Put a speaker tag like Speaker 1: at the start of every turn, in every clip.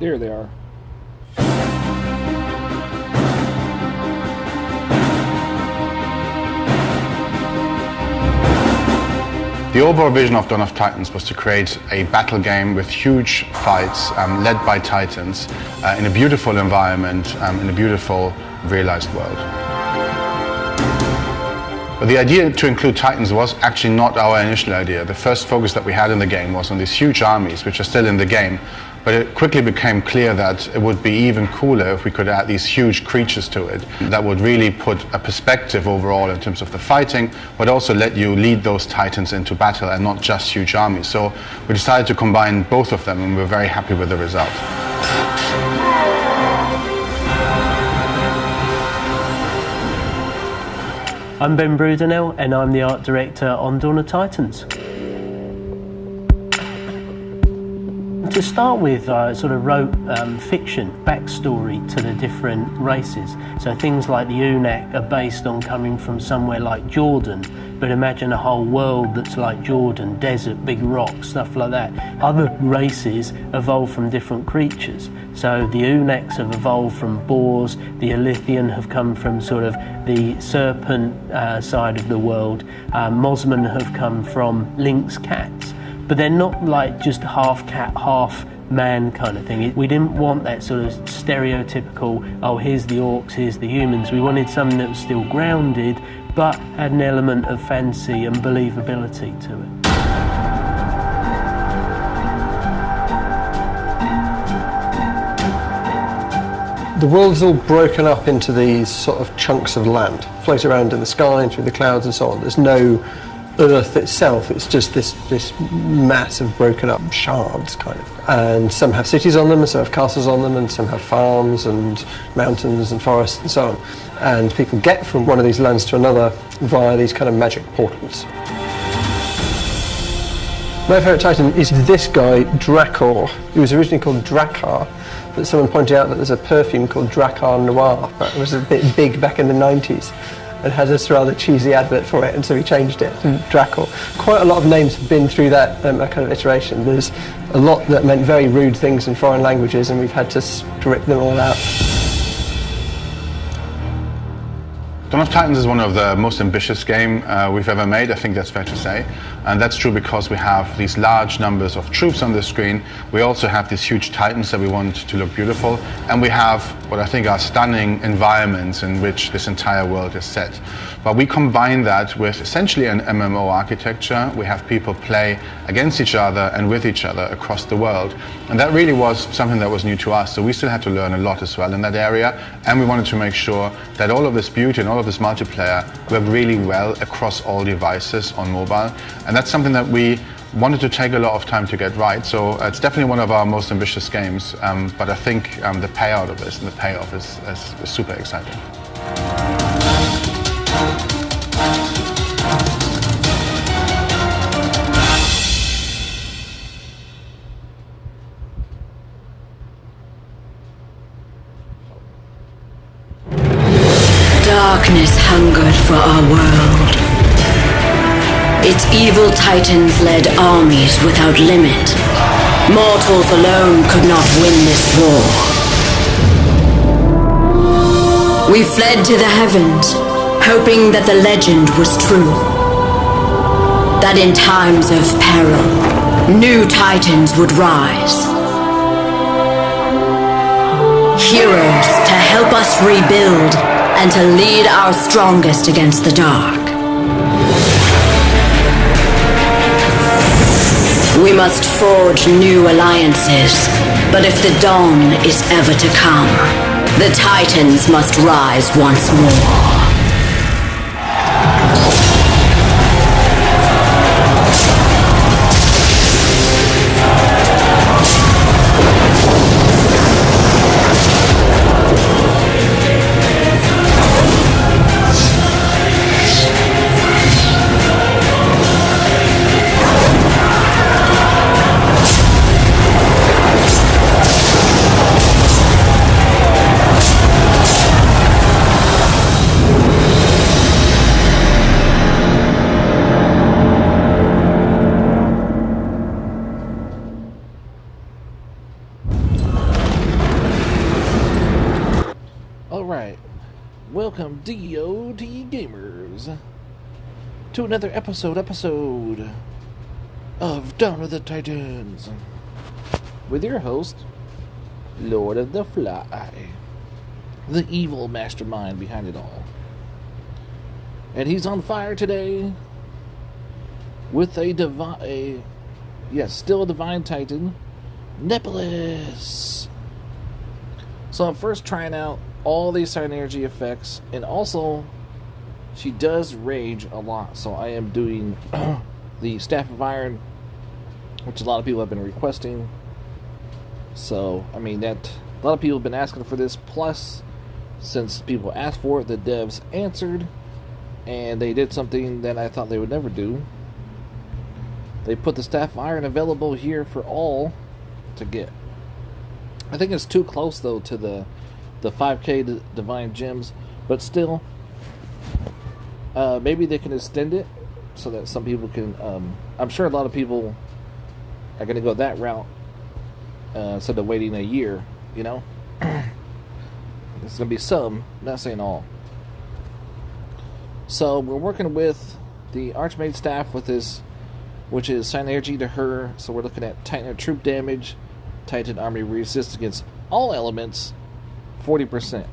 Speaker 1: There they are.
Speaker 2: The overall vision of Dawn of Titans was to create a battle game with huge fights led by Titans in a beautiful environment, in a beautiful realized world. But the idea to include Titans was actually not our initial idea. The first focus that we had in the game was on these huge armies, which are still in the game. But it quickly became clear that it would be even cooler if we could add these huge creatures to it. That would really put a perspective overall in terms of the fighting, but also let you lead those Titans into battle and not just huge armies. So we decided to combine both of them, and we're very happy with the result.
Speaker 3: I'm Ben Brudenell, and I'm the art director on Dawn of Titans. To start with, I sort of wrote fiction, backstory to the different races. So things like the Unak are based on coming from somewhere like Jordan, but imagine a whole world that's like Jordan, desert, big rocks, stuff like that. Other races evolve from different creatures. So the Unaks have evolved from boars, the Elythian have come from sort of the serpent side of the world, Mosman have come from lynx cats. But they're not like just half cat, half man kind of thing. We didn't want that sort of stereotypical, oh, here's the orcs, here's the humans. We wanted something that was still grounded, but had an element of fancy and believability to it.
Speaker 4: The world is all broken up into these sort of chunks of land, float around in the sky and through the clouds and so on. There's no Earth itself, it's just this mass of broken up shards, kind of. And some have cities on them, and some have castles on them, and some have farms and mountains and forests and so on. And people get from one of these lands to another via these kind of magic portals. My favourite Titan is this guy, Drakor, who was originally called Drakar, but someone pointed out that there's a perfume called Drakar Noir that was a bit big back in the 90s. And had this rather cheesy advert for it, and so we changed it to Drakor. Quite a lot of names have been through that kind of iteration. There's a lot that meant very rude things in foreign languages, and we've had to strip them all out.
Speaker 2: Dawn of Titans is one of the most ambitious games we've ever made, I think that's fair to say. And that's true because we have these large numbers of troops on the screen. We also have these huge Titans that we want to look beautiful. And we have what I think are stunning environments in which this entire world is set. But we combine that with essentially an MMO architecture. We have people play against each other and with each other across the world. And that really was something that was new to us. So we still had to learn a lot as well in that area. And we wanted to make sure that all of this beauty and all of this multiplayer worked really well across all devices on mobile. And that's something that we wanted to take a lot of time to get right. So it's definitely one of our most ambitious games. But I think the payout of this and the payoff is super exciting.
Speaker 5: Darkness hungered for our world. Its evil titans led armies without limit. Mortals alone could not win this war. We fled to the heavens, hoping that the legend was true. That in times of peril, new titans would rise. Heroes to help us rebuild and to lead our strongest against the dark. We must forge new alliances, but if the dawn is ever to come, the Titans must rise once more.
Speaker 1: Welcome, DOT gamers, to another episode of Dawn of the Titans, with your host, Lord of the Fly, the evil mastermind behind it all. And he's on fire today with still a divine titan, Nephelinis. So I'm first trying out all these synergy effects, and also she does rage a lot, so I am doing the Staff of Iron, which a lot of people have been requesting. So I mean, that a lot of people have been asking for this, plus since people asked for it, the devs answered, and they did something that I thought they would never do. They put the Staff of Iron available here for all to get. I think it's too close though to the 5K divine gems, but still, maybe they can extend it so that some people can. I'm sure a lot of people are going to go that route instead of waiting a year. You know, there's going to be some, not saying all. So we're working with the archmage staff with this, which is synergy to her. So we're looking at Titan troop damage, Titan army resist against all elements. 40%.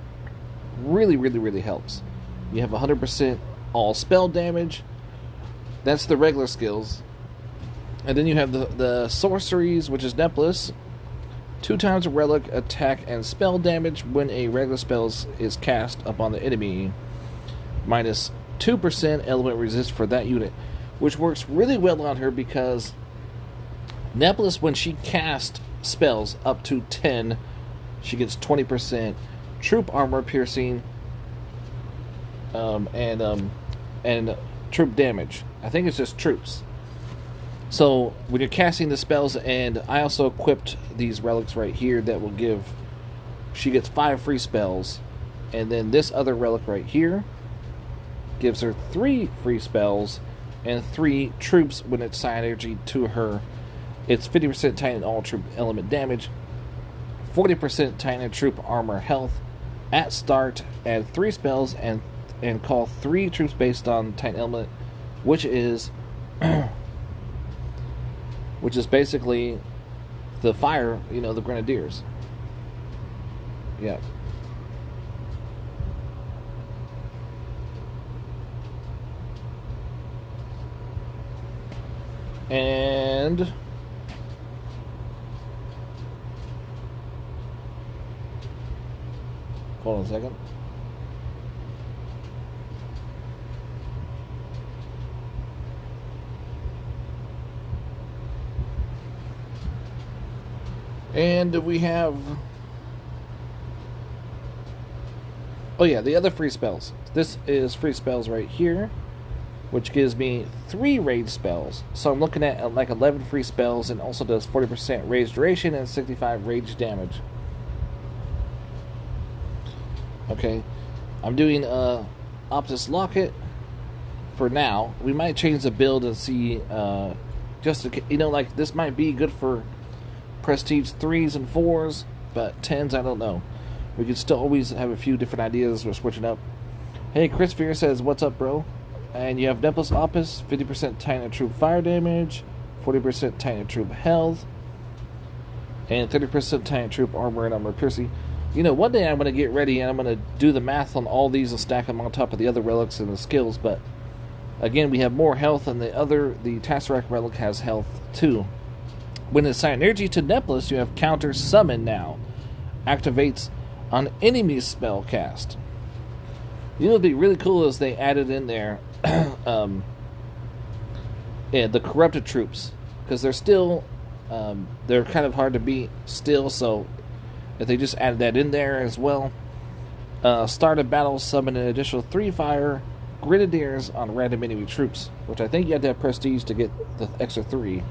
Speaker 1: Really helps. You have 100% all spell damage. That's the regular skills. And then you have the sorceries, which is Nephelinis. 2 times a relic attack and spell damage when a regular spell is cast upon the enemy. Minus 2% element resist for that unit. Which works really well on her because Nephelinis, when she casts spells up to 10, she gets 20% troop armor piercing and troop damage. I think it's just troops. So when you're casting the spells, and I also equipped these relics right here that will give, she gets 5 free spells, and then this other relic right here gives her 3 free spells and 3 troops when it's synergy to her. It's 50% Titan all troop element damage, 40% Titan troop armor health at start, add 3 spells and call 3 troops based on Titan element, which is basically the fire, the grenadiers. Yeah. And hold on a second. And we have, the other free spells. This is free spells right here, which gives me 3 rage spells. So I'm looking at like 11 free spells, and also does 40% rage duration and 65 rage damage. Okay, I'm doing opus locket for now. We might change the build and see, like this might be good for prestige 3s and 4s, but 10s I don't know. We could still always have a few different ideas. We're switching up. Hey, Chris Fear says, what's up, bro? And you have Nephelinis opus, 50% Titan troop fire damage, 40% Titan troop health, and 30% Titan troop armor and armor piercing. One day I'm going to get ready and I'm going to do the math on all these and stack them on top of the other relics and the skills, but again, we have more health, and the Tesseract relic has health too. When it's synergy to Nephelinis, you have counter summon now. Activates on enemy spell cast. What'd be really cool is they added in there the corrupted troops, because they're still they're kind of hard to beat still, so if they just added that in there as well. Start a battle, summon an additional 3 fire grenadiers on random enemy troops, which I think you have to have prestige to get the extra 3.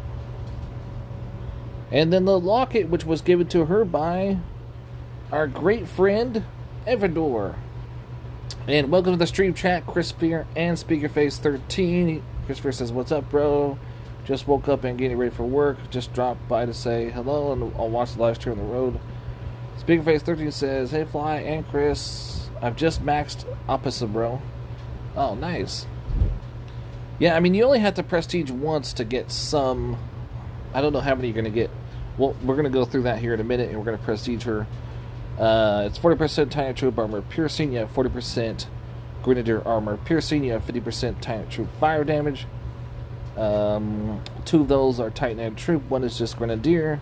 Speaker 1: And then the locket, which was given to her by our great friend Everdor. And welcome to the stream chat, Chris Fear and Speakerface13. Chris Fear says, what's up, bro? Just woke up and getting ready for work. Just dropped by to say hello, and I'll watch the live stream on the road. Speakerface13 says, hey, Fly and Chris. I've just maxed opus, bro. Oh, nice. Yeah, I mean, you only have to prestige once to get some. I don't know how many you're going to get. Well, we're going to go through that here in a minute, and we're going to prestige her. It's 40% Titan Troop Armor Piercing. You have 40% Grenadier Armor Piercing. You have 50% Titan Troop Fire Damage. 2 of those are Titan Troop. 1 is just Grenadier.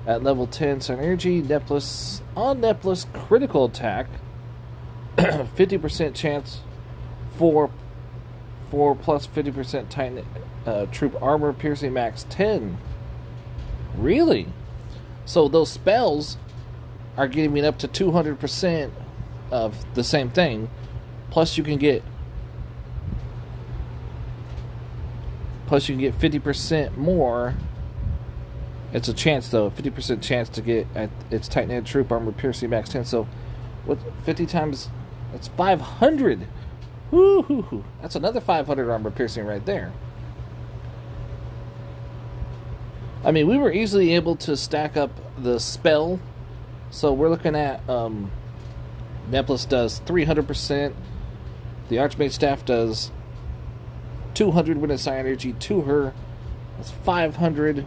Speaker 1: At level 10, Synergy. Nephelinis. On Nephelinis, critical attack. 50% chance. 4 plus 50% Titan Troop Armor Piercing, max 10. Really? So those spells are getting me up to 200% of the same thing. Plus you can get 50% more. It's a chance though, 50% chance to get its Titan Troop Armor Piercing, max 10. So what, 50 times, that's 500. Woo-hoo-hoo. That's another 500 armor piercing right there. I mean, we were easily able to stack up the spell. So we're looking at Nephelinis does 300%. The archmage staff does 200 when it's energy to her. That's 500.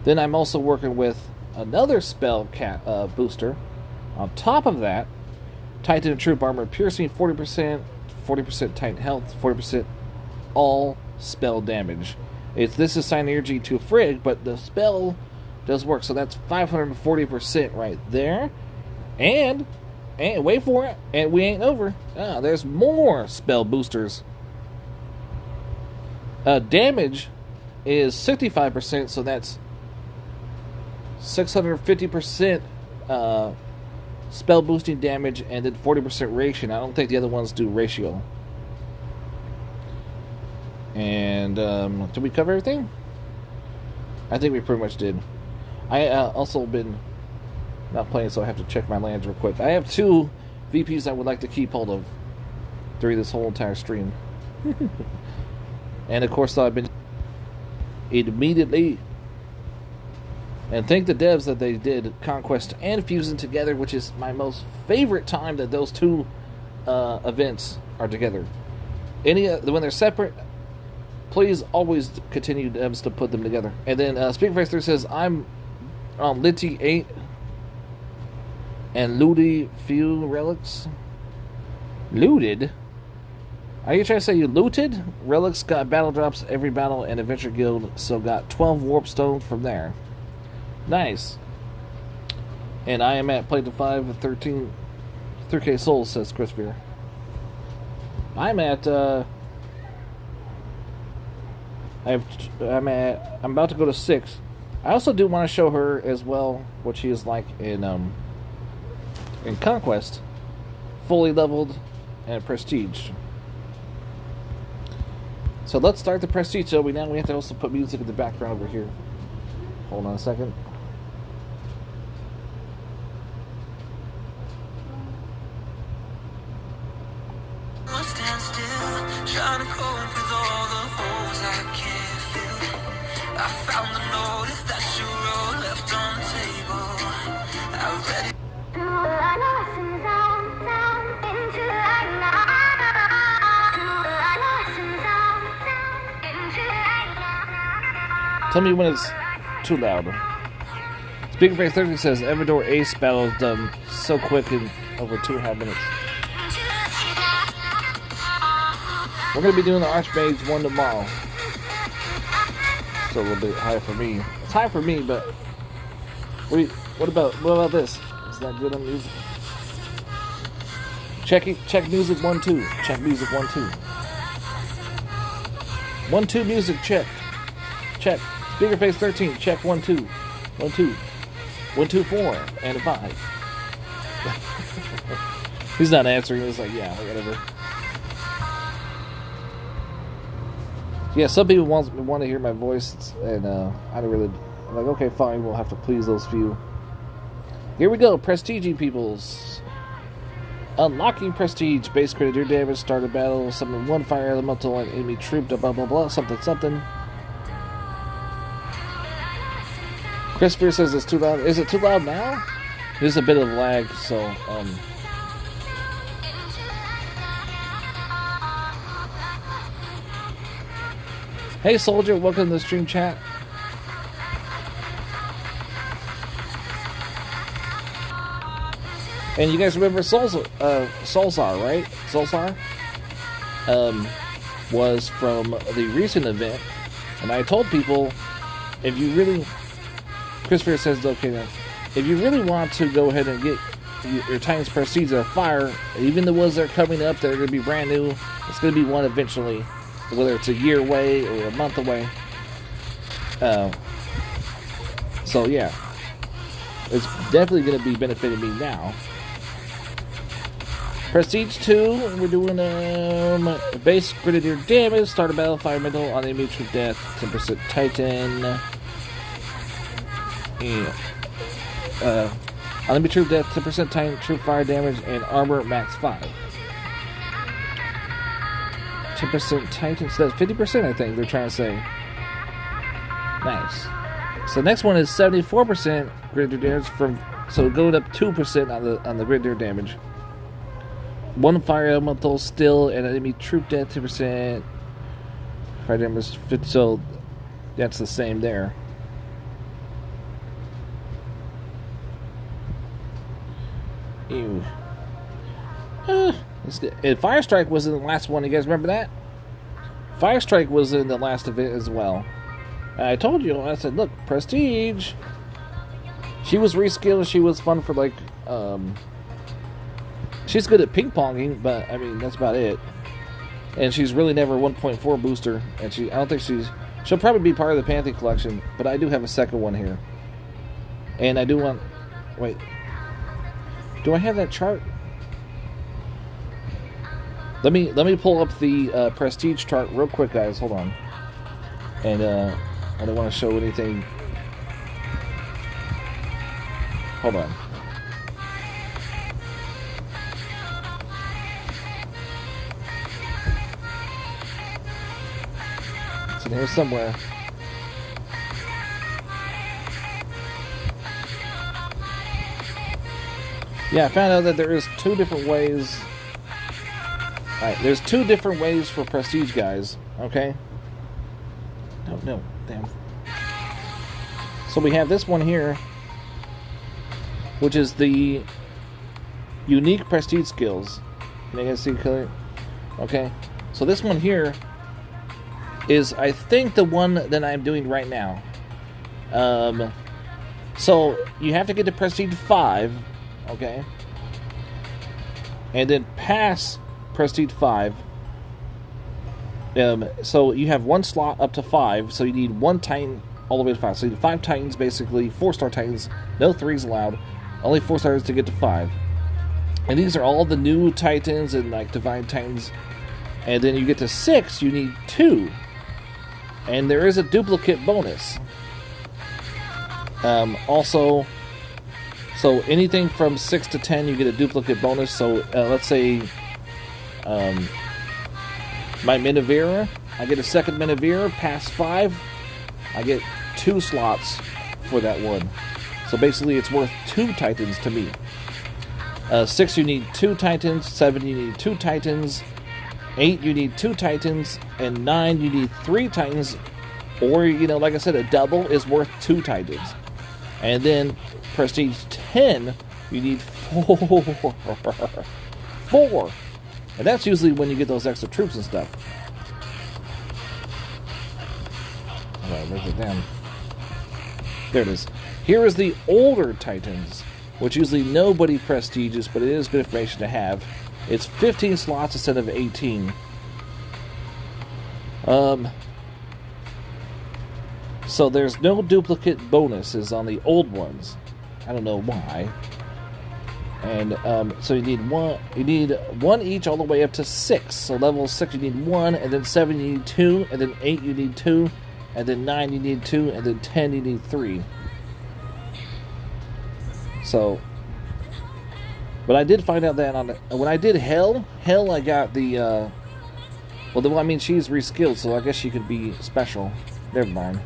Speaker 1: Then I'm also working with another spell booster. On top of that, Titan Troop Armor Piercing, 40%, 40% Titan Health, 40% all spell damage. This is Synergy to Frigg, but the spell does work, so that's 540% right there. And wait for it, and we ain't over. There's more spell boosters. Damage is 65%, so that's 650% spell boosting damage, and then 40% ratio. I don't think the other ones do ratio. And did we cover everything? I think we pretty much did. I also been not playing, so I have to check my lands real quick. I have 2 VPs I would like to keep hold of during this whole entire stream. And of course I've been immediately. And thank the devs that they did Conquest and Fusion together, which is my most favorite time that those 2 events are together. When they're separate, please always continue devs to put them together. And then Speakerface 3 says, I'm on Litty 8 and looted few relics. Looted? Are you trying to say you looted? Relics got battle drops every battle and Adventure Guild, so got 12 warp stones from there. Nice. And I am at Play to 5 with 3K souls, says Chris Beer. I'm at I'm about to go to 6. I also do want to show her as well what she is like in Conquest, fully leveled and prestige. So let's start the prestige. So we have to also put music in the background over here. Hold on a second. Tell me when it's too loud. Speakerface 30 says Everdor Ace battle is done so quick in over 2.5 minutes. We're going to be doing the Archmage 1 tomorrow. Still a little bit high for me. It's high for me, but what about this? Is that good on music? Check music 1 2. Check music 1 2. 1 2 music check. Check. Speakerface 13, check 1 2. 1 2. 1 2 4 and a 5. He's not answering. He's like, yeah, whatever. Yeah, some people want to hear my voice, and I don't really. I'm like, okay, fine, we'll have to please those few. Here we go, Prestige peoples. Unlocking Prestige, base Grenadier damage, start a battle, summon 1 fire elemental and enemy troop, blah blah blah, something something. Chris Spear says it's too loud. Is it too loud now? There's a bit of lag, so Hey Soldier, welcome to the stream chat. And you guys remember Solzar, right? Solzar was from the recent event, and I told people, if you really, Christopher says okay now, if you really want to go ahead and get your Titans Prestige of Fire, even the ones that are coming up that are going to be brand new, it's going to be one eventually, whether it's a year away or a month away. So yeah, it's definitely going to be benefiting me now. Prestige 2, we're doing base grenadier damage, start a battle, fire mental on enemy troop death, 10% Titan. Yeah. On enemy troop death, 10% Titan troop fire damage, and armor max 5. 10% Titan, so that's 50%, I think they're trying to say. Nice. So next one is 74% grenadier damage from, so going up 2% on the grenadier damage. One fire elemental still, and enemy troop death 10%. Fire damage 50, so that's the same there. Ew. And Fire Strike was in the last one. You guys remember that? Fire Strike was in the last event as well. And I told you, I said, look, Prestige. She was reskilled. She was fun for like. She's good at ping-ponging, but, I mean, that's about it. And she's really never 1.4 booster. And I don't think she'll probably be part of the Pantheon collection, but I do have a second one here. And I do want, wait. Do I have that chart? Let me pull up the Prestige chart real quick, guys. Hold on. And, I don't want to show anything. Hold on. It's in here somewhere. Yeah, I found out that there is 2 different ways. Alright, there's 2 different ways for Prestige, guys. Okay? No, damn. So we have this one here, which is the unique Prestige skills. Can you guys see color? Okay. So this one here is, I think, the one that I'm doing right now. So you have to get to Prestige 5, okay, and then pass Prestige 5. So you have 1 slot up to 5, so you need 1 Titan all the way to 5. So you need 5 Titans, basically, 4-star Titans, no 3s allowed, only 4 stars to get to 5. And these are all the new Titans and like Divine Titans. And then you get to 6, you need 2. And there is a duplicate bonus. Also, so anything from 6 to 10, you get a duplicate bonus. So let's say my Minivera, I get a second Minivera, past 5, I get 2 slots for that one. So basically it's worth 2 Titans to me. 6 you need 2 Titans, 7 you need 2 Titans, 8 you need 2 Titans, and 9 you need 3 Titans, or, you know, like I said, a double is worth 2 Titans. And then Prestige 10, you need 4. 4. And that's usually when you get those extra troops and stuff. Alright, where's it down? There it is. Here is the older Titans, which usually nobody prestiges, but it is good information to have. It's 15 slots instead of 18. So there's no duplicate bonuses on the old ones. I don't know why. And so you need 1. You need 1 each all the way up to 6. So level 6 you need 1, and then 7 you need 2, and then 8 you need 2, and then 9 you need 2, and then 10 you need 3. So, but I did find out that when I did Hell I got the, well, I mean, she's reskilled, so I guess she could be special. Never mind.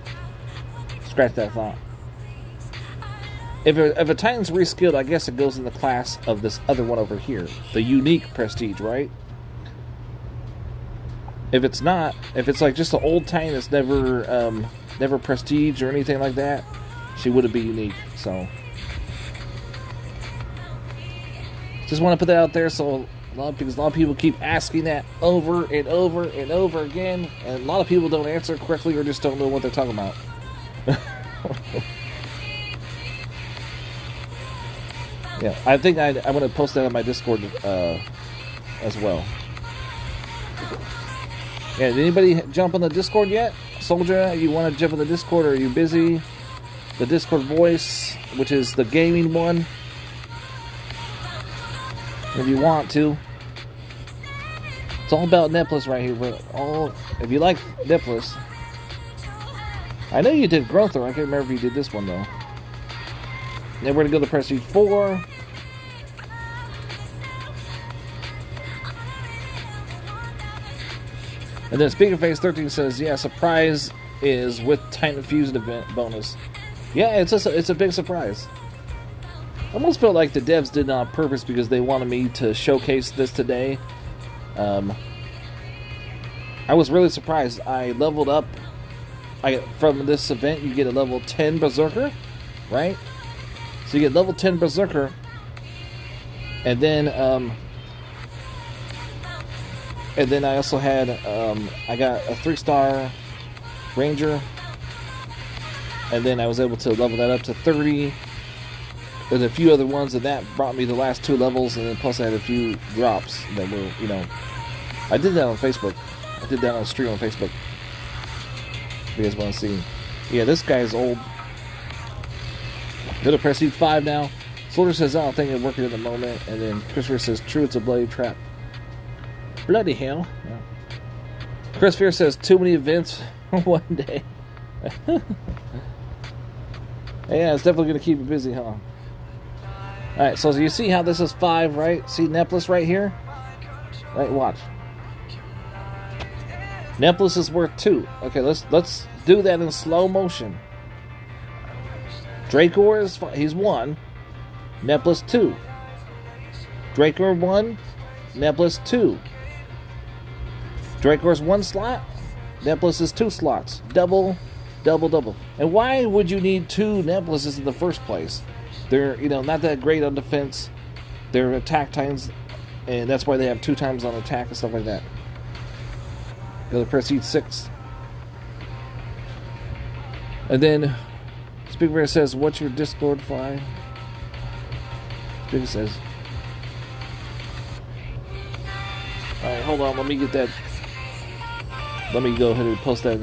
Speaker 1: Scratch that thought. If a Titan's reskilled, I guess it goes in the class of this other one over here. The unique Prestige, right? If it's not, if it's like just an old Titan that's never prestige or anything like that, she wouldn't be unique. So just want to put that out there, so because a lot of people keep asking that over and over and over again, and a lot of people don't answer correctly or just don't know what they're talking about. Yeah, I think I'm going to post that on my Discord as well. Yeah, did anybody jump on the Discord yet? Soldier, you want to jump on the Discord, or are you busy? The Discord voice, which is the gaming one. If you want to. It's all about Nephelinis right here. But if you like Nephelinis. I know you did Growther. I can't remember if you did this one, though. Then we're going to go to Prestige 4. And then Speaker Phase 13 says, yeah, surprise is with Titan Fusion event bonus. Yeah, it's a big surprise. I almost felt like the devs did it on purpose because they wanted me to showcase this today. I was really surprised. I leveled up. From this event, you get a level 10 Berserker, right? So you get level 10 Berserker, and then I also had I got a 3-star Ranger, and then I was able to level that up to 30. There's a few other ones, and that brought me the last 2 levels, and then plus I had a few drops that were, you know, I did that on Facebook. I did that on a stream on Facebook. If you guys want to see. Yeah, this guy's old. Go to Prestige 5 now. Soldier says, I don't think it's working at the moment. And then Christopher says, true, it's a bloody trap. Bloody hell. Yeah. Chris Fear says, too many events one day. Yeah, it's definitely going to keep you busy, huh? Alright, so you see how this is 5, right? See Nephelinis right here? Right, watch. Nephelinis is worth 2. Okay, let's do that in slow motion. Dracor is he's 1. Nephelinis 2. Dracor 1. Nephelinis 2. Dracor's 1 slot. Nephelinis is 2 slots. Double. And why would you need 2 Nephelises in the first place? They're, you know, not that great on defense. They're attack titans, and that's why they have 2 times on attack and stuff like that. Go to Prestige 6. And then Speaker says, what's your Discord fly? Speaker says, alright, hold on, let me get that. Let me go ahead and post that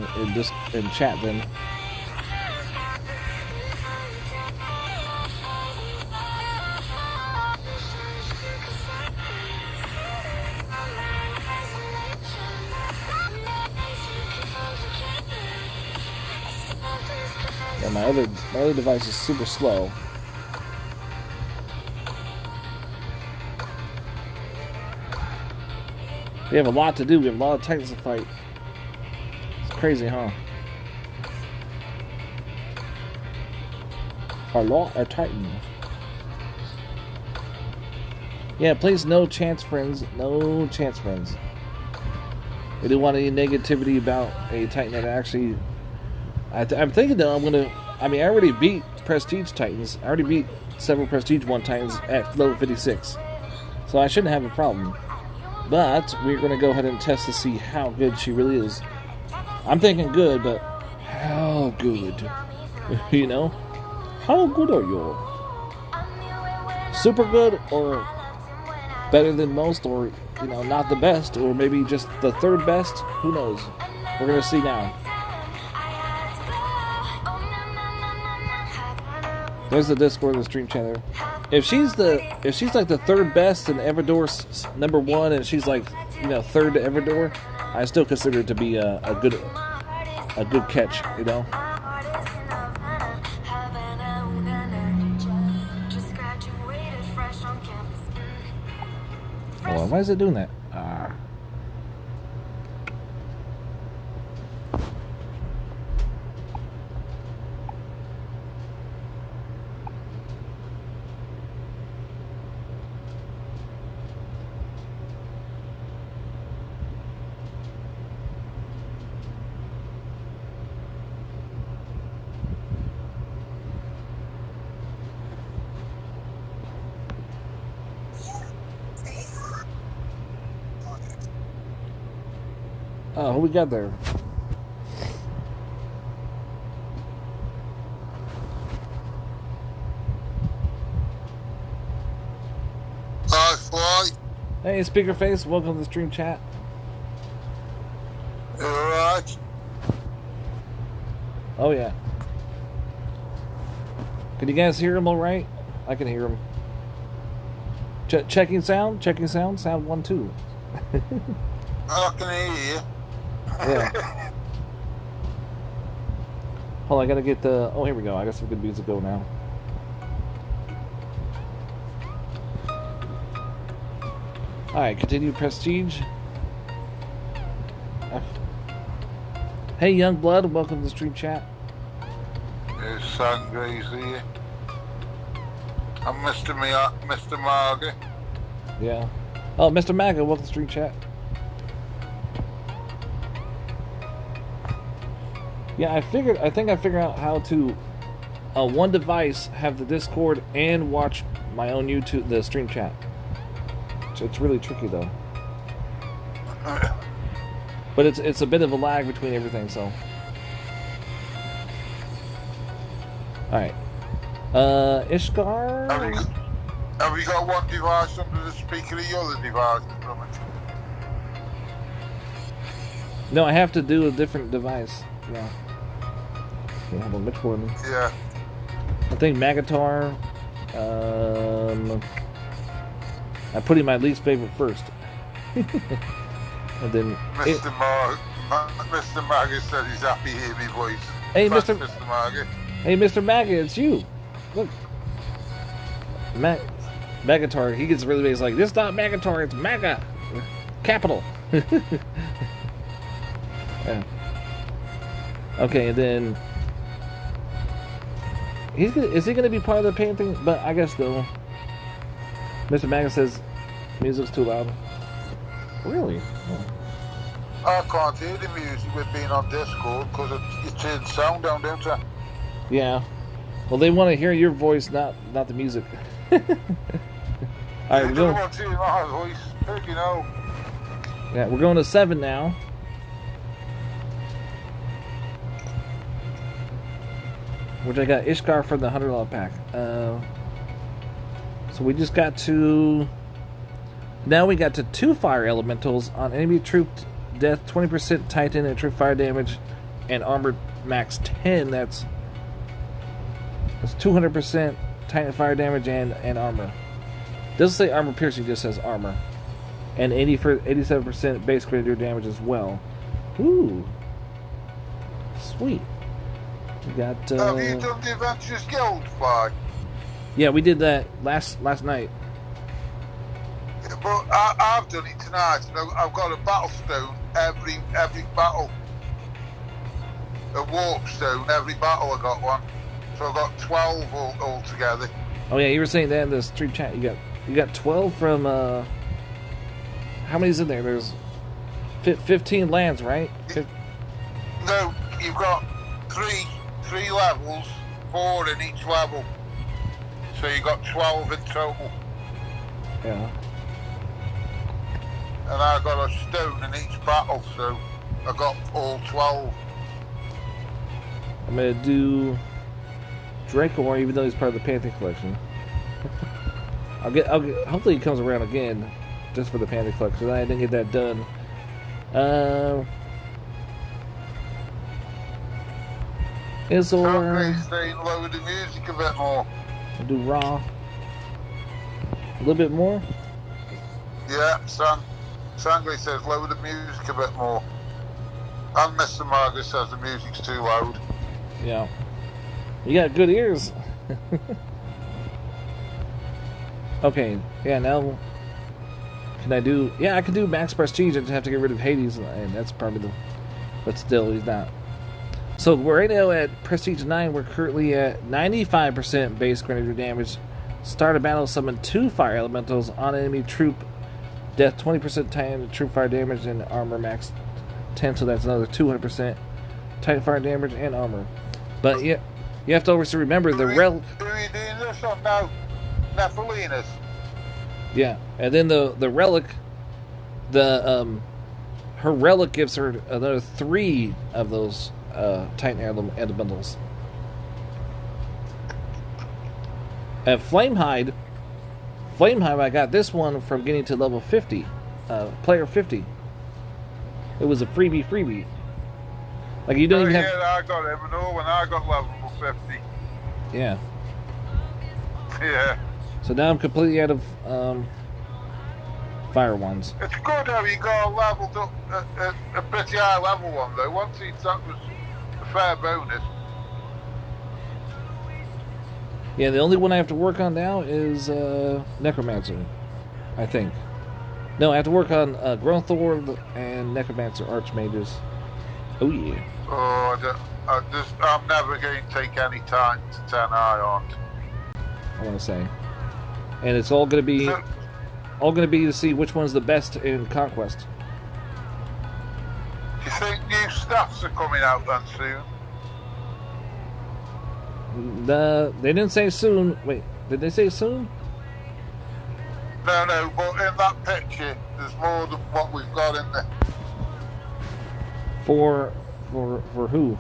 Speaker 1: in chat then. Yeah, my other device is super slow. We have a lot to do. We have a lot of Titans to fight. It's crazy, huh? Our Titan. Yeah, please, no chance, friends. No chance, friends. We didn't want any negativity about a Titan that actually. I'm thinking though, I already beat Prestige Titans. I already beat several Prestige 1 Titans at level 56. So I shouldn't have a problem. But we're going to go ahead and test to see how good she really is. I'm thinking good, but how good? You know? How good are you? Super good, or better than most, or, you know, not the best, or maybe just the 3rd best? Who knows? We're going to see now. There's the Discord and the stream chat there. If she's like the 3rd best and Everdor's number 1, and she's like, you know, 3rd to Everdor, I still consider it to be a good catch, you know. Oh, why is it doing that? Oh, who we got there?
Speaker 6: Hi, Fly.
Speaker 1: Hey, Speakerface, welcome to the stream chat.
Speaker 6: You alright?
Speaker 1: Oh, yeah. Can you guys hear him all right? I can hear him. Checking sound? Checking sound? Sound 1, 2.
Speaker 6: I can hear you.
Speaker 1: Yeah. Hold on, I gotta get the... Oh, here we go. I got some good music going now. Alright, continue prestige. Hey, Young Blood, welcome to the stream chat.
Speaker 6: There's Sangre's here. I'm Mr. Margaret.
Speaker 1: Yeah. Oh, Mr. Maga, welcome to the stream chat. Yeah, I think I figured out how to, one device, have the Discord and watch my own YouTube, the stream chat. It's really tricky though. But it's a bit of a lag between everything, so. Alright. Ishkar?
Speaker 6: Have you got one device under the speaker of the other device?
Speaker 1: No, I have to do a different device. Yeah. Okay, hold on, which one?
Speaker 6: Yeah.
Speaker 1: I think Magatar. I put in my least favorite first. And then
Speaker 6: Mr. Margaret said he's happy to hear me voice.
Speaker 1: Hey,
Speaker 6: Thanks,
Speaker 1: Mr.
Speaker 6: Mr. Margaret.
Speaker 1: Hey, Mr. Maga, it's you. Look. Magatar, he gets really big. He's like, this is not Magatar, it's Maga. Capital. Yeah. Okay, and then... Is he going to be part of the painting? But I guess though. Mr. Maga says music's too loud. Really? Oh.
Speaker 6: I can't hear the music with being on Discord because you turn sound down, don't you?
Speaker 1: Yeah. Well, they want to hear your voice, not the music. All right, we're going.
Speaker 6: Want to hear my voice, you know.
Speaker 1: Yeah, we're going to 7 now. Which I got Ishkar from the $100 pack. So we just got to... Now we got to 2 fire elementals on enemy troop death, 20% Titan and troop fire damage, and armor max 10. That's 200% Titan fire damage and armor. Doesn't say armor piercing, just says armor. And 87% base grenadier damage as well. Ooh. Sweet. We got...
Speaker 6: Have you done the Adventurers Guild fight?
Speaker 1: Yeah, we did that last night.
Speaker 6: Yeah, but I've done it tonight. I've got a battle stone every battle. A warp stone every battle. I got one. So I've got 12 all together.
Speaker 1: Oh yeah, you were saying that in the stream chat. You got 12 from how many's in there? There's 15 lands, right?
Speaker 6: No, you've got three levels, 4 in each level. So you got 12 in total.
Speaker 1: Yeah.
Speaker 6: And I got a stone in each battle, so I got all 12.
Speaker 1: I'm gonna do Draco, even though he's part of the Panther collection. I'll get. Hopefully he comes around again, just for the Panther collection. I didn't get that done. Izor.
Speaker 6: Staying lower the music a bit more.
Speaker 1: I'll do Raw. A little bit more.
Speaker 6: Yeah, Sangre says lower the music a bit more. And Mr. Margaret says the music's too loud.
Speaker 1: Yeah. You got good ears. Okay, yeah, now... Can I do... Yeah, I can do Max Prestige. I just have to get rid of Hades, and that's probably the... But still, he's not. So, we're right now at Prestige 9. We're currently at 95% base grenadier damage. Start a battle, summon 2 fire elementals on enemy troop. Death 20% Titan troop fire damage and armor max 10, so that's another 200% Titan fire damage and armor. But yeah, you have to always remember the relic.
Speaker 6: Who are you doing this on now? Nephelinis.
Speaker 1: Yeah, and then the relic, her her relic gives her another 3 of those Titan elementals. At Flamehide, I got this one from getting to level 50, player 50. It was a freebie. Like you don't even have.
Speaker 6: Yeah, I got him when I got level 50.
Speaker 1: Yeah.
Speaker 6: Yeah.
Speaker 1: So now I'm completely out of fire ones.
Speaker 6: It's good how you got leveled up a pretty high level one though. Once that was a fair bonus.
Speaker 1: Yeah, the only one I have to work on now is Necromancer, I think. No, I have to work on Growthor and Necromancer Archmages. Oh yeah.
Speaker 6: Oh, I'm never going to take any time to turn eye on.
Speaker 1: I want to say, and it's all going to be, to see which one's the best in Conquest.
Speaker 6: Do you think new stuffs are coming out then soon?
Speaker 1: They didn't say soon. Wait, did they say soon?
Speaker 6: No, but in that picture, there's more than what we've got in there.
Speaker 1: For who?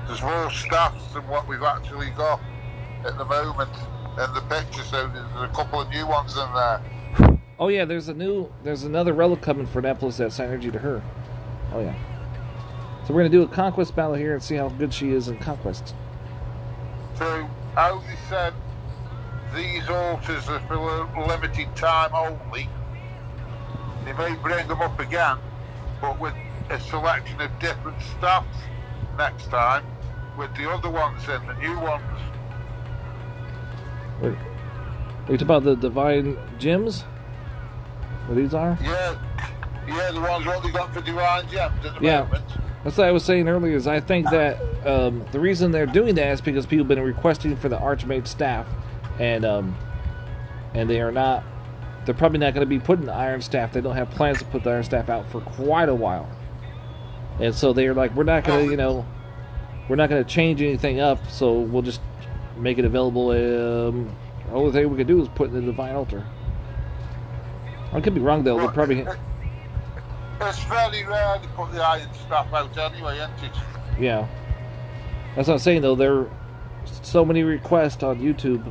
Speaker 6: There's more stuffs than what we've actually got at the moment in the picture, so there's a couple of new ones in there.
Speaker 1: Oh yeah, there's another relic coming for Nephelinis that's energy to her. Oh yeah. So we're gonna do a conquest battle here and see how good she is in conquest.
Speaker 6: So, as you said, these altars are for a limited time only. They may bring them up again, but with a selection of different stuff next time, with the other ones in, the new ones.
Speaker 1: Wait, are you talking about the divine gems? What these are?
Speaker 6: Yeah, the ones what they got for divine gems at the moment.
Speaker 1: That's what I was saying earlier, is I think that the reason they're doing that is because people have been requesting for the Archmage staff, and they're probably not going to be putting the Iron Staff. They don't have plans to put the Iron Staff out for quite a while. And so they're like, we're not going to change anything up, so we'll just make it available. The only thing we could do is put in the Divine Altar. I could be wrong, though. They'll probably...
Speaker 6: It's very rare to put the Iron Staff out anyway, isn't it?
Speaker 1: Yeah. That's what I'm saying, though. There are so many requests on YouTube.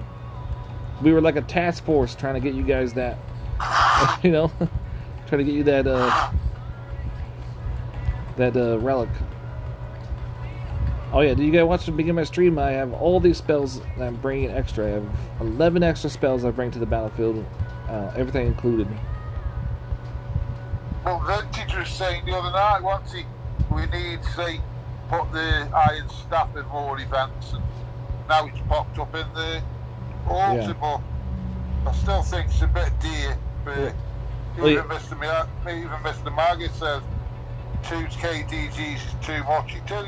Speaker 1: We were like a task force trying to get you guys that, trying to get you that relic. Oh yeah, did you guys watch the beginning of my stream? I have all these spells that I'm bringing extra. I have 11 extra spells I bring to the battlefield, everything included.
Speaker 6: Well, Vintage was saying the other night, we need to put the Iron Staff in more events, and now it's popped up in the altar, but I still think it's a bit dear. But even Mr. Maggot says 2k DGs is too much. They're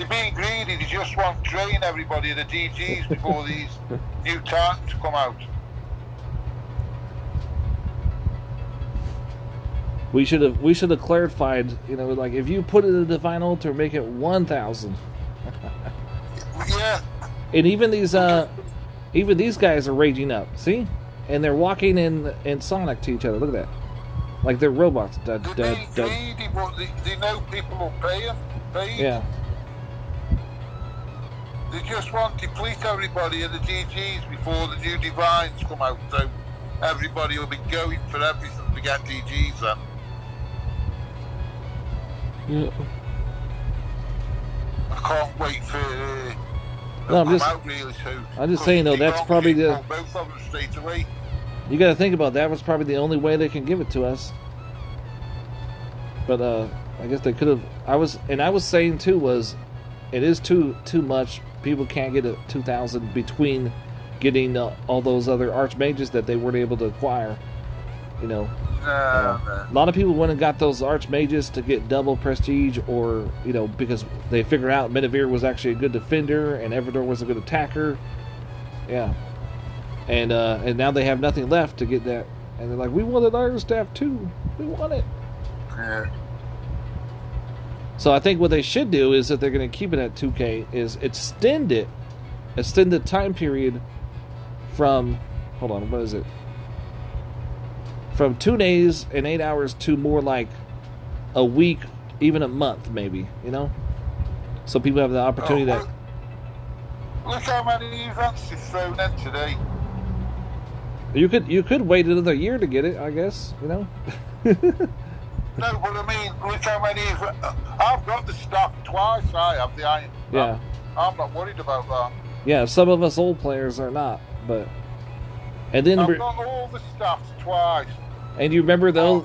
Speaker 6: being greedy. They just want to train everybody at the DGs before these new Titans come out.
Speaker 1: We should have clarified, like if you put it in the Divine Altar, make it 1,000.
Speaker 6: Yeah.
Speaker 1: And even these guys are raging up. See, and they're walking in Sonic to each other. Look at that, like they're robots.
Speaker 6: They're being greedy, but they know people will pay them.
Speaker 1: Yeah.
Speaker 6: They just want to deplete everybody in the DGs before the new Divines come out, so everybody will be going for everything to get DGs then.
Speaker 1: Yeah.
Speaker 6: I can't wait for
Speaker 1: no,
Speaker 6: out really soon.
Speaker 1: I'm just saying though, that's probably the
Speaker 6: both of them straight away.
Speaker 1: You got to think about that. Was probably the only way they can give it to us. But I guess they could have. I was saying too was, it is too much. People can't get a 2,000 between getting all those other archmages that they weren't able to acquire. A lot of people went and got those archmages to get double prestige, or because they figured out Menevere was actually a good defender and Everdor was a good attacker. Yeah, and now they have nothing left to get that, and they're like, we want an Iron Staff too. We want it.
Speaker 6: Yeah.
Speaker 1: So I think what they should do is, if they're going to keep it at 2K, is extend the time period from, hold on, what is it? from 2 days and 8 hours to more like a week, even a month, maybe. You know, so people have the opportunity that.
Speaker 6: Look how many events you've thrown in today.
Speaker 1: You could wait another year to get it, I guess. You know.
Speaker 6: No, but I mean, look how many. I've got the stuff twice. I have the iron.
Speaker 1: Yeah.
Speaker 6: I'm not worried about that.
Speaker 1: Yeah, some of us old players are not, but. And then.
Speaker 6: I've got all the stuff twice.
Speaker 1: And you remember those?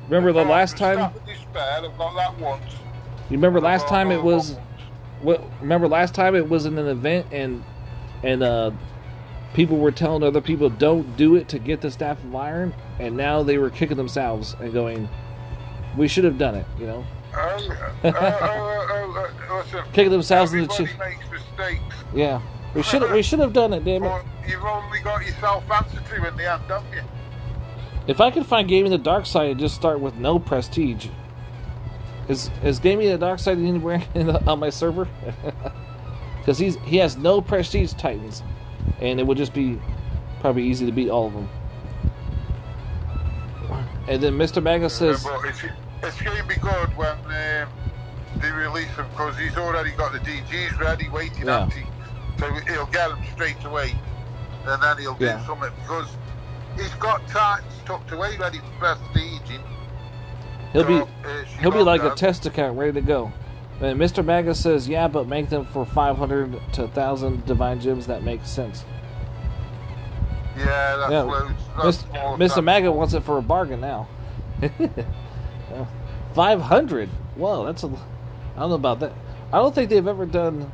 Speaker 1: Remember the last time?
Speaker 6: Despair, I've got that once.
Speaker 1: You remember last time it was? Remember last time it was in an event and people were telling other people don't do it to get the Staff of Iron, and now they were kicking themselves and going, "We should have done it," you know.
Speaker 6: Listen,
Speaker 1: kicking themselves in the
Speaker 6: chin. Everybody makes mistakes.
Speaker 1: Yeah, we should have done it, damn it.
Speaker 6: But you've only got yourself answered to in the end, don't you?
Speaker 1: If I could find Gaming the Dark Side and just start with no prestige. Is Gaming the Dark Side anywhere on my server? Because he has no prestige titans, and it would just be probably easy to beat all of them. And then Mr. Magnus says,
Speaker 6: it's going to be good when they release him, because he's already got the DGs ready, waiting empty, so he'll get them straight away, and then he'll do something, because he's got titans tucked away ready for prestiging.
Speaker 1: He'll be like a test account ready to go. And Mr. Magus says, yeah, but make them for 500 to 1,000 divine gems. That makes sense.
Speaker 6: Yeah, that's loads.
Speaker 1: Mr. Maga wants it for a bargain now. 500? Whoa, that's a... I don't know about that. I don't think they've ever done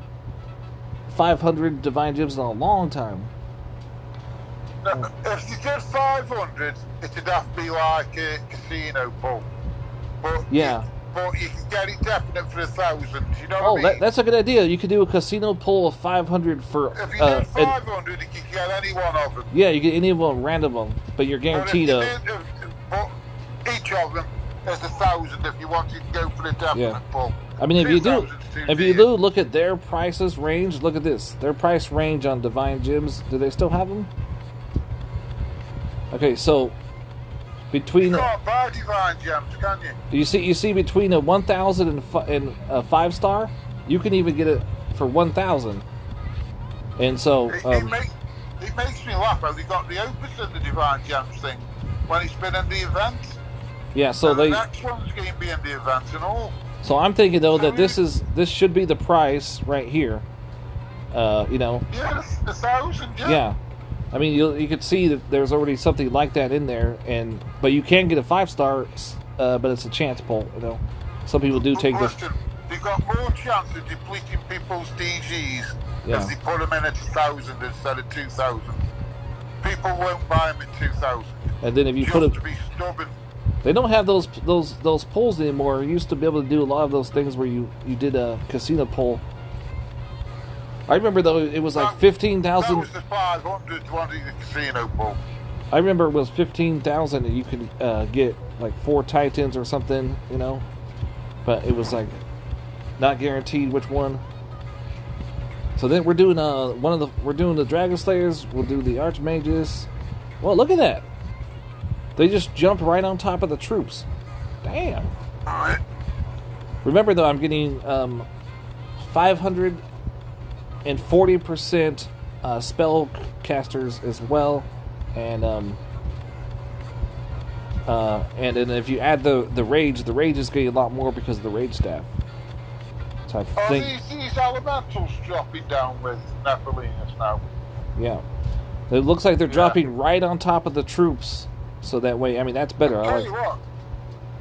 Speaker 1: 500 divine gems in a long time.
Speaker 6: No, if you did 500, it'd have to be like a casino pull. But
Speaker 1: yeah.
Speaker 6: But you can get it definite for 1,000. You know what I mean?
Speaker 1: That's a good idea. You could do a casino pull of 500 for.
Speaker 6: If you did 500, you can get any one of them.
Speaker 1: Yeah, you get any of them random, but you're guaranteed
Speaker 6: but each of them is 1,000 if you wanted to go for the definite pull.
Speaker 1: I mean, if you do look at their prices range, look at this. Their price range on divine gems. Do they still have them? Okay, so. Between
Speaker 6: you can't buy divine gems, can you?
Speaker 1: You see between a 1,000 and a 5-star, you can even get it for 1,000. And so
Speaker 6: it makes me laugh how they got the opus in the divine gems thing when it's been in the event.
Speaker 1: Yeah, so
Speaker 6: the next one's going to be in the event and all.
Speaker 1: So I'm thinking though that this should be the price right here. You know.
Speaker 6: Yeah, 1,000.
Speaker 1: Yeah. I mean, you could see that there's already something like that in there, but you can get a 5-star, but it's a chance pull. You know, some people do take this.
Speaker 6: You've got more chance of depleting people's DGs if they put them in at 1,000 instead of 2,000. People won't buy them at 2,000.
Speaker 1: And then if you put it,
Speaker 6: to be stubborn.
Speaker 1: They don't have those pulls anymore. You used to be able to do a lot of those things where you did a casino pull. I remember though it was like 15,000.
Speaker 6: That was the 500 one in the casino pull.
Speaker 1: I remember it was 15,000 and you could get like 4 titans or something, you know. But it was like not guaranteed which one. So then we're doing the Dragon Slayers. We'll do the archmages. Well, look at that. They just jumped right on top of the troops. Damn.
Speaker 6: All right.
Speaker 1: Remember though, I'm getting 540% spell casters as well, and then if you add the rage is getting a lot more because of the rage staff. So I think
Speaker 6: these elementals dropping down with Nephelinis now.
Speaker 1: Yeah, it looks like they're dropping right on top of the troops, so that way, I mean, that's better.
Speaker 6: I'll tell you what,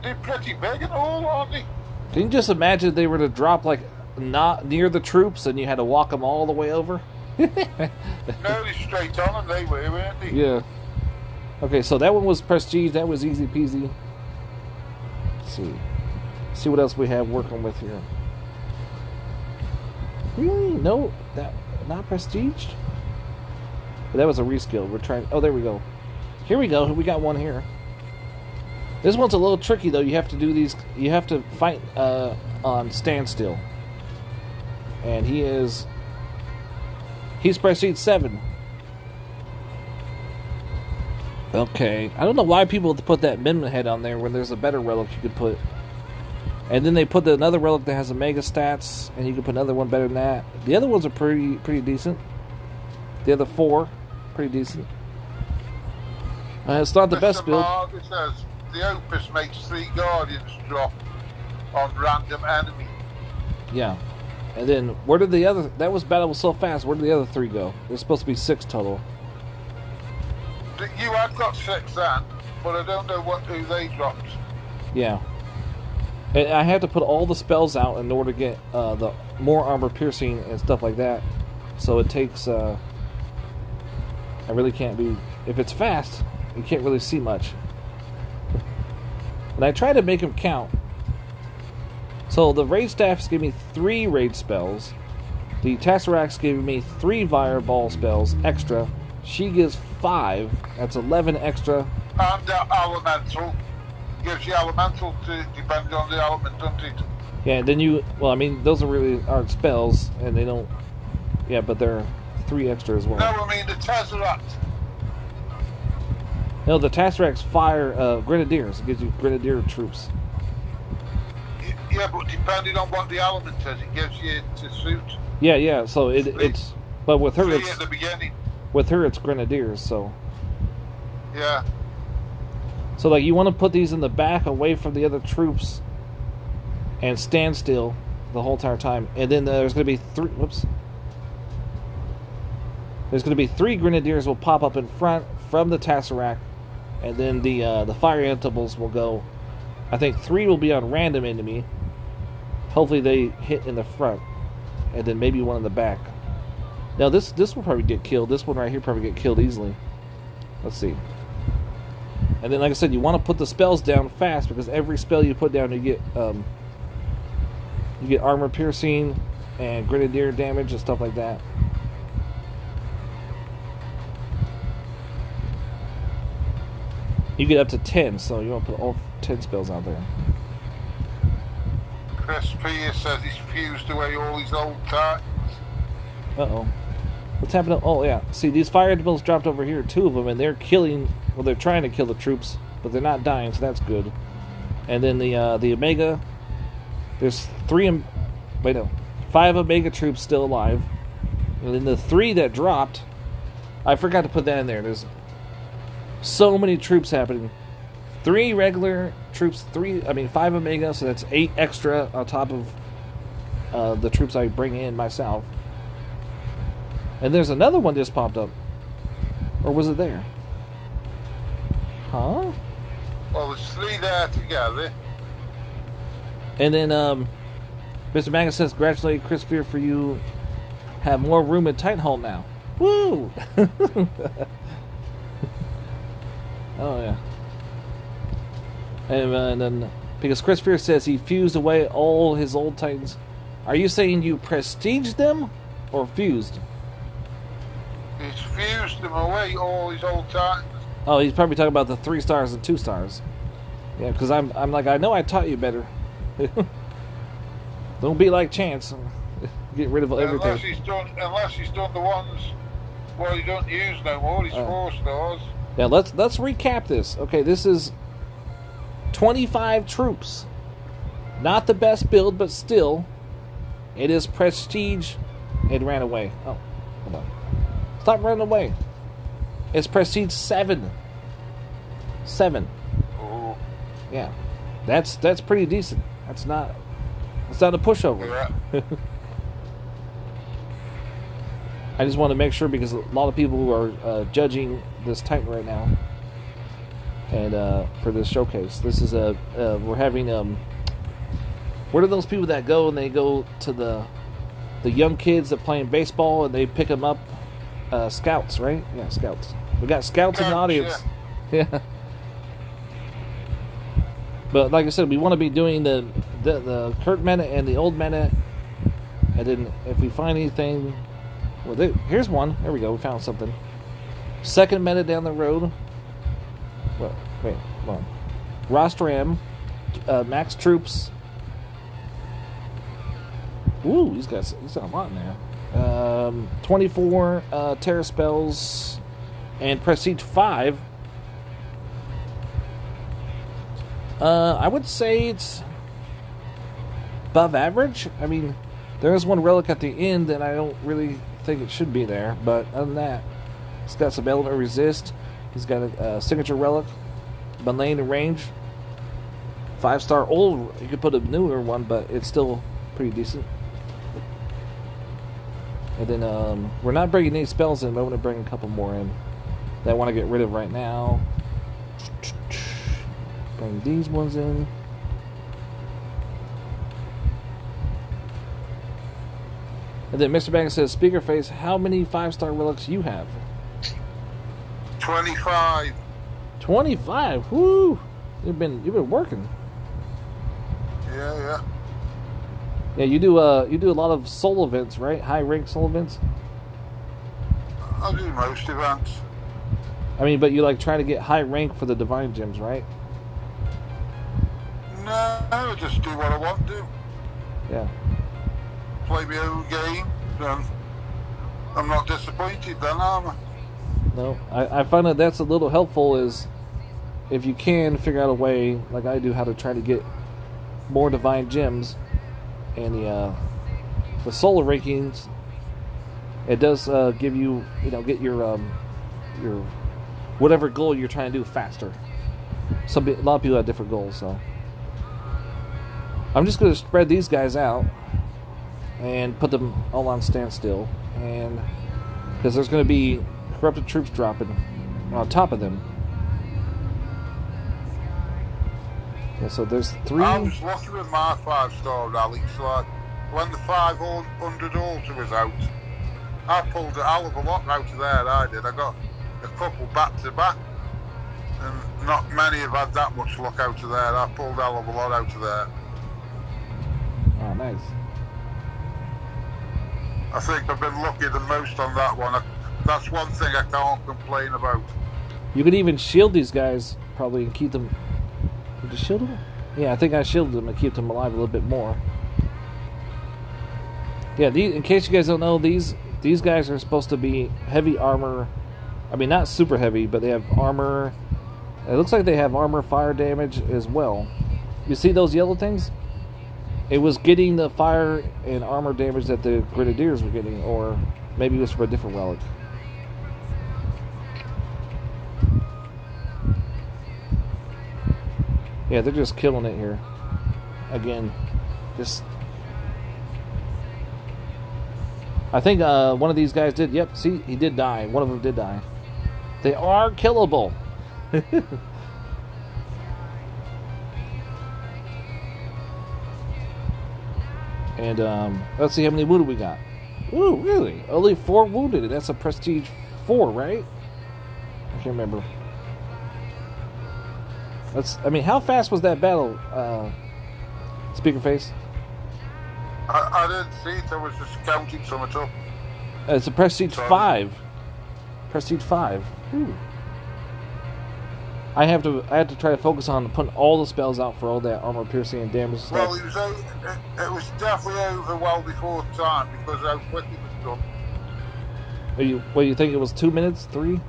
Speaker 6: they're pretty big and all, aren't they?
Speaker 1: Can you just imagine if they were to drop like not near the troops and you had to walk them all the way over?
Speaker 6: No, they're straight on and they were, weren't they?
Speaker 1: Yeah. Okay, so that one was prestige. That was easy peasy. Let's see what else we have working with here. Really? No, that not prestiged. But that was a reskill. We're trying. Oh, there we go. Here we go. We got one here. This one's a little tricky though. You have to do these. You have to fight on standstill. And he's prestige 7. Okay, I don't know why people put that Minman head on there when there's a better relic you could put. And then they put another relic that has Omega stats, and you can put another one better than that. The other ones are pretty decent. The other 4, pretty decent. It's not the best build.
Speaker 6: It says the opus makes 3 guardians drop on random enemy.
Speaker 1: Yeah. And then, where did the other... That was battle so fast. Where did the other 3 go? There's supposed to be 6 total.
Speaker 6: You had got 6 then, but I don't know who they dropped.
Speaker 1: Yeah. And I had to put all the spells out in order to get the more armor piercing and stuff like that. So it takes... I really can't be... If it's fast, you can't really see much. And I try to make them count. So the Rage Staffs give me 3 Rage spells. The Tesseract's giving me 3 Fireball spells extra. She gives 5. That's 11 extra.
Speaker 6: And Elemental. Gives you Elemental to depend on the element, doesn't it?
Speaker 1: Yeah, then you... Well, I mean, those aren't spells, and they don't... Yeah, but they're 3 extra as well.
Speaker 6: No, I mean the Tesseract.
Speaker 1: No, the Tesseract's fire Grenadiers. It gives you Grenadier troops.
Speaker 6: Yeah, but depending on what the element is, it gives you to suit.
Speaker 1: Yeah. So it's... But with her,
Speaker 6: 3
Speaker 1: it's...
Speaker 6: at the beginning.
Speaker 1: With her, it's Grenadiers, so...
Speaker 6: Yeah.
Speaker 1: So, like, you want to put these in the back away from the other troops and stand still the whole entire time. And then there's going to be 3... Whoops. There's going to be 3 Grenadiers will pop up in front from the Tesseract. And then the Fire Antables will go... I think 3 will be on random enemy. Hopefully they hit in the front. And then maybe 1 in the back. Now, this will probably get killed. This one right here probably get killed easily. Let's see. And then, like I said, you want to put the spells down fast, because every spell you put down, you get armor piercing and grenadier damage and stuff like that. You get up to 10, so you want to put all 10 spells out there.
Speaker 6: Chris Pierce says he's fused away all his old titans.
Speaker 1: Uh-oh. What's happening? Oh, yeah. See, these fire bills dropped over here, 2 of them, and they're killing... Well, they're trying to kill the troops, but they're not dying, so that's good. And then the Omega... There's 5 Omega troops still alive. And then the 3 that dropped... I forgot to put that in there. There's so many troops happening. 3 regular troops, 5 Omega, so that's 8 extra on top of the troops I bring in myself. And there's another one just popped up. Or was it there? Huh?
Speaker 6: Well, there's 3 there together.
Speaker 1: And then, Mr. Magus says, congratulate Chris Fear for you have more room in Titanhall now. Woo! Oh, yeah. And then, because Chris Fear says he fused away all his old Titans. Are you saying you prestiged them or fused?
Speaker 6: He's fused them away, all his old titans.
Speaker 1: Oh, he's probably talking about the 3 stars and 2 stars. Yeah, because I'm like, I know I taught you better. Don't be like Chance. Get rid of everything.
Speaker 6: Unless he's done the ones where he don't use no more. He's 4 stars.
Speaker 1: Yeah, let's recap this. Okay, this is 25 troops. Not the best build, but still, it is prestige. It ran away. Oh, hold on. Stop running away. It's prestige 7. 7.
Speaker 6: Oh.
Speaker 1: Yeah, that's pretty decent. That's not a pushover.
Speaker 6: Yeah.
Speaker 1: I just want to make sure, because a lot of people are judging this Titan right now, and for this showcase, this is we're having what are those people that go and they go to the young kids that playing baseball and they pick them up? Scouts, right? Yeah, scouts. We got scouts in the audience. Yeah. But like I said, we want to be doing the current meta and the old meta, and then if we find anything, well, here's one. There we go. We found something. Second meta down the road. Well, wait, hold on. Rostram, max troops. Ooh, he's got a lot in there. 24 terror spells and prestige 5. I would say it's above average. I mean, there is one relic at the end that I don't really think it should be there, but other than that, it's got some element resist. He's got a signature relic, mundane in range, 5-star old. You could put a newer one, but it's still pretty decent. And then we're not bringing any spells in, but I'm going to bring a couple more in that I want to get rid of right now. Bring these ones in. And then Mr. Bang says, Speaker Face, how many 5-star relics you have?
Speaker 6: 25.
Speaker 1: 25? Woo! You've been working.
Speaker 6: Yeah.
Speaker 1: Yeah, you do a lot of soul events, right? High rank soul events.
Speaker 6: I do most events.
Speaker 1: I mean, but you like try to get high rank for the divine gems, right?
Speaker 6: No, I just do what I want to do.
Speaker 1: Yeah.
Speaker 6: Play my own game, then I'm not disappointed then, am I?
Speaker 1: No, I find that that's a little helpful is if you can figure out a way, like I do, how to try to get more divine gems and the solar rankings. It does give you, get your whatever goal you're trying to do faster. A lot of people have different goals, so I'm just going to spread these guys out and put them all on standstill, and because there's going to be corrupted troops dropping on top of them. Yeah, so there's 3.
Speaker 6: I was lucky with my 5-star rally, so when the 500 altar was out, I pulled a hell of a lot out of there, I did. I got a couple back to back, and not many have had that much luck out of there. I pulled a hell of a lot out of there.
Speaker 1: Oh, nice.
Speaker 6: I think I've been lucky the most on that one. That's one thing I can't complain about.
Speaker 1: You could even shield these guys, probably, and keep them... Did you shield them? Yeah, I think I shielded them and keep them alive a little bit more. Yeah, in case you guys don't know, these guys are supposed to be heavy armor. I mean, not super heavy, but they have armor. It looks like they have armor fire damage as well. You see those yellow things? It was getting the fire and armor damage that the Grenadiers were getting, or maybe it was from a different relic. Yeah, they're just killing it here. Again, just... I think one of these guys did. Yep, see, he did die. One of them did die. They are killable. And let's see how many wounded we got. Ooh, really? Only 4 wounded, and that's a prestige 4, right? I can't remember. I mean, how fast was that battle, Speaker Face?
Speaker 6: I didn't see it. I was just counting some of it up.
Speaker 1: It's a prestige 5. Prestige 5. Ooh. I have to try to focus on putting all the spells out for all that armor piercing and damage stuff.
Speaker 6: Well, it was definitely over well before time because how quick it was done.
Speaker 1: You think it was 2 minutes, 3?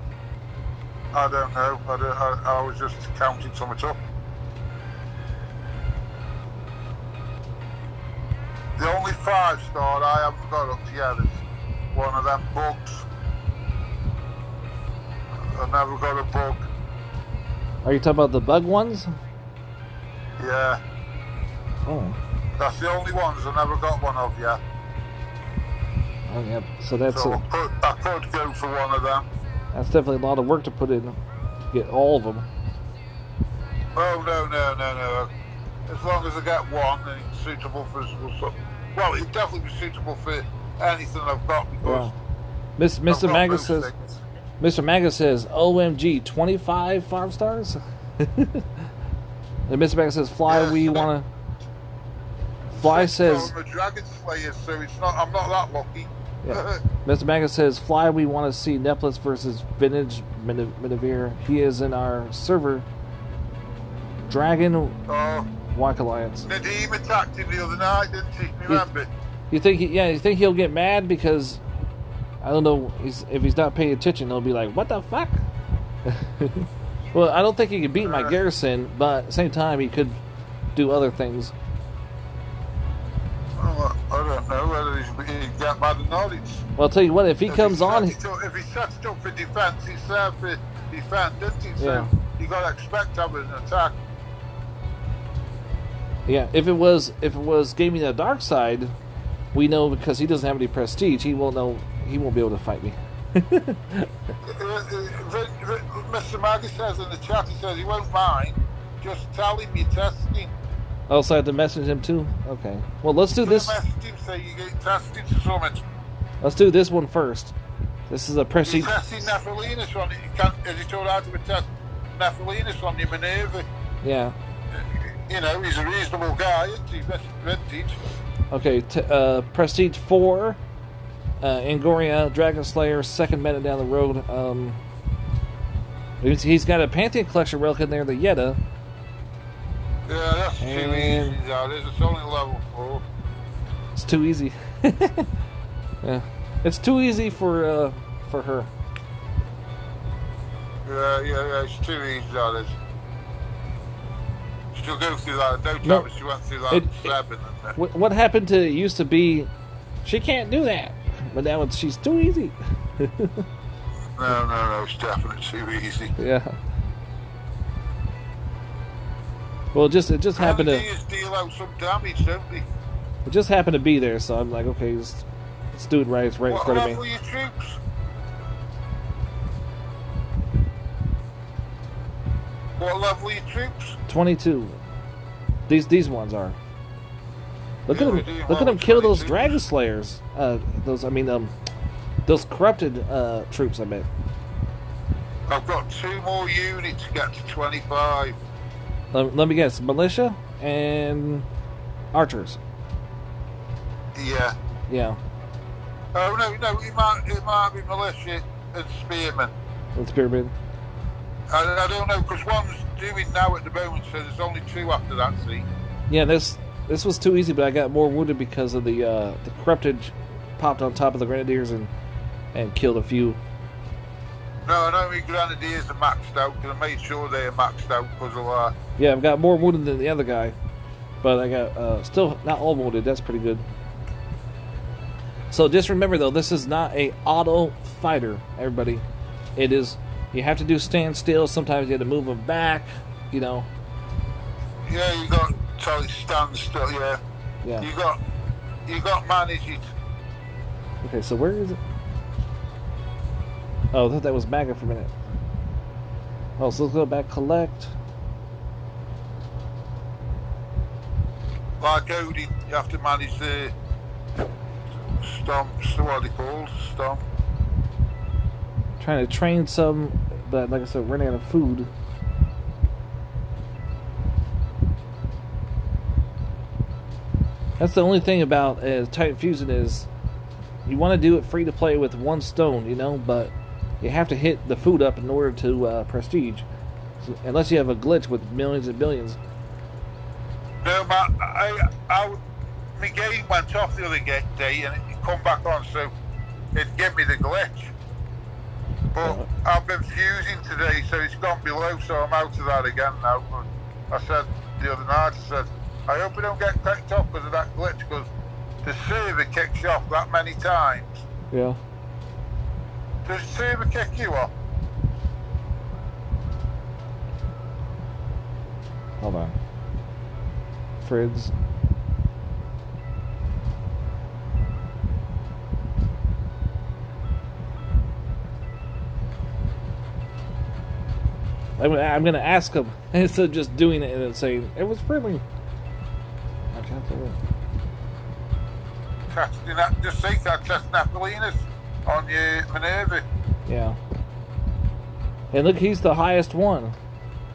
Speaker 6: I don't know. I was just counting some of it up. The only 5-star I haven't got up together is one of them bugs. I never got a bug.
Speaker 1: Are you talking about the bug ones?
Speaker 6: Yeah.
Speaker 1: Oh.
Speaker 6: That's the only ones I never got one of yet.
Speaker 1: Oh, yeah. So that's
Speaker 6: so I could go for one of them.
Speaker 1: That's definitely a lot of work to put in to get all of them.
Speaker 6: Oh, no. As long as I get one, then it's suitable for... Well, it'd definitely be suitable for anything I've got because...
Speaker 1: Yeah. Mr. Magus says... Mr. Magus says, OMG, 25 5-stars? And Mr. Magus says, Fly,
Speaker 6: yeah,
Speaker 1: we want to... Fly says...
Speaker 6: I'm a Dragon Slayer, so I'm not that lucky.
Speaker 1: Yeah. Mr. Magus says, Fly, we want to see Nephelinis versus Vintage Minavir. He is in our server. Dragon Walk Alliance.
Speaker 6: Nadim attacked him the other night, didn't he? Remember?
Speaker 1: You think he'll get mad because... I don't know, if he's not paying attention, he'll be like, what the fuck? Well, I don't think he could beat my garrison, but at the same time, he could do other things.
Speaker 6: Well, I don't know whether he's got bad knowledge.
Speaker 1: Well, I'll tell you what, if he comes on...
Speaker 6: If he sets it up for defence, he's there for defence, doesn't he? So
Speaker 1: Yeah.
Speaker 6: you got to expect to have an attack.
Speaker 1: Yeah, if it was gaming the dark side, we know because he doesn't have any prestige, he won't be able to fight me.
Speaker 6: Mr. Maggie says in the chat, he says he won't mind. Just tell him you're testing.
Speaker 1: Oh, so I have to message him too? Okay. Well, let's do this.
Speaker 6: Message him, say you get testing to summit.
Speaker 1: Let's do this one first. This is a prestige.
Speaker 6: He's testing Nephelinis on it. As he told how to test Nephelinis on your maneuver.
Speaker 1: Yeah.
Speaker 6: You know, he's a reasonable guy, isn't he? Vintage.
Speaker 1: Okay, prestige 4. Angoria, Dragon Slayer, second meta down the road. He's got a Pantheon Collection relic in there, the Yetta.
Speaker 6: Yeah, that's too easy. That is. It's only level 4.
Speaker 1: It's too easy. Yeah, it's too easy for her.
Speaker 6: Yeah, it's too easy. That is. She'll go through that. No
Speaker 1: No,
Speaker 6: time she went through that.
Speaker 1: What happened to it used to be? She can't do that, but now she's too easy.
Speaker 6: No, it's definitely too easy.
Speaker 1: Yeah. Well, it just happened to.
Speaker 6: Deal out some damage, don't they?
Speaker 1: It just happened to be there, so I'm like, okay, let's do it right. It's right in front of me.
Speaker 6: What level are your troops? What level are your troops?
Speaker 1: 22. These ones are. Look
Speaker 6: Yeah,
Speaker 1: at
Speaker 6: we're
Speaker 1: them!
Speaker 6: doing
Speaker 1: Look at
Speaker 6: well
Speaker 1: them kill those
Speaker 6: 22.
Speaker 1: Dragon Slayers. Those corrupted troops. I meant.
Speaker 6: I've got 2 more units to get to 25.
Speaker 1: Let me guess. Militia and archers.
Speaker 6: Yeah.
Speaker 1: Yeah.
Speaker 6: Oh no, it might be militia and spearmen.
Speaker 1: Let's pyramid.
Speaker 6: I don't know because one's doing now at the moment, so there's only 2 after that. See.
Speaker 1: Yeah, this was too easy, but I got more wounded because of the corrupted popped on top of the grenadiers and killed a few.
Speaker 6: No, I know my grenadiers are maxed out because I made sure they are maxed out because of
Speaker 1: Yeah, I've got more wounded than the other guy, but I got still not all wounded. That's pretty good. So just remember though, this is not a auto fighter, everybody. It is. You have to do stand still. Sometimes you have to move them back. You know.
Speaker 6: Yeah, you got to stand still. Yeah.
Speaker 1: Yeah.
Speaker 6: You got manage it.
Speaker 1: Okay, so where is it? Oh, I thought that was MAGA for a minute. Oh, so let's go back, collect.
Speaker 6: Like Odin, you have to manage the stomps. What are they called? Stomp.
Speaker 1: Trying to train some, but like I said, running out of food. That's the only thing about Titan Fusion is you want to do it free to play with 1 stone, you know, but you have to hit the food up in order to prestige. So, unless you have a glitch with millions and billions.
Speaker 6: No, my game went off the other day and it come back on, so it gave me the glitch. But I've been fusing today, so it's gone below, so I'm out of that again now. But I said the other night, I hope I don't get kicked off because of that glitch, because the server kicks you off that many times.
Speaker 1: Yeah.
Speaker 6: Does the server kick you off?
Speaker 1: Hold on. Fridz. I'm gonna ask him instead of just doing it and then saying it was friendly. I can't do it.
Speaker 6: Testing that, just say that test Nephelinis on your maneuver.
Speaker 1: Yeah. And look, he's the highest one.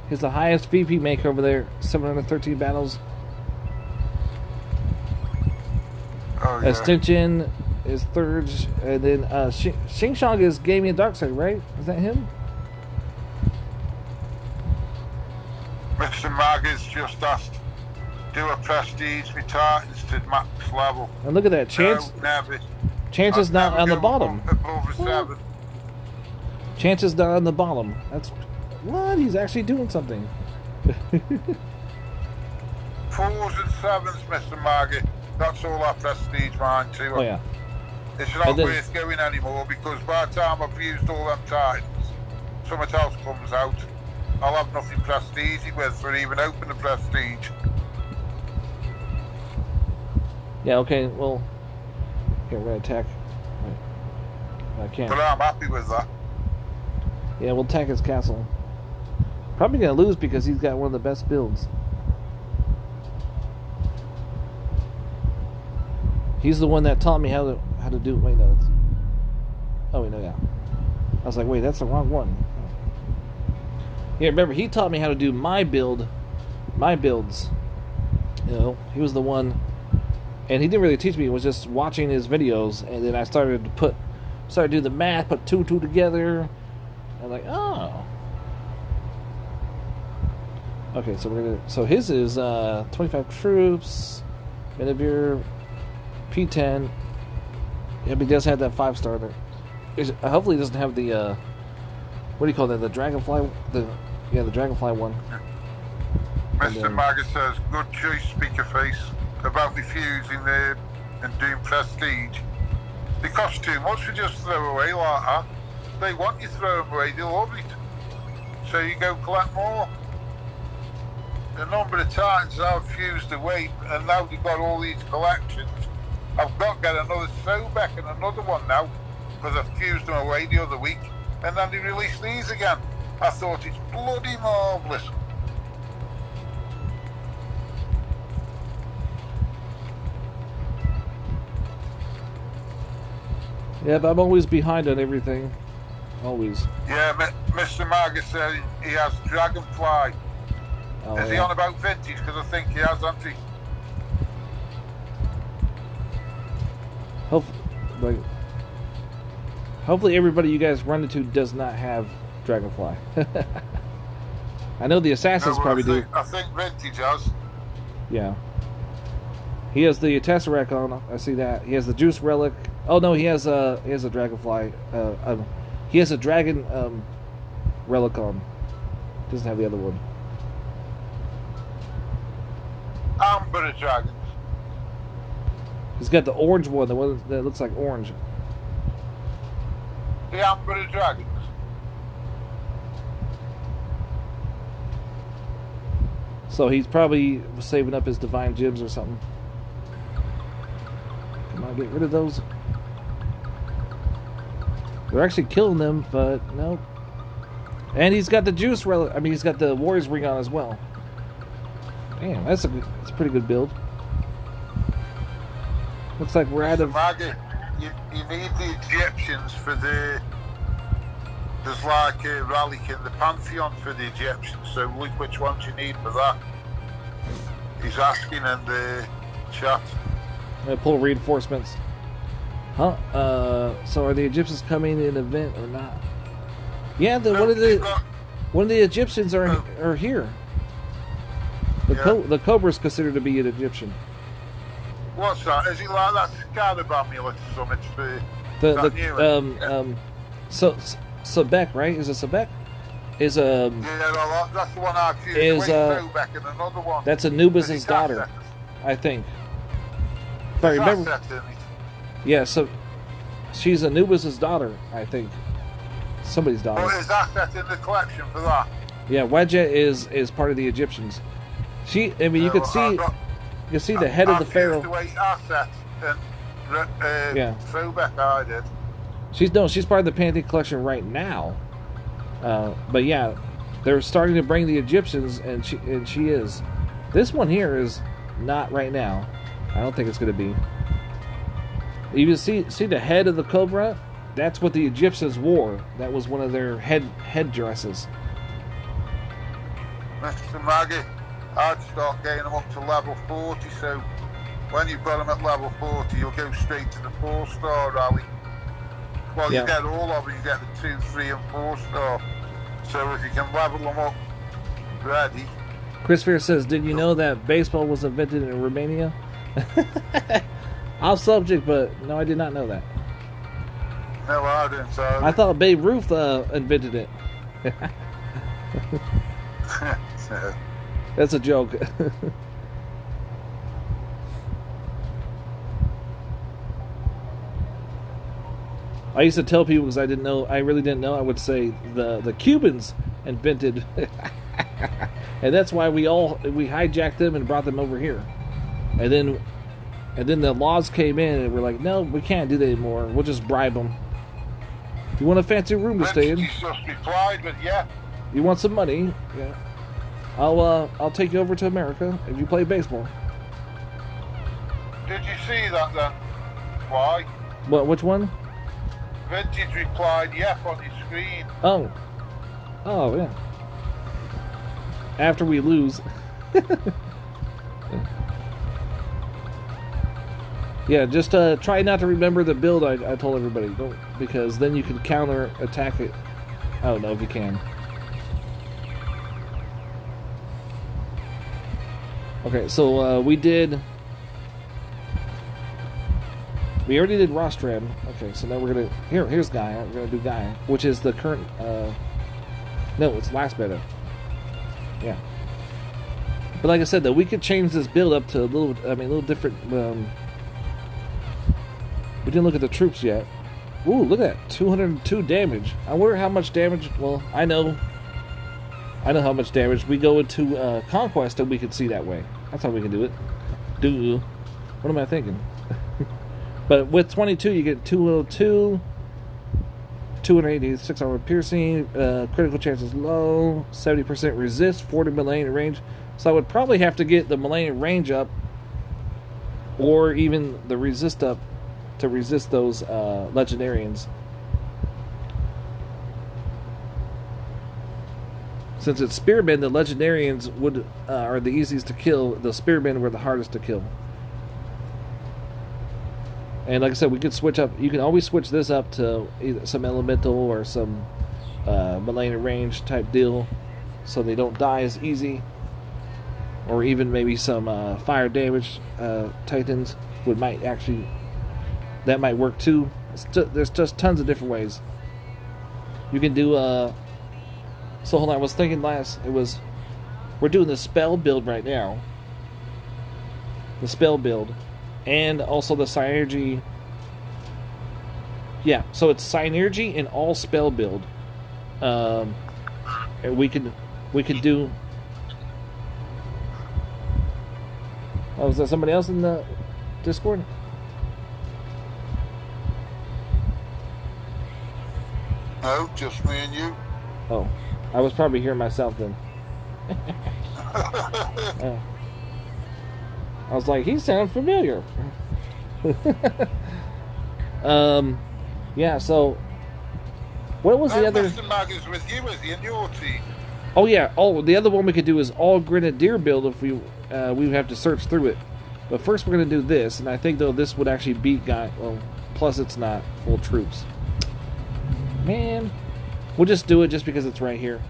Speaker 1: He's the highest VP maker over there. 713 battles.
Speaker 6: Oh, yeah.
Speaker 1: Extension is third, and then Xing Shang is gaming a dark side, right? Is that him?
Speaker 6: Mr. Mag has just asked, do a prestige with Titans to max level.
Speaker 1: And look at that chance.
Speaker 6: No, never.
Speaker 1: Chance is not on the bottom.
Speaker 6: Above a 7.
Speaker 1: Chance is not on the bottom. That's what? He's actually doing something.
Speaker 6: 4s and 7s, Mr. Maggie. That's all our prestige mine too.
Speaker 1: Oh yeah.
Speaker 6: It's not worth going anymore because by the time I've used all them titans, something else comes out. I'll have nothing prestige with for even open the prestige.
Speaker 1: Yeah, okay, well, okay, we're gonna attack. I can't.
Speaker 6: But I'm happy with that.
Speaker 1: Yeah, we'll attack his castle. Probably gonna lose because he's got one of the best builds. He's the one that taught me how to do. Wait, no. Oh wait, no, yeah. I was like, wait, that's the wrong one. Yeah, remember he taught me how to do my builds. You know, he was the one, and he didn't really teach me. It was just watching his videos, and then I started to do the math, put two together. I'm like, oh. Okay, so his is 25 troops, Menevere, P10. Yeah, but he does have that 5-star there. Hopefully he doesn't have the what do you call that? The dragonfly, the dragonfly one.
Speaker 6: Mr. Maggie says, good choice, speaker face, about refusing and doing prestige. They cost too much to just throw away like that. They want you to throw them away, they love it. So you go collect more. The number of times I've fused away and now they've got all these collections. I've got to get another throwback and another one now because I fused them away the other week and then they released these again. I thought it's bloody marvellous.
Speaker 1: Yeah, but I'm always behind on everything. Always.
Speaker 6: Yeah, Mr. Margus said he has Dragonfly.
Speaker 1: Oh,
Speaker 6: Is he on about vintage? Because I think he has, hasn't he?
Speaker 1: Hopefully everybody you guys run into does not have Dragonfly. I know the assassins probably do.
Speaker 6: I think vintage has.
Speaker 1: Yeah. He has the Tesseract on. I see that. He has the Juice Relic. Oh no, he has a Dragonfly. He has a Dragon Relic on. Doesn't have the other one.
Speaker 6: Amber of Dragons.
Speaker 1: He's got the orange one, the one that looks like orange.
Speaker 6: The Amber of Dragons.
Speaker 1: So he's probably saving up his divine gems or something. Come on, get rid of those. They're actually killing them, but nope. And he's got the Juice Relic. I mean, he's got the Warrior's Ring on as well. Damn, that's a pretty good build. Looks like we're out of...
Speaker 6: Maggie, you need the Egyptians for the... There's like a relic in the Pantheon for the Egyptians, so look which ones you need for that. He's asking in the chat.
Speaker 1: I'm gonna pull reinforcements. Huh? So are the Egyptians coming in an event or not? Yeah, one of the Egyptians are here. The Cobra's considered to be an Egyptian.
Speaker 6: What's that? Is he like that scarab amulet or something for that new one?
Speaker 1: Sebek, right? Is it Sebek? Is
Speaker 6: yeah, well, that's the one I accused.
Speaker 1: Is
Speaker 6: Sebek and another one.
Speaker 1: That's Anubis' daughter, I think. If I remember. Yeah, so she's Anubis' daughter, I think. Somebody's daughter.
Speaker 6: Oh, is that in the collection for that?
Speaker 1: Yeah, Wedja is part of the Egyptians. You can see the head of the pharaoh.
Speaker 6: Yeah. Throwback I did.
Speaker 1: She's part of the Pantheon collection right now. But yeah, they're starting to bring the Egyptians, and she is. This one here is not right now. I don't think it's going to be. You see the head of the cobra? That's what the Egyptians wore. That was one of their headdresses.
Speaker 6: Mr. Maggie, I'd start getting them up to level 40, so when you've got them at level 40, you'll go straight to the 4-star rally. Well, you get all of them, you get the 2, 3 and 4-star. So if you can level them up ready.
Speaker 1: Chris Fair says, did you know that baseball was invented in Romania? Off subject, but no, I did not know that.
Speaker 6: No, I didn't. So
Speaker 1: I thought Babe Ruth invented it. That's a joke. I used to tell people because I really didn't know. I would say the Cubans invented, and that's why we hijacked them and brought them over here, and then the laws came in and we're like, no, we can't do that anymore. We'll just bribe them. You want a fancy room to stay in?
Speaker 6: You just replied with yeah.
Speaker 1: You want some money? Yeah. I'll take you over to America if you play baseball.
Speaker 6: Did you see that then? Why?
Speaker 1: What? Which one?
Speaker 6: Vintage replied yep on your screen.
Speaker 1: Oh yeah. After we lose. Yeah, just try not to remember the build I told everybody. Don't, because then you can counter attack it. I don't know if you can. Okay, so we already did Rostram. Okay, so now we're gonna here's Gaia. We're gonna do Gaia, which is the current. No, it's last beta. Yeah. But like I said, though, we could change this build up to a little different. We didn't look at the troops yet. Ooh, look at that, 202 damage. I wonder how much damage. Well, I know how much damage. We go into Conquest and we can see that way. That's how we can do it. What am I thinking? But with 22, you get 202, 286 armor piercing, critical chance is low, 70% resist, 40 Millennium range. So I would probably have to get the Millennium range up, or even the resist up to resist those legendarians. Since it's spearmen, the legendarians are the easiest to kill. The spearmen were the hardest to kill. And like I said, we could switch up. You can always switch this up to either some elemental or some Millennium range type deal, so they don't die as easy. Or even maybe some fire damage titans that might work too. There's just tons of different ways. You can do so hold on, I was thinking we're doing the spell build right now. The spell build. And also the synergy. Yeah, so it's synergy and all spell build. And we can do. Oh, is there somebody else in the Discord?
Speaker 6: No, just me and you.
Speaker 1: Oh, I was probably hearing myself then. I was like, he sounds familiar. Yeah, so what was the other?
Speaker 6: Mr. Mag is with you, is he in your team?
Speaker 1: Oh yeah. Oh, the other one we could do is all Grenadier build if we would have to search through it. But first we're gonna do this, and I think though this would actually beat Guy. Well, plus it's not full troops. Man, we'll just do it just because it's right here.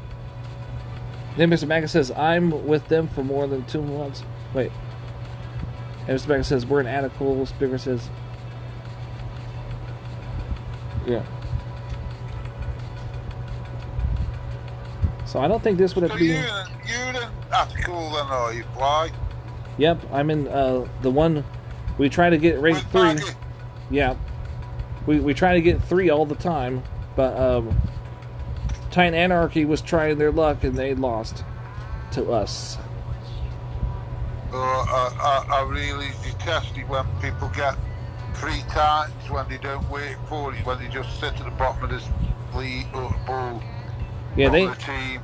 Speaker 1: Then Mr. Maga says, I'm with them for more than 2 months. Wait. And Mr. Maga says, we're in Atticles. Bigger says, yeah. So I don't think this would have to be...
Speaker 6: you're in Atticle then, are you, Bly?
Speaker 1: Yep, I'm in the one... We try to get rank 3.
Speaker 6: Maggie.
Speaker 1: Yeah. We try to get 3 all the time, but Titan Anarchy was trying their luck and they lost to us.
Speaker 6: I really detest it when people get 3 Titans when they don't wait for it, when they just sit at the bottom of this league or ball.
Speaker 1: Yeah,
Speaker 6: the team.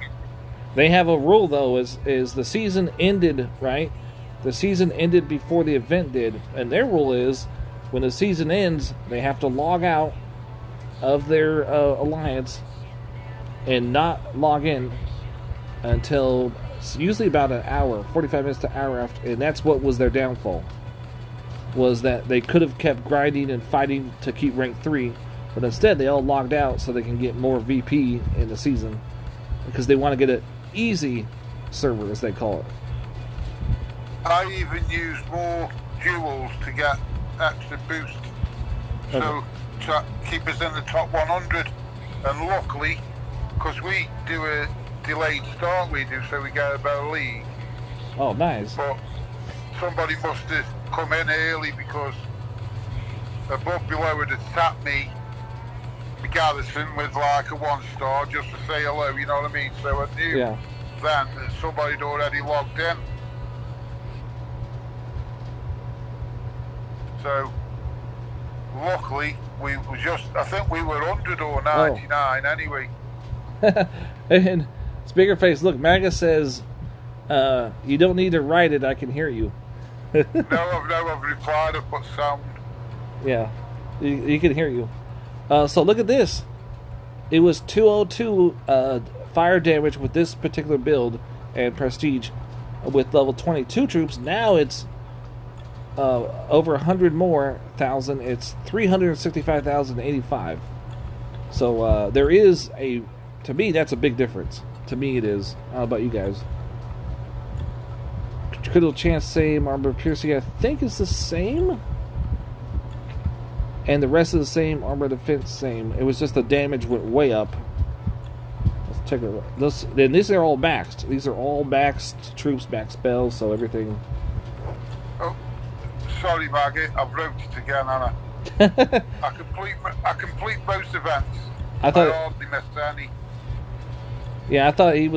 Speaker 1: They have a rule though, is the season ended, right? The season ended before the event did, and their rule is when the season ends, they have to log out of their alliance and not log in until usually about an hour, 45 minutes to an hour after, and that's what was their downfall. Was that they could have kept grinding and fighting to keep rank 3, but instead they all logged out so they can get more VP in the season because they want to get an easy server, as they call it.
Speaker 6: I even use more duels to get extra boost, so to keep us in the top 100. And luckily, because we do a delayed start we do, so we get a better league.
Speaker 1: Oh, nice.
Speaker 6: But somebody must have come in early because above below had attacked me, Garrison, with like a 1-star just to say hello, you know what I mean? So I knew then that somebody had already logged in. So luckily we were I think we were 100 or 99 anyway.
Speaker 1: And Speakerface, look, Maga says, you don't need to write it, I can hear you.
Speaker 6: No, I've replied, I've put sound.
Speaker 1: Yeah, you can hear you. So look at this. It was 202 fire damage with this particular build and prestige with level 22 troops. Now it's over 100 more thousand. It's 365,085. So there is a, to me, that's a big difference. To me it is. I don't know about you guys. Critical chance same, armor piercing I think is the same. And the rest is the same, armor defense same. It was just the damage went way up. Let's check it. Then these are all maxed. These are all maxed troops, max spells, so everything.
Speaker 6: Oh, sorry, Maggie. I've wrote it again, Anna. I complete most events. I hardly missed any.
Speaker 1: Yeah, I thought he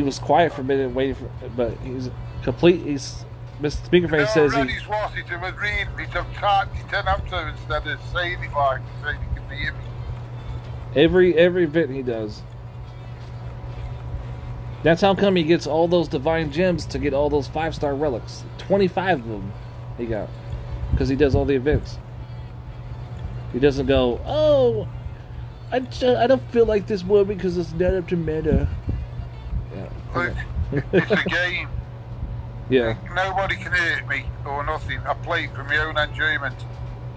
Speaker 1: was quiet for a minute, waiting for, but he's complete. He's. Mr. Speakerface says
Speaker 6: he's lost it. Was reading it. I've typed it in after instead of saying it like saying he can hear me.
Speaker 1: Every bit he does. That's how come he gets all those divine gems to get all those 5-star relics. 25 of them he got because he does all the events. He doesn't go, oh, I don't feel like this one because it's not up to meta. Yeah.
Speaker 6: Look, it's a game.
Speaker 1: Yeah.
Speaker 6: Nobody can hurt me or nothing. I play for my own enjoyment.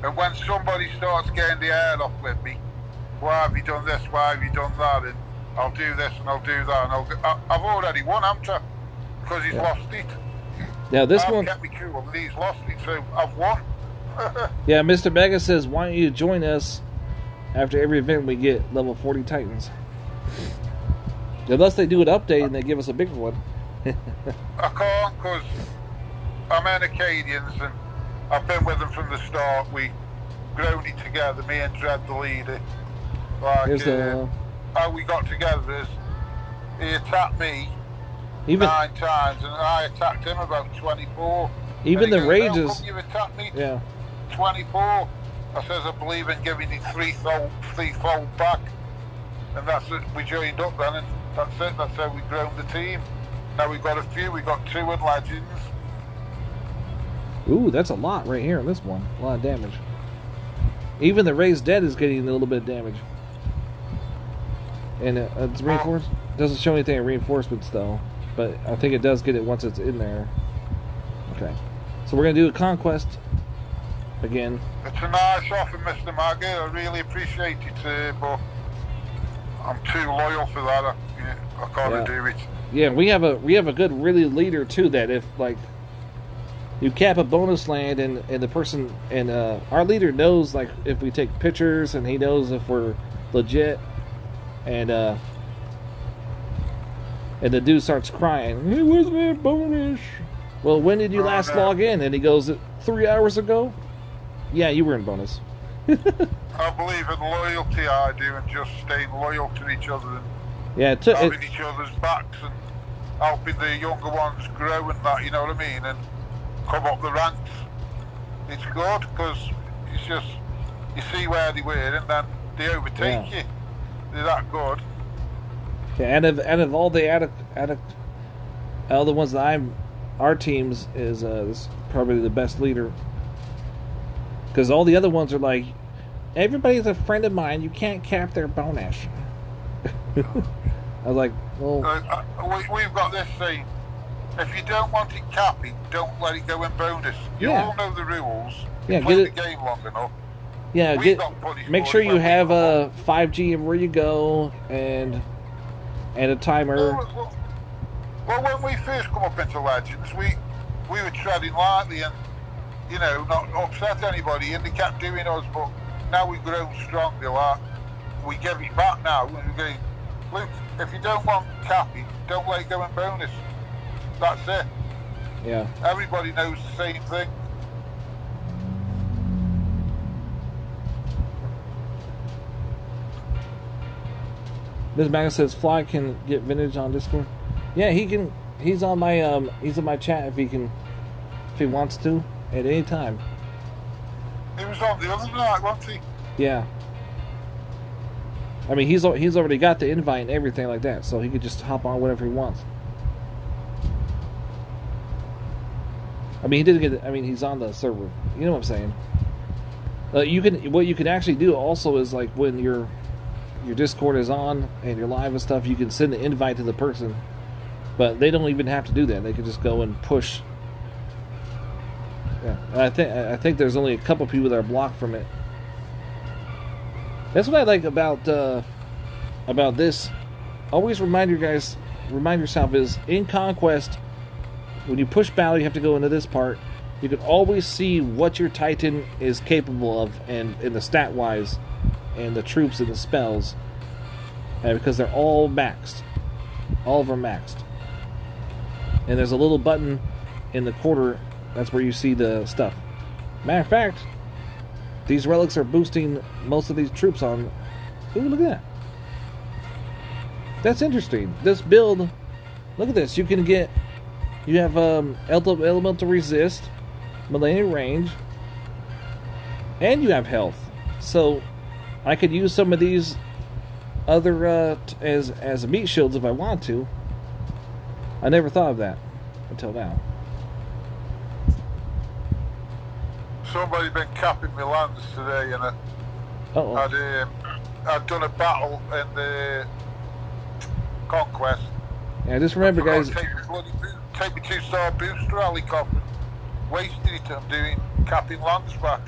Speaker 6: And when somebody starts getting the air off with me, why have you done this? Why have you done that? And I'll do this and I'll do that. And I've already won, haven't I? Because he's lost it.
Speaker 1: Now this one
Speaker 6: kept me cool, and he's lost it, so I've won.
Speaker 1: Yeah, Mr. Mega says, why don't you join us after every event we get level 40 Titans? Unless they do an update and they give us a bigger one.
Speaker 6: I can't because I'm in Acadians and I've been with them from the start. We've grown it together, me and Dredd the leader. Like how we got together is he attacked me 9 times and I attacked him about 24.
Speaker 1: Even the rages.
Speaker 6: How come you attacked me 24? I says I believe in giving it threefold back. And that's it. We joined up then and that's it. That's how we grown the team. Now we've got a few. We've got 2 in Legends.
Speaker 1: Ooh, that's a lot right here in this one. A lot of damage. Even the raised dead is getting a little bit of damage. And it's reinforced. Doesn't show anything in reinforcements though, but I think it does get it once it's in there. Okay, so we're gonna do a conquest again.
Speaker 6: It's a nice offer, Mr. Maggie. I really appreciate it, but I'm too loyal for that. I can't do it.
Speaker 1: Yeah, we have a good really leader too. That if like you cap a bonus land and the person and our leader knows like if we take pictures and he knows if we're legit and the dude starts crying. Hey, where's my bonus? Well, when did you last log in? And he goes 3 hours ago. Yeah, you were in bonus.
Speaker 6: I believe in loyalty. I do, and just staying loyal to each other. And having each other's backs and helping the younger ones grow and that, you know what I mean, and come up the ranks. It's good because it's just you see where they were and then they overtake you. They're that good.
Speaker 1: Yeah, out of all the all the ones that our teams is probably the best leader because all the other ones are like everybody's a friend of mine. You can't cap their bonus. I was like, well...
Speaker 6: we've got this saying, if you don't want it capping, don't let it go in bonus. You all know the rules. You play the game long enough.
Speaker 1: Yeah, make sure you have a 5G and where you go, and a timer.
Speaker 6: Well, when we first come up into Legends, we were treading lightly and, you know, not upset anybody, and they kept doing us, but now we've grown stronger, like, we give it back now, we're going, Luke, if you don't want Cappy, don't let it go in bonus. That's it.
Speaker 1: Yeah.
Speaker 6: Everybody knows the same thing.
Speaker 1: Ms. Magnus says Fly can get vintage on Discord. Yeah, he can. He's on my he's in my chat if he wants to at any time.
Speaker 6: He was on the other night, wasn't he?
Speaker 1: Yeah. I mean, he's already got the invite and everything like that, so he could just hop on whenever he wants. I mean, he didn't get. I mean, he's on the server. You know what I'm saying? What you can actually do also is like when your Discord is on and you're live and stuff, you can send an invite to the person, but they don't even have to do that. They can just go and push. Yeah, and I think there's only a couple people that are blocked from it. That's what I like about this. Always remind yourself is in Conquest, when you push battle, you have to go into this part. You can always see what your Titan is capable of, and in the stat wise, and the troops and the spells, and because they're all maxed, all of them maxed. And there's a little button in the corner. That's where you see the stuff. Matter of fact, these relics are boosting most of these troops on. Ooh, look at that. That's interesting. This build, look at this. You have elemental resist, millennium range, and you have health. So I could use some of these other as meat shields if I want to. I never thought of that until now.
Speaker 6: Somebody been capping my lands today, and I'd done a battle in the Conquest.
Speaker 1: Yeah, just remember, guys.
Speaker 6: Take me 2-star booster helicopter. Wasted it. I'm doing capping lands back.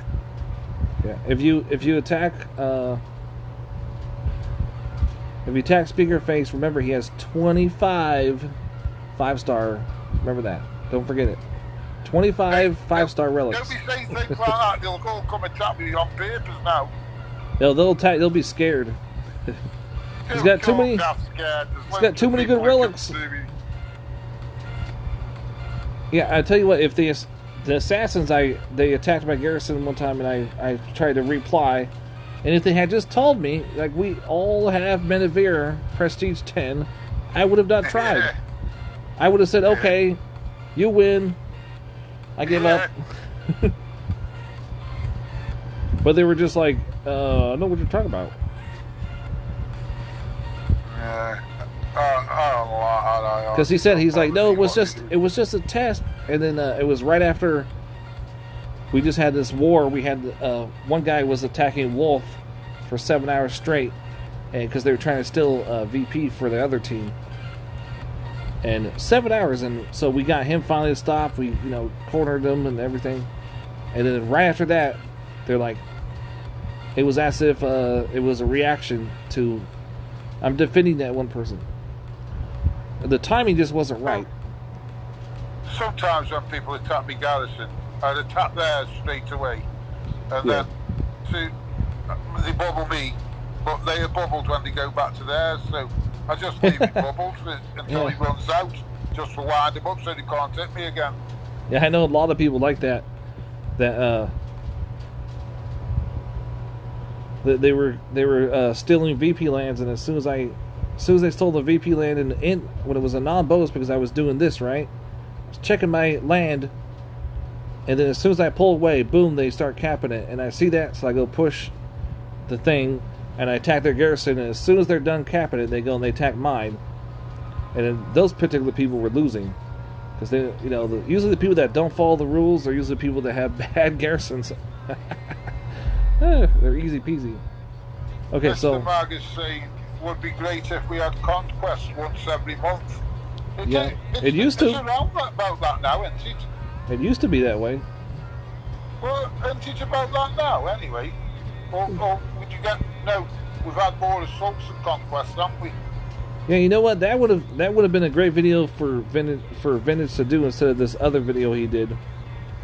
Speaker 1: Yeah, if you attack Speaker Face, remember he has 25 5-star. Remember that. Don't forget it. 25 5-star relics.
Speaker 6: Don't be saying things like that. They'll all come attack me on papers now.
Speaker 1: They'll attack. They'll be scared. He's got too many. He's got too many good relics. Yeah, I tell you what. If the assassins, they attacked my garrison one time, and I tried to reply, and if they had just told me like we all have Menevere Prestige 10, I would have not tried. I would have said, okay, you win. I give up. But they were just like, I know what you're talking about. Because he said, he's like, no, it was just a test. And then it was right after we just had this war. We had one guy was attacking Wolf for 7 hours straight, and because they were trying to steal VP for the other team. And 7 hours, and so we got him finally to stop. We, cornered him and everything. And then right after that, they're like, it was as if it was a reaction to, I'm defending that one person. The timing just wasn't right.
Speaker 6: Sometimes when people attack me garrison, I'd attack theirs straight away. And then they bubble me, but they are bubbled when they go back to theirs, so I just leave it bubbled until he runs out, just to wind him up so they can't hit me again.
Speaker 1: Yeah, I know a lot of people like that. They were stealing VP lands, and as soon as they stole the VP land and when it was a non-bonus, because I was doing this right, I was checking my land, and then as soon as I pull away, boom, they start capping it, and I see that, so I go push the thing. And I attack their garrison, and as soon as they're done capping it, they go and they attack mine. And then those particular people were losing, because they, usually the people that don't follow the rules are usually people that have bad garrisons. They're easy peasy. Okay,
Speaker 6: Mr.
Speaker 1: so
Speaker 6: Mag is saying would be great if we had Conquest once every month.
Speaker 1: It used to.
Speaker 6: It's around about that now, isn't it?
Speaker 1: It used to be that way.
Speaker 6: Well, isn't it about that now, anyway? Or would you get... No, we've had more assaults and conquests, haven't we?
Speaker 1: Yeah, you know what? That would have been a great video for Vintage to do instead of this other video he did.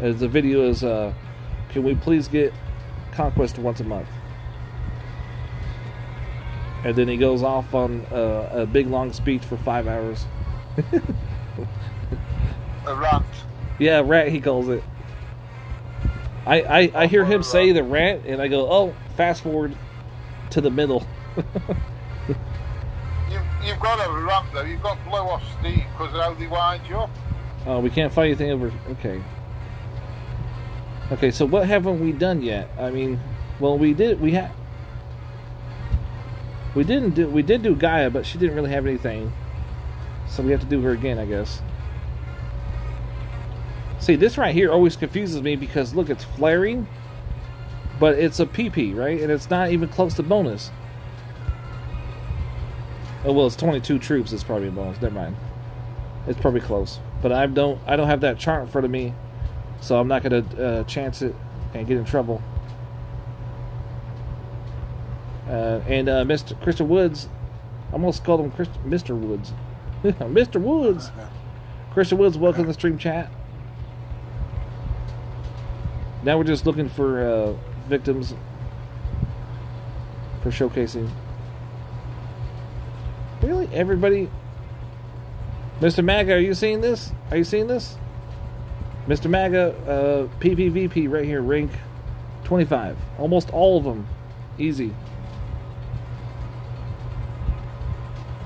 Speaker 1: As the video is, can we please get Conquest once a month? And then he goes off on a big long speech for 5 hours.
Speaker 6: A rant.
Speaker 1: Yeah, rant he calls it. I hear him say the rant, and I go, oh, fast forward to the middle.
Speaker 6: You've got a rant though. You've got to blow off steam because of how they wind you up.
Speaker 1: Oh, we can't find anything over. Okay. Okay, so what haven't we done yet? I mean, well, we did. We did do Gaia, but she didn't really have anything, so we have to do her again, I guess. See, this right here always confuses me because look, it's flaring, but it's a PP, right? And it's not even close to bonus. Oh well, it's 22 troops. It's probably a bonus. Never mind. It's probably close, but I don't have that chart in front of me, so I'm not gonna chance it and get in trouble. And Mr. Christian Woods, I almost called him Mr. Woods. Mr. Woods. Christian Woods, welcome to the stream chat. Now we're just looking for victims for showcasing. Really? Everybody? Mr. Maga, are you seeing this? Are you seeing this? Mr. Maga, PPVP right here, rank 25. Almost all of them. Easy.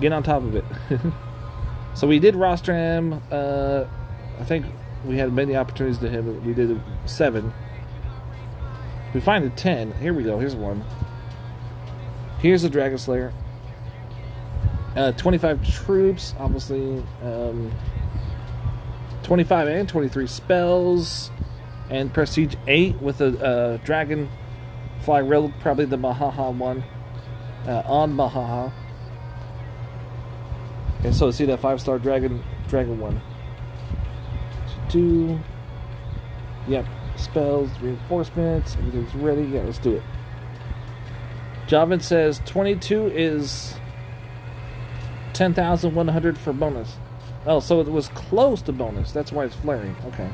Speaker 1: Get on top of it. So we did Rostram. I think we had many opportunities to hit. We did 7. We find a 10. Here we go. Here's one. Here's the Dragon Slayer. 25 troops, obviously. 25 and 23 spells. And Prestige 8 with a Dragon Fly Relic, probably the Mahaha one. On Mahaha. And so see that 5-star dragon one. 2. Yep. Spells, reinforcements, everything's ready. Yeah, let's do it. Javin says 22 is 10,100 for bonus. Oh, so it was close to bonus. That's why it's flaring. Okay.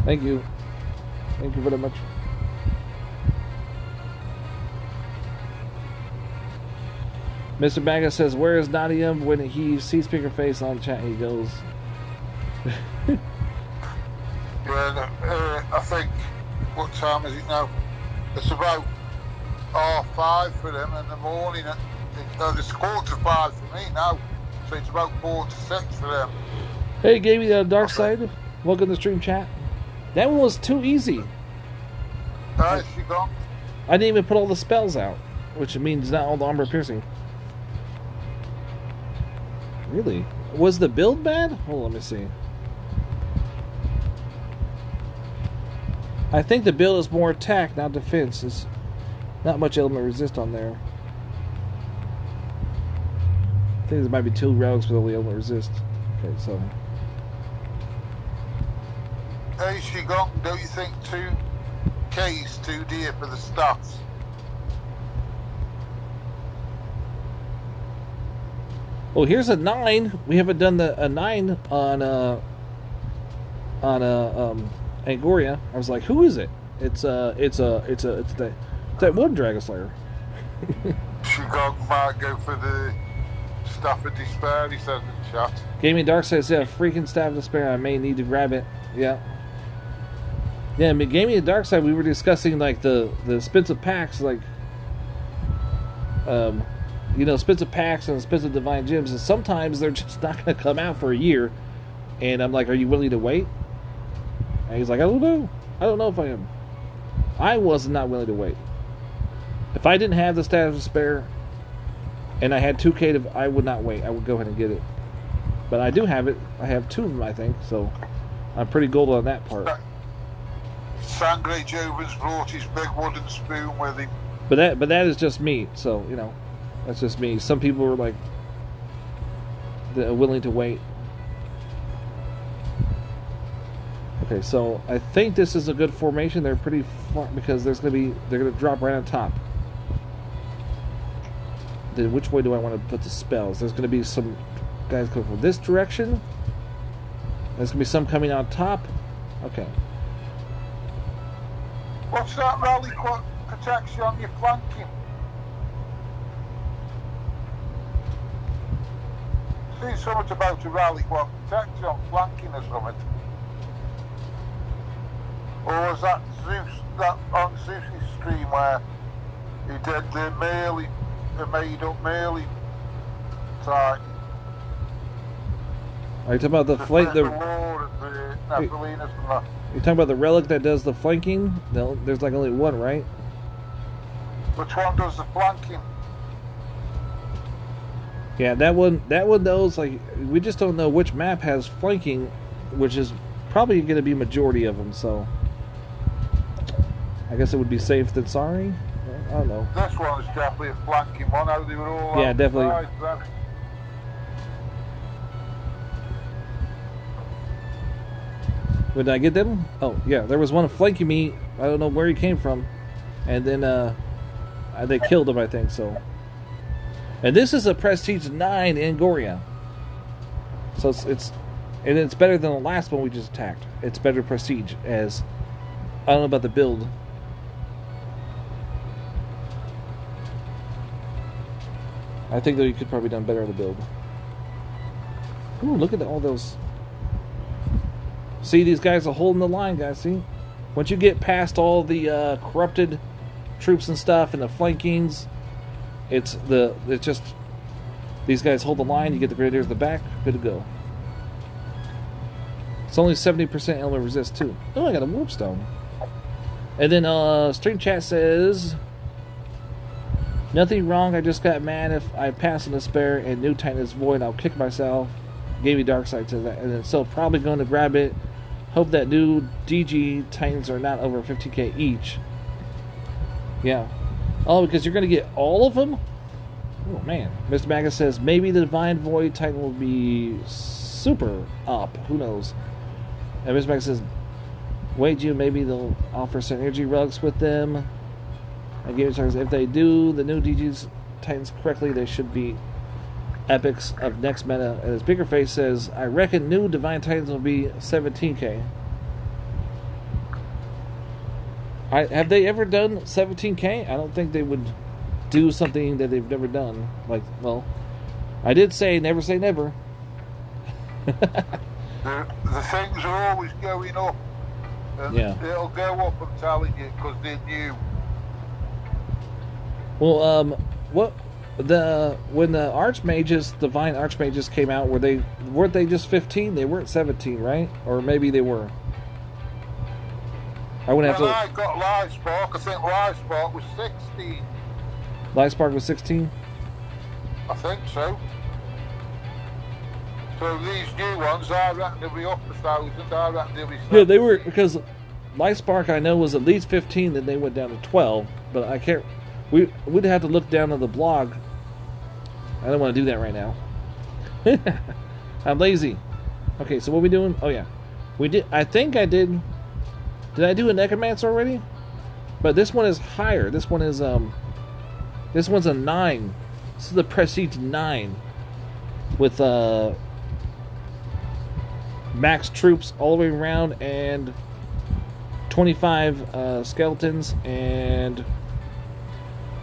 Speaker 1: Thank you. Thank you very much. Mr. Baga says, where is Nadia? When he sees Pickerface on chat, he goes.
Speaker 6: Yeah, I think, what time is it now? It's about 5:30 for them in the morning. It's 4:45 for me now, so it's about 4:45 for them.
Speaker 1: Hey, gave me the dark side. Welcome to the stream chat. That one was too easy.
Speaker 6: She gone.
Speaker 1: I didn't even put all the spells out, which means not all the armor piercing. Really? Was the build bad? Hold on, let me see. I think the build is more attack, not defense. It's not much element resist on there. I think there might be 2 relics with only element resist. Okay, so.
Speaker 6: Hey, she gone. Don't you think 2K is too dear for the stats?
Speaker 1: Oh, here's a 9. We haven't done a 9 on Angoria. I was like, who is it? It's that one Dragon Slayer.
Speaker 6: She might go for the Staff of Despair, he said in the chat.
Speaker 1: Gaming Dark says, yeah, freaking Staff of Despair. I may need to grab it. Yeah. Yeah, I mean, Gaming the Dark Side, we were discussing like the expensive packs, like expensive packs and expensive divine gems, and sometimes they're just not going to come out for a year. And I'm like, are you willing to wait? And he's like, I don't know. I don't know if I am. I was not willing to wait. If I didn't have the Staff of Despair and I had 2K, I would not wait. I would go ahead and get it. But I do have it. I have 2 of them, I think. So I'm pretty gold on that part.
Speaker 6: Sangre Joven's brought his big wooden spoon with him.
Speaker 1: But that is just me. So, that's just me. Some people are like willing to wait. Okay, so I think this is a good formation. They're pretty far because they're gonna drop right on top. Then which way do I want to put the spells? There's gonna be some guys coming from this direction. There's gonna be some coming on top. Okay.
Speaker 6: What's that rally protection on your flanking? See something about a rally protection on flanking or something. Or was that Zeus, that on Zeus's stream where he did the melee, the made up melee type?
Speaker 1: Are you talking about the flank? The
Speaker 6: Lord and the Nephelinis and that.
Speaker 1: You're talking about the relic that does the flanking? No, there's like only one, right?
Speaker 6: Which one does the flanking?
Speaker 1: Yeah, that one knows, like, we just don't know which map has flanking, which is probably going to be majority of them, so I guess it would be safe than sorry. I don't know.
Speaker 6: This one is definitely a flanking one. How they were all
Speaker 1: yeah, definitely.
Speaker 6: Then.
Speaker 1: Did I get them? Oh, yeah, there was one flanking me. I don't know where he came from. And then they killed him, I think, so. And this is a Prestige 9 in Goria. So it's better than the last one we just attacked. It's better Prestige, as I don't know about the build. I think that you could probably done better on the build. Ooh, look at all those. See, these guys are holding the line, guys. See, once you get past all the corrupted troops and stuff and the flankings, it's just these guys hold the line. You get the grenadiers in the back, good to go. It's only 70% element resist too. Oh, I got a warp stone. And then stream chat says, nothing wrong. I just got mad. If I pass in despair and new Titan's void, I'll kick myself. Gave me dark side to that, and then so probably going to grab it. Hope that new DG Titans are not over 50k each. Yeah. Oh, because you're going to get all of them? Oh, man. Mr. Magus says, maybe the Divine Void Titan will be super up. Who knows? And Mr. Magus says, wait, you, maybe they'll offer synergy rugs with them. And Game Stars, if they do the new DG's Titans correctly, they should be epics of next meta. And his bigger face says, I reckon new Divine Titans will be 17k. Have they ever done 17k? I don't think they would do something that they've never done. Like, well, I did say never say never.
Speaker 6: the things are always going up. And
Speaker 1: yeah.
Speaker 6: It'll go up, I'm telling you, because they're new.
Speaker 1: Well, when the archmages, divine archmages came out, weren't they just 15? They weren't 17, right? Or maybe they were. I wouldn't have to.
Speaker 6: I got Live Spark. I think Live Spark was 16.
Speaker 1: Live Spark was 16.
Speaker 6: I think so. So these new ones, I reckon they'll be up 1,000. I reckon they'll be 17.
Speaker 1: Yeah, they were, because Live Spark I know was at least 15. Then they went down to 12. But I can't. We'd have to look down on the blog. I don't want to do that right now. I'm lazy. Okay, so what are we doing? Oh yeah, we did. I think I did. Did I do a necromancer already? But this one is higher. This one is This one's a 9. This is the Prestige 9 with max troops all the way around and 25 skeletons and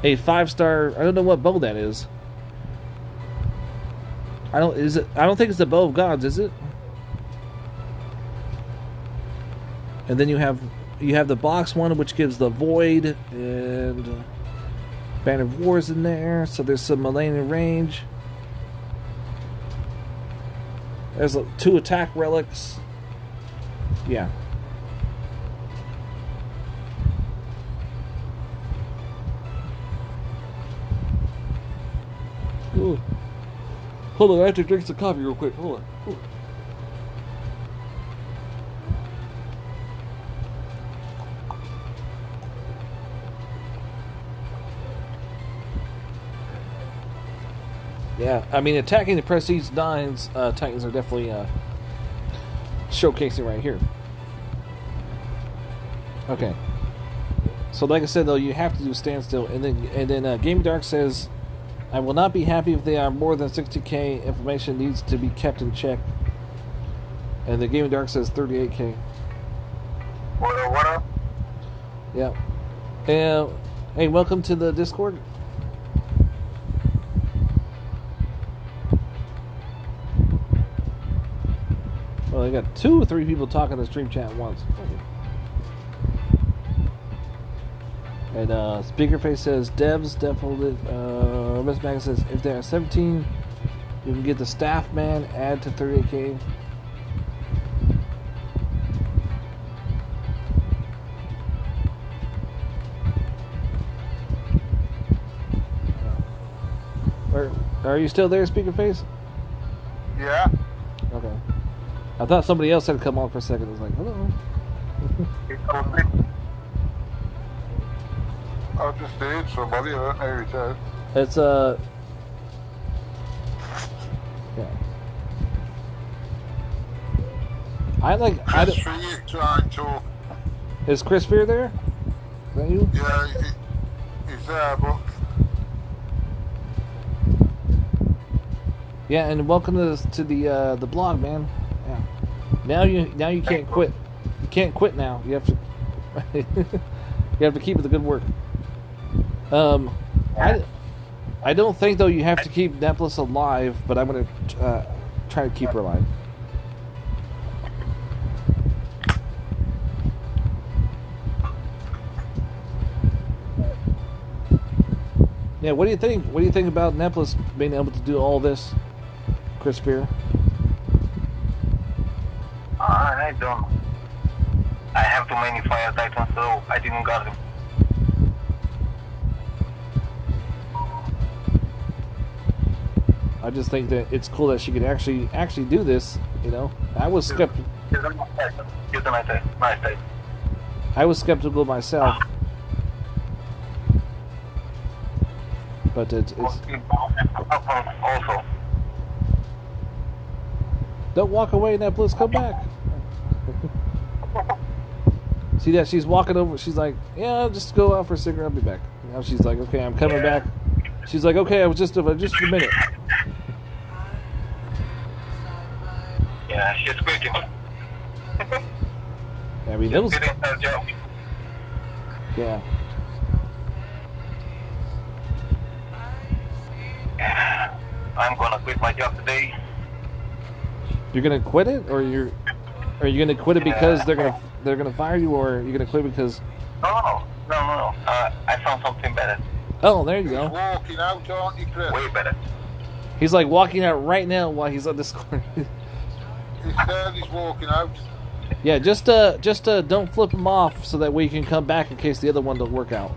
Speaker 1: a 5-star. I don't know what bow that is. I don't think it's the bow of gods, is it? And then you have the box one, which gives the void, and Band of Wars in there. So there's some Millennium range. There's 2 attack relics. Yeah. Ooh. Hold on, I have to drink some coffee real quick. Hold on. Ooh. Yeah, I mean, attacking the Prestige 9's Titans are definitely showcasing right here. Okay. So, like I said, though, you have to do standstill, and then Game Dark says, I will not be happy if they are more than 60k. Information needs to be kept in check. And the Game Dark says 38k.
Speaker 6: What?
Speaker 1: Yeah. Hey, welcome to the Discord. Well, I got 2 or 3 people talking to stream chat at once. And Speakerface says devs defaulted. Miss Mag says if there are 17, you can get the staff man add to 38K. Are you still there, Speakerface?
Speaker 6: Yeah.
Speaker 1: Okay. I thought somebody else had come on for a second. I was like, hello.
Speaker 6: I just heard somebody. I don't know who it is.
Speaker 1: It's yeah.
Speaker 6: Chris Fear trying to.
Speaker 1: Is Chris Fear there? Is that you?
Speaker 6: Yeah, he's there, but.
Speaker 1: Yeah, and welcome to the blog, man. Yeah. Now you can't quit. You can't quit now. You have to you have to keep up the good work. I don't think though you have to keep Nephelinis alive, but I'm gonna try to keep her alive. Yeah, what do you think? What do you think about Nephelinis being able to do all this, Chris Fear?
Speaker 7: I don't. I have too many fire titans, so I didn't got them.
Speaker 1: I just think that it's cool that she could actually do this. You know, I was skeptical. I was skeptical myself, but it's.
Speaker 7: Also.
Speaker 1: Don't walk away, Nephelinis. Come back. See that she's walking over. She's like, "Yeah, I'll just go out for a cigarette. I'll be back." And now she's like, "Okay, I'm coming back." She's like, "Okay, I was just a minute."
Speaker 7: Yeah, she's quitting.
Speaker 1: I mean, those.
Speaker 7: Her job.
Speaker 1: Yeah.
Speaker 7: I'm gonna quit my job today.
Speaker 1: You're gonna quit it, or are you gonna quit it because they're gonna fire you, or are you gonna quit because?
Speaker 7: No. I found something better.
Speaker 1: Oh, there you go.
Speaker 6: He's walking out, aren't you, Chris?
Speaker 7: Way better.
Speaker 1: He's like walking out right now while he's on Discord.
Speaker 6: He said he's walking out.
Speaker 1: Yeah, just don't flip him off so that way you can come back in case the other one don't work out.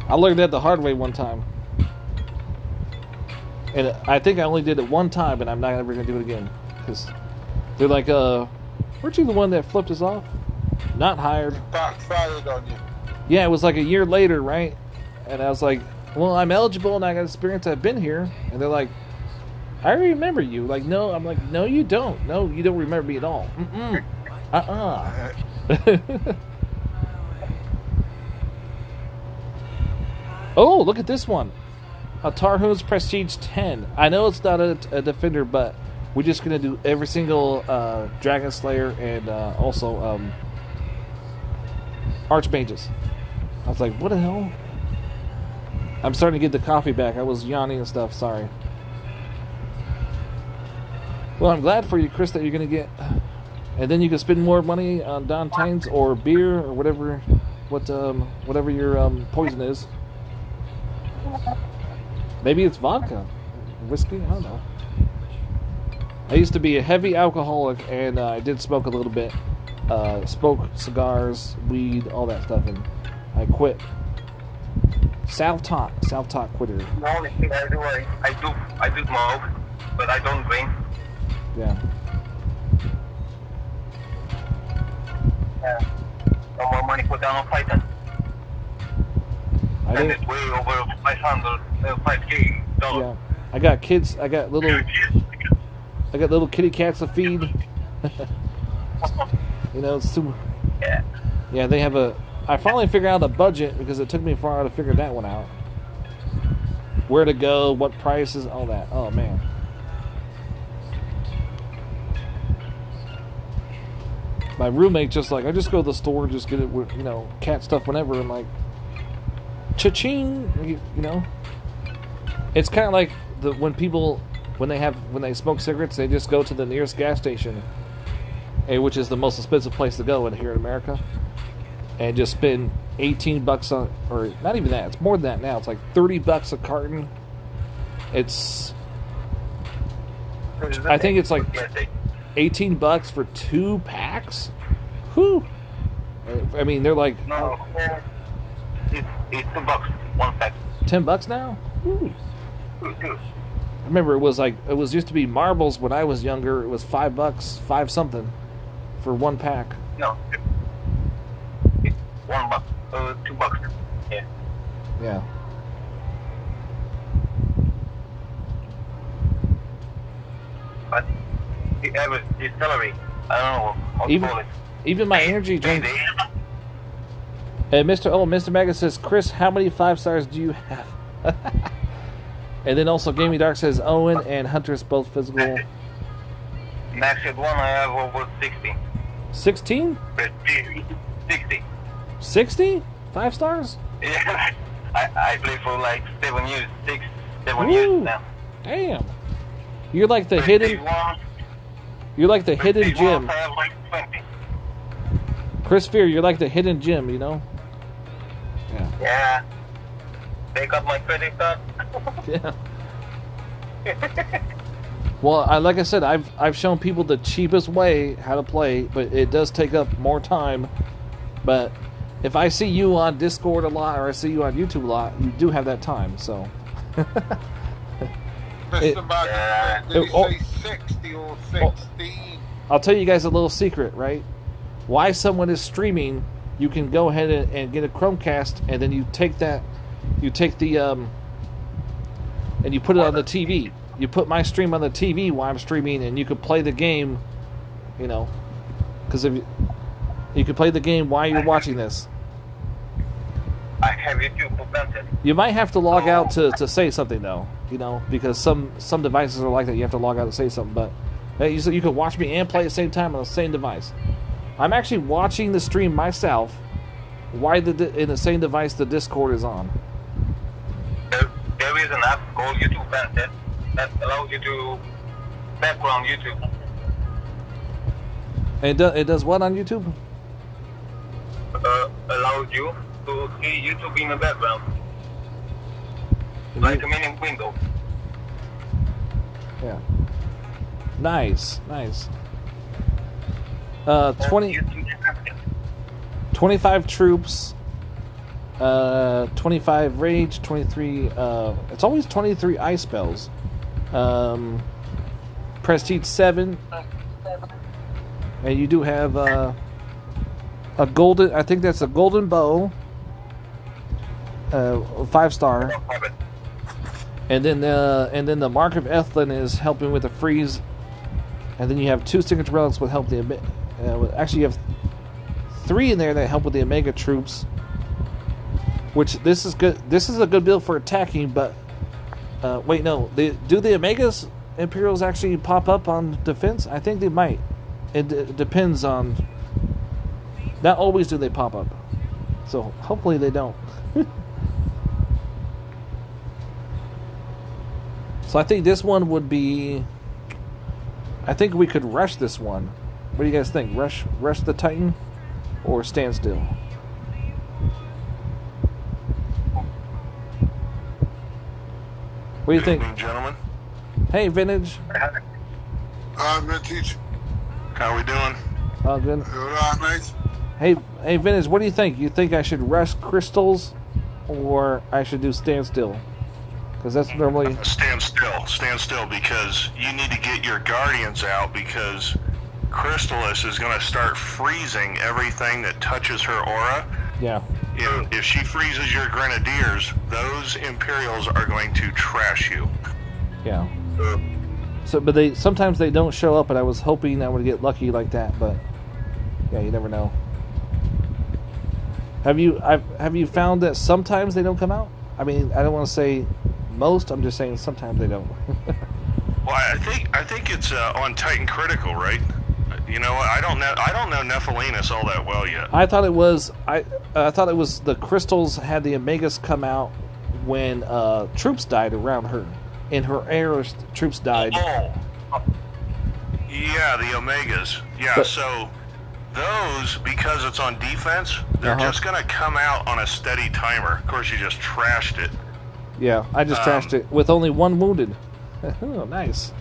Speaker 1: I learned that the hard way one time. And I think I only did it one time, and I'm not ever going to do it again. Because they're like, weren't you the one that flipped us off? Not hired.
Speaker 6: Backfired on you.
Speaker 1: Yeah, it was like a year later, right? And I was like, well, I'm eligible and I got experience. I've been here. And they're like, I remember you. Like, no. I'm like, no, you don't. No, you don't remember me at all. Mm-mm. Oh, look at this one. A Tarhun's Prestige 10. I know it's not a defender, but we're just going to do every single Dragon Slayer and also archmages. I was like, what the hell? I'm starting to get the coffee back. I was yawning and stuff. Sorry. Well, I'm glad for you, Chris, that you're going to get... And then you can spend more money on Don Tines or beer or whatever your poison is. Maybe it's vodka. Whiskey? I don't know. I used to be a heavy alcoholic, and I did smoke a little bit. Smoked cigars, weed, all that stuff, and I quit. Self-taught quitter.
Speaker 7: The only thing I do smoke, but I don't drink.
Speaker 1: Yeah.
Speaker 7: No more money put down on Titan.
Speaker 1: I
Speaker 7: And
Speaker 1: think,
Speaker 7: it's way over 5K dollars.
Speaker 1: yeah. I got kids. I got little kitty cats to feed. You know, it's too.
Speaker 7: Yeah.
Speaker 1: Yeah, they have a. I finally figured out the budget because it took me a while to figure that one out. Where to go, what prices, all that. Oh man. My roommate just like, I just go to the store and just get it with, you know, cat stuff whenever, and like, cha-ching, you know. It's kind of like when people, when they smoke cigarettes, they just go to the nearest gas station, which is the most expensive place to go here in America, and just spend $18 on, or not even that, it's more than that now. It's like $30 a carton. I think it's like $18 for 2 packs. Whew. I mean, they're like,
Speaker 7: No, it's $2, 1 pack.
Speaker 1: $10 now. Whew.
Speaker 7: Two.
Speaker 1: I remember it was used to be marbles when I was younger. It was $5, 5 something, for 1 pack.
Speaker 7: No, it's $1, $2. Yeah.
Speaker 1: Yeah.
Speaker 7: But the average distillery, I don't know how to call it.
Speaker 1: Even my energy drink. And Mr. Mega says, Chris, how many 5 stars do you have? And then also Gaming Dark says Owen and Hunter's both physical.
Speaker 7: Max at 1, I have over 60.
Speaker 1: 16?
Speaker 7: 60.
Speaker 1: 60? 5 stars?
Speaker 7: Yeah, I play for like 7 years, 7
Speaker 1: Woo.
Speaker 7: years now.
Speaker 1: Damn. You're like the hidden. You're like the hidden gem.
Speaker 7: I have like 20.
Speaker 1: Chris Fear, you're like the hidden gem, you know? Yeah.
Speaker 7: Yeah. They got my credit card.
Speaker 1: Yeah. Well, like I said, I've shown people the cheapest way how to play, but it does take up more time. But if I see you on Discord a lot, or I see you on YouTube a lot, you do have that time, so.
Speaker 6: Mr. Magic, did he say 60 or 16?
Speaker 1: I'll tell you guys a little secret, right? Why someone is streaming, you can go ahead and get a Chromecast, and then you take the and you put it on the TV. You put my stream on the TV while I'm streaming, and you could play the game, you know, because if you could play the game while you're watching this.
Speaker 7: I have YouTube prevented.
Speaker 1: You might have to log out to say something though, you know, because some devices are like that. You have to log out to say something, but you can watch me and play at the same time on the same device. I'm actually watching the stream myself while in the same device the Discord is on.
Speaker 7: There is an app called YouTube Bandit that allows you to background YouTube.
Speaker 1: And it does what on YouTube?
Speaker 7: Allows you to see YouTube in the background, like a mini window.
Speaker 1: Yeah. Nice. 25 troops, 25 rage, 23, it's always 23 ice spells, prestige 7, and you do have a golden, I think that's a golden bow, 5-star, and then the Mark of Ethlin is helping with the freeze, and then you have 2 signature relics with help actually you have 3 in there that help with the Omega troops, which this is good. This is a good build for attacking, but wait, no. Do the Omegas Imperials actually pop up on defense? I think they might. It depends on. Not always do they pop up, so hopefully they don't. So I think this one would be. I think we could rush this one. What do you guys think? Rush the Titan, or stand still? What do you think,
Speaker 8: gentlemen?
Speaker 1: Hey, Vintage.
Speaker 6: Vintage.
Speaker 8: How we doing?
Speaker 1: Oh, good.
Speaker 6: You alright, mate?
Speaker 1: Hey, Vintage. What do you think? You think I should rush crystals, or I should do stand still? Because that's normally
Speaker 8: stand still, because you need to get your guardians out, because Crystallis is going to start freezing everything that touches her aura.
Speaker 1: Yeah.
Speaker 8: If she freezes your grenadiers, those Imperials are going to trash you.
Speaker 1: Yeah. So, but sometimes they don't show up, and I was hoping I would get lucky like that, but yeah, you never know. Have you found that sometimes they don't come out? I mean, I don't want to say most. I'm just saying sometimes they don't.
Speaker 8: Well, I think it's on Titan Critical, right? You know what? I don't know Nephelinis all that well yet.
Speaker 1: I thought it was the crystals had the Omegas come out when troops died around her. In her era, troops died.
Speaker 8: Oh. Yeah, the Omegas. Yeah, so those, because it's on defense, they're just going to come out on a steady timer. Of course, you just trashed it.
Speaker 1: Yeah, I just trashed it with only one wounded. Oh, nice.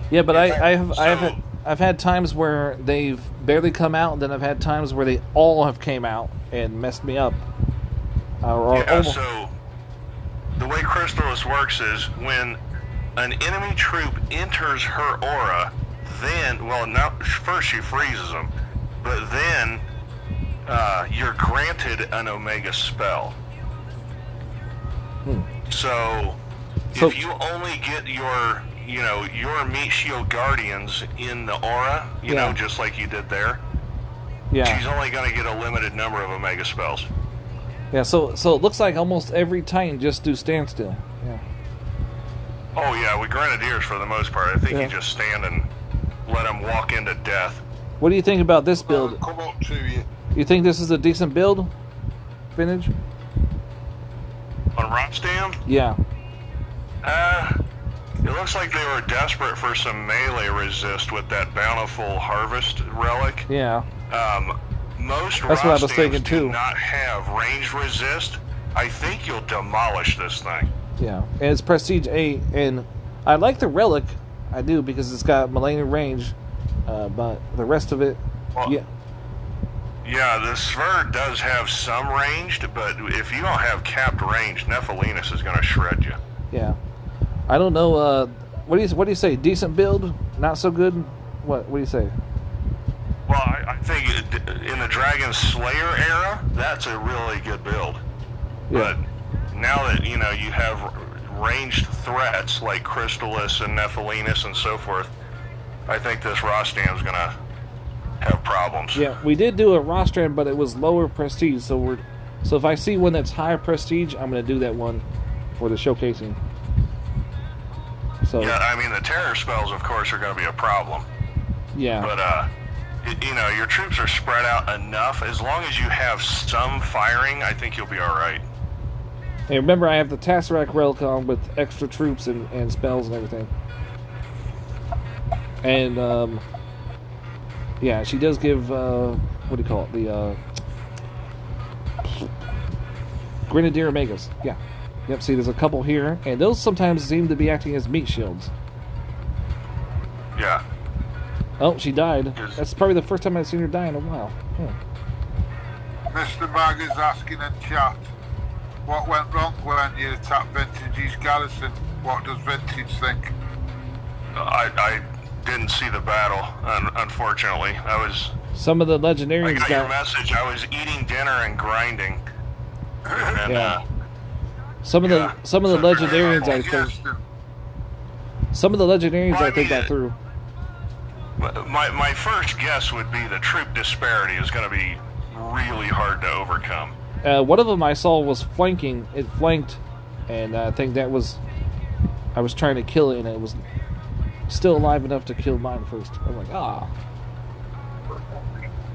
Speaker 1: Yeah, but I've had times where they've barely come out, and then I've had times where they all have came out and messed me up.
Speaker 8: So the way Crystallis works is when an enemy troop enters her aura, then, well, first she freezes them, but then you're granted an Omega spell. So if you only get your meat shield guardians in the aura, you know, just like you did there, she's only going to get a limited number of Omega spells.
Speaker 1: Yeah, so it looks like almost every Titan just do standstill. Yeah.
Speaker 8: Oh yeah, with Grenadiers for the most part. I think you just stand and let them walk into death.
Speaker 1: What do you think about this build?
Speaker 6: Come up to you.
Speaker 1: You think this is a decent build? Vintage?
Speaker 8: On Rostam?
Speaker 1: Yeah.
Speaker 8: It looks like they were desperate for some melee resist with that Bountiful Harvest relic.
Speaker 1: Yeah.
Speaker 8: Most
Speaker 1: That's what I was
Speaker 8: Rostams
Speaker 1: thinking too.
Speaker 8: do not have ranged resist. I think you'll demolish this thing.
Speaker 1: Yeah, and it's Prestige 8, and I like the relic. I do, because it's got Millennium range, but the rest of it,
Speaker 8: Yeah, the Sver does have some ranged, but if you don't have capped range, Nephelinis is going to shred you.
Speaker 1: Yeah. I don't know, what do you say, decent build? Not so good? What do you say?
Speaker 8: Well, I think in the Dragon Slayer era, that's a really good build.
Speaker 1: Yeah.
Speaker 8: But now that, you have ranged threats like Crystallis and Nephelinis and so forth, I think this Rostam's going to have problems.
Speaker 1: Yeah, we did do a Rostram, but it was lower prestige, so if I see one that's higher prestige, I'm going to do that one for the showcasing. So
Speaker 8: yeah, I mean, the terror spells, of course, are going to be a problem.
Speaker 1: Yeah.
Speaker 8: But, your troops are spread out enough. As long as you have some firing, I think you'll be all right.
Speaker 1: And remember, I have the Tesseract Relic on with extra troops and spells and everything. And, yeah, she does give, what do you call it? The, Grenadier Omegas. Yeah. Yep, see, there's a couple here, and those sometimes seem to be acting as meat shields.
Speaker 8: Yeah.
Speaker 1: Oh, she died. That's probably the first time I've seen her die in a while.
Speaker 6: Mr. Mag is asking in chat, what went wrong when you attacked Vintage's garrison? What does Vintage think?
Speaker 8: I didn't see the battle, unfortunately.
Speaker 1: Some of the legendarians
Speaker 8: I got your message. I was eating dinner and grinding. And,
Speaker 1: some of the legendarians, I think. Some of the legendarians, I think, got through.
Speaker 8: My first guess would be the troop disparity is going to be really hard to overcome.
Speaker 1: One of them I saw was flanking. It flanked, and I think that was... I was trying to kill it, and it was still alive enough to kill mine first. I'm like,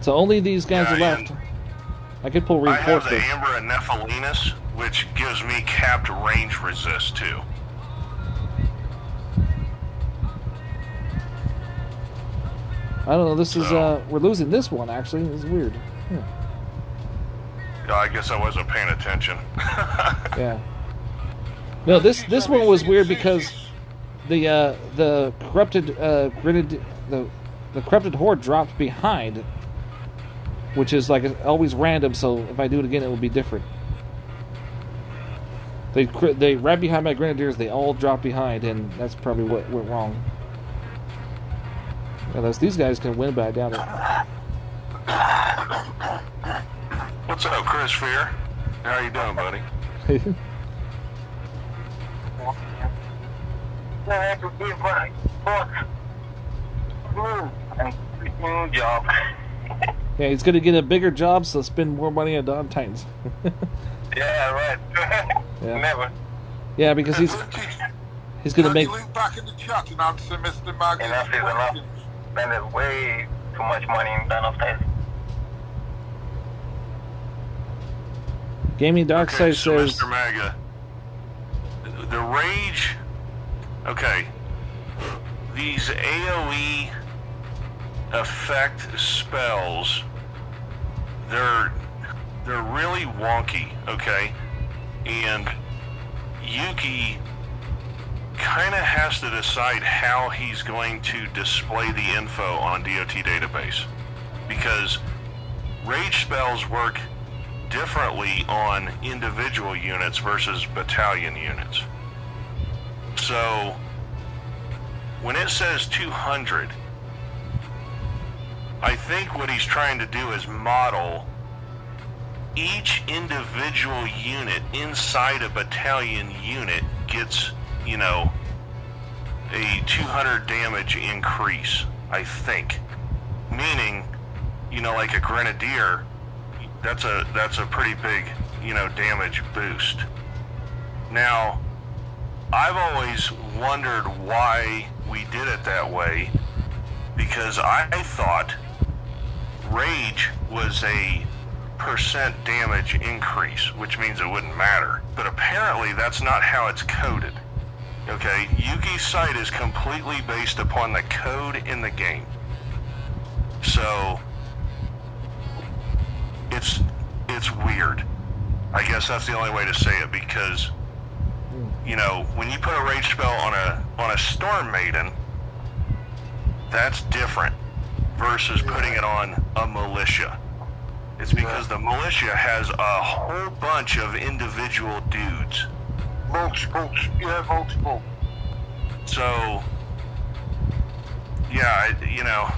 Speaker 1: So only these guys are left. I could pull reinforcements.
Speaker 8: I have the Amber and Nephelinis, which gives me capped range resist, too.
Speaker 1: I don't know, this is, we're losing this one, actually. It's weird.
Speaker 8: Yeah, I guess I wasn't paying attention.
Speaker 1: Yeah. No, this one was weird because the corrupted the corrupted horde dropped behind, which is like always random. So if I do it again, it will be different. They right behind my grenadiers. They all dropped behind, and that's probably what went wrong. Unless these guys can win, but I doubt it.
Speaker 8: What's up, Chris Fear? How you doing, buddy?
Speaker 7: Job.
Speaker 1: Yeah, he's gonna get a bigger job, so spend more money on Dawn Titans.
Speaker 7: Yeah, right.
Speaker 1: Yeah.
Speaker 7: Never.
Speaker 1: Yeah, because he's gonna make.
Speaker 6: Can you look back in the chat and answer Mr. Mag's questions?
Speaker 7: spent way too much money in Dawn of Tales.
Speaker 1: Gaming Dark Side
Speaker 8: so
Speaker 1: says...
Speaker 8: Mr. Maga, the rage... Okay. These AoE effect spells, they're really wonky, okay? And Yuki kind of has to decide how he's going to display the info on DOT database, because rage spells work differently on individual units versus battalion units. So when it says 200, I think what he's trying to do is model each individual unit inside a battalion unit gets, you know, a 200 damage increase, I think. Meaning, you know, like a grenadier, that's a pretty big, you know, damage boost. Now, I've always wondered why we did it that way, because I thought rage was a percent damage increase, which means it wouldn't matter. But apparently that's not how it's coded. Okay, Yuki's sight is completely based upon the code in the game. So it's weird. I guess that's the only way to say it, because you know, when you put a rage spell on a Storm Maiden, that's different versus putting it on a militia. It's because the militia has a whole bunch of individual dudes.
Speaker 6: Multiple.
Speaker 8: So, yeah, you know,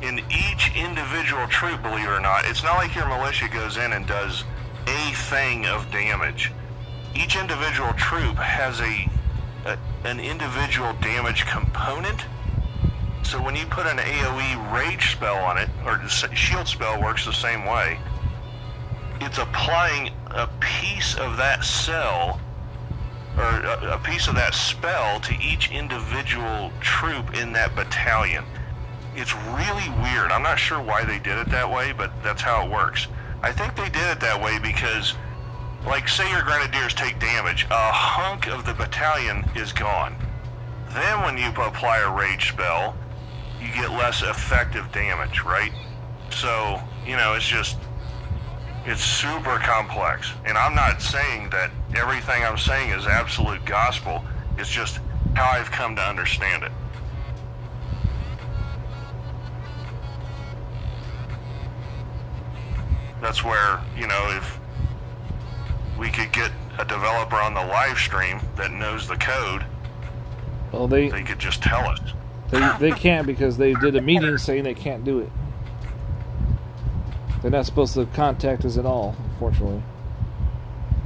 Speaker 8: in each individual troop, believe it or not, it's not like your militia goes in and does a thing of damage. Each individual troop has an individual damage component. So when you put an AoE rage spell on it, or shield spell works the same way, it's applying a piece of that cell, or a piece of that spell to each individual troop in that battalion. It's really weird. I'm not sure why they did it that way, but that's how it works. I think they did it that way because, like, say your grenadiers take damage, a hunk of the battalion is gone. Then when you apply a rage spell, you get less effective damage, right? So, you know, it's super complex. And I'm not saying that everything I'm saying is absolute gospel. It's just how I've come to understand it. That's where, you know, if we could get a developer on the live stream that knows the code,
Speaker 1: well, they
Speaker 8: could just tell us.
Speaker 1: They can't, because they did a meeting saying they can't do it. They're not supposed to contact us at all, unfortunately,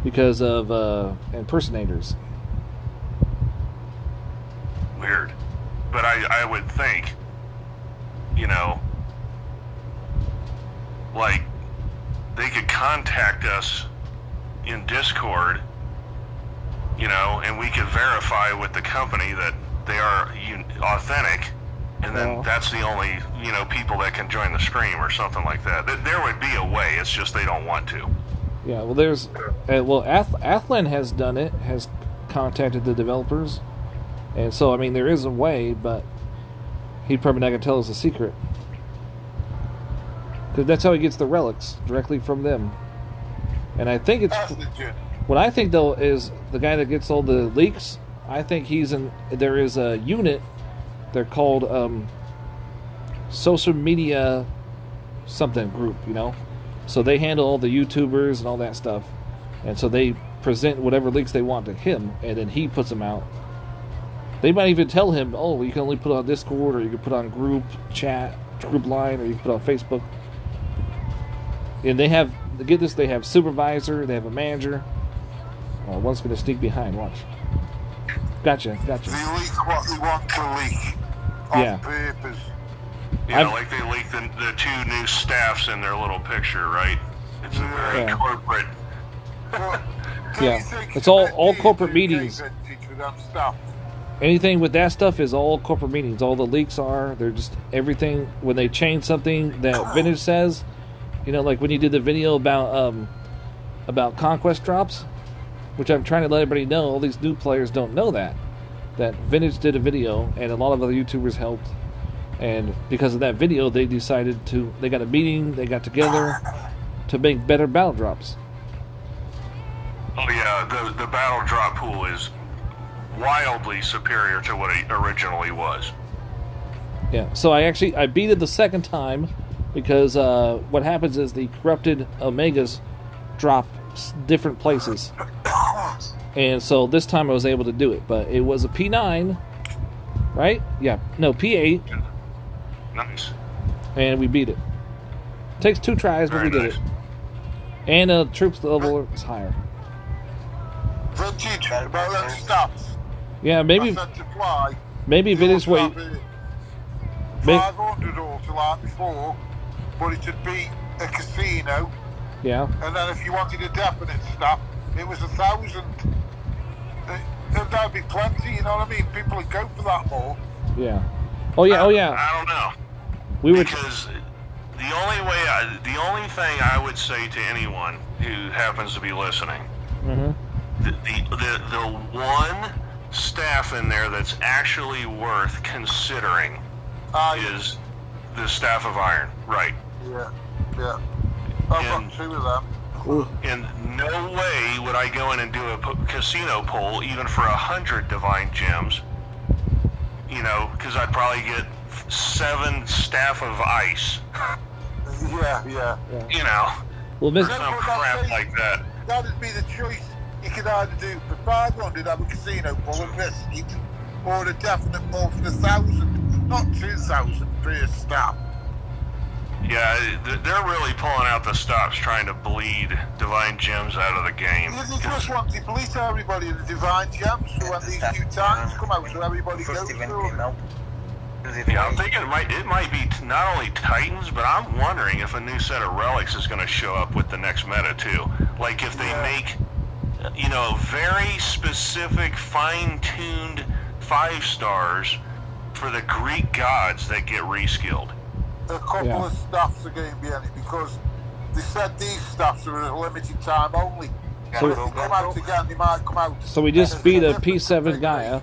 Speaker 1: because of impersonators.
Speaker 8: Weird. But I would think, you know, like, they could contact us in Discord, you know, and we could verify with the company that they are authentic, and then that's the only, you know, people that can join the stream or something like that. There would be a way, it's just they don't want to.
Speaker 1: Yeah, well, there's... Athlan has done it, has contacted the developers, and so, I mean, there is a way, but he's probably not going to tell us a secret. Because that's how he gets the relics, directly from them. And I think it's... What I think, though, is the guy that gets all the leaks, I think he's in... There is a unit, they're called social media something group, you know? So they handle all the YouTubers and all that stuff. And so they present whatever leaks they want to him, and then he puts them out. They might even tell him, oh, you can only put it on Discord, or you can put it on group chat, group line, or you can put it on Facebook. And they have, get this, they have supervisor, they have a manager. Oh, one's going to sneak behind, watch. Gotcha.
Speaker 6: They leak what they want to leak. On purpose.
Speaker 8: Yeah, like they leaked the two new staffs in their little picture, right? It's a very corporate.
Speaker 1: Yeah, it's all corporate meetings.
Speaker 6: With them stuff?
Speaker 1: anything with that stuff is all corporate meetings. All the leaks are. They're just everything. When they change something that Vintage says, you know, like when you did the video about conquest drops, which I'm trying to let everybody know. All these new players don't know that Vintage did a video, and a lot of other YouTubers helped. And because of that video, they decided they got a meeting, they got together to make better battle drops.
Speaker 8: Oh yeah, the battle drop pool is wildly superior to what it originally was.
Speaker 1: Yeah, so I beat it the second time because what happens is the corrupted Omegas drop different places. And so this time I was able to do it, but it was a P9, right? Yeah, no, P8.
Speaker 8: Nice.
Speaker 1: And we beat it. Takes 2 tries, but we did it. And troops level is higher.
Speaker 6: Vintage, about them stuff.
Speaker 1: Yeah, maybe Vintage wait.
Speaker 6: 500 or to like before, but it would be a casino.
Speaker 1: Yeah.
Speaker 6: And then if you wanted a definite stuff, it was 1,000. That'd be plenty, you know what I mean? People would go for that more.
Speaker 1: Yeah. Oh yeah.
Speaker 8: I don't know. Because the only thing I would say to anyone who happens to be listening, the one staff in there that's actually worth considering is the Staff of Iron, right?
Speaker 6: Yeah. I've got 2 of them.
Speaker 8: In no way would I go in and do a casino poll even for 100 divine gems. You know, because I'd probably get 7 Staff of Ice.
Speaker 6: Yeah.
Speaker 8: You know,
Speaker 1: well,
Speaker 8: some crap like that.
Speaker 6: That'd be the choice. You could either do for 500 have a casino poll and risk it, or a definite poll for 1,000, not 2,000 for your staff.
Speaker 8: Yeah, they're really pulling out the stops trying to bleed divine gems out of the game.
Speaker 6: You just want to bleed everybody in the divine gems so when these new titans come out so everybody goes through them.
Speaker 8: Yeah, I'm thinking it might be not only Titans, but I'm wondering if a new set of relics is going to show up with the next meta too. Like if they make, you know, very specific, fine-tuned 5 stars for the Greek gods that get reskilled.
Speaker 6: A couple of stuffs are going to be in it because they said these stuffs are a limited time only. So if they come out again, they might come out.
Speaker 1: So we just beat a P7 Gaia,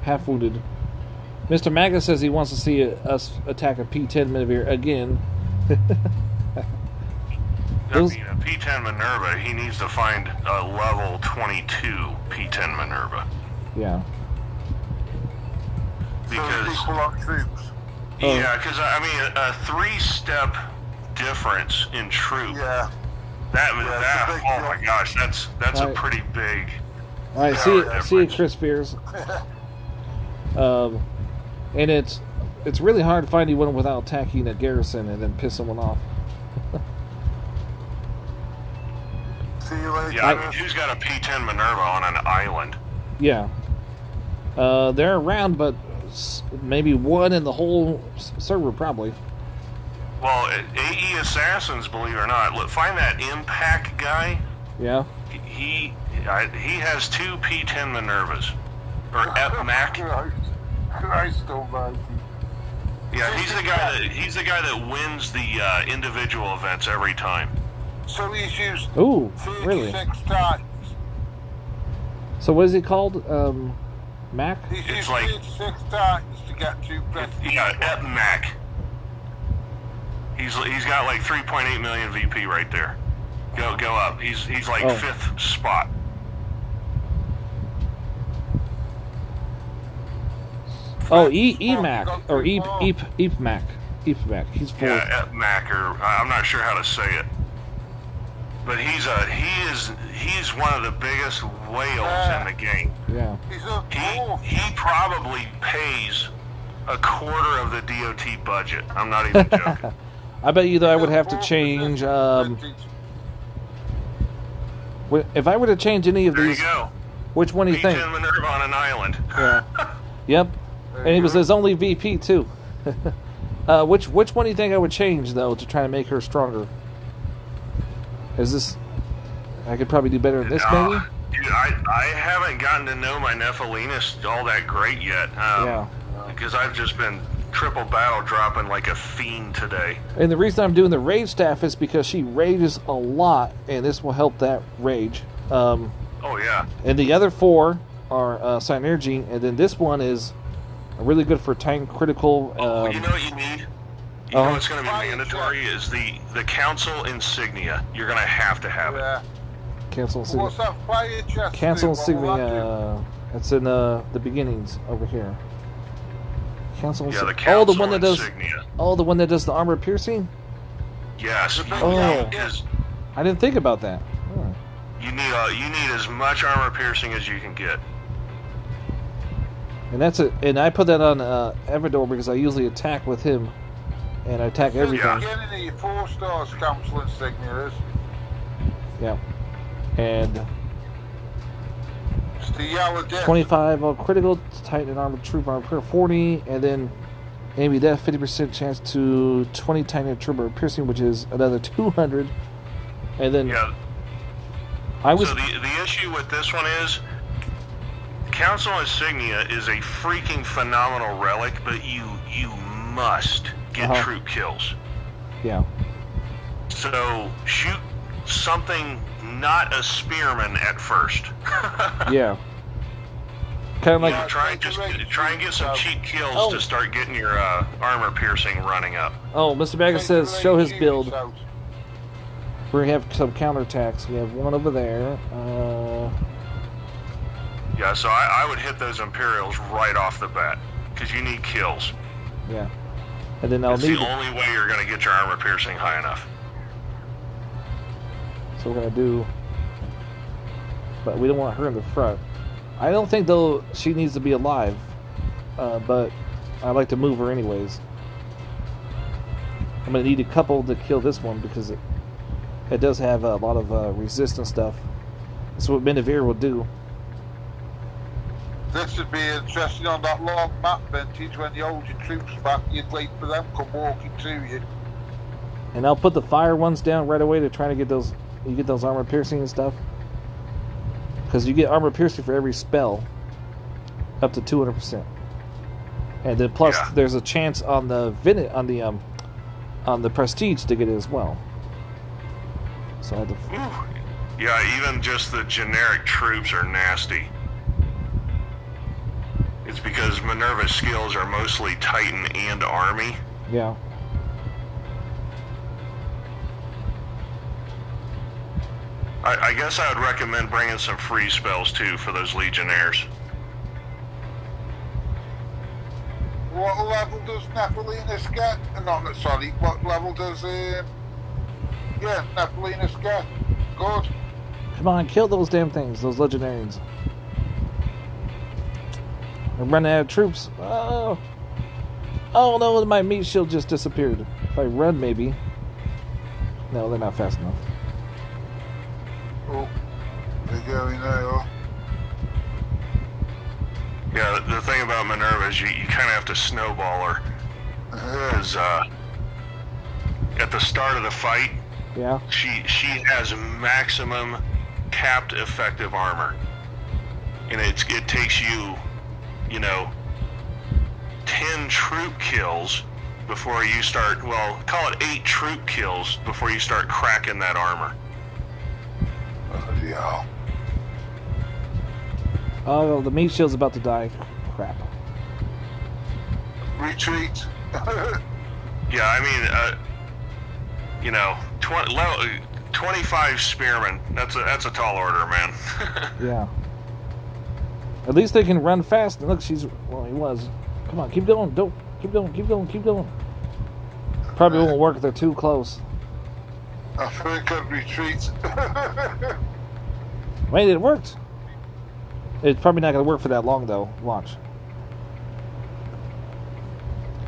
Speaker 1: half wounded. Mr. Maga says he wants to see us attack a P10 Minerva again.
Speaker 8: I mean, a P10 Minerva, he needs to find a level 22 P10 Minerva.
Speaker 1: Yeah.
Speaker 8: Because yeah, because I mean, a 3-step difference in troop.
Speaker 6: Yeah.
Speaker 8: That oh my gosh, that's a pretty big.
Speaker 1: All right, see you, Chris Fears. And it's really hard to find anyone without attacking a garrison and then piss someone off.
Speaker 6: See you later.
Speaker 8: Yeah, I mean, who's got a P10 Minerva on an island?
Speaker 1: Yeah. They're around, but maybe one in the whole server, probably.
Speaker 8: Well, AE Assassins, believe it or not, look, find that Impact guy.
Speaker 1: Yeah.
Speaker 8: He has 2 P10 Minervas. Or Epmac.
Speaker 6: Christ almighty.
Speaker 8: Yeah, he's the guy that wins the individual events every time.
Speaker 6: So he's used 36
Speaker 1: really?
Speaker 6: times.
Speaker 1: So what is he called? Mac?
Speaker 6: He's used 36 times to get 2 prestige.
Speaker 8: Yeah, Epmac. He's got like 3.8 million VP right there. Go up. He's like 5th spot.
Speaker 1: Oh, Emac or Epmac. He's 4th.
Speaker 8: Yeah, Epmac, or I'm not sure how to say it. But he's one of the biggest whales in the game.
Speaker 1: Yeah.
Speaker 8: He probably pays a quarter of the DOT budget. I'm not even joking.
Speaker 1: I bet you that I would have to change. If I were to change any of these, which one do you think?
Speaker 8: P10 Minerva on an island.
Speaker 1: Yeah. Yep. And it was his only VP too. Which one do you think I would change though to try to make her stronger? Is this? I could probably do better than this, maybe.
Speaker 8: Dude, I haven't gotten to know my Nephelinis all that great yet. Because I've just been triple battle dropping like a fiend today.
Speaker 1: And the reason I'm doing the rage staff is because she rages a lot, and this will help that rage.
Speaker 8: Oh yeah.
Speaker 1: And the other 4 are synergy, and then this one is really good for tank critical.
Speaker 8: You know what you need? You know what's going to be mandatory is the council insignia. You're going to have it.
Speaker 6: Yeah.
Speaker 1: Cancel insignia.
Speaker 6: What's that fire chest?
Speaker 1: Cancel insignia. It's in the beginnings over here. Cancel insignia.
Speaker 8: Yeah, the council
Speaker 1: the one that
Speaker 8: insignia.
Speaker 1: does. Oh, the one that does the armor piercing.
Speaker 8: Yes.
Speaker 1: I didn't think about that. Oh.
Speaker 8: You need as much armor piercing as you can get.
Speaker 1: And that's it. And I put that on Everdor because I usually attack with him, and I attack everything.
Speaker 6: The beginning of your 4 stars council insignia is.
Speaker 1: Yeah. And
Speaker 6: it's the yellow disc.
Speaker 1: 25 on critical, Titan and armored troop armor 40, and then maybe that 50% chance to 20 Titan and troop armor piercing, which is another 200. And then
Speaker 8: So the issue with this one is Council Insignia is a freaking phenomenal relic, but you must get troop kills.
Speaker 1: Yeah.
Speaker 8: So shoot something not a spearman at first.
Speaker 1: Yeah. Kind of like
Speaker 8: try and get some cheap kills to start getting your armor piercing running up.
Speaker 1: Oh, Mr. Baggins says show his build. We have some counterattacks. We have one over there.
Speaker 8: Yeah, so I would hit those Imperials right off the bat, because you need kills.
Speaker 1: Yeah. And then
Speaker 8: It's the only way you're going to get your armor piercing high enough.
Speaker 1: So we're going to do... But we don't want her in the front. I don't think, though, she needs to be alive. But I like to move her anyways. I'm going to need a couple to kill this one, because it does have a lot of resistance stuff. That's what Benevere will do.
Speaker 6: This would be interesting on that long map, Vintage, when you hold your troops back, you'd wait for them to come walking to you.
Speaker 1: And I'll put the fire ones down right away to try to get those, you get those armor piercing and stuff. Because you get armor piercing for every spell, up to 200%. And then plus there's a chance on the on the prestige to get it as well. So I have to...
Speaker 8: Yeah, even just the generic troops are nasty. It's because Minerva's skills are mostly Titan and Army.
Speaker 1: Yeah.
Speaker 8: I guess I would recommend bringing some free spells too for those Legionnaires.
Speaker 6: What level does Nephelinis get? What level does Nephelinis get? Good.
Speaker 1: Come on, kill those damn things, those Legionarians. I'm running out of troops. Oh no, my meat shield just disappeared. If I run, maybe. No, they're not fast enough.
Speaker 6: Oh, they're going there.
Speaker 8: Yeah, the thing about Minerva is you kind of have to snowball her. Because at the start of the fight, she has maximum capped effective armor. And it takes you, 10 troop kills before you start, well, call it 8 troop kills before you start cracking that armor.
Speaker 6: Yeah.
Speaker 1: Oh, the meat shield's about to die. Crap.
Speaker 6: Retreat.
Speaker 8: Yeah, I mean, 25 spearmen. That's a tall order, man.
Speaker 1: Yeah. At least they can run fast. And look, he was. Come on, keep going. Keep going. Probably won't work if they're too close.
Speaker 6: I think I'd retreat.
Speaker 1: Wait, it worked. It's probably not going to work for that long, though. Watch.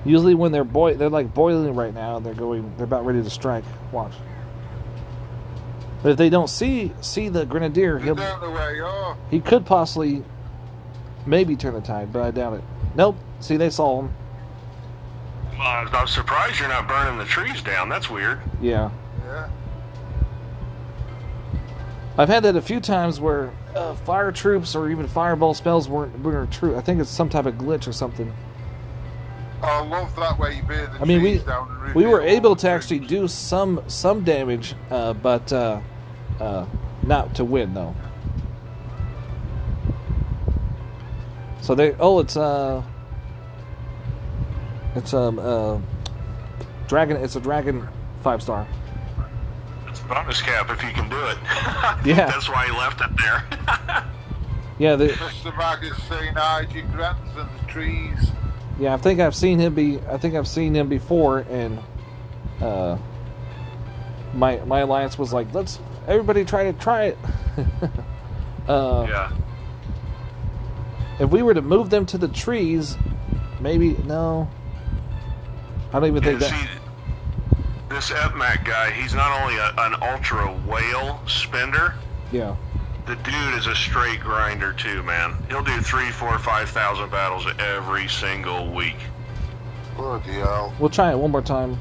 Speaker 1: Usually when they're like boiling right now, they're about ready to strike. Watch. But if they don't see the grenadier, he could possibly maybe turn the tide, but I doubt it. Nope. See, they saw him.
Speaker 8: I'm surprised you're not burning the trees down. That's weird.
Speaker 1: Yeah. I've had that a few times where fire troops or even fireball spells weren't true. I think it's some type of glitch or something.
Speaker 6: I love that way you burn the
Speaker 1: I mean,
Speaker 6: trees down and
Speaker 1: we were
Speaker 6: reveal
Speaker 1: able
Speaker 6: all
Speaker 1: to
Speaker 6: the
Speaker 1: actually
Speaker 6: trees.
Speaker 1: do some damage, but not to win though. So they it's dragon. It's a dragon 5-star.
Speaker 8: It's a bonus cap if you can do it.
Speaker 1: Yeah.
Speaker 8: That's why he left it there.
Speaker 1: Yeah,
Speaker 6: Mr. Mag is saying hide your grants and the trees.
Speaker 1: yeah. I think I've seen him before, and my alliance was like, let's everybody try it.
Speaker 8: Yeah.
Speaker 1: If we were to move them to the trees, maybe no. I don't even think that.
Speaker 8: See, this Epmac guy, he's not only an ultra whale spender.
Speaker 1: Yeah.
Speaker 8: The dude is a straight grinder too, man. He'll do 3,000, 4,000, 5,000 battles every single week.
Speaker 6: Bloody hell.
Speaker 1: We'll try it one more time.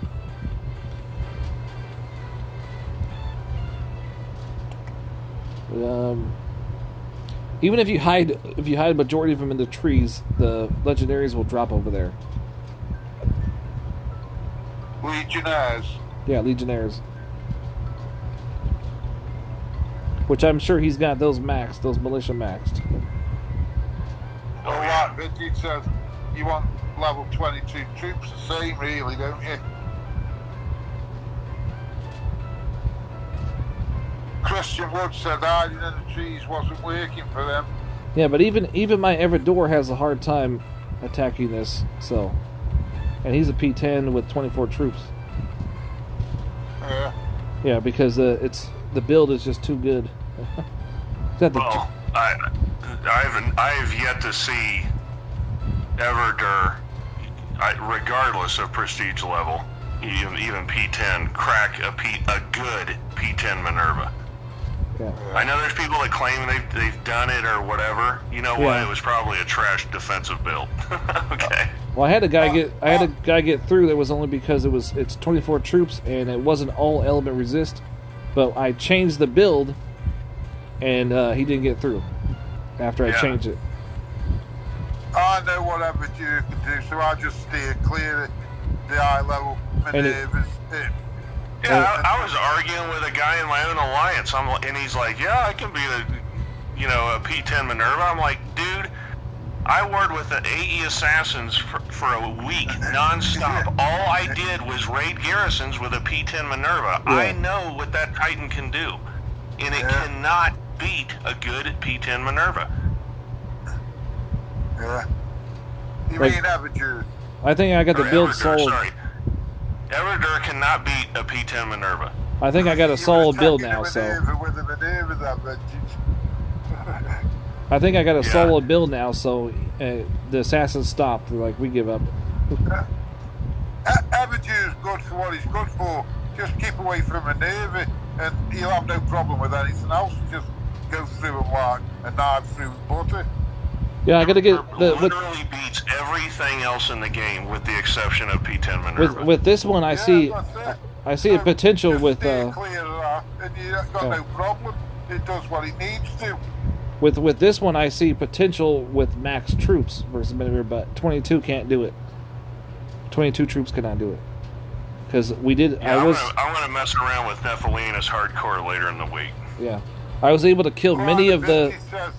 Speaker 1: Even if you hide a majority of them in the trees, the legendaries will drop over there.
Speaker 6: Legionnaires.
Speaker 1: Yeah, legionnaires. Which I'm sure he's got those maxed, those militia maxed.
Speaker 6: Oh, right, but it says you want level 22 troops the same, really, don't you? Christian Wood said hiding in the trees wasn't working for them.
Speaker 1: Yeah, but even my Everdor has a hard time attacking this. So, and he's a P10 with 24 troops.
Speaker 6: Yeah.
Speaker 1: Yeah, because the build is just too good.
Speaker 8: Well, I've yet to see Everdur, regardless of prestige level, even P10, crack a good P10 Minerva.
Speaker 1: Yeah.
Speaker 8: I know there's people that claim they've done it or whatever. You know what?
Speaker 1: Yeah.
Speaker 8: It was probably a trash defensive build. Okay.
Speaker 1: Well, I had a guy get through that was only because it's 24 troops and it wasn't all element resist, but I changed the build and he didn't get through after I changed it.
Speaker 6: I know whatever you can do, so I just steer clear of the high level maneuvers.
Speaker 8: Yeah, I was arguing with a guy in my own alliance, and he's like, "Yeah, I can be a P10 Minerva." I'm like, "Dude, I warred with the AE assassins for a week nonstop. All I did was raid garrisons with a P10 Minerva.
Speaker 1: Yeah.
Speaker 8: I know what that Titan can do, and it cannot beat a good P10 Minerva."
Speaker 6: Yeah. You
Speaker 1: Like-
Speaker 6: mean Everdur?
Speaker 1: I think I got the build
Speaker 8: Everdur,
Speaker 1: sold.
Speaker 8: sorry. Everdur cannot beat a P10 Minerva.
Speaker 1: I think I got a solid build now,
Speaker 6: With
Speaker 1: so
Speaker 6: the maneuver that
Speaker 1: I think I got a solid build now. So the assassins stopped. They're like, we give up.
Speaker 6: Everdur's good for what he's good for. Just keep away from maneuver, and he'll have no problem with anything else. Just go through and knife through butter.
Speaker 1: Yeah, I got to get
Speaker 8: Literally beats everything else in the game with the exception of P10 Minerva.
Speaker 1: with this one. I see a potential
Speaker 6: just
Speaker 1: with
Speaker 6: steer clear of that, and you got no problem. It does what it needs to.
Speaker 1: with this one. I see potential with max troops versus Minerva, but 22 can't do it. 22 troops cannot do it because we did.
Speaker 8: Yeah, I'm gonna mess around with Nephelinis hardcore later in the week.
Speaker 1: Yeah, I was able to kill many of the.
Speaker 6: Says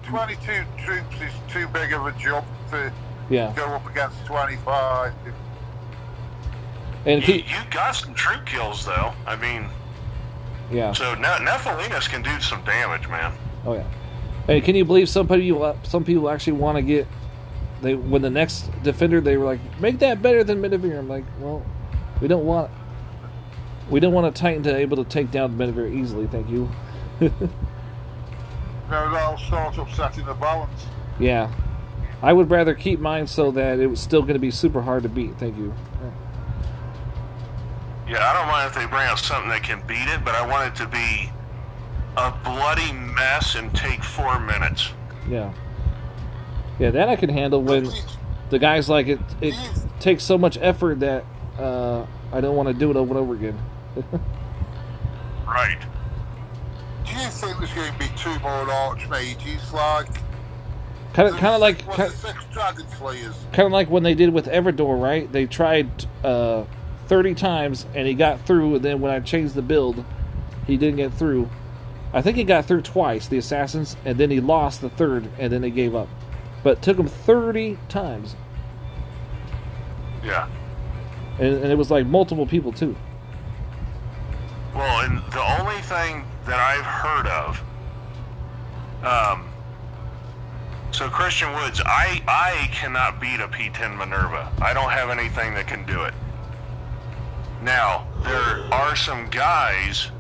Speaker 6: 22 troops is too big of a jump to go up against 25.
Speaker 1: And
Speaker 8: you got some troop kills though. I mean,
Speaker 1: yeah.
Speaker 8: So Nephelinis can do some damage, man.
Speaker 1: Oh yeah. And can you believe some people actually want to get when the next defender they were like, make that better than Medivir. I'm like, well, we don't want a Titan to able to take down Medivir easily. Thank you.
Speaker 6: No, that'll start upsetting the balance.
Speaker 1: Yeah, I would rather keep mine so that it was still going to be super hard to beat. Thank you.
Speaker 8: Yeah, I don't mind if they bring out something that can beat it, but I want it to be a bloody mess and take 4 minutes.
Speaker 1: Yeah, that I can handle when the guy's like it takes so much effort that I don't want to do it over and over again.
Speaker 8: Right.
Speaker 6: Do you think going to be 2 more archmages, like.
Speaker 1: Kind of like
Speaker 6: 6 dragon slayers.
Speaker 1: kind of like when they did with Everdor, right? They tried 30 times and he got through, and then when I changed the build, he didn't get through. I think he got through twice, the assassins, and then he lost the third, and then they gave up. But it took him 30 times.
Speaker 8: Yeah.
Speaker 1: And it was like multiple people, too.
Speaker 8: Well, and the only thing that I've heard of, so Christian Woods, I cannot beat a P10 Minerva. I don't have anything that can do it. Now, there are some guys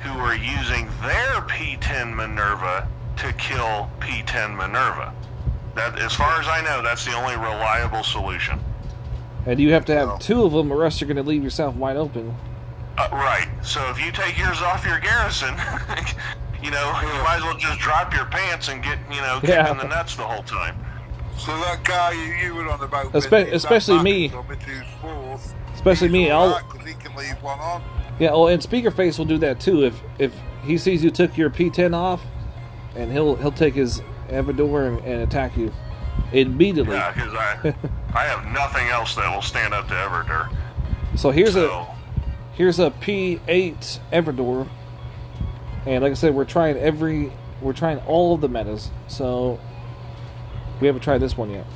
Speaker 8: who are using their P10 Minerva to kill P10 Minerva. That, as far as I know, that's the only reliable solution.
Speaker 1: And you have to have 2 of them, or else you're going to leave yourself wide open.
Speaker 8: Right. So if you take yours off your garrison, you might as well just drop your pants and get, kicked in the nuts the whole time.
Speaker 6: So that guy you were on about,
Speaker 1: especially me. Especially me,
Speaker 6: because he can leave one on.
Speaker 1: Yeah, well, and Speakerface will do that too. If he sees you took your P10 off, and he'll take his Everdor and attack you immediately.
Speaker 8: Yeah, because I have nothing else that will stand up to Everdor.
Speaker 1: So here's a P8 Everdor, and like I said, we're trying all of the metas. So we haven't tried this one yet.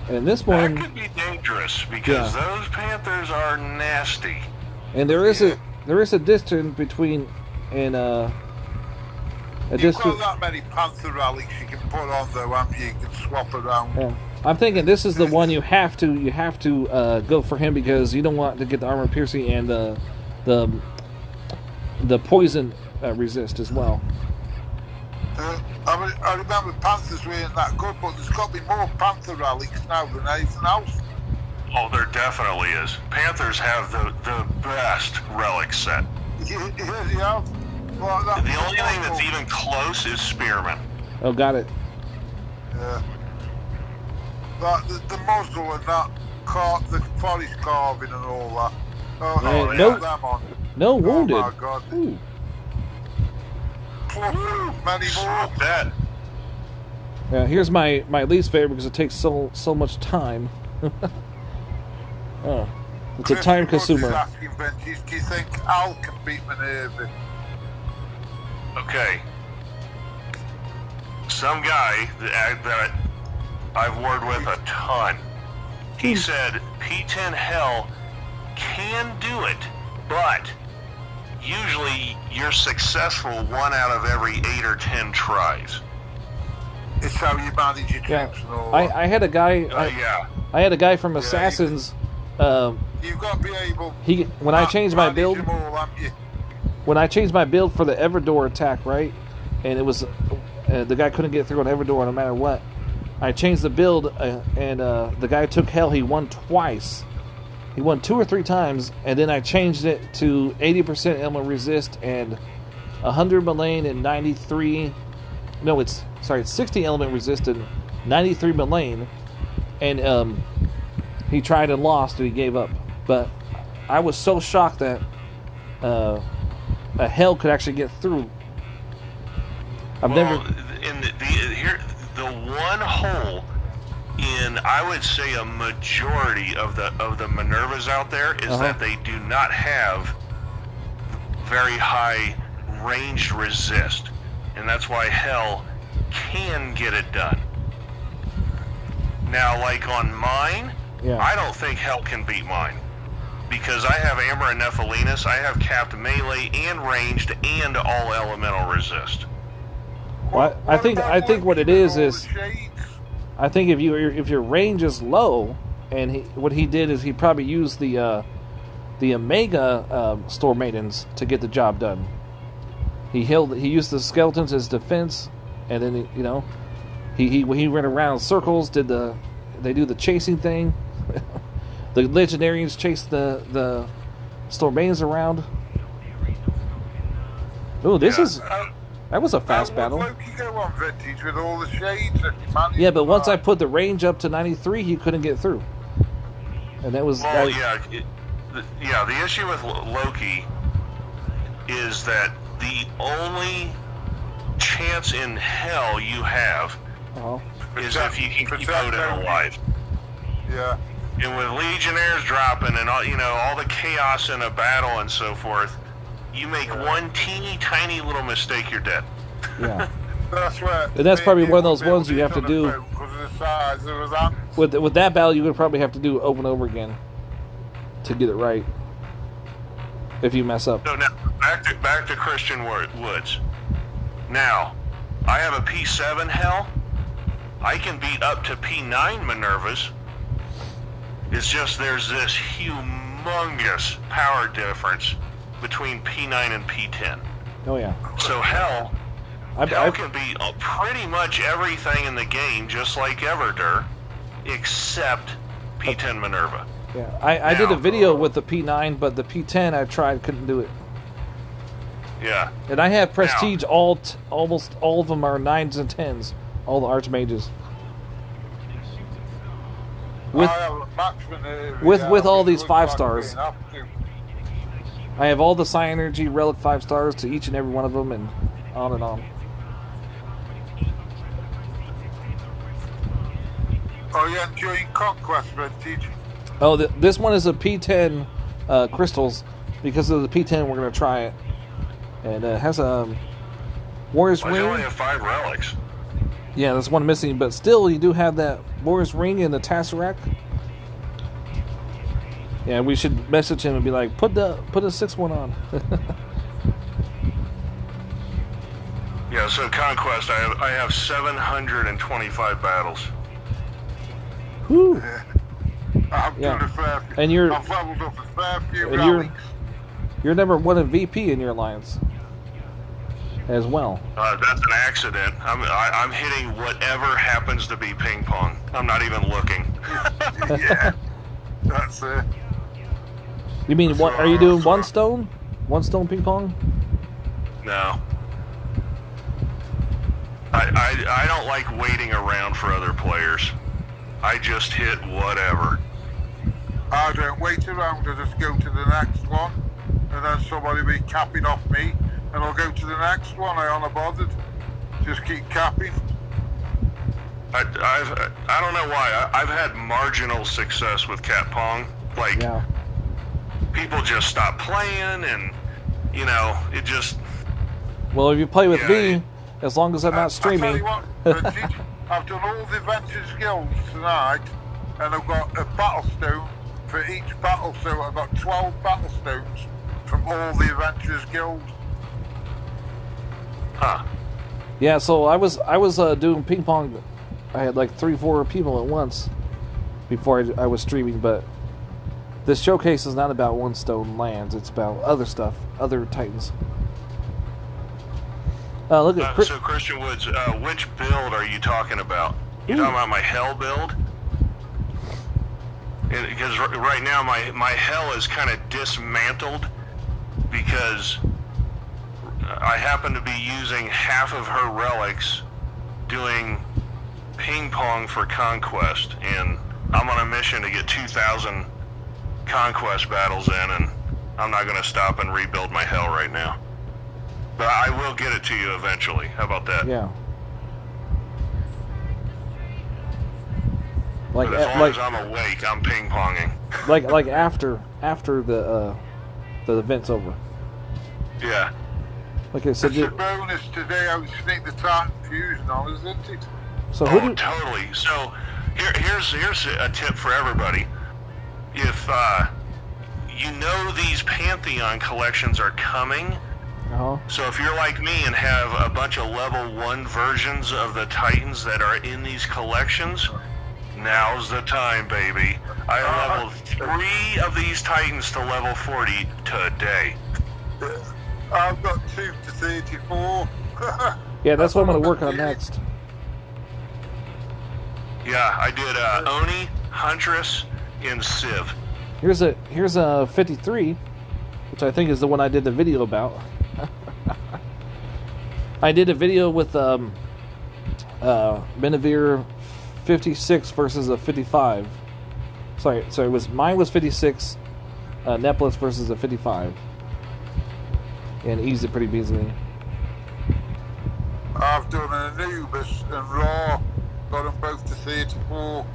Speaker 1: And this one
Speaker 8: that could be dangerous because those panthers are nasty.
Speaker 1: And there is a distance between
Speaker 6: You've got that many panther relics you can put on though, haven't you? You can swap around.
Speaker 1: Yeah. I'm thinking this is the one you have to go for him, because you don't want to get the armor piercing and the poison resist as well.
Speaker 6: I remember Panthers weren't that good, but there's got to be more Panther relics now than anything else.
Speaker 8: Oh, there definitely is. Panthers have the best relic set.
Speaker 6: Yeah. Well,
Speaker 8: the only thing that's even close is Spearman.
Speaker 1: Oh, got it.
Speaker 6: Yeah. Like the muzzle and that, the forest carving and all that.
Speaker 1: No wounded.
Speaker 6: Oh my God.
Speaker 1: Ooh.
Speaker 6: Many more.
Speaker 8: That.
Speaker 1: Yeah, here's my least favorite because it takes so much time. Oh, it's a time consumer.
Speaker 6: Asking, do you think Al can beat Minerva?
Speaker 8: Okay. Some guy that I've worked with a ton, he said P10 Hell can do it, but usually you're successful 1 out of every 8 or 10 tries.
Speaker 6: It's how you manage your troops and all that.
Speaker 1: I had a guy. I had a guy from Assassins.
Speaker 6: You've got to be able.
Speaker 1: When I changed my build.
Speaker 6: All,
Speaker 1: when I changed my build for the Everdor attack, right, and it was the guy couldn't get through on Everdor no matter what. I changed the build, and the guy took hell. He won twice. He won 2 or 3 times, and then I changed it to 80% element resist and 100 Mullane and 93. No, it's 60 element resist and 93 Mullane, and he tried and lost, and he gave up. But I was so shocked that a hell could actually get through.
Speaker 8: Never. In the one hole in, I would say, a majority of the Minervas out there is that they do not have very high ranged resist, and that's why hell can get it done. Now, like on mine, I don't think hell can beat mine, because I have Amber and Nephelinis. I have capped melee and ranged and all elemental resist.
Speaker 1: Well, I think what it is I think if your range is low, and what he did is he probably used the Omega Store Maidens to get the job done. He used the skeletons as defense, and then he ran around circles. They do the chasing thing. The Legendarians chase the Store Maidens around. Oh, that was a fast battle.
Speaker 6: Loki go on Vintage with all the shades that you managed.
Speaker 1: Yeah, but once I put the range up to 93, he couldn't get through. And that was...
Speaker 8: Well, the issue with Loki, is that the only chance in hell you have is if you can keep Odin alive.
Speaker 6: Yeah.
Speaker 8: And with Legionnaires dropping and all the chaos in a battle and so forth, you make one teeny tiny little mistake, you're dead.
Speaker 1: Yeah.
Speaker 6: That's right.
Speaker 1: And that's probably one of those ones you have to do. With that battle, you would probably have to do over and over again to get it right. If you mess up.
Speaker 8: So now back to Christian Woods. Now, I have a P7 Hell. I can beat up to P9 Minervas. It's just there's this humongous power difference between P9 and P10.
Speaker 1: Oh yeah.
Speaker 8: So Hell can be pretty much everything in the game, just like Everdur, except P10 Minerva.
Speaker 1: Yeah, I did a video with the P9, but the P10 I tried, couldn't do it.
Speaker 8: Yeah.
Speaker 1: And I have prestige, almost all of them are 9s and 10s, all the archmages. With all these 5 stars. I have all the Psi Energy Relic 5 stars to each and every one of them, and on and on.
Speaker 6: Oh, yeah, enjoying Conquest, Vintage.
Speaker 1: Oh, this one is a P10 crystals. Because of the P10, we're going to try it. And it has a Warrior's Ring.
Speaker 8: I only have 5 relics.
Speaker 1: Yeah, there's one missing, but still, you do have that Warrior's Ring and the Tesseract. Yeah, we should message him and be like, put a 6th one on.
Speaker 8: Yeah, so Conquest, I have 725 battles.
Speaker 1: Whew.
Speaker 6: I've done a fair few.
Speaker 1: And you're,
Speaker 6: I've leveled up a fair few
Speaker 1: and
Speaker 6: relics.
Speaker 1: You're number 1 in VP in your alliance as well.
Speaker 8: That's an accident. I'm hitting whatever happens to be ping pong. I'm not even looking.
Speaker 6: Yeah, that's it.
Speaker 1: You mean what? Are you doing one stone ping pong?
Speaker 8: No. I don't like waiting around for other players. I just hit whatever.
Speaker 6: I don't wait around. I just go to the next one, and then somebody be capping off me, and I'll go to the next one. I ain't bothered. Just keep capping.
Speaker 8: I don't know why. I've had marginal success with Cat Pong. Like, people just stop playing, and it just.
Speaker 1: Well, if you play with me, as long as I'm not streaming.
Speaker 6: I tell you what, I've done all the Adventures Guilds tonight, and I've got a battle stone for each battle, so I've got 12 battle stones from all the Adventurers Guilds.
Speaker 8: Huh.
Speaker 1: Yeah, so I was doing ping pong. I had like 3-4 people at once before I was streaming, but this showcase is not about one stone lands. It's about other stuff, other titans. Look at
Speaker 8: so Christian Woods, which build are you talking about? You talking about my Hell build? Because right now my Hell is kind of dismantled because I happen to be using half of her relics doing ping pong for Conquest, and I'm on a mission to get 2,000 Conquest battles in, and I'm not going to stop and rebuild my Hell right now. But I will get it to you eventually. How about that?
Speaker 1: Yeah.
Speaker 8: But as long as I'm awake, I'm ping ponging.
Speaker 1: like after the event's over.
Speaker 8: Yeah.
Speaker 1: Like I said,
Speaker 6: it's a bonus today. I would sneak the Titan Fusion on, isn't it?
Speaker 1: So
Speaker 8: totally. So here's a tip for everybody. If these Pantheon collections are coming. So if you're like me and have a bunch of level 1 versions of the Titans that are in these collections, now's the time, baby. I leveled 3 of these Titans to level 40 today.
Speaker 6: I've got 2 to 34.
Speaker 1: Yeah, that's what I'm going to work on next.
Speaker 8: Yeah, I did Oni, Huntress, and Civ.
Speaker 1: Here's a 53, which I think is the one I did the video about. I did a video with Benavir 56 versus a 55. Sorry, mine was 56, Nephelinis versus a 55. and eased it pretty easily.
Speaker 6: I've done an Anubis and Raw, got them both to 34.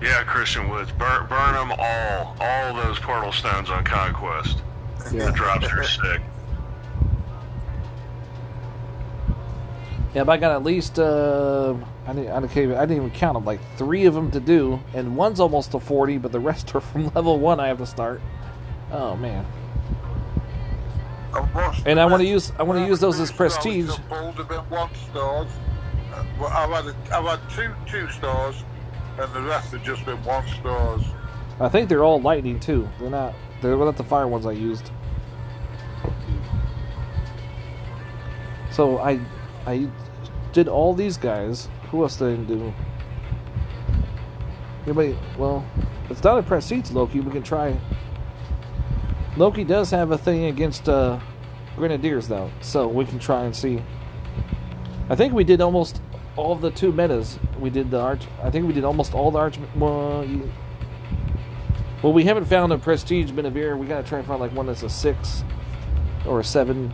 Speaker 8: Yeah, Christian Woods, burn them all those portal stones on Conquest.
Speaker 1: Yeah.
Speaker 8: The drops are sick.
Speaker 1: Yeah, but I got at least, I didn't even count them, like 3 of them to do, and one's almost to 40, but the rest are from level 1 I have to start. Oh, man. And I want to use those as prestige.
Speaker 6: I've been 1 stars. I've had 2 stars, and the rest have just been 1 stars.
Speaker 1: I think they're all lightning too. They're not the fire ones I used. So I did all these guys. Who else did I do? Anybody? Well, it's not a prestige Loki. We can try. Loki does have a thing against grenadiers though, so we can try and see. I think we did almost all of the 2 metas. We did the arch. I think we did almost all the arch. Well, we haven't found a prestige Benavir. We gotta try and find like one that's a 6 or a 7.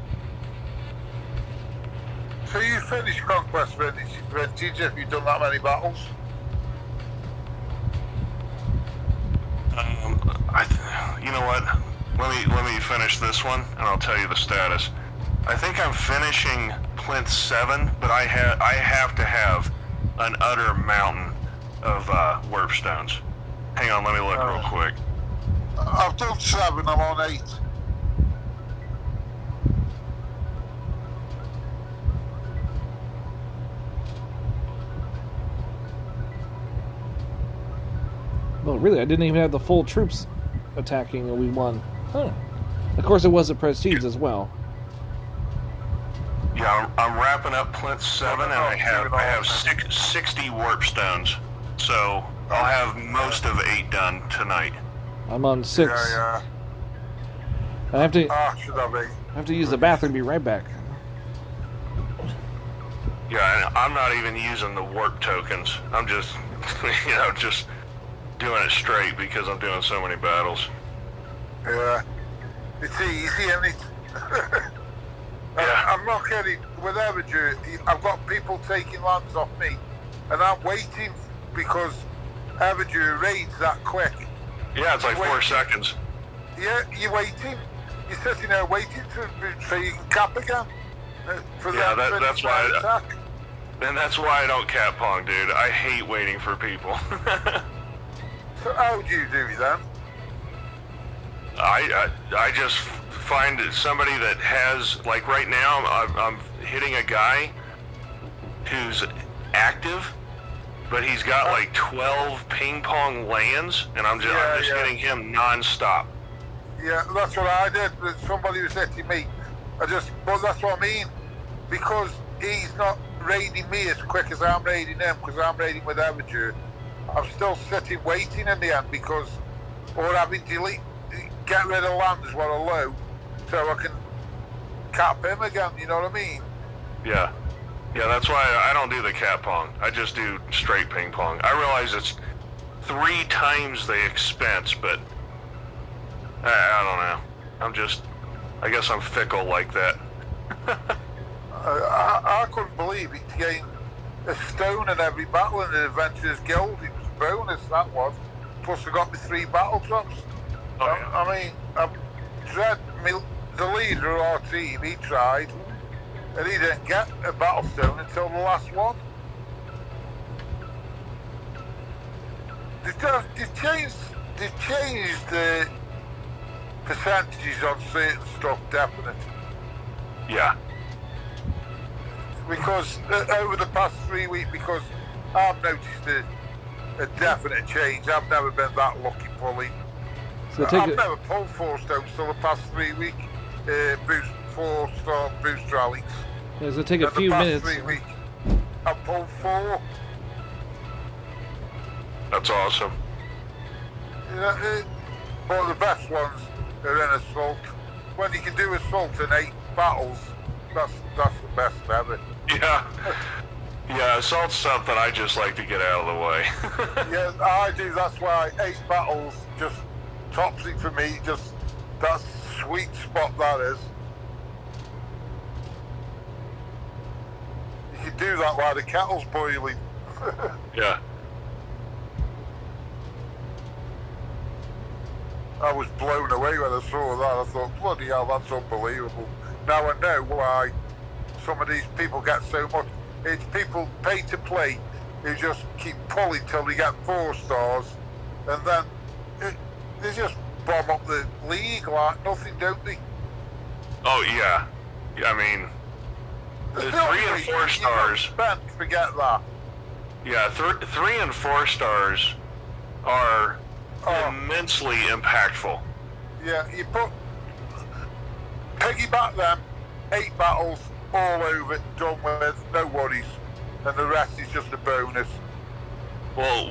Speaker 6: So you finished Conquest Vintage if you've done that many battles?
Speaker 8: You know what? Let me finish this one, and I'll tell you the status. I think I'm finishing Plinth 7, but I have to have an utter mountain of warp stones. Hang on, let me look real quick.
Speaker 6: I've done 7. I'm on 8.
Speaker 1: Well, really, I didn't even have the full troops attacking, and we won. Huh. Of course, it was a prestige as well.
Speaker 8: Yeah, I'm wrapping up Plinth 7, and I have 60 warp stones, so I'll have most of 8 done tonight.
Speaker 1: I'm on 6.
Speaker 6: Yeah.
Speaker 1: I have to.
Speaker 6: Should I be?
Speaker 1: I have to use the bathroom. Be right back.
Speaker 8: Yeah, and I'm not even using the warp tokens. I'm just, just doing it straight because I'm doing so many battles.
Speaker 6: Yeah. It's easy, and it's...
Speaker 8: Yeah.
Speaker 6: I'm not kidding. With Everger, I've got people taking lands off me, and I'm waiting because Everger raids that quick.
Speaker 8: Yeah, it's like 4 seconds.
Speaker 6: Yeah, you're waiting. You're sitting there waiting so you can cap again. For
Speaker 8: that's why.
Speaker 6: Attack.
Speaker 8: And that's why I don't cap pong, dude. I hate waiting for people.
Speaker 6: So how do you do it then?
Speaker 8: I just find somebody that has, like right now, I'm hitting a guy who's active, but he's got like 12 ping pong lands, and I'm just hitting him non-stop.
Speaker 6: Yeah, that's what I did. Somebody was hitting me. But that's what I mean. Because he's not raiding me as quick as I'm raiding him, because I'm raiding with Everger. I'm still sitting waiting in the end because, or having get rid of lands while are low, so I can cap him again, you know what I mean?
Speaker 8: Yeah. Yeah, that's why I don't do the cap pong. I just do straight ping pong. I realize it's 3 times the expense, but I don't know. I guess I'm fickle like that.
Speaker 6: I couldn't believe it to gain a stone in every battle in the Adventurers Guild. It was a bonus, that was. Plus I got me 3 battle drops.
Speaker 8: Oh, yeah.
Speaker 6: I mean, the leader of our team, he tried, and he didn't get a battle stone until the last one. They've changed the percentages on certain stuff, definite.
Speaker 8: Yeah.
Speaker 6: Because over the past 3 weeks, because I've noticed a definite change. I've never been that lucky pulling.
Speaker 1: So
Speaker 6: I've never pulled 4 stones till the past 3 weeks. 4-star boost rallies.
Speaker 1: Yeah, it's gonna take a few minutes.
Speaker 6: The past 3 weeks, I've pulled 4.
Speaker 8: That's awesome.
Speaker 6: But the best ones are in assault. When you can do assault in 8 battles, that's the best ever.
Speaker 8: Yeah. Yeah, assault's something I just like to get out of the way.
Speaker 6: Yes, I do. That's why 8 battles just tops it for me. Just that sweet spot that is. You can do that while the kettle's boiling.
Speaker 8: Yeah.
Speaker 6: I was blown away when I saw that. I thought, bloody hell, that's unbelievable. Now I know why some of these people get so much. It's people pay to play who just keep pulling till they get 4 stars, and then they just bomb up the league like nothing, don't they?
Speaker 8: Oh, yeah. I mean, the 3 and 4 stars.
Speaker 6: Forget that.
Speaker 8: Yeah, 3 and 4 stars are immensely impactful.
Speaker 6: Yeah, you piggyback them, 8 battles, all over, done with, no worries, and the rest is just a bonus.
Speaker 8: Well,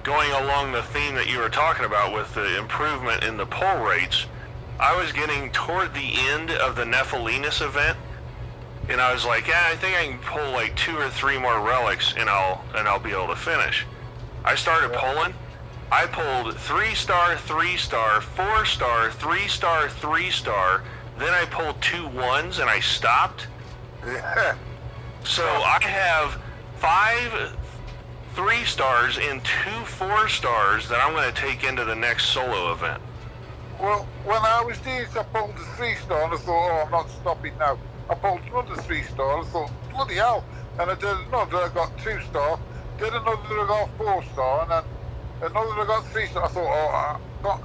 Speaker 8: going along the theme that you were talking about with the improvement in the pull rates, I was getting toward the end of the Nephelinis event, and I was like, yeah, I think I can pull like 2 or 3 more relics, and I'll be able to finish. I started pulling. I pulled 3-star, 3-star, 4-star, 3-star, 3-star. Then I pulled 2 1s and I stopped.
Speaker 6: Yeah.
Speaker 8: So I have 5 3-stars and 2 4-stars that I'm going to take into the next solo event.
Speaker 6: Well, when I was doing it, I pulled a 3-star and I thought, oh, I'm not stopping now. I pulled another 3-star and I thought, bloody hell. And I did another, I got 2-star. Did another, I got 4-star. And then another, I got 3-star. I thought, oh,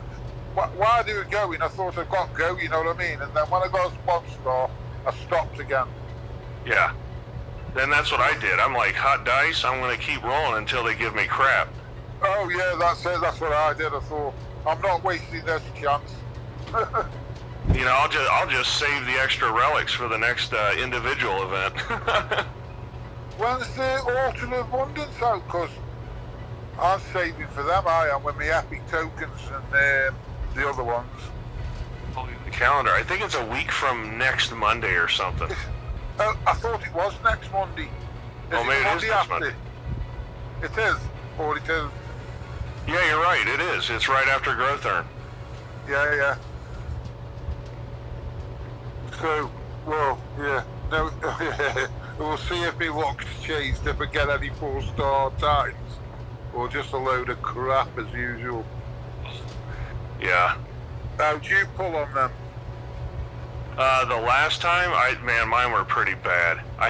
Speaker 6: why do it going? I thought I've got go, you know what I mean? And then when I got 1-star, I stopped again.
Speaker 8: Yeah. Then that's what I did. I'm like, hot dice, I'm going to keep rolling until they give me crap.
Speaker 6: Oh, yeah, that's it. That's what I did. I thought, I'm not wasting this chance.
Speaker 8: I'll just save the extra relics for the next individual event.
Speaker 6: When's the Alternate Abundance out? Because I'm saving for them, I am, with my epic tokens and the other ones.
Speaker 8: The calendar, I think it's a week from next Monday or something.
Speaker 6: I thought it was next Monday.
Speaker 8: Maybe it is next Monday.
Speaker 6: It is, or it is.
Speaker 8: Yeah, you're right, it is. It's right after Growth Urn.
Speaker 6: Yeah. So, well, yeah. No, we'll see if my luck's changed, if I get any 4-star Titans. Or just a load of crap as usual.
Speaker 8: Yeah.
Speaker 6: How'd you pull on them?
Speaker 8: The last time, mine were pretty bad. I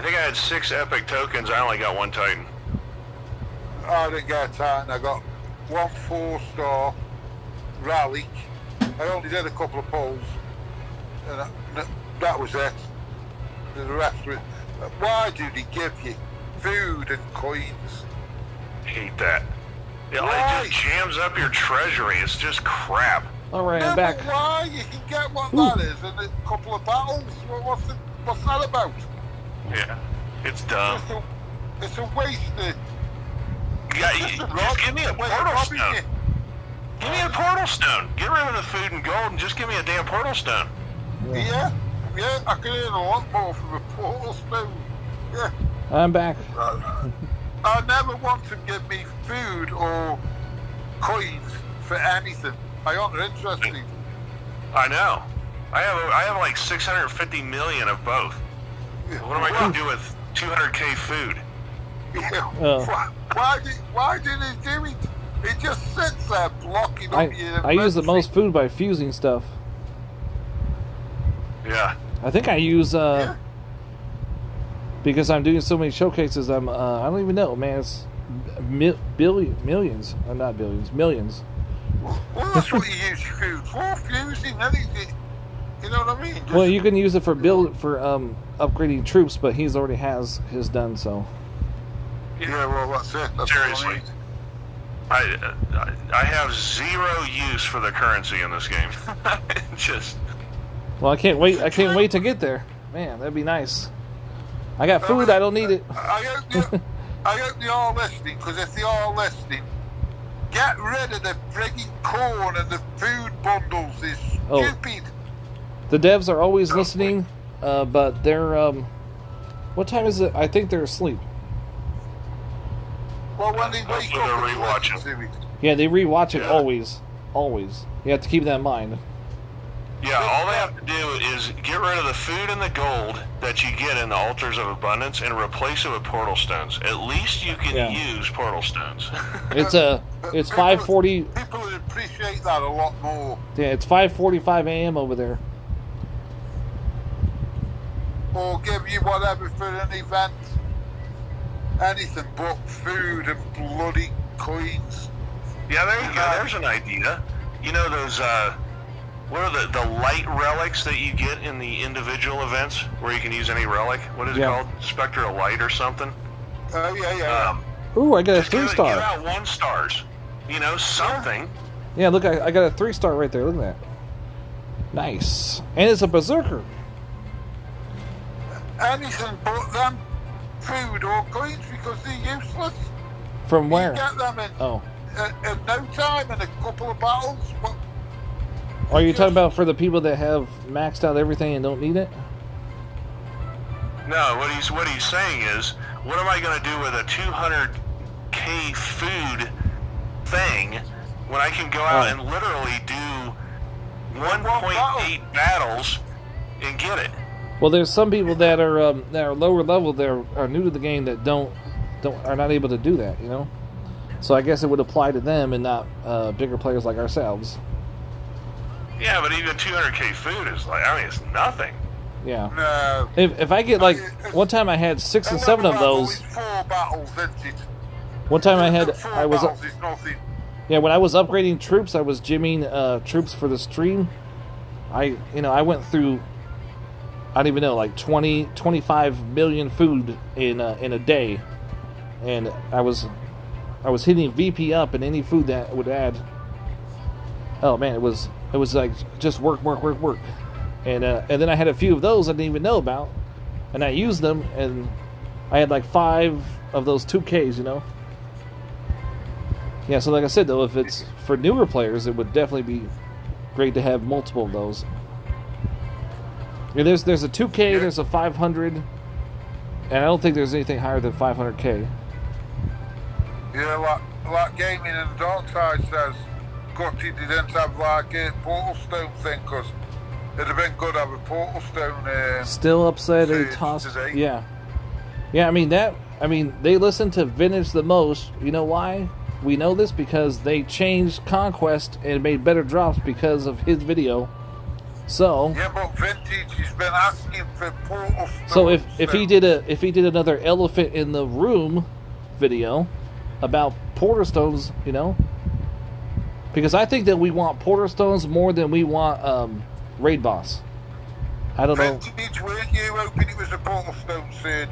Speaker 8: think I had 6 epic tokens. I only got 1 Titan.
Speaker 6: I didn't get a Titan. I got 1 4-star relic. I only did a couple of pulls, and that was it. The rest of it. Why do they give you food and coins?
Speaker 8: Hate that. It just jams up your treasury. It's just crap.
Speaker 1: Alright, I'm back.
Speaker 6: Why? You can get what that is in a couple of battles. What's that about?
Speaker 8: Yeah, it's dumb.
Speaker 6: It's a waste of...
Speaker 8: Just give me a portal stone. Give me a portal stone. Get rid of the food and gold and just give me a damn portal stone.
Speaker 6: Yeah, I can earn a lot more from a portal stone. Yeah.
Speaker 1: I'm back.
Speaker 6: I never want to give me food or coins for anything. I aren't interested.
Speaker 8: I know. I have like 650 million of both. What am I going to do with 200k food?
Speaker 6: Yeah. Why do they do it? It just sits there blocking up your...
Speaker 1: I use the most food by fusing stuff.
Speaker 8: Yeah.
Speaker 1: I think I use because I'm doing so many showcases. I don't even know, man. It's millions. Not billions, millions.
Speaker 6: Well, that's what you use food for, fusing anything. You know what I mean?
Speaker 1: Well, you can use it for upgrading troops, but he's already has his done so.
Speaker 6: Yeah, well, that's it. That's
Speaker 8: seriously. I have 0 use for the currency in this game. Just.
Speaker 1: Well, I can't wait. I can't wait to get there. Man, that'd be nice. I got food. I don't need it.
Speaker 6: I hope they are listening, because if they are listening, get rid of the frigging corn and the food bundles. It's stupid.
Speaker 1: The devs are always listening, but they're What time is it? I think they're asleep.
Speaker 6: Well, when they
Speaker 8: That's
Speaker 6: wake
Speaker 8: what
Speaker 6: up,
Speaker 8: they're rewatching.
Speaker 6: series.
Speaker 1: Yeah, they rewatch it
Speaker 8: Yeah.
Speaker 1: always. Always. You have to keep that in mind.
Speaker 8: Yeah, all they have to do is get rid of the food and the gold that you get in the Altars of Abundance and replace it with portal stones. At least you can
Speaker 1: Yeah.
Speaker 8: use portal stones.
Speaker 1: It's 5:40.
Speaker 6: People would appreciate that a lot more.
Speaker 1: Yeah, it's 5:45 a.m. over there.
Speaker 6: Or give you whatever for an event. Anything but food and bloody coins.
Speaker 8: Yeah, there you go. There's an idea. You know those, what are the light relics that you get in the individual events where you can use any relic? What is it called? Spectre of Light or something?
Speaker 6: Oh, yeah.
Speaker 1: Ooh, I got a
Speaker 8: Just give
Speaker 1: 3-star.
Speaker 8: out 1 stars. You know, something.
Speaker 1: Yeah, look, I got a 3-star right there. Look at that. Nice. And it's a berserker.
Speaker 6: Anything but them food or coins because they're useless.
Speaker 1: From where?
Speaker 6: You get them in,
Speaker 1: Oh.
Speaker 6: in no time in a couple of battles. But
Speaker 1: Are you talking about for the people that have maxed out everything and don't need it?
Speaker 8: No, what he's saying is, what am I going to do with a 200k food thing when I can go out and literally do 1.8 battles and get it?
Speaker 1: Well, there's some people that are lower level that are new to the game that are not able to do that, you know. So I guess it would apply to them and not bigger players like ourselves.
Speaker 8: Yeah, but even 200k food is like, I mean, it's nothing.
Speaker 1: Yeah.
Speaker 6: no.
Speaker 1: If I get like one time I had 6 and 7 of those.
Speaker 6: 4 battles, isn't it?
Speaker 1: One time I had
Speaker 6: 4
Speaker 1: I was
Speaker 6: battles is nothing.
Speaker 1: yeah when I was upgrading troops I was gymming troops for the stream. I went through I don't even know like 25 million food in a day, and I was hitting VP up in any food that would add. Oh man, it was like just work, and then I had a few of those I didn't even know about, and I used them, and I had like 5 of those 2Ks, you know. Yeah, so like I said though, if it's for newer players, it would definitely be great to have multiple of those. Yeah, there's a 2K, there's a 500, and I don't think there's anything higher than 500K.
Speaker 6: Yeah, like gaming in the dark side says, gutted they didn't have like a portal stone thing, because it'd have been good to have a portal stone.
Speaker 1: Still upset they
Speaker 6: Sage
Speaker 1: tossed.
Speaker 6: today.
Speaker 1: Yeah. I mean they listen to Vintage the most. You know why? We know this because they changed Conquest and made better drops because of his video. So
Speaker 6: Yeah, but Vintage has been asking for portal stone.
Speaker 1: so if he did another elephant in the room video about porter stones, you know, because I think that we want porter stones more than we want raid boss. I don't know.
Speaker 6: Vintage, weren't you hoping it was a portal stone surge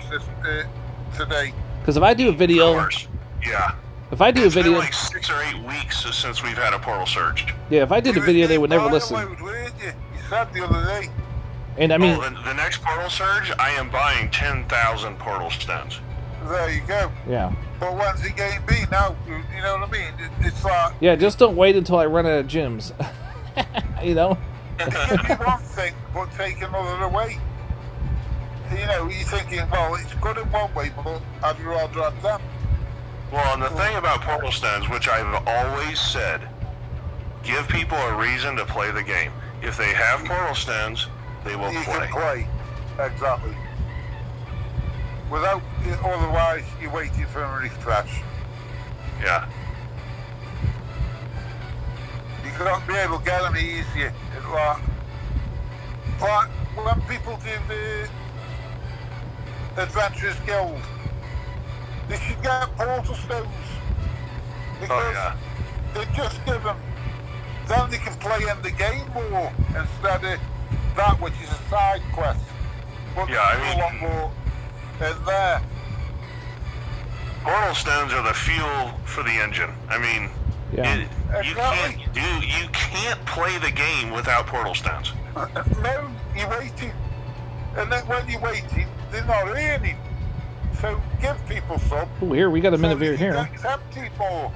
Speaker 6: today?
Speaker 1: Because if I do a video,
Speaker 8: Of course. Yeah.
Speaker 1: if I do a
Speaker 8: It's been
Speaker 1: video,
Speaker 8: like 6 or 8 weeks since we've had a portal surge.
Speaker 1: yeah, if I did a video, they would never listen.
Speaker 6: Weren't you? You said the other day.
Speaker 1: And I mean,
Speaker 8: The next portal surge, I am buying 10,000 portal stones.
Speaker 6: There you go.
Speaker 1: yeah.
Speaker 6: But when's the game be now? You know what I mean? It's like,
Speaker 1: Yeah, just don't wait until I run out of gyms. You know?
Speaker 6: it can be one thing, but take another away. You know, you're thinking, well, it's good in one way, but I'd rather have them.
Speaker 8: Well, and the thing about portal stones, which I've always said, give people a reason to play the game. If they have portal stones, they will
Speaker 6: You
Speaker 8: play.
Speaker 6: can play. Exactly. Without, otherwise, you're waiting for a refresh.
Speaker 8: Yeah.
Speaker 6: You can't be able to get them easier. It's like when people do the Adventurers Guild, they should get portal stones. Because they just give them, then they can play in the game more instead of that which is a side quest. But
Speaker 8: Yeah,
Speaker 6: there's a lot more in there.
Speaker 8: Portal stones are the fuel for the engine. I mean,
Speaker 1: Yeah.
Speaker 8: you can't play the game without portal stones.
Speaker 6: No, you're waiting. And then when you're waiting, they're not earning. So give people some.
Speaker 1: Ooh, here we got a minute
Speaker 6: so
Speaker 1: here.
Speaker 6: accept more.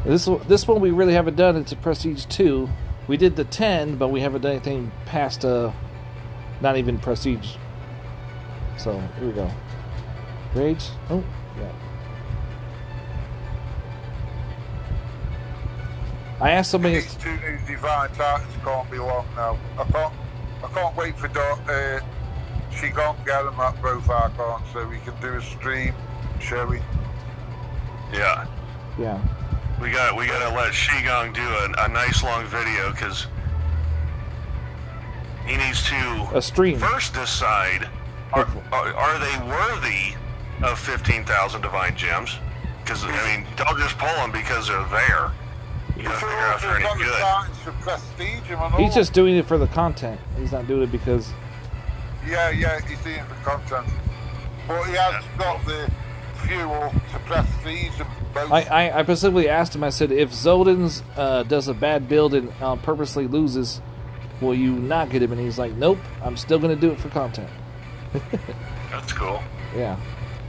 Speaker 1: This one we really haven't done. It's a Prestige 2. We did the 10, but we haven't done anything past not even Prestige. So here we go. Rage. Oh, yeah. I asked somebody.
Speaker 6: These two new divine titans can't be long now. I can't wait for she can't get them at both archons, so we can do a stream, shall we?
Speaker 8: Yeah.
Speaker 1: Yeah.
Speaker 8: We gotta let Shigong do a nice long video, because he needs to
Speaker 1: stream
Speaker 8: first decide are they worthy of 15,000 divine gems? Because I mean, don't just pull them because they're there. You gotta figure out if they're any good.
Speaker 1: He's just doing it for the content. He's not doing it because.
Speaker 6: Yeah, he's doing it for content. But he has got the fuel to prestige them both.
Speaker 1: I specifically asked him. I said, if Zodin's does a bad build and purposely loses, will you not get him? And he's like, nope. I'm still going to do it for content.
Speaker 8: That's cool.
Speaker 1: Yeah,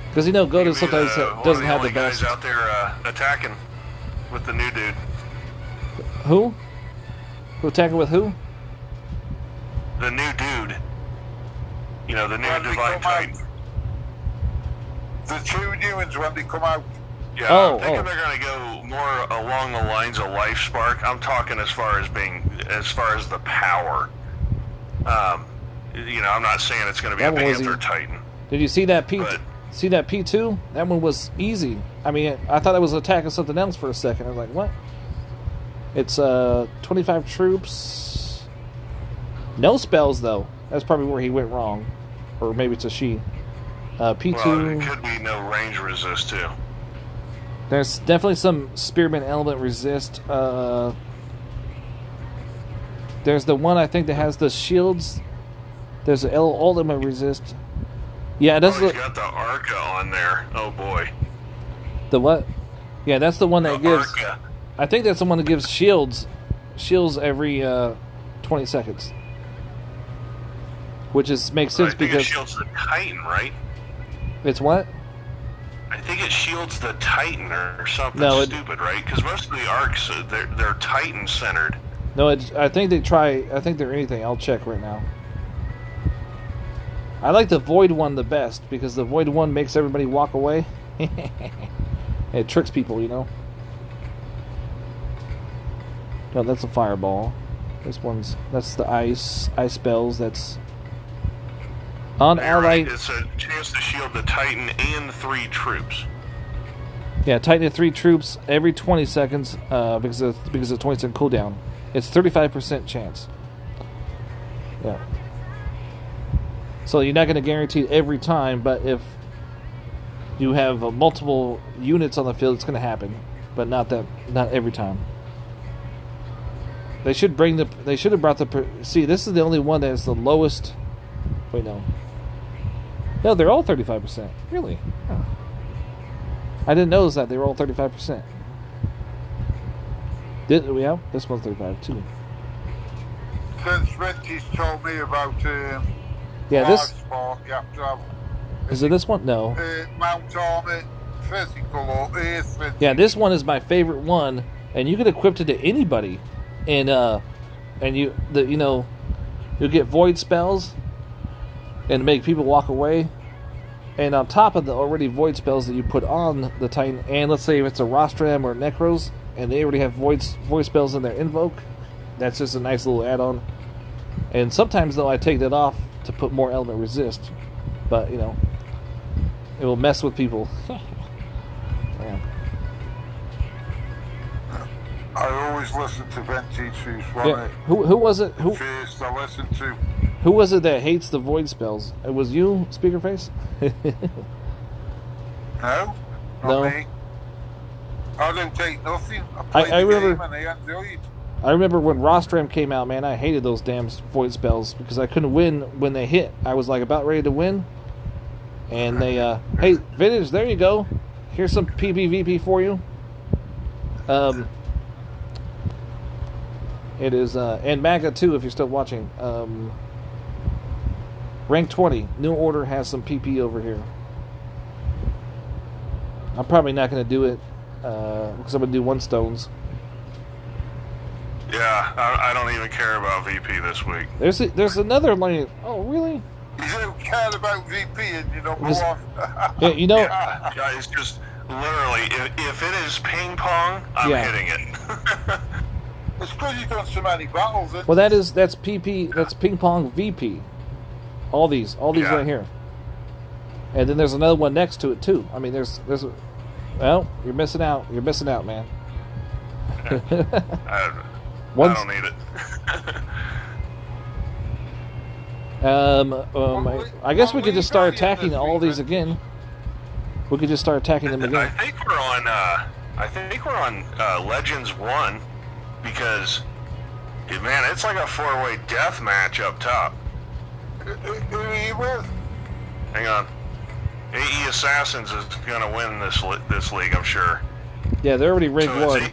Speaker 1: because Godin sometimes doesn't have the best.
Speaker 8: Guys out there attacking with the new dude.
Speaker 1: Who? Who attacking with who?
Speaker 8: The new dude. The new divine titan.
Speaker 6: The two new ones when they come out.
Speaker 8: Yeah, I'm thinking they're going to go more along the lines of Life Spark. I'm talking as far as the power. I'm not saying it's going to be a Panther Titan.
Speaker 1: Did you see that P2? That one was easy. I mean, I thought it was attacking something else for a second. I was like, what? It's 25 troops. No spells though. That's probably where he went wrong, or maybe it's a she. P2.
Speaker 8: Well, it could be no range resist too.
Speaker 1: There's definitely some spearman element resist. There's the one I think that has the shields. There's the ultimate resist. Yeah, it does.
Speaker 8: He's got the Arca on there. Oh boy.
Speaker 1: The what? Yeah, that's the one that gives. Arca. I think that's the one that gives shields every 20 seconds. Which makes sense because
Speaker 8: it shields the Titan, right?
Speaker 1: It's what?
Speaker 8: I think it shields the Titan or something stupid, right? Because most of the arcs, they're Titan centered.
Speaker 1: No, I think they try. I think they're anything. I'll check right now. I like the Void one the best because the Void one makes everybody walk away. It tricks people, No, that's a fireball. That's the ice spells. That's on allied.
Speaker 8: It's a chance to shield the Titan and 3 troops.
Speaker 1: Yeah, Titan and 3 troops every 20 seconds because of 20-second cooldown. It's 35% chance. Yeah. So you're not going to guarantee it every time, but if you have multiple units on the field, it's going to happen, but not every time. They should have brought the. See, this is the only one that is the lowest. Wait, no. No, they're all 35%. Really? Oh. I didn't notice that they were all 35%. Did we have this one's 35 too?
Speaker 6: Since Renty's told me about
Speaker 1: this.
Speaker 6: Sport, you have to have.
Speaker 1: Is it this one? No.
Speaker 6: Mount armor, physical or earth.
Speaker 1: Yeah, this one is my favorite one, and you can equip it to anybody, and you'll get void spells, and make people walk away, and on top of the already void spells that you put on the Titan, and let's say if it's a Rostram or Necros, and they already have void spells in their invoke, that's just a nice little add-on. And sometimes though I take that off to put more element resist, but it will mess with people. Yeah.
Speaker 6: I always listen to Renty's
Speaker 1: Who was it?
Speaker 6: First I listened to.
Speaker 1: Who was it that hates the void spells? It was you, Speakerface?
Speaker 6: No,
Speaker 1: no.
Speaker 6: Me. I don't take nothing. I
Speaker 1: remember.
Speaker 6: And I enjoyed.
Speaker 1: I remember when Rostram came out, man. I hated those damn void spells because I couldn't win when they hit. I was like about ready to win, and they, hey, Vintage, there you go. Here's some PvVP for you. It is, and MAGA too, if you're still watching. Rank 20. New Order has some PP over here. I'm probably not going to do it because I'm going to do 1 stones.
Speaker 8: Yeah, I don't even care about VP this week.
Speaker 1: There's another lane. Oh, really?
Speaker 6: You don't care about VP and you're number
Speaker 1: Just-
Speaker 6: one.
Speaker 1: Yeah, you know,
Speaker 8: Yeah, it's just literally, if it is ping pong, I'm
Speaker 1: Yeah.
Speaker 8: hitting it.
Speaker 6: It's because you've done so many battles.
Speaker 1: well, that's PP, that's ping pong VP. All these
Speaker 8: Yeah.
Speaker 1: right here. And then there's another one next to it too. I mean, well, you're missing out. You're missing out, man.
Speaker 8: I
Speaker 1: Once-
Speaker 8: don't need it.
Speaker 1: I guess we could just start attacking all these again. We could just start attacking them
Speaker 8: I
Speaker 1: again.
Speaker 8: think we're on Legends 1 because, man, it's like a 4-way death match up top.
Speaker 6: Who are you with?
Speaker 8: Hang on. AE Assassins is going to win this league, I'm sure.
Speaker 1: Yeah, they're already ranked
Speaker 8: So
Speaker 1: one.
Speaker 8: it's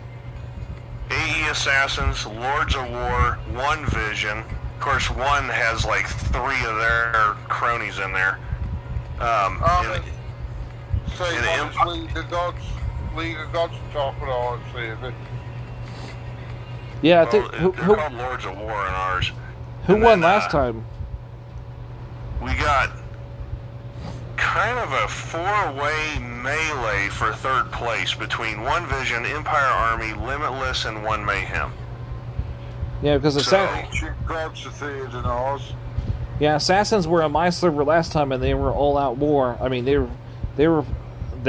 Speaker 8: AE Assassins, Lords of War, One Vision. Of course, One has like 3 of their cronies in there.
Speaker 6: Say
Speaker 8: in
Speaker 6: what is League of Gods top of all, see if it.
Speaker 1: Yeah, I
Speaker 8: Well,
Speaker 1: think
Speaker 8: they're called Lords of War in ours.
Speaker 1: who
Speaker 8: And
Speaker 1: won
Speaker 8: then,
Speaker 1: last time?
Speaker 8: We got kind of a 4-way melee for 3rd place between One Vision, Empire Army, Limitless, and One Mayhem.
Speaker 1: Yeah, because
Speaker 8: So-
Speaker 6: Ancient Gods are third in ours.
Speaker 1: yeah, Assassins were on my server last time, and they were all out war. I mean, they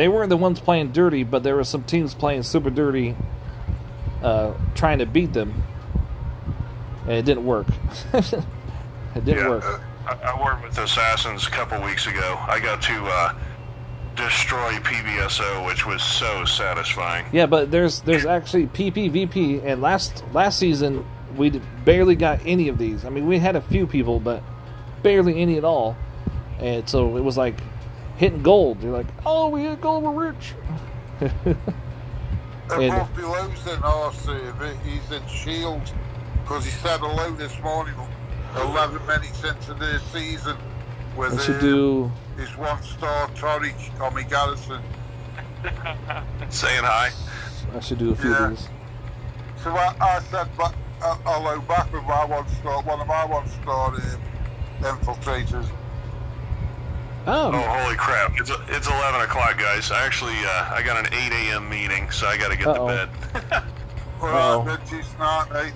Speaker 1: weren't the ones playing dirty, but there were some teams playing super dirty, trying to beat them, and it didn't work. It didn't work.
Speaker 8: I worked with Assassins a couple weeks ago. I got to destroy PBSO, which was so satisfying.
Speaker 1: Yeah, but there's actually PPVP, and last season we barely got any of these. I mean, we had a few people, but barely any at all. And so it was like hitting gold. You're like, oh, we hit gold, we're rich. And-
Speaker 6: Above below's in our server, he's in Shield, because he said hello this morning, 11 minutes into the season, with
Speaker 1: I should do.
Speaker 6: his 1-star Torich on my garrison.
Speaker 8: Saying hi.
Speaker 1: I should do a few
Speaker 6: Yeah.
Speaker 1: of these.
Speaker 6: So I said hello back with my 1-star, one of my 1-star infiltrators.
Speaker 1: Oh,
Speaker 8: Oh, holy crap. It's 11 o'clock, guys. I got an 8 a.m. meeting, so I got to get
Speaker 1: Uh-oh.
Speaker 8: to bed.
Speaker 1: Uh-oh.
Speaker 6: Alright, Vinci, smart, mate.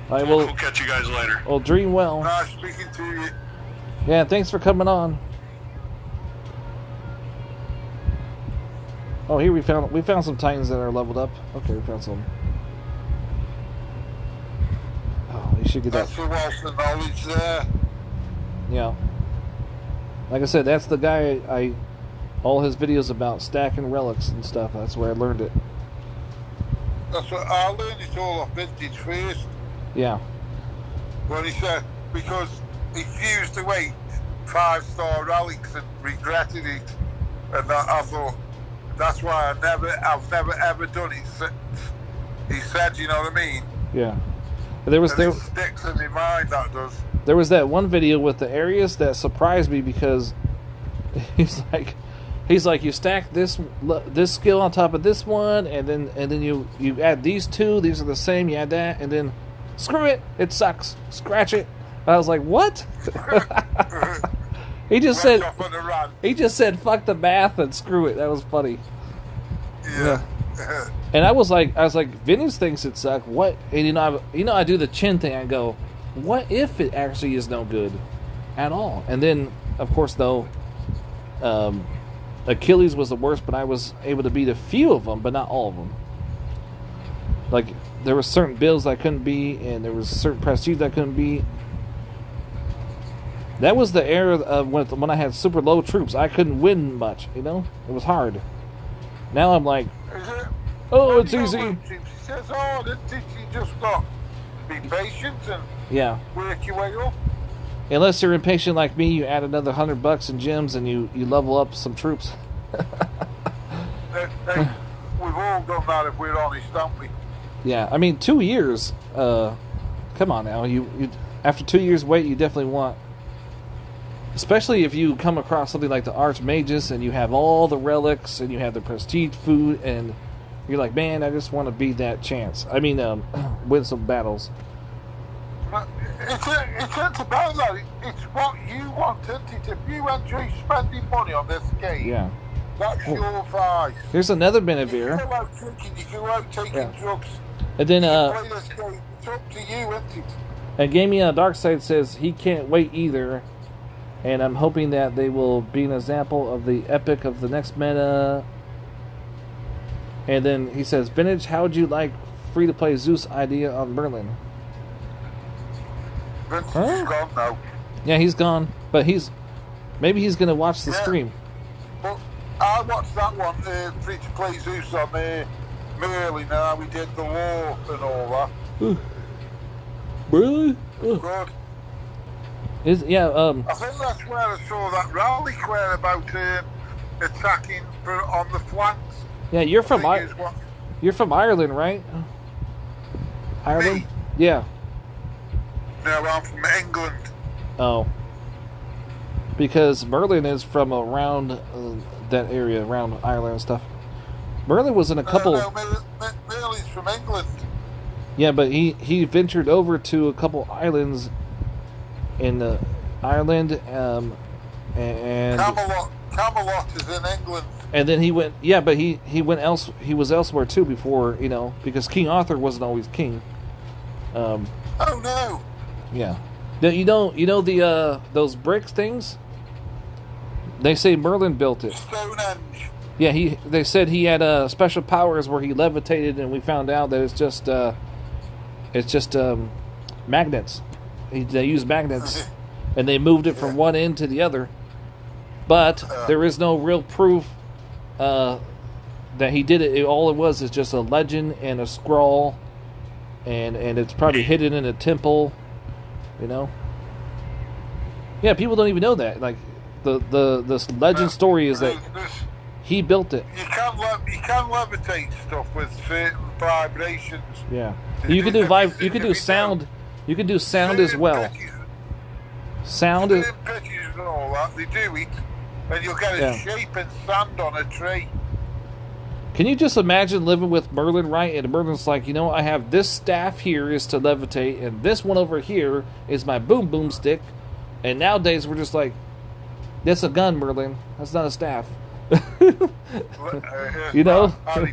Speaker 1: I will.
Speaker 8: We'll catch you guys later.
Speaker 1: Well, dream well.
Speaker 6: Nice speaking to you.
Speaker 1: Yeah, thanks for coming on. Oh, here we found some Titans that are leveled up. Okay, we found some. Oh, you should get that.
Speaker 6: That's the wealth of knowledge there.
Speaker 1: Yeah. Like I said, that's the guy all his videos about stacking relics and stuff. That's where I learned it.
Speaker 6: That's what I learned it all off Vintage first.
Speaker 1: Yeah.
Speaker 6: When he said, because he fused away 5-star relics and regretted it. And I thought, that's why I've never ever done it since. He said, you know what I mean?
Speaker 1: Yeah. There was
Speaker 6: And it sticks in my mind, that does.
Speaker 1: There was that one video with the Arius that surprised me because he's like you stack this skill on top of this one, and then you add these two. These are the same. You add that, and then screw it. It sucks. Scratch it. I was like, what? He just
Speaker 6: Went
Speaker 1: said
Speaker 6: off on a rant.
Speaker 1: he just said fuck the math and screw it. That was funny.
Speaker 6: Yeah.
Speaker 1: And I was like, Vinny's thinks it sucked. What? And I do the chin thing. I go, what if it actually is no good at all? And then, of course, though, Achilles was the worst, but I was able to beat a few of them, but not all of them. Like, there were certain builds I couldn't beat, and there was certain prestige I couldn't beat. That was the era of when I had super low troops. I couldn't win much, It was hard. Now I'm like,
Speaker 6: Is it?
Speaker 1: oh, it's
Speaker 6: You know
Speaker 1: easy.
Speaker 6: what He says, oh, didn't you just got be patient and
Speaker 1: Yeah.
Speaker 6: work your way up?
Speaker 1: Unless you're impatient like me, you add another $100 in gems and you level up some troops.
Speaker 6: Hey, we've all done that if we're honest, don't we?
Speaker 1: Yeah, I mean 2 years. Come on now, you after 2 years wait, you definitely want. Especially if you come across something like the archmages and you have all the relics and you have the prestige food and you're like, man, I just want to beat that chance. I mean, win some battles.
Speaker 6: It's about that. It's what you want, isn't it? If you enjoy spending money on this game,
Speaker 1: Yeah.
Speaker 6: that's your vice.
Speaker 1: Here's another
Speaker 6: If
Speaker 1: Benevere.
Speaker 6: you go out drinking, you go out taking drugs,
Speaker 1: And then
Speaker 6: you play this game, it's up to you, isn't it?
Speaker 1: and Gaming on Dark Side says he can't wait either. And I'm hoping that they will be an example of the epic of the next meta. And then he says, Vintage, how would you like free-to-play Zeus idea on Merlin?
Speaker 6: Vince is gone now.
Speaker 1: Yeah, he's gone. But maybe he's going to watch the stream.
Speaker 6: But I watched that one, free to play Zeus on Merlin, now we did the war and all that.
Speaker 1: Really?
Speaker 6: Good.
Speaker 1: I think
Speaker 6: that's where I saw that rally square about attacking on the flanks.
Speaker 1: Yeah, you're from Ireland, right? Ireland?
Speaker 6: Me?
Speaker 1: Yeah.
Speaker 6: No, I'm from England.
Speaker 1: Oh. Because Merlin is from around that area, around Ireland and stuff. Merlin was in a couple...
Speaker 6: No, Merlin's from England.
Speaker 1: Yeah, but he ventured over to a couple islands in Ireland, and...
Speaker 6: Camelot is in England.
Speaker 1: And then he went... Yeah, but he was elsewhere too before, because King Arthur wasn't always king.
Speaker 6: Oh, no.
Speaker 1: Yeah. You know the those brick things? They say Merlin built it.
Speaker 6: Stonehenge.
Speaker 1: Yeah, they said he had special powers where he levitated, and we found out that it's just magnets. They use magnets, and they moved it from one end to the other. But there is no real proof that he did it. All it was is just a legend and a scroll, and it's probably hidden in a temple. Yeah, people don't even know that. Like the legend story is that he built it.
Speaker 6: You can levitate stuff with certain vibrations.
Speaker 1: Yeah, you can do sound. You can do sound as well. Sound is.
Speaker 6: Pitches and all that, they do it, and you'll get a shape and sand on a tree.
Speaker 1: Can you just imagine living with Merlin, right? And Merlin's like, I have this staff here is to levitate, and this one over here is my boom stick. And nowadays we're just like, that's a gun, Merlin. That's not a staff.
Speaker 6: Harry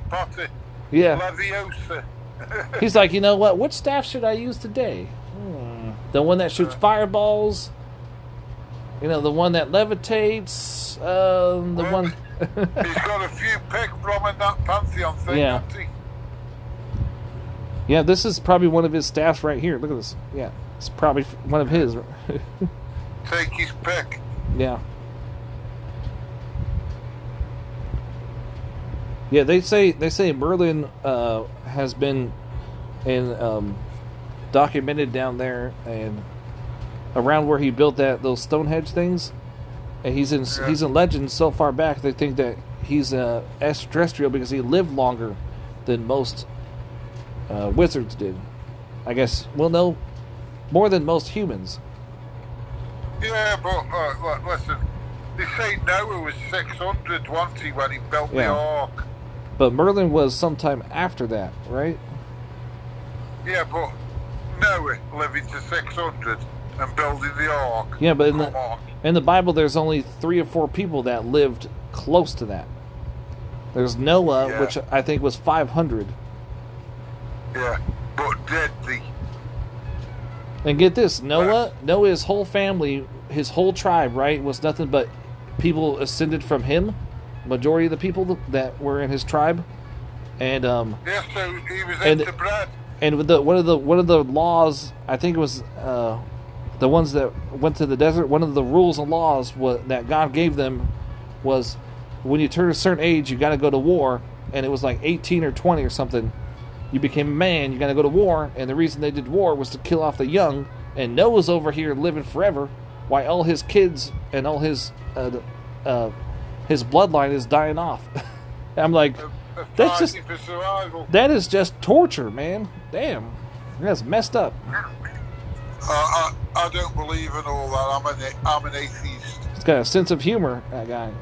Speaker 6: Potter.
Speaker 1: Yeah.
Speaker 6: Leviosa.
Speaker 1: He's like, you know what? Which staff should I use today? The one that shoots fireballs. The one that levitates. The one.
Speaker 6: He's got a few picked from in that Pantheon thing, hasn't he?
Speaker 1: Yeah, this is probably one of his staffs right here. Look at this. Yeah, it's probably one of his.
Speaker 6: Take his pick.
Speaker 1: Yeah. Yeah, they say Merlin has been documented down there and around where he built those Stonehenge things. And he's in legends so far back they think that he's extraterrestrial because he lived longer than most wizards did. I guess no, more than most humans.
Speaker 6: Yeah, but listen, they say Noah was 600, wasn't he, when he built the ark?
Speaker 1: But Merlin was sometime after that, right?
Speaker 6: Yeah, but Noah living to 600 and building the ark.
Speaker 1: Yeah, but in the Bible, there's only 3 or 4 people that lived close to that. There's Noah, which I think was 500.
Speaker 6: Yeah, but did he?
Speaker 1: And get this, Noah's whole family, his whole tribe, right, was nothing but people ascended from him. Majority of the people that were in his tribe, and
Speaker 6: so he was into bread.
Speaker 1: And with one of the laws, I think it was the ones that went to the desert. One of the rules and laws that God gave them was when you turn a certain age, you got to go to war. And it was like 18 or 20 or something. You became a man, you got to go to war. And the reason they did war was to kill off the young. And Noah's over here living forever, while all his kids and all his bloodline is dying off. I'm like, that is just torture, man. Damn, that's messed up.
Speaker 6: I don't believe in all that. I'm an atheist.
Speaker 1: He's got a sense of humor, that guy.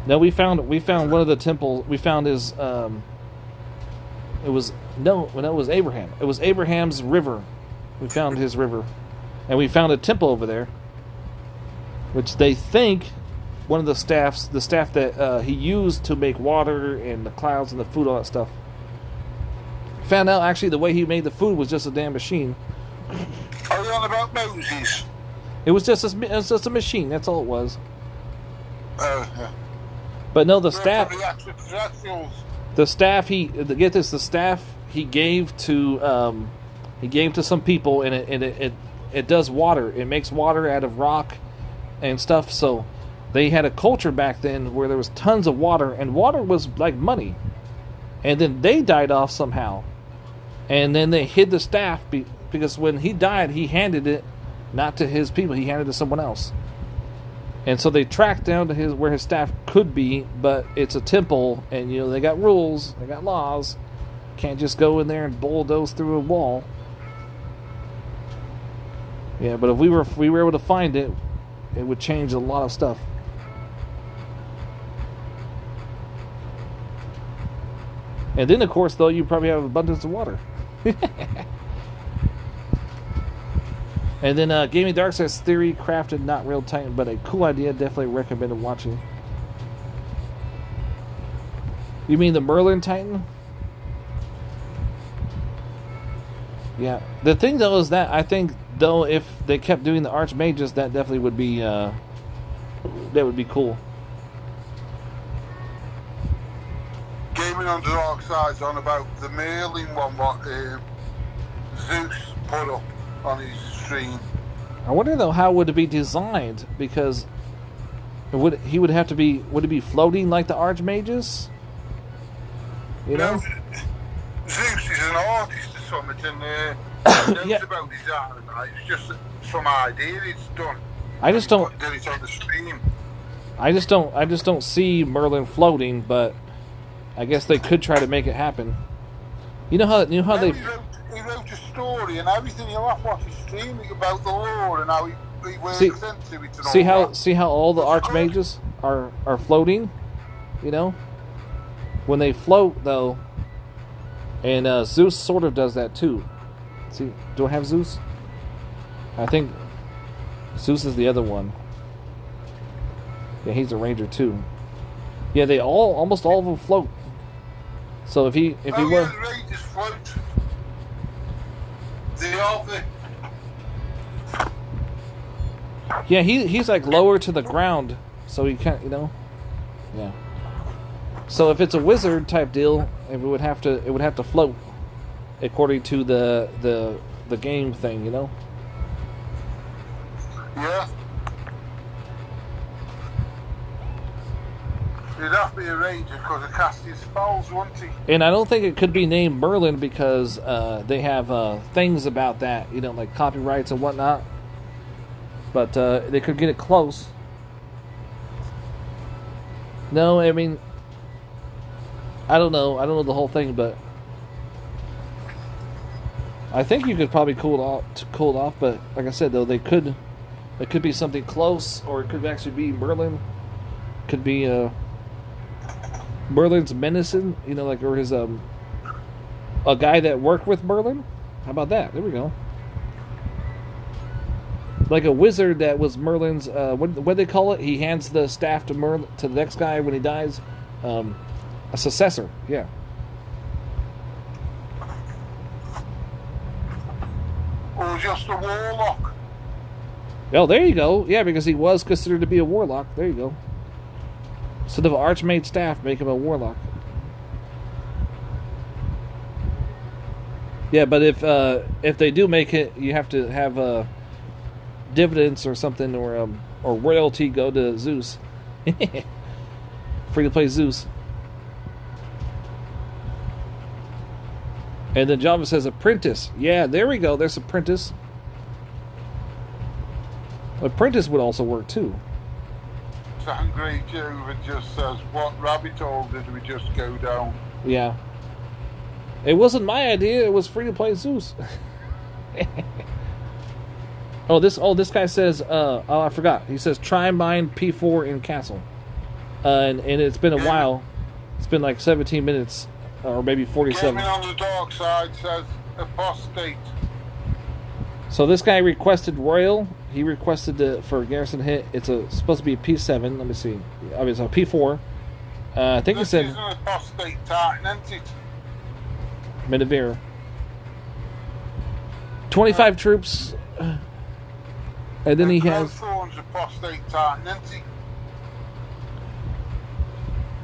Speaker 1: No, we found one of the temples. We found his. It was Abraham. It was Abraham's river We found his river. And we found a temple over there, which they think one of the staff that he used to make water and the clouds and the food, all that stuff. Found out actually the way he made the food was just a damn machine.
Speaker 6: Are you on about Moses?
Speaker 1: It was just a machine. That's all it was.
Speaker 6: Yeah.
Speaker 1: But no, the staff. The staff he gave to some people, and it does water. It makes water out of rock and stuff. So they had a culture back then where there was tons of water, and water was like money. And then they died off somehow, and then they hid the staff because when he died, he handed it not to his people. He handed it to someone else. And so they tracked down to where his staff could be, but it's a temple, and they got rules, they got laws. Can't just go in there and bulldoze through a wall. Yeah, but if we were able to find it, it would change a lot of stuff. And then, of course, though, you probably have abundance of water. And then Gaming Dark says theory crafted, not real Titan, but a cool idea. Definitely recommended watching. You mean the Merlin Titan? Yeah. The thing though is that I think though if they kept doing the archmages, that definitely would be cool.
Speaker 6: Gaming on the Dark Side's on about the Merlin one what Zeus put up on his stream.
Speaker 1: I wonder though how would it be designed, because would it be floating like the archmages?
Speaker 6: Zeus is an artist or something, and knows about design. It's just some idea it's done.
Speaker 1: I just don't.
Speaker 6: Did it on the stream?
Speaker 1: I just don't see Merlin floating, but I guess they could try to make it happen. He wrote
Speaker 6: a story and everything. You'll have to watch his stream about the lore and how he works into it. And
Speaker 1: see how all the archmages are floating, when they float though, and Zeus sort of does that too. See, do I have Zeus? I think Zeus is the other one. Yeah, he's a ranger too. Yeah, they almost all of them float. So if he were,
Speaker 6: the rangers float. They are the.
Speaker 1: Yeah, he's like lower to the ground, so he can't, yeah. So if it's a wizard type deal, it would have to float, according to the game thing,
Speaker 6: Yeah. He'd have to be a ranger because of casting spells, wouldn't he?
Speaker 1: And I don't think it could be named Merlin because they have things about that, like copyrights and whatnot. But they could get it close. No, I mean, I don't know the whole thing, but I think you could probably cool it off. But like I said, though, it could be something close, or it could actually be Merlin. Could be Merlin's medicine, or his a guy that worked with Merlin. How about that? There we go. Like a wizard that was Merlin's. What do they call it? He hands the staff to the next guy when he dies. A successor. Yeah.
Speaker 6: Or just a warlock.
Speaker 1: Oh, there you go. Yeah, because he was considered to be a warlock. There you go. Instead of archmage staff, make him a warlock. Yeah, but if they do make it, you have to have dividends or something, or royalty go to Zeus. Free to play Zeus. And then Java says apprentice. Yeah, there we go. There's apprentice. Apprentice would also work too.
Speaker 6: Angry Joe just says, what rabbit hole did we just go down?
Speaker 1: Yeah. It wasn't my idea, it was free to play Zeus. This guy says, I forgot. He says try mine P4 in castle. And it's been a while. It's been like 17 minutes. Or maybe 47.
Speaker 6: Gaming on the Dark Side says apostate.
Speaker 1: So this guy requested Royal. He requested for a garrison hit. It's supposed to be a P7. Let me see. I mean, it's a P4. I think he said.
Speaker 6: This is an apostate Titan, isn't it?
Speaker 1: Medivir. 25 troops. And then he has.
Speaker 6: Growthorn's apostate Titan, isn't he?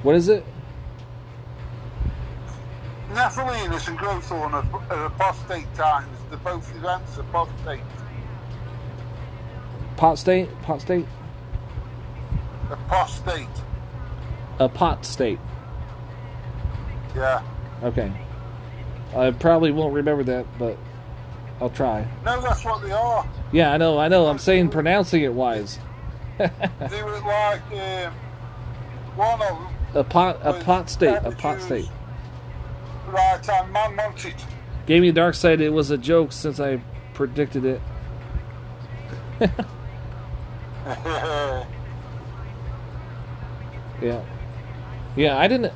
Speaker 1: What is it?
Speaker 6: Nephelinis and Growthorn are apostate Titans. They're both events apostate.
Speaker 1: Pot state? Pot state?
Speaker 6: Apostate.
Speaker 1: A pot state.
Speaker 6: Yeah.
Speaker 1: Okay. I probably won't remember that, but I'll try.
Speaker 6: No, that's what they are.
Speaker 1: Yeah, I know. I'm saying pronouncing it wise.
Speaker 6: They were like one of them.
Speaker 1: A pot state. A pot state.
Speaker 6: Right hand man wants it.
Speaker 1: Gave me a dark side. It was a joke since I predicted it. Yeah. Yeah, I didn't.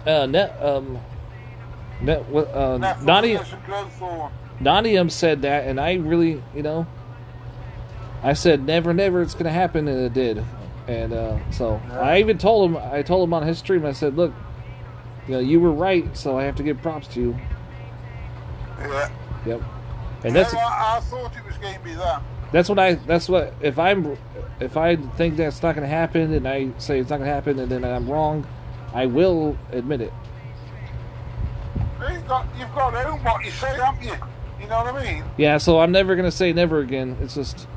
Speaker 1: Nanium said that, and I really, I said never, it's gonna happen, and it did. And so I even told him. I told him on his stream. I said, look, you were right, so I have to give props to you.
Speaker 6: Yeah.
Speaker 1: Yep. And that's.
Speaker 6: I thought it was going to be that.
Speaker 1: That's what. If I think that's not going to happen, and I say it's not going to happen, and then I'm wrong, I will admit it.
Speaker 6: You've got to own what you say, haven't you? You know what I mean?
Speaker 1: Yeah. So I'm never going to say never again. It's just.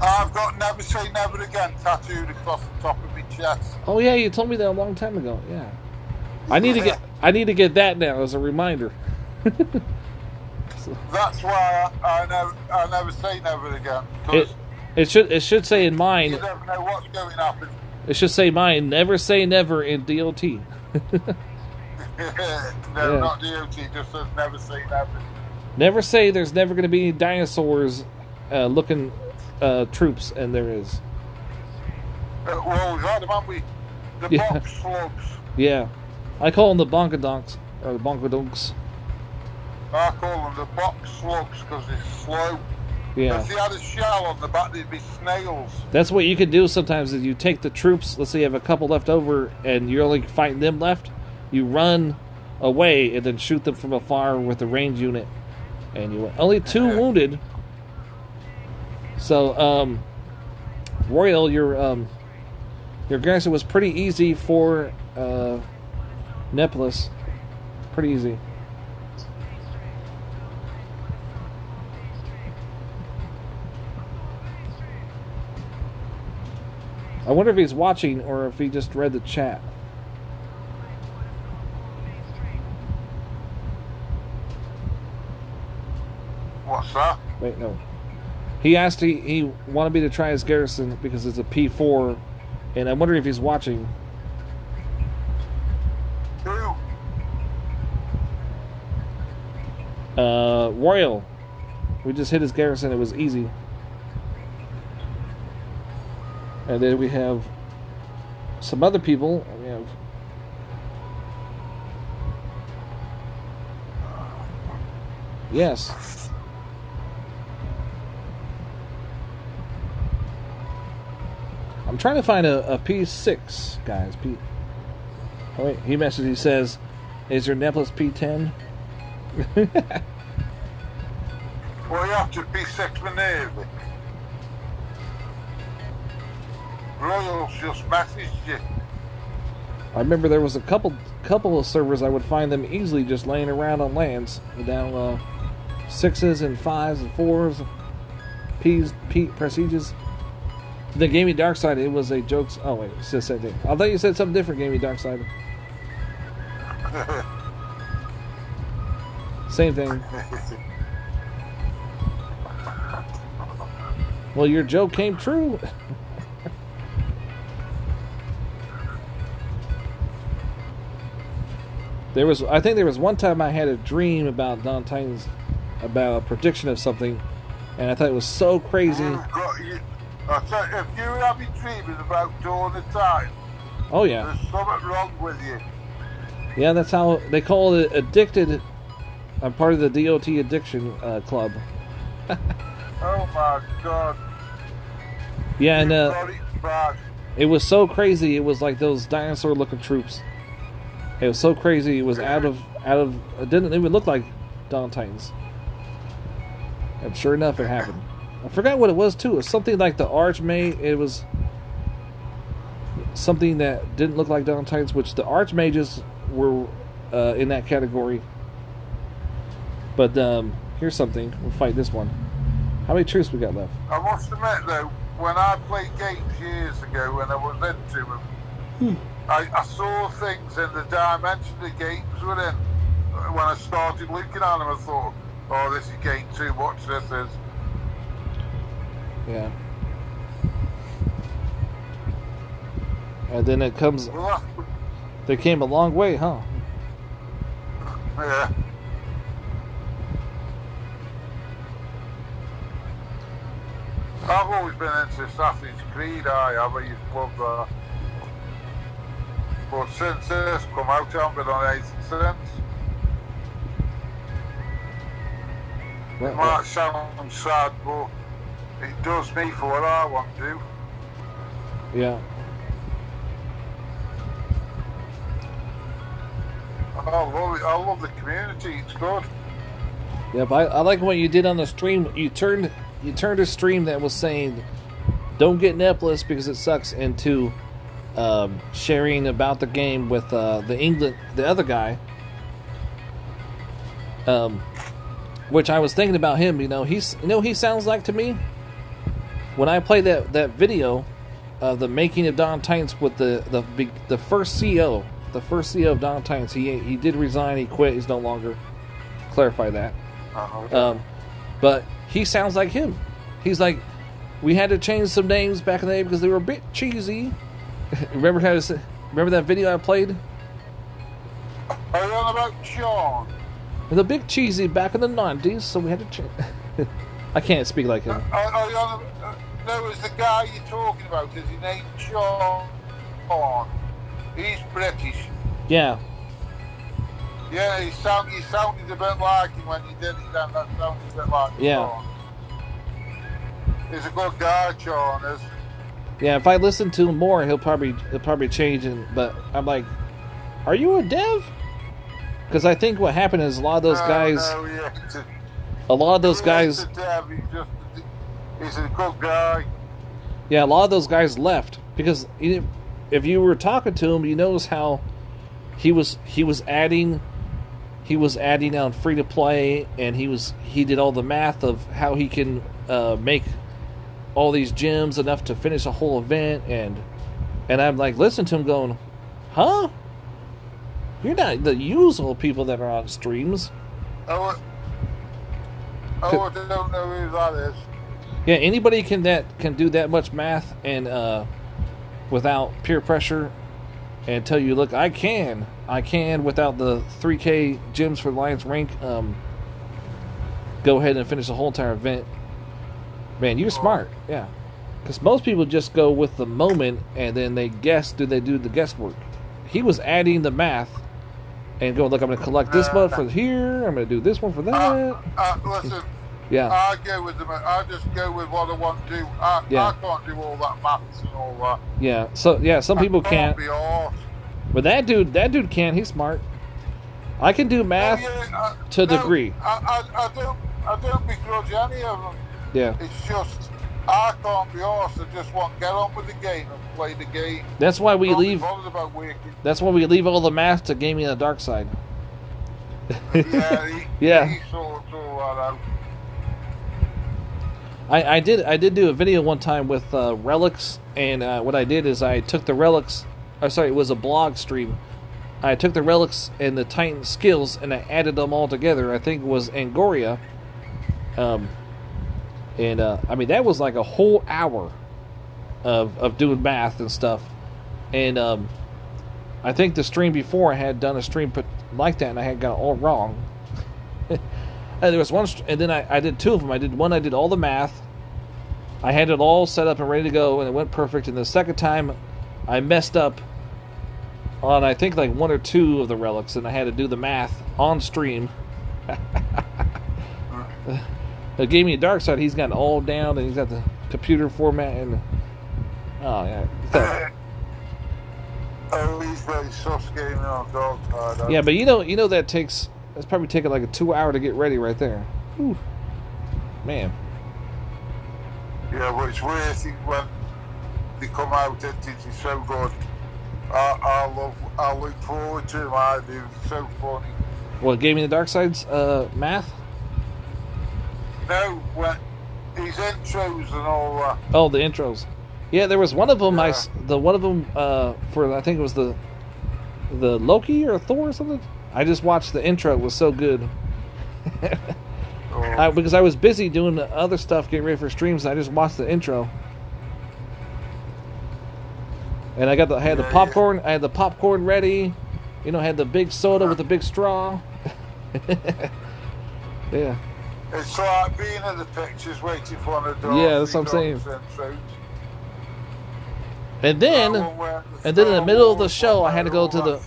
Speaker 6: I've got never say never again tattooed across the top of my chest.
Speaker 1: Oh yeah, you told me that a long time ago. Yeah. I need to get that now as a reminder.
Speaker 6: That's why I never say never again.
Speaker 1: It should say in mine.
Speaker 6: You never know what's going to happen.
Speaker 1: It should say mine. Never say never in DOT.
Speaker 6: No, yeah. Not DOT. Just says never say never.
Speaker 1: Never say there's never going to be dinosaurs looking troops, and there is.
Speaker 6: Well, we've had them, haven't we? The box slugs.
Speaker 1: Yeah, I call them the bonkadonks or the bonkadonks.
Speaker 6: I call them the box slugs because they're slow.
Speaker 1: Yeah.
Speaker 6: If they had a shell on the back, they'd be snails.
Speaker 1: That's what you can do sometimes. Is you take the troops. Let's say you have a couple left over, and you're only fighting them left. You run away and then shoot them from afar with a range unit, and you only 2 wounded. So, Royal, your garrison was pretty easy for Nephelinis. Pretty easy. I wonder if he's watching or if he just read the chat.
Speaker 6: What's that?
Speaker 1: Wait, no. He asked he wanted me to try his garrison because it's a P4, and I wonder if he's watching.
Speaker 6: Who?
Speaker 1: Royal. We just hit his garrison. It was easy. And then we have some other people. We have yes. I'm trying to find a P6, guys. Oh wait, he messaged. He says, "Is your Nephelinis P10?"
Speaker 6: Well, you have to P6 for Navy. Royals just messaged you.
Speaker 1: I remember there was a couple of servers I would find them easily just laying around on lands down 6s and 5s and 4s, P's, prestiges. The Gaming Dark Side, it was a joke. Oh wait, it's the same thing. I thought you said something different, Gaming Dark Side. Same thing. Well, your joke came true. I think there was one time I had a dream about Don Titans, about a prediction of something, and I thought it was so crazy.
Speaker 6: I tell you, if you're having dreaming about Dawn of Time,
Speaker 1: oh yeah,
Speaker 6: there's something wrong with you.
Speaker 1: Yeah, that's how they call it. Addicted. I'm part of the DOT addiction club,
Speaker 6: Oh my god.
Speaker 1: Yeah, and
Speaker 6: Got it bad.
Speaker 1: it was so crazy. It was like those dinosaur-looking troops. It was so crazy. It was out of. It didn't even look like Dawn Titans. And sure enough, it happened. I forgot what it was too. It was something like the archmage. It was something that didn't look like Dawn Titans, which the archmages were in that category. But here's something. We'll fight this one. How many troops we got left?
Speaker 6: I must admit though, when I played games years ago when I was into them, I saw things in the dimension the games were in. When I started looking at them, I thought, oh, this is getting too much, this is.
Speaker 1: Yeah. And then it comes...
Speaker 6: Well,
Speaker 1: They came a long way, huh?
Speaker 6: yeah. I've always been into Assassin's Creed, I used to love that. But since this come out, I haven't been on anything since. It might sound sad, but it does me for what I want to do.
Speaker 1: Yeah.
Speaker 6: I love it. I love the community. It's good.
Speaker 1: Yep, I like what you did on the stream. You turned a stream that was saying, "Don't get Nephelinis because it sucks," into sharing about the game with the other guy. Which I was thinking about him. He sounds like to me when I played that video of the making of Dawn Titans with the first CEO. The first CEO of Dawn Titans, he did resign, he quit, he's no longer. Clarify that. But he sounds like him. He's like, we had to change some names back in the day because they were a bit cheesy. Remember that video I played?
Speaker 6: Are you on about Sean?
Speaker 1: It was a bit cheesy back in the 90s, so we had to change. I can't speak like him.
Speaker 6: Are you on no, it's the guy you're talking about. Is his name Sean? He's British.
Speaker 1: Yeah.
Speaker 6: Yeah, he sounded a bit like him when you did it. That sounded a bit like him.
Speaker 1: Yeah.
Speaker 6: Sean. He's a good guy, Sean is.
Speaker 1: Yeah, if I listen to him more, he'll probably change. But I'm like, are you a dev? Because I think what happened is a lot of those guys.
Speaker 6: No, yeah.
Speaker 1: A lot of those guys.
Speaker 6: He's a good guy.
Speaker 1: Yeah, a lot of those guys left because if you were talking to him, you notice how he was adding on free to play, and he did all the math of how he can make all these gems enough to finish a whole event, and I'm like, listen to him going, huh? You're not the usual people that are on streams.
Speaker 6: I don't know who that is.
Speaker 1: Yeah, anybody can do that much math and without peer pressure and tell you, look, I can without the 3K gems for Lions rank, go ahead and finish the whole entire event. Man, you're smart, yeah. Because most people just go with the moment and then they do the guesswork. He was adding the math and going, look, I'm going to collect this one for here, I'm going to do this one for that.
Speaker 6: Listen.
Speaker 1: Yeah.
Speaker 6: I just go with what I want to do. I can't do all that maths and all that.
Speaker 1: Yeah. So yeah, some people can't.
Speaker 6: Be off.
Speaker 1: But that dude can. He's smart. I can do math to a degree.
Speaker 6: I don't begrudge any of them.
Speaker 1: Yeah.
Speaker 6: It's just I can't be arsed. I just want to get on with the game and play the game.
Speaker 1: That's why we leave.
Speaker 6: About working.
Speaker 1: That's why we leave all the math to gaming on the dark side.
Speaker 6: Yeah. He sorts all that out.
Speaker 1: I did do a video one time with relics, and what I did is I took the relics. It was a blog stream. I took the relics and the Titan skills and I added them all together. I think it was Angoria. I mean, that was like a whole hour of doing math and stuff. And I think the stream before I had done a stream like that and I had got it all wrong. And there was one, and then I did two of them. I did all the math. I had it all set up and ready to go, and it went perfect. And the second time, I messed up on, I think, like one or two of the relics, and I had to do the math on stream. It gave me a dark side. He's got it all down, and he's got the computer format and. Oh yeah.
Speaker 6: Oh, he's very soft gaming on dark side.
Speaker 1: Yeah, but you know that's probably taking like a 2 hour to get ready right there. Whew. Man.
Speaker 6: Yeah, but it's worth it when they come out. It's so good. I look forward to them. I do. It's so funny.
Speaker 1: What, Gaming the Dark Side's math?
Speaker 6: No, when these intros and all that.
Speaker 1: Oh, the intros. Yeah, there was one of them. For I think it was the Loki or Thor or something. I just watched the intro. It was so good. Because I was busy doing the other stuff, getting ready for streams. And I just watched the intro. And I had the popcorn. I had the popcorn ready. You know, had the big soda with the big straw. Yeah.
Speaker 6: It's like being at the pictures waiting for the door.
Speaker 1: Yeah, that's what I'm saying. And then in the middle of the show, I had to go to the.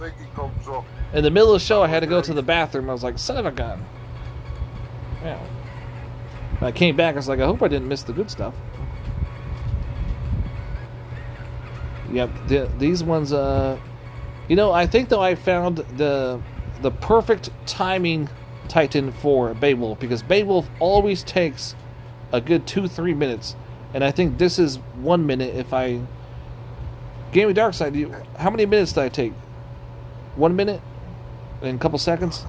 Speaker 1: In the middle of the show, I had to go to the bathroom. I was like, son of a gun. Yeah. I came back. I was like, I hope I didn't miss the good stuff. Yep, these ones. I think though I found the perfect timing Titan for Beowulf, because Beowulf always takes a good 2-3 minutes, and I think this is 1 minute. If I Game of Darkside, how many minutes did I take? 1 minute and a couple seconds.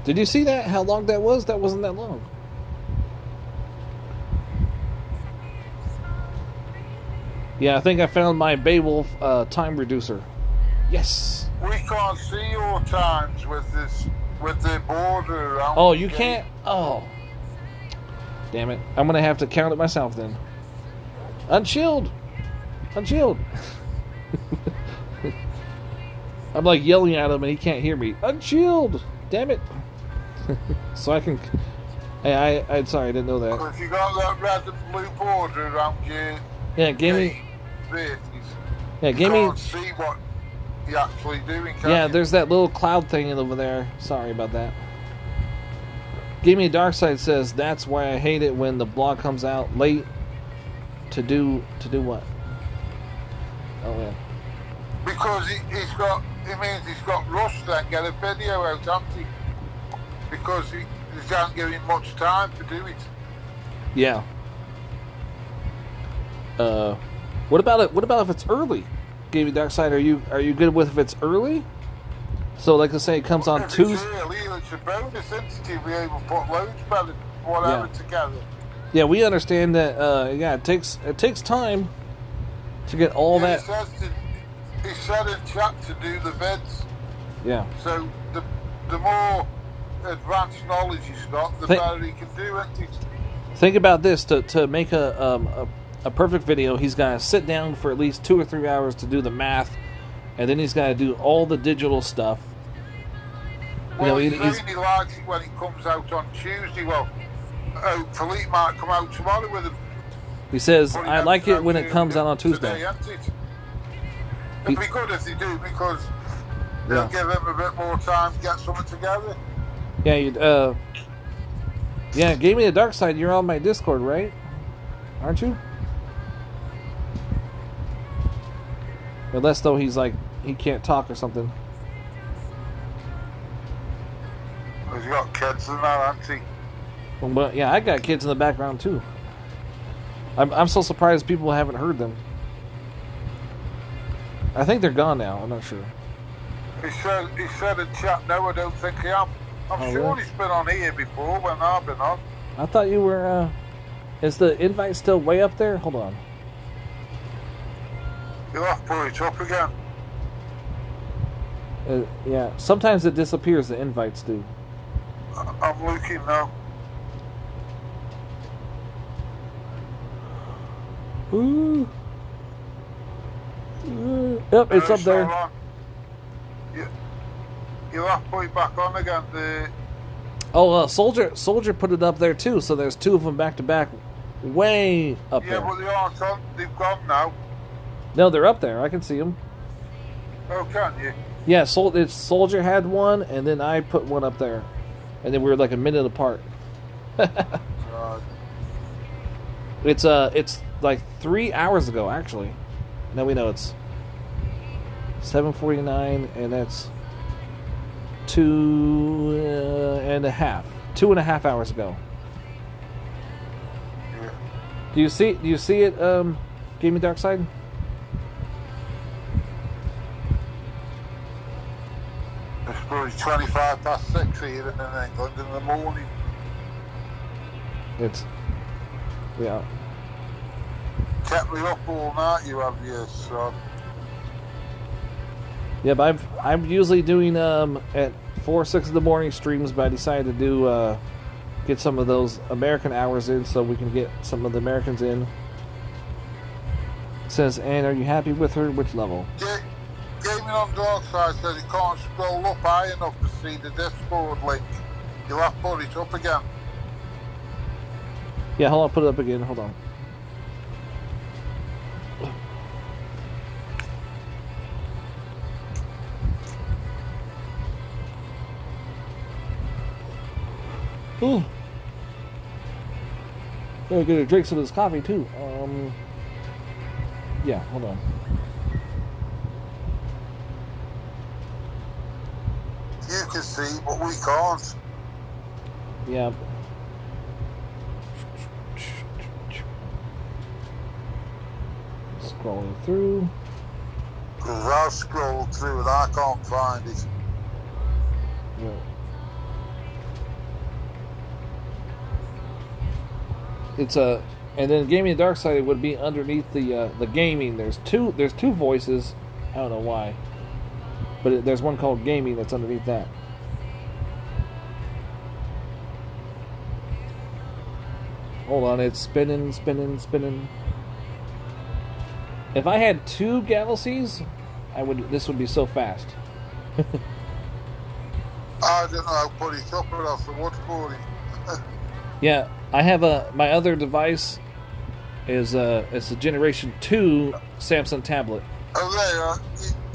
Speaker 1: Did you see that? How long that was? That wasn't that long. Yeah, I think I found my Beowulf time reducer. Yes.
Speaker 6: We can't see your times with the border around.
Speaker 1: Oh, you can't? Oh. Damn it. I'm going to have to count it myself then. Unshield. Unshield. I'm like yelling at him and he can't hear me. Unshield. Damn it. So I can... Hey, I'm sorry, I didn't know that.
Speaker 6: If you got that red and blue border around you...
Speaker 1: Yeah, give me... Yeah, give me...
Speaker 6: You can't see what you're actually doing, can
Speaker 1: yeah,
Speaker 6: you?
Speaker 1: there's that little cloud thing over there. Sorry about that. Give Me a Dark Side says, that's why I hate it when the blog comes out late to do what? Oh, yeah.
Speaker 6: Because it means he's got rushed and get a video out, hasn't he? Because he can't give him much time to do it.
Speaker 1: Yeah. What about it? What about if it's early? Game of Dark Side, are you good with if it's early? So, like I say, it comes on Tuesday.
Speaker 6: It's early, it's a bonus, isn't it? To be able to put loads better, whatever together.
Speaker 1: Yeah, we understand that. It takes time to get all that.
Speaker 6: He said in chat to do the vids.
Speaker 1: Yeah.
Speaker 6: So the more advanced knowledge he's got, the better he can do it.
Speaker 1: Think about this: to make a perfect video, he's got to sit down for at least 2 or 3 hours to do the math, and then he's got to do all the digital stuff.
Speaker 6: Well, he really likes it when it comes out on Tuesday. Well, Philippe might come out tomorrow with him.
Speaker 1: He says, I like it when it comes out on Tuesday.
Speaker 6: Today, it'd be good if they do, because they'll give him a bit more time to get something together.
Speaker 1: Yeah, yeah, Game of the Dark Side, you're on my Discord, right? Aren't you? Unless, though, he's like, he can't talk or something.
Speaker 6: He's got kids and that, hasn't he?
Speaker 1: Well, yeah, I got kids in the background, too. I'm so surprised people haven't heard them. I think they're gone now, I'm not sure.
Speaker 6: He said in chat, no, I don't think I am. I'm sure
Speaker 1: really?
Speaker 6: He's been on here before when I've been on.
Speaker 1: I thought you were, is the invite still way up there? Hold on.
Speaker 6: You'll have to pull it up again.
Speaker 1: Yeah, sometimes it disappears, the invites do.
Speaker 6: I'm looking now.
Speaker 1: Ooh. Yep, it's up there.
Speaker 6: You'll have to put it back on again.
Speaker 1: Soldier put it up there too, so there's 2 of them back to back, way up there.
Speaker 6: Yeah, but they aren't on. They've gone now.
Speaker 1: No, they're up there. I can see them.
Speaker 6: Oh, can you?
Speaker 1: Yeah, Soldier had one, and then I put one up there, and then we were like a minute apart. It's like 3 hours ago, actually. No, we know it's 7:49, and that's 2.5 hours ago.
Speaker 6: Yeah.
Speaker 1: Do you see it, Gaming Dark Side?
Speaker 6: It's probably 25 past 6 here in England in the morning.
Speaker 1: Yeah.
Speaker 6: Kept me up all night, you have years, so.
Speaker 1: Yeah, but I'm usually doing at 4 or 6 in the morning streams, but I decided to do get some of those American hours in so we can get some of the Americans in. Says, Anne, are you happy with her? Which level?
Speaker 6: Gaming on Dark Side says you can't scroll up high enough to see the Discord link. You'll have to put it up again.
Speaker 1: Yeah, hold on, put it up again. Hold on. Ooh. Gotta get a drink some of this coffee too. Yeah, hold on.
Speaker 6: You can see, but we can't.
Speaker 1: Yeah. Scrolling through.
Speaker 6: Because I've scrolled through and I can't find it.
Speaker 1: Yeah. It's and then Gaming the Dark Side would be underneath the gaming. There's two voices. I don't know why, but there's one called Gaming that's underneath that. Hold on, it's spinning. If I had 2 galaxies, this would be so fast.
Speaker 6: I don't know how to put it up or else I would for it.
Speaker 1: Yeah, I have my other device is it's a Generation 2 Samsung tablet.
Speaker 6: Oh, there you are.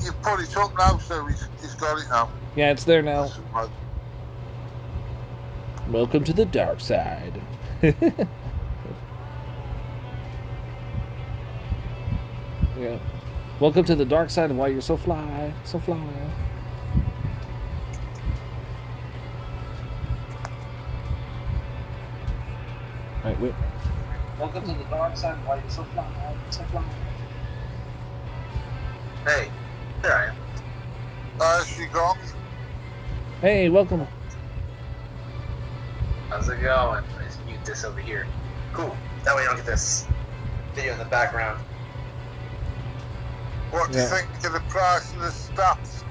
Speaker 6: You put it up now, so he's got it now.
Speaker 1: Yeah, it's there now. Welcome to the dark side. Yeah. Welcome to the dark side of why you're so fly. Alright, wait. Welcome to the dark side of why you're so fly.
Speaker 9: Hey, there I am.
Speaker 6: She gone.
Speaker 1: Hey, welcome.
Speaker 9: How's it going? Let's mute this over here. Cool. That way you don't get this video in the background.
Speaker 6: What do you think of the price of the stats?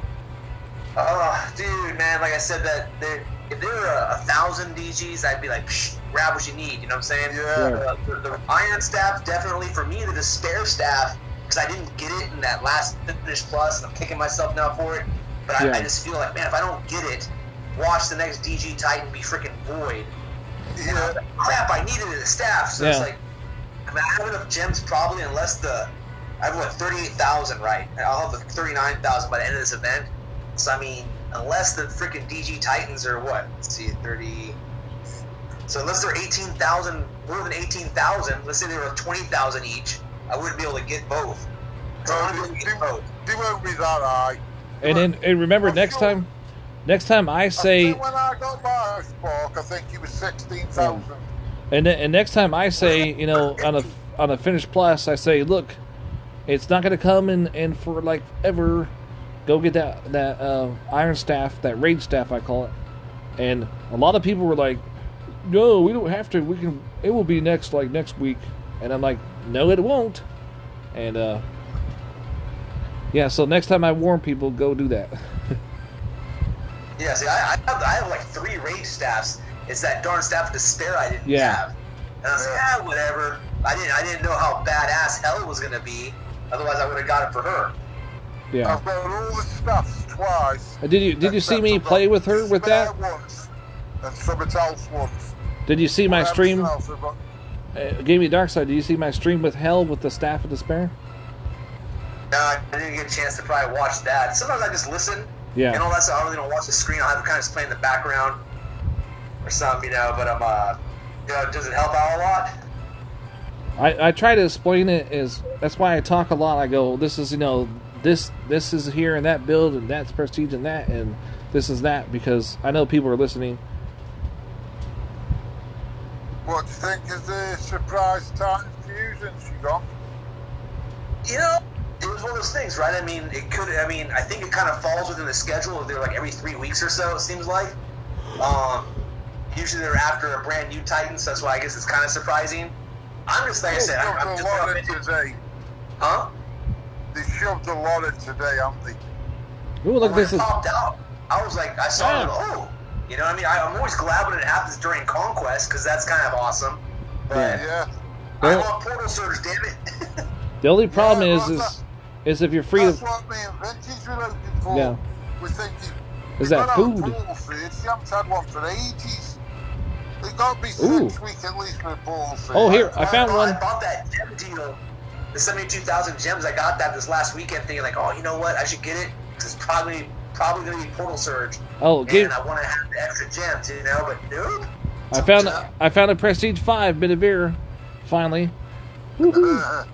Speaker 9: Dude, man, like I said, if there were 1,000 DGs, I'd be like, psh, grab what you need, you know what I'm saying?
Speaker 6: Yeah.
Speaker 9: The iron staff, definitely for me, the despair staff, because I didn't get it in that last Finish Plus, and I'm kicking myself now for it, but I just feel like, man, if I don't get it, watch the next DG Titan be freaking void.
Speaker 6: Yeah.
Speaker 9: Crap, I needed it in the staff, so it's like, I mean, I have enough gems probably, unless I have 38,000, right? And I'll have 39,000 by the end of this event. So I mean, unless the freaking DG Titans are what? Let's see, 30. So unless they're 18,000, more than 18,000, let's say they were 20,000 each, I wouldn't be able to get both. So I wouldn't be able to get both.
Speaker 6: They won't be that high.
Speaker 1: And remember, next time I say.
Speaker 6: When I got my spark, I think it was 16,000.
Speaker 1: And next time I say, you know, on a Finish Plus, I say, look, it's not going to come in for like ever. Go get that iron staff, that rage staff I call it. And a lot of people were like, no, we don't have to. We can. It will be next week. And I'm like, no, it won't. And yeah. So next time I warn people, go do that.
Speaker 9: Yeah. See, I have like 3 rage staffs. It's that darn staff of despair I didn't have. And I was like, whatever. I didn't know how badass hell was gonna be. Otherwise, I would have got it for her.
Speaker 1: Yeah.
Speaker 6: I've got all the stuffs twice.
Speaker 1: Did you see me play with her with that?
Speaker 6: Once and something else once.
Speaker 1: Did you see my stream? Gave me Dark Side. Did you see my stream with Hell with the Staff of Despair?
Speaker 9: No, I didn't get a chance to probably watch that. Sometimes I just listen.
Speaker 1: Yeah.
Speaker 9: And all that stuff. I really don't watch the screen. I'll have it kind of just play in the background or something, you know. But does it help out a lot?
Speaker 1: I try to explain it as that's why I talk a lot. I go, this is this is here in that build, and that's prestige in that, and this is that, because I know people are listening.
Speaker 6: What do you think is the surprise Titan fusion she got?
Speaker 9: You know, it was one of those things, right? I mean, I think it kind of falls within the schedule. They're like every 3 weeks or so, it seems like. Usually they're after a brand new Titan, so that's why I guess it's kind of surprising. I'm just, like I said, I'm just
Speaker 6: lot in today.
Speaker 9: Huh?
Speaker 6: They shoved a lot in today, haven't they?
Speaker 1: Ooh, look,
Speaker 9: when
Speaker 1: this
Speaker 9: it
Speaker 1: is...
Speaker 9: popped out, I was like, I saw it, you know what I mean? I'm always glad when it happens during Conquest, because that's kind of awesome. But
Speaker 6: yeah.
Speaker 9: I want Portal Surge, damn it.
Speaker 1: The only problem is if you're free
Speaker 6: that's
Speaker 1: to...
Speaker 6: That's what me and Vintage were looking for.
Speaker 1: Yeah.
Speaker 6: We're thinking,
Speaker 1: is that food?
Speaker 6: Portal Surge. You haven't had one for ages. It's got to be 6 weeks at least for a Portal Surge.
Speaker 1: Oh, here, I found one.
Speaker 9: I bought that gem deal. The 72,000 gems, I got that this last weekend thinking like, oh, you know what, I should get it, because it's probably going to be Portal Surge.
Speaker 1: Oh,
Speaker 9: and I want to have the extra gems, you know, but nope.
Speaker 1: I found a Prestige 5 Benavir, finally.
Speaker 9: So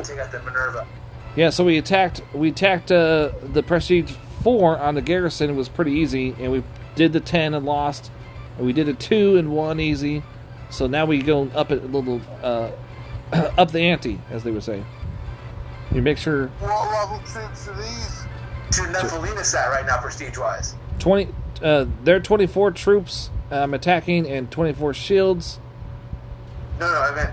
Speaker 9: take out the Minerva.
Speaker 1: Yeah, so we attacked the Prestige 4 on the garrison. It was pretty easy, and we did the 10 and lost, and we did a 2 and 1 easy. So now we go up a little up the ante, as they would say. You make sure.
Speaker 6: What level troops are these?
Speaker 9: To Nephelinis at right now, prestige-wise.
Speaker 1: 20. They're 24 troops attacking and 24 shields.
Speaker 9: No, I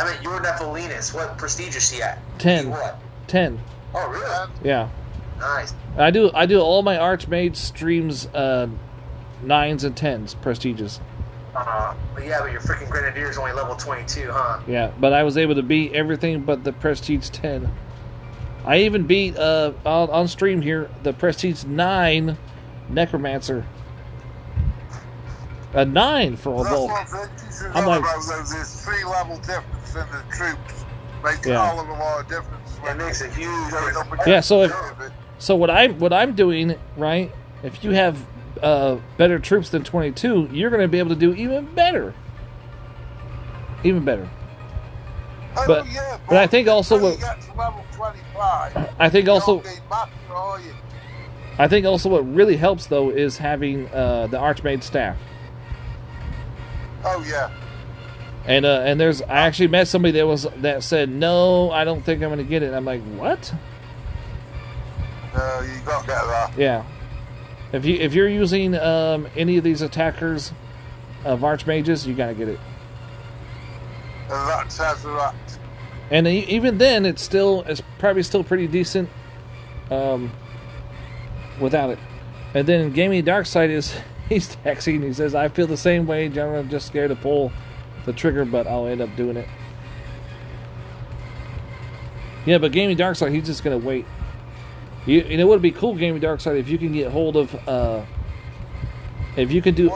Speaker 9: meant your Nephelinis. What prestige is she at?
Speaker 1: 10.
Speaker 9: What?
Speaker 1: 10.
Speaker 9: Oh, really?
Speaker 1: Yeah.
Speaker 9: Nice.
Speaker 1: I do all my archmage streams 9s and 10s prestiges.
Speaker 9: But your freaking Grenadier is only level 22, huh?
Speaker 1: Yeah, but I was able to beat everything but the Prestige 10. I even beat, on stream here, the Prestige 9 Necromancer. A 9 for a bolt.
Speaker 6: I'm like... There's 3 level difference in the troops. Makes all of a lot of difference.
Speaker 9: It makes a huge difference.
Speaker 1: Yeah, so what I'm doing, right, if you have better troops than 22, you're going to be able to do even better. Even better. But I think also what I think also what really helps though is having the archmage staff.
Speaker 6: Oh yeah.
Speaker 1: And I actually met somebody that said, no, I don't think I'm going to get it. And I'm like, what?
Speaker 6: You got to get that.
Speaker 1: Yeah. If you're using any of these attackers of archmages, you gotta get it.
Speaker 6: And that says that.
Speaker 1: And even then, it's probably still pretty decent without it. And then Gaming Darkside he's texting. He says, "I feel the same way, General. I'm just scared to pull the trigger, but I'll end up doing it." Yeah, but Gaming Darkside, he's just gonna wait. You know what would be cool, Gaming Darkside, if you can get hold of, if you could do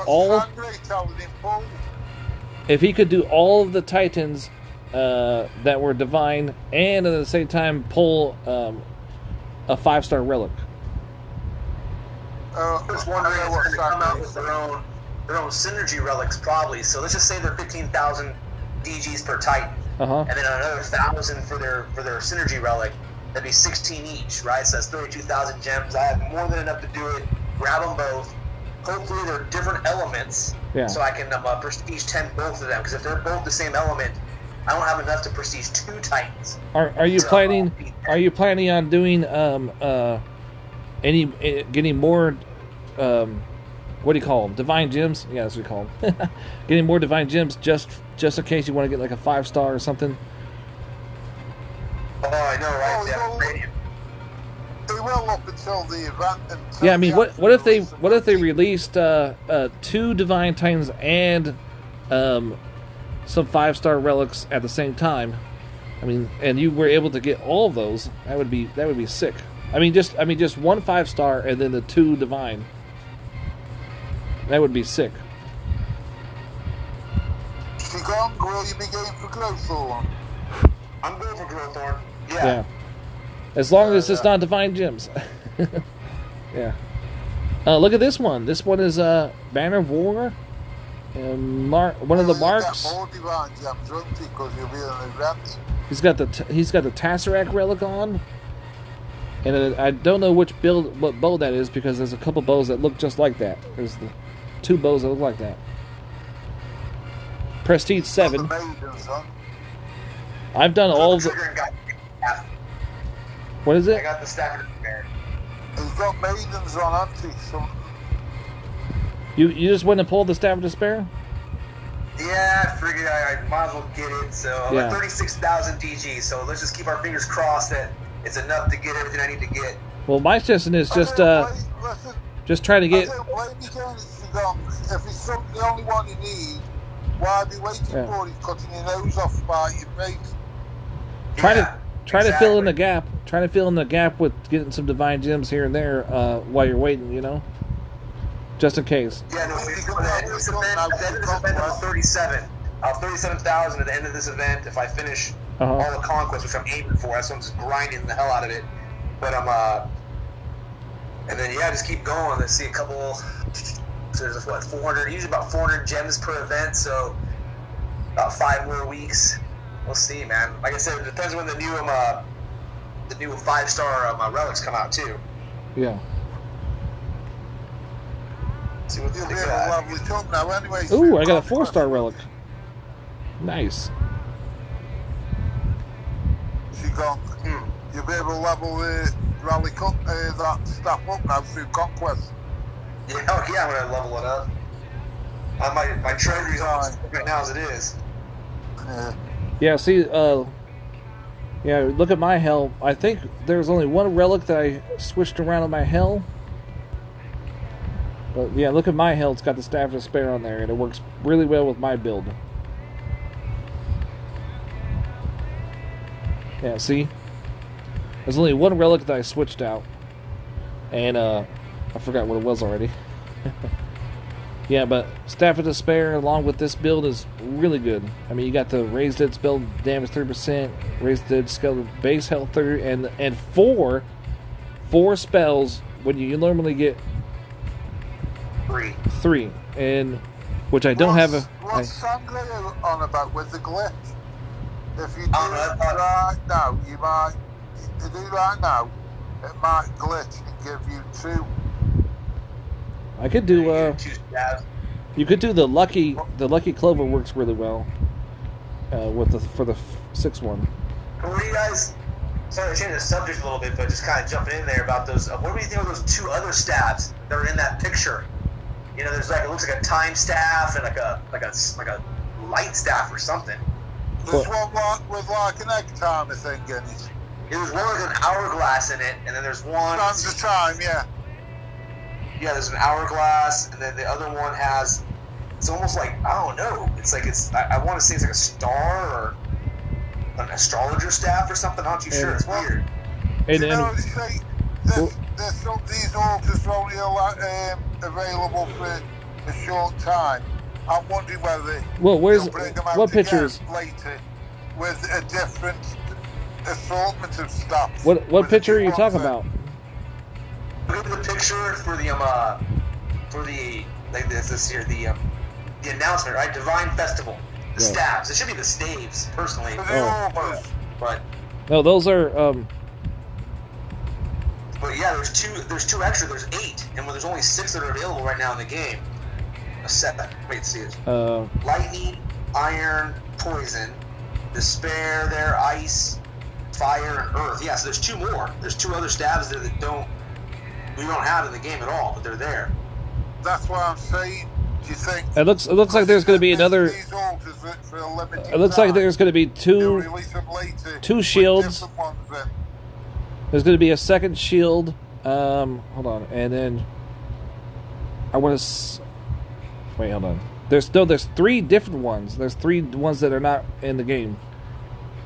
Speaker 1: if he could do all of the Titans that were divine, and at the same time pull a 5-star relic.
Speaker 9: Just wondering if they're going to come out with their own synergy relics, probably. So let's just say they're 15,000 DGs per Titan, and then another 1,000 for their synergy relic. That'd be 16 each, right? So that's 32,000 gems. I have more than enough to do it. Grab them both. Hopefully they're different elements, so I can prestige 10 both of them. Because if they're both the same element, I don't have enough to prestige 2 Titans.
Speaker 1: Are you planning? Are you planning on doing getting more? What do you call them? Divine gems? Yeah, that's what we call them. Getting more divine gems just in case you want to get like a 5-star or something.
Speaker 9: Oh, I know, right?
Speaker 6: They will up until the event.
Speaker 1: Yeah, I mean, what if they released 2 divine titans and some 5-star relics at the same time? I mean, and you were able to get all of those. That would be sick. I mean, just 1 5-star and then the 2 divine. That would be sick.
Speaker 6: Will you be going for Growthorn?
Speaker 9: I'm going for Growthorn.
Speaker 1: Yeah. As long as it's not divine gems. Yeah. Look at this one. This one is Banner of War. One of the marks.
Speaker 6: More divine gems, won't he? Because you'll be an event.
Speaker 1: He's got the Tesseract relic on. And I don't know what bow that is, because there's a couple bows that look just like that. There's the 2 bows that look like that. Prestige 7. I've done all the. What is it?
Speaker 9: I got the Staff of Despair.
Speaker 6: He's got maidens on, hasn't he? So...
Speaker 1: You just went and pulled the Staff of Despair?
Speaker 9: Yeah, I figured I might as well get it. So I'm at 36,000 DG. So let's just keep our fingers crossed that it's enough to get everything I need to get.
Speaker 1: Well, my suggestion is just try to get.
Speaker 6: If it's the only one you need, why be waiting for it? Cutting your nose off by your face.
Speaker 1: Try to fill in the gap. Try to fill in the gap with getting some divine gems here and there while you're waiting. You know, just in case.
Speaker 9: Yeah, no. At the end of this event, I'll 37. I'll have 37,000 at the end of this event if I finish all the conquests, which I'm aiming for. That's why I'm just grinding the hell out of it. But I'm and then just keep going. Let's see a couple. So there's 400, usually about 400 gems per event. So about 5 more weeks. We'll see, man. Like I said, it depends when the new 5-star relics come out too.
Speaker 1: Yeah.
Speaker 9: See what
Speaker 6: You'll be able to level it up now anyway.
Speaker 1: Ooh, I got a 4-star relic. Nice.
Speaker 6: You'll be able to level the rally that stuff up now through conquest.
Speaker 9: Yeah, I'm gonna level it up. My treasury's almost right now as it is.
Speaker 1: Yeah, see, look at my hell. I think there's only one relic that I switched around on my hell. But yeah, look at my hell. It's got the Staff of Despair on there, and it works really well with my build. Yeah, see? There's only one relic that I switched out. And, I forgot what it was already. Yeah, but Staff of Despair along with this build is really good. I mean, you got the Raised Dead spell damage 3%, Raised Dead skeleton base health 30, and four spells when you normally get 3, and which I don't have a.
Speaker 6: What's Sangre on about with the glitch? If you do it right now, you might. If you do it right now, it might glitch and give you 2.
Speaker 1: I could do you could do the lucky clover works really well for the 6 one.
Speaker 9: What do you guys? Sorry to change the subject a little bit, but just kind of jumping in there about those. What do you think of those 2 other staffs that are in that picture? You know, there's it looks like a time staff and like a light staff or something.
Speaker 6: There's one with like an egg timer thing in it.
Speaker 9: There's one with an hourglass in it, and then there's one.
Speaker 6: Times the time, yeah.
Speaker 9: Yeah, there's an hourglass, and then the other one has. It's almost like I don't know. It's like I want to say it's like a star or an astrologer staff or something. I'm not too sure. It's weird.
Speaker 6: And these altars are only available for a short time. I'm wondering whether bring them out
Speaker 1: what pictures
Speaker 6: later with a different assortment of stuff.
Speaker 1: What picture are you talking about?
Speaker 9: Look at the picture for the like this here the announcement, right? Divine Festival. The staves. It should be the staves, personally. But
Speaker 1: no, those are
Speaker 9: But yeah, there's two extra. There's 8, and there's only 6 that are available right now in the game. A 7. Wait, see it. Lightning, iron, poison, despair. There, ice, fire, and earth. Yeah, so there's 2 more. There's 2 other stabs there that we don't have in the game at all, but they're there.
Speaker 6: That's what I'm saying. Do you think?
Speaker 1: It looks like there's going to be another. It looks like there's going to be 2 shields. There's going to be a second shield. Hold on, and then I want to. Wait, hold on. There's 3 different ones. There's 3 ones that are not in the game.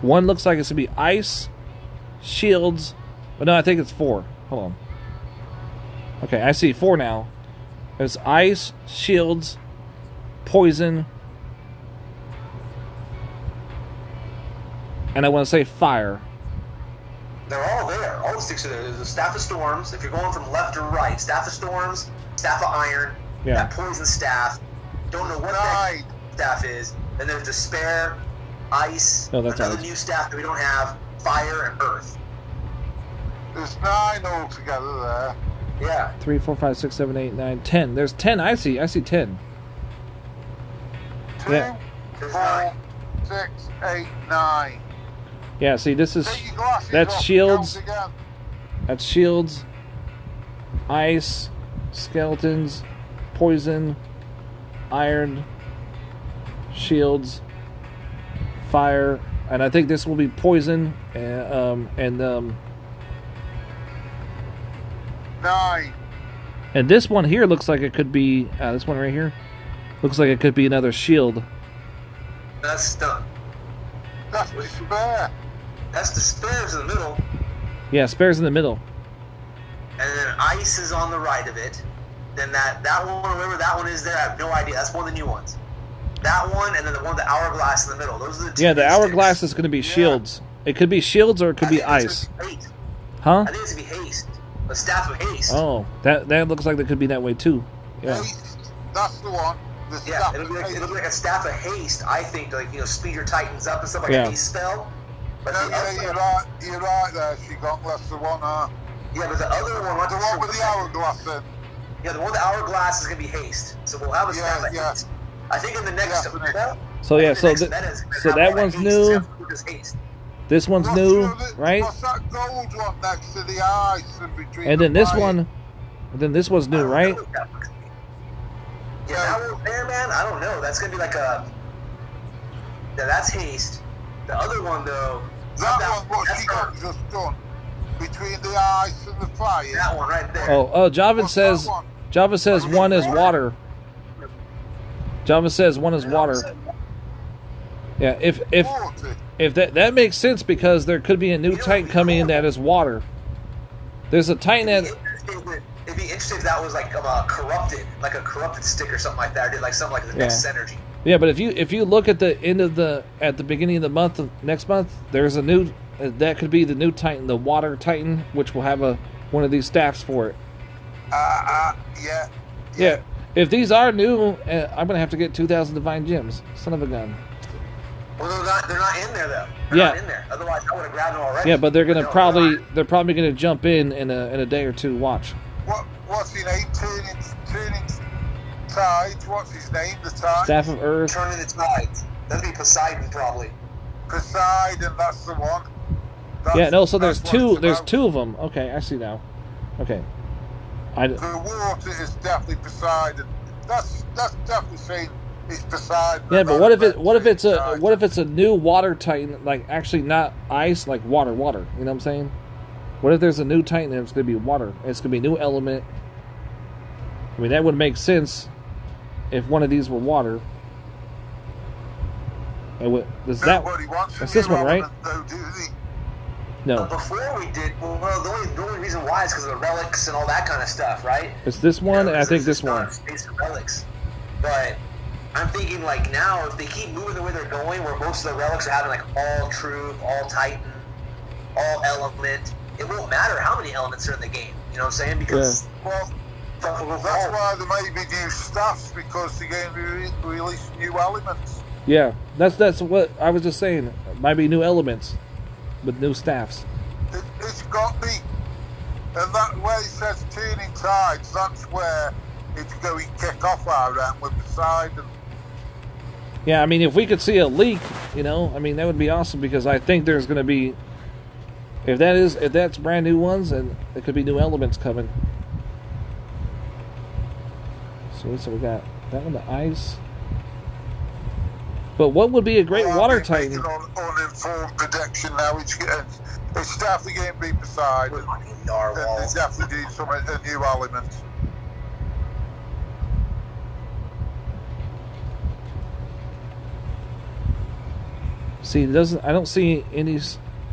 Speaker 1: One looks like it's going to be ice, shields, but no, I think it's 4. Hold on. Okay, I see 4 now. There's ice, shields, poison, and I want to say fire.
Speaker 9: They're all there. All the sticks are there. There's a Staff of Storms. If you're going from left to right, Staff of Storms, Staff of Iron, that Poison Staff. Don't know what that staff is. Then there's Despair, Ice, another new staff that we don't have, Fire, and Earth.
Speaker 6: There's 9 altogether there.
Speaker 9: Yeah.
Speaker 1: 3, 4, 5, 6, 7, 8, 9, 10. There's 10. I see 10.
Speaker 6: 2, 4, 6, 8, 9.
Speaker 1: Yeah, see, this is that's shields. That's shields, ice, skeletons, poison, iron, shields, fire, and I think this will be poison and
Speaker 6: 9.
Speaker 1: And this one here looks like it could be this one right here looks like it could be another shield.
Speaker 9: That's done.
Speaker 6: That's Despair.
Speaker 9: That's Despair's in the middle.
Speaker 1: Yeah, Spare's in the middle.
Speaker 9: And then Ice is on the right of it. Then that one, whatever that one is there, I have no idea. That's one of the new ones. That one, and then the one with the hourglass in the middle. Those are the two.
Speaker 1: Yeah, the hourglass is going to be shields. It could be shields or it could be ice. Huh?
Speaker 9: I think it's going to be haste. The Staff of Haste.
Speaker 1: Oh, that looks like that could be that way too. Yeah.
Speaker 6: Haste. That's the one.
Speaker 9: Yeah, it'll be like a Staff of Haste. I think, like, speed your Titans up and stuff, like a haste spell. But
Speaker 6: you're right there. She got less than one.
Speaker 9: Yeah, but the other one,
Speaker 6: the one with the hourglass in.
Speaker 9: Yeah, the one with the hourglass is gonna be haste. So we'll have a Staff of Haste. I think in the next.
Speaker 1: So that one's new. This one's new, right?
Speaker 6: What's that gold one next to the ice and between?
Speaker 1: And then this one, one's new, right?
Speaker 9: Yeah, that one there, man. I don't know. That's gonna be like a. Yeah, that's haste. The other one, though.
Speaker 6: That one, what she got just done between the ice and the fire.
Speaker 9: That one right there.
Speaker 1: Oh, Java says one is water. Java says one is water. Yeah, if that makes sense because there could be a new Titan coming in that is water. There's a Titan that.
Speaker 9: It'd be interesting if that was like a corrupted stick or something like that, or did like something like the Next Energy.
Speaker 1: Yeah, but if you look at the end of at the beginning of the month next month, there's a new that could be the new Titan, the Water Titan, which will have one of these staffs for it. Yeah. If these are new, I'm gonna have to get 2,000 divine gems. Son of a gun.
Speaker 9: Well, they're not in there though. They're not in there. Otherwise, I would have grabbed them already.
Speaker 1: Yeah, but they're probably gonna jump in a day or two. Watch.
Speaker 6: What's his name? Turning Tides. What's his name? The Tide.
Speaker 1: Staff of Earth.
Speaker 9: Turning the Tides. That'd be Poseidon probably.
Speaker 6: Poseidon, that's the one.
Speaker 1: So there's two. There's two of them. Okay, I see now. Okay.
Speaker 6: The water is definitely Poseidon. That's definitely saying it's Poseidon.
Speaker 1: Yeah, but what if it's a new Water Titan, like actually not ice, like water? You know what I'm saying? What if there's a new Titan and it's going to be water? It's going to be a new element. I mean, that would make sense if one of these were water. That's this one, right?
Speaker 6: Though, do they?
Speaker 1: No.
Speaker 9: Before we did, the only reason why is because of the relics and all that kind of stuff, right?
Speaker 1: It's this one, and I think this one.
Speaker 9: Space relics. But I'm thinking, like, now, if they keep moving the way they're going, where most of the relics are having, like, all troop, all titan, all element, it won't matter how many elements are in the game. You know what I'm saying? Because,
Speaker 6: that's why there may be new stuffs, because the game release new elements.
Speaker 1: Yeah, that's what I was just saying. It might be new elements with new staffs.
Speaker 6: It's got me. And that where it says Turning Tides, that's where it's going to kick off our end with Poseidon.
Speaker 1: Yeah, I mean, if we could see a leak, I mean, that would be awesome, because I think there's going to be, if that's brand new ones, and there could be new elements coming. So we got that one, the ice. But what would be a great Water Titan?
Speaker 6: Uninformed prediction now. It's definitely going to be Poseidon. And they definitely need a new element.
Speaker 1: See, I don't see any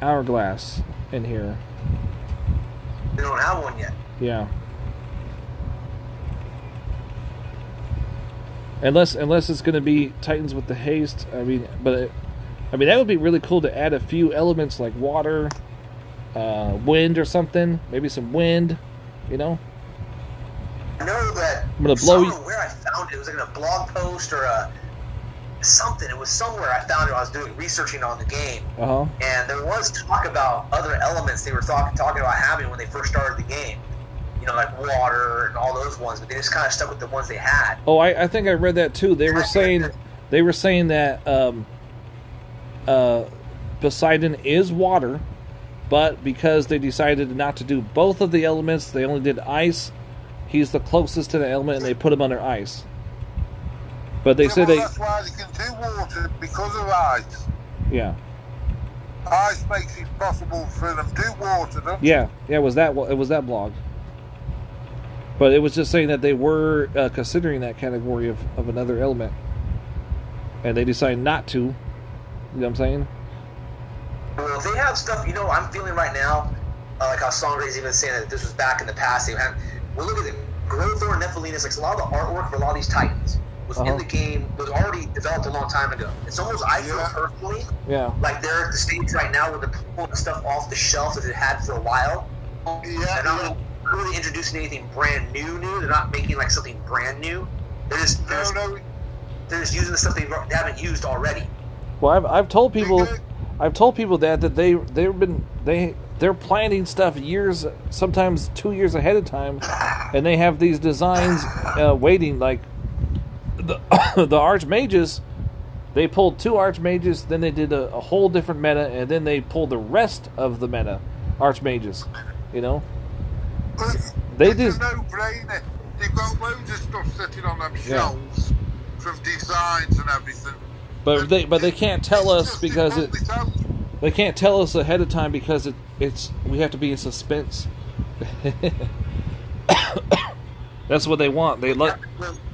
Speaker 1: hourglass in here.
Speaker 9: They don't have one yet.
Speaker 1: Yeah. Unless it's going to be Titans with the haste. I mean, that would be really cool to add a few elements like water, wind or something. Maybe some wind, you know.
Speaker 9: I know that.
Speaker 1: I'm gonna blow you.
Speaker 9: Where I found it, it was like in a blog post or something. It was somewhere I found it. I was doing researching on the game, and there was talk about other elements they were talking about having when they first started the game. You know, like water and all those ones, but they just kind of stuck with the ones they had.
Speaker 1: Oh, I think I read that too. They were saying that Poseidon is water, but because they decided not to do both of the elements, they only did ice. He's the closest to the element, and they put him under ice. But they said
Speaker 6: that's why they can do water, because of ice.
Speaker 1: Yeah.
Speaker 6: Ice makes it possible for them to do water, doesn't it?
Speaker 1: Yeah, it was that blog. But it was just saying that they were considering that category of another element. And they decided not to. You know what I'm saying?
Speaker 9: Well, if they have stuff, you know, I'm feeling right now, like how Songre's even saying that this was back in the past. We'll look at the Growthor and Nephelinis, like a lot of the artwork for a lot of these Titans was in the game, was already developed a long time ago. It's almost, I feel personally, like they're at the stage right now where they're pulling stuff off the shelf that they had for a while. They're not really introducing anything brand new. They're not making like something brand new. They're just using the stuff they haven't used already.
Speaker 1: Well, I've told people that they're planning stuff years, sometimes 2 years ahead of time, and they have these designs waiting. Like the archmages, they pulled 2 archmages, then they did a whole different meta, and then they pulled the rest of the meta archmages. You know, they just
Speaker 6: a no-brainer. They've got loads of stuff sitting on them shelves from designs and everything.
Speaker 1: But they can't tell us because they can't tell us ahead of time because we have to be in suspense. That's what they want. They like.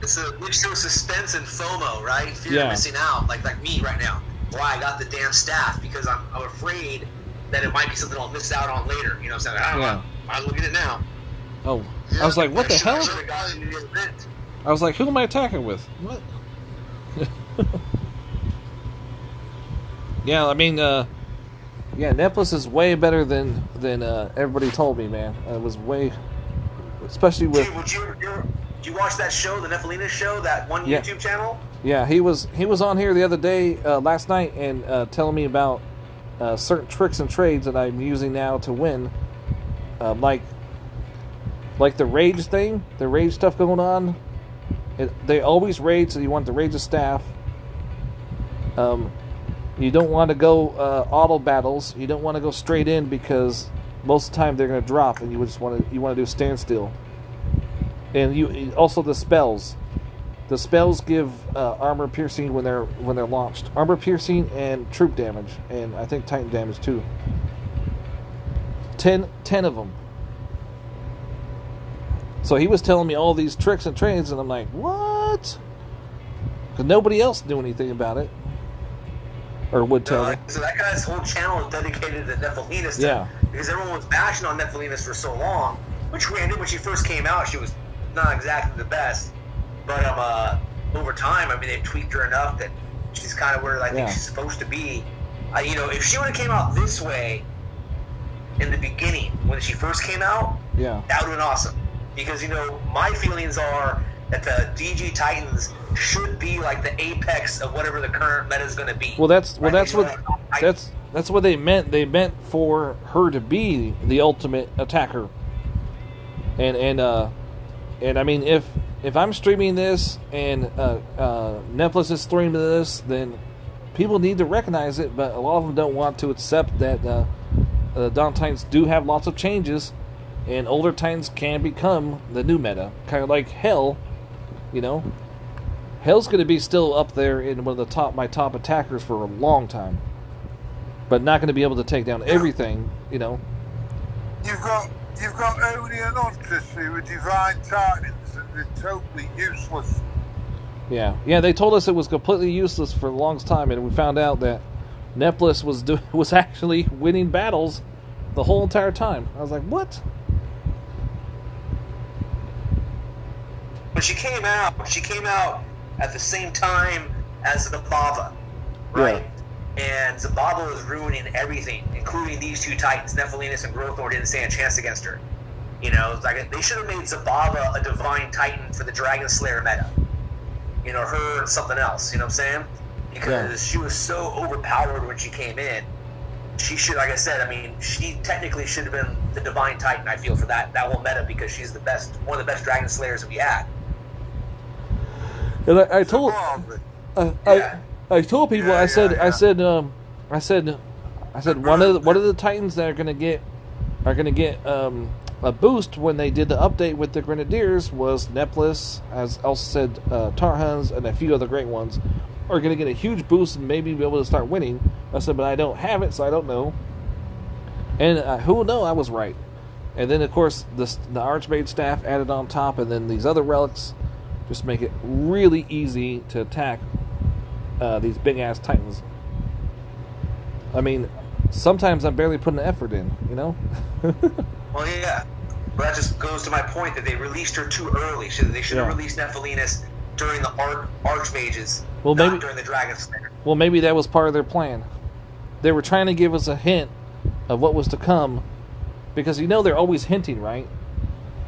Speaker 9: It's a mixture of suspense and FOMO, right? Fear of missing out, like me right now. Why I got the damn staff because I'm afraid that it might be something I'll miss out on later. You know what I'm saying? I don't know. I'm looking at it now.
Speaker 1: Oh, I was like, what the hell? I was like, who am I attacking with? What? Yeah, I mean, Nephelinis is way better than everybody told me, man. It was way, especially with.
Speaker 9: Did you watch that show, the Nephelinis show, that one YouTube channel?
Speaker 1: Yeah, he was on here the other day, last night, and telling me about certain tricks and trades that I'm using now to win, like the rage thing, the rage stuff going on. They always rage, so you want the rage of staff. You don't want to go auto battles. You don't want to go straight in because most of the time they're going to drop, and you want to do standstill. And you also the spells. The spells give armor piercing when they're launched. Armor piercing and troop damage, and I think Titan damage too. 10 of them. So he was telling me all these tricks and trades, and I'm like, what? Because nobody else knew anything about it. Or would tell me.
Speaker 9: So that guy's whole channel is dedicated to Nephelinis. Because everyone was bashing on Nephelinis for so long. Which granted, when she first came out, she was not exactly the best. But over time, I mean, they've tweaked her enough that she's kind of where I think she's supposed to be. You know, if she would have came out this way in the beginning, when she first came out, that would have been awesome. Because, you know, my feelings are that the DG Titans should be like the apex of whatever the current meta is going to be.
Speaker 1: That's what they meant. They meant for her to be the ultimate attacker. And I mean, if I'm streaming this and Nephelinis is streaming this, then people need to recognize it. But a lot of them don't want to accept that Dawn Titans do have lots of changes, and older Titans can become the new meta, kind of like Hell. You know, Hell's going to be still up there in one of my top attackers for a long time, but not going to be able to take down everything. You know,
Speaker 6: you've got Oni and Huntress who are divine Titans, and they're totally useless.
Speaker 1: Yeah, they told us it was completely useless for the longest time, and we found out that Nephelinis was actually winning battles the whole entire time. I was like, what?
Speaker 9: When she came out at the same time as Zabava, right? Yeah. And Zabava was ruining everything, including these two titans, Nephelinis and Growthor, didn't stand a chance against her. You know, like they should have made Zabava a divine titan for the Dragon Slayer meta. You know, her and something else. You know what I'm saying? Because she was so overpowered when she came in. She should, like I said, I mean, she technically should have been the divine titan. I feel for that whole meta because she's the best, one of the best Dragon Slayers that we had.
Speaker 1: And I told people, I said one of the titans that are gonna get a boost when they did the update with the Grenadiers was Nephelinis, as also said Tarhuns, and a few other great ones are gonna get a huge boost and maybe be able to start winning. I said, but I don't have it, so I don't know. And who will know? I was right. And then of course the archmage staff added on top, and then these other relics just make it really easy to attack these big ass titans. I mean, sometimes I'm barely putting the effort in, you know?
Speaker 9: Well, yeah. But that just goes to my point that they released her too early. They should have released Nephelinis during the archmages, not during the Dragon Slayer.
Speaker 1: Well, maybe that was part of their plan. They were trying to give us a hint of what was to come, because you know they're always hinting, right?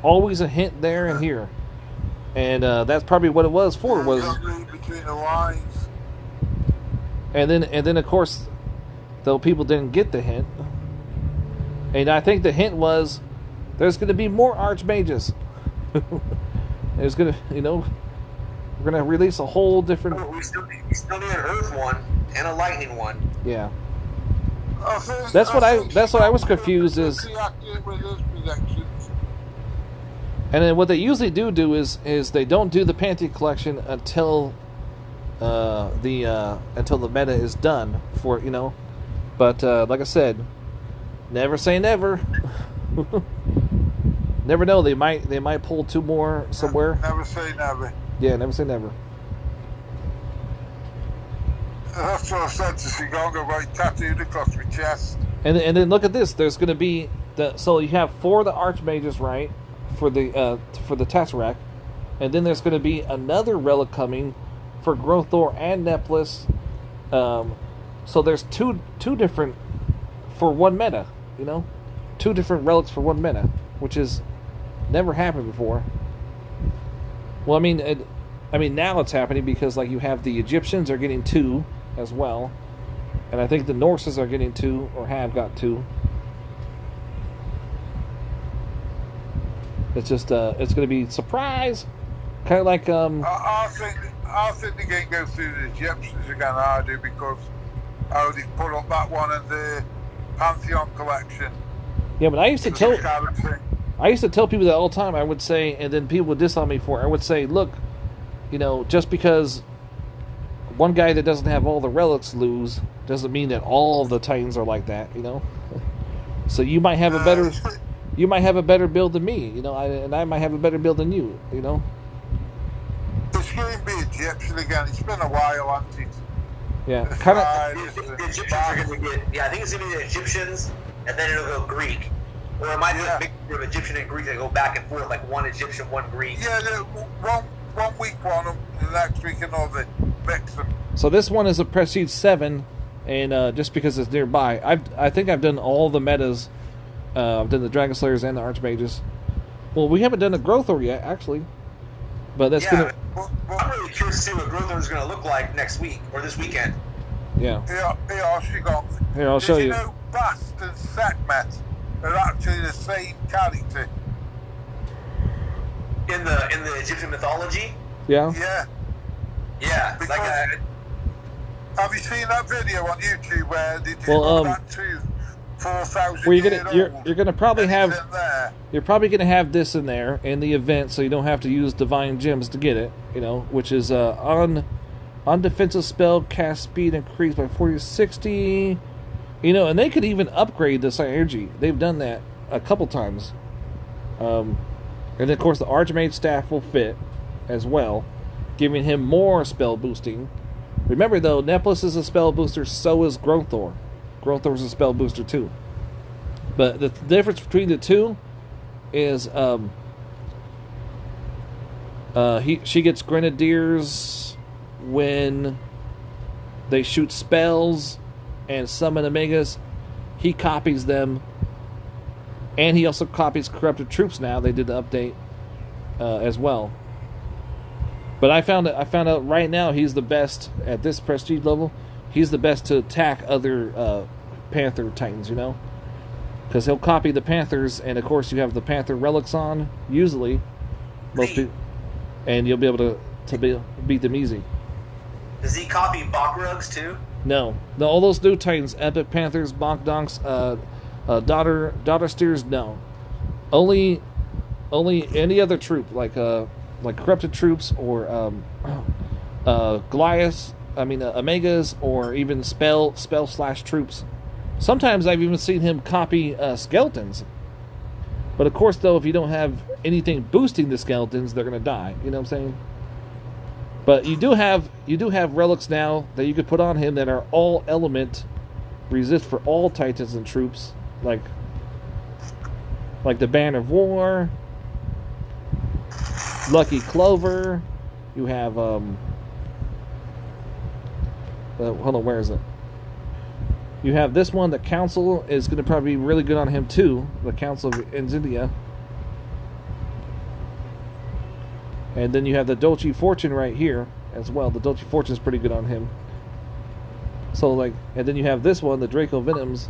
Speaker 1: Always a hint there and here. And that's probably what it was for. Was
Speaker 6: between the lines.
Speaker 1: And then of course, though people didn't get the hint, and I think the hint was there's going to be more archmages. There's going to, you know, we're going to release a whole different.
Speaker 9: We still need an Earth one and a Lightning one.
Speaker 1: Yeah. That's what I was confused is. And then what they usually do is they don't do the Pantheon collection until the meta is done for, you know. But like I said, never say never. Never know, they might pull two more somewhere.
Speaker 6: Never say never.
Speaker 1: Yeah, never say never.
Speaker 6: That's what I said to Chicago, right? Tattooed across my chest.
Speaker 1: And then look at this. There's going to be so you have 4 of the archmages, right, for the Tesseract, and then there's going to be another relic coming for Growthor and Nephelinis. So there's two different for one meta. You know, 2 different relics for one meta, which is never happened before. Well, I mean now it's happening because like you have the Egyptians are getting 2 as well, and I think the Norses are getting 2 or have got 2. It's just it's going to be surprise, kind of like
Speaker 6: I think the game goes through the Egyptians again. I do, because I already put up that one in the Pantheon collection.
Speaker 1: Yeah, but I used to tell people that all the time. I would say, and then people would diss on me for it. I would say, look, you know, just because one guy that doesn't have all the relics lose doesn't mean that all of the Titans are like that, you know. So you might have a better build than me, you know, and I might have a better build than you, you know.
Speaker 6: It's going to be Egyptian again. It's been a while, hasn't it?
Speaker 1: Yeah, kind of.
Speaker 9: The Egyptians are going to get. Yeah, I think it's going to be the Egyptians, and then it'll go Greek. Or it might be a mixture of Egyptian and Greek that go back and forth, like one Egyptian, one Greek.
Speaker 6: Yeah, one week one, and the next week another. Mix them.
Speaker 1: So this one is a Prestige 7, and just because it's nearby, I think I've done all the metas. I've done the Dragon Slayers and the Archmages. Well, we haven't done the Growthor yet, actually. But that's gonna.
Speaker 9: Well, I'm really curious to see what Growthor is going to look like next week or this weekend.
Speaker 1: Yeah.
Speaker 6: Yeah, she got.
Speaker 1: Here, I'll show you.
Speaker 6: You know, Bast and Sekhmet are actually the same character.
Speaker 9: In the Egyptian mythology.
Speaker 1: Yeah.
Speaker 6: Yeah.
Speaker 9: Yeah.
Speaker 6: Because, have you seen that video on YouTube where they did that to 4,000
Speaker 1: where you're gonna probably have you're probably gonna have this in there in the event, so you don't have to use divine gems to get it, you know, which is on defensive spell cast speed increased by 40 to 60, you know, and they could even upgrade the synergy. They've done that a couple times, and then of course the Archmage staff will fit as well, giving him more spell boosting. Remember though, Nephelinis is a spell booster, so is Growthor. Growthor is a spell booster too. But the difference between the two is she gets Grenadiers when they shoot spells and summon Omegas, he copies them, and he also copies corrupted troops now. They did the update as well. But I found out right now he's the best at this prestige level. He's the best to attack other Panther Titans, you know? Because he'll copy the Panthers, and of course you have the Panther relics on, usually. Most people, and you'll be able to beat them easy.
Speaker 9: Does he copy Bakrugs too?
Speaker 1: No, all those new Titans, Epic Panthers, Bonk-Donks, Daughter Steers, no. Only any other troop, like corrupted troops or Goliaths, Omegas, or even spell / troops. Sometimes I've even seen him copy skeletons. But of course, though, if you don't have anything boosting the skeletons, they're gonna die. You know what I'm saying? But you do have relics now that you could put on him that are all element resist for all Titans and troops, like the Banner of War, Lucky Clover. You have hold on, where is it? You have this one. The Council is going to probably be really good on him too. The Council of Inzindia. And then you have the Dolce Fortune right here as well. The Dolce Fortune is pretty good on him. So and then you have this one, the Draco Venoms.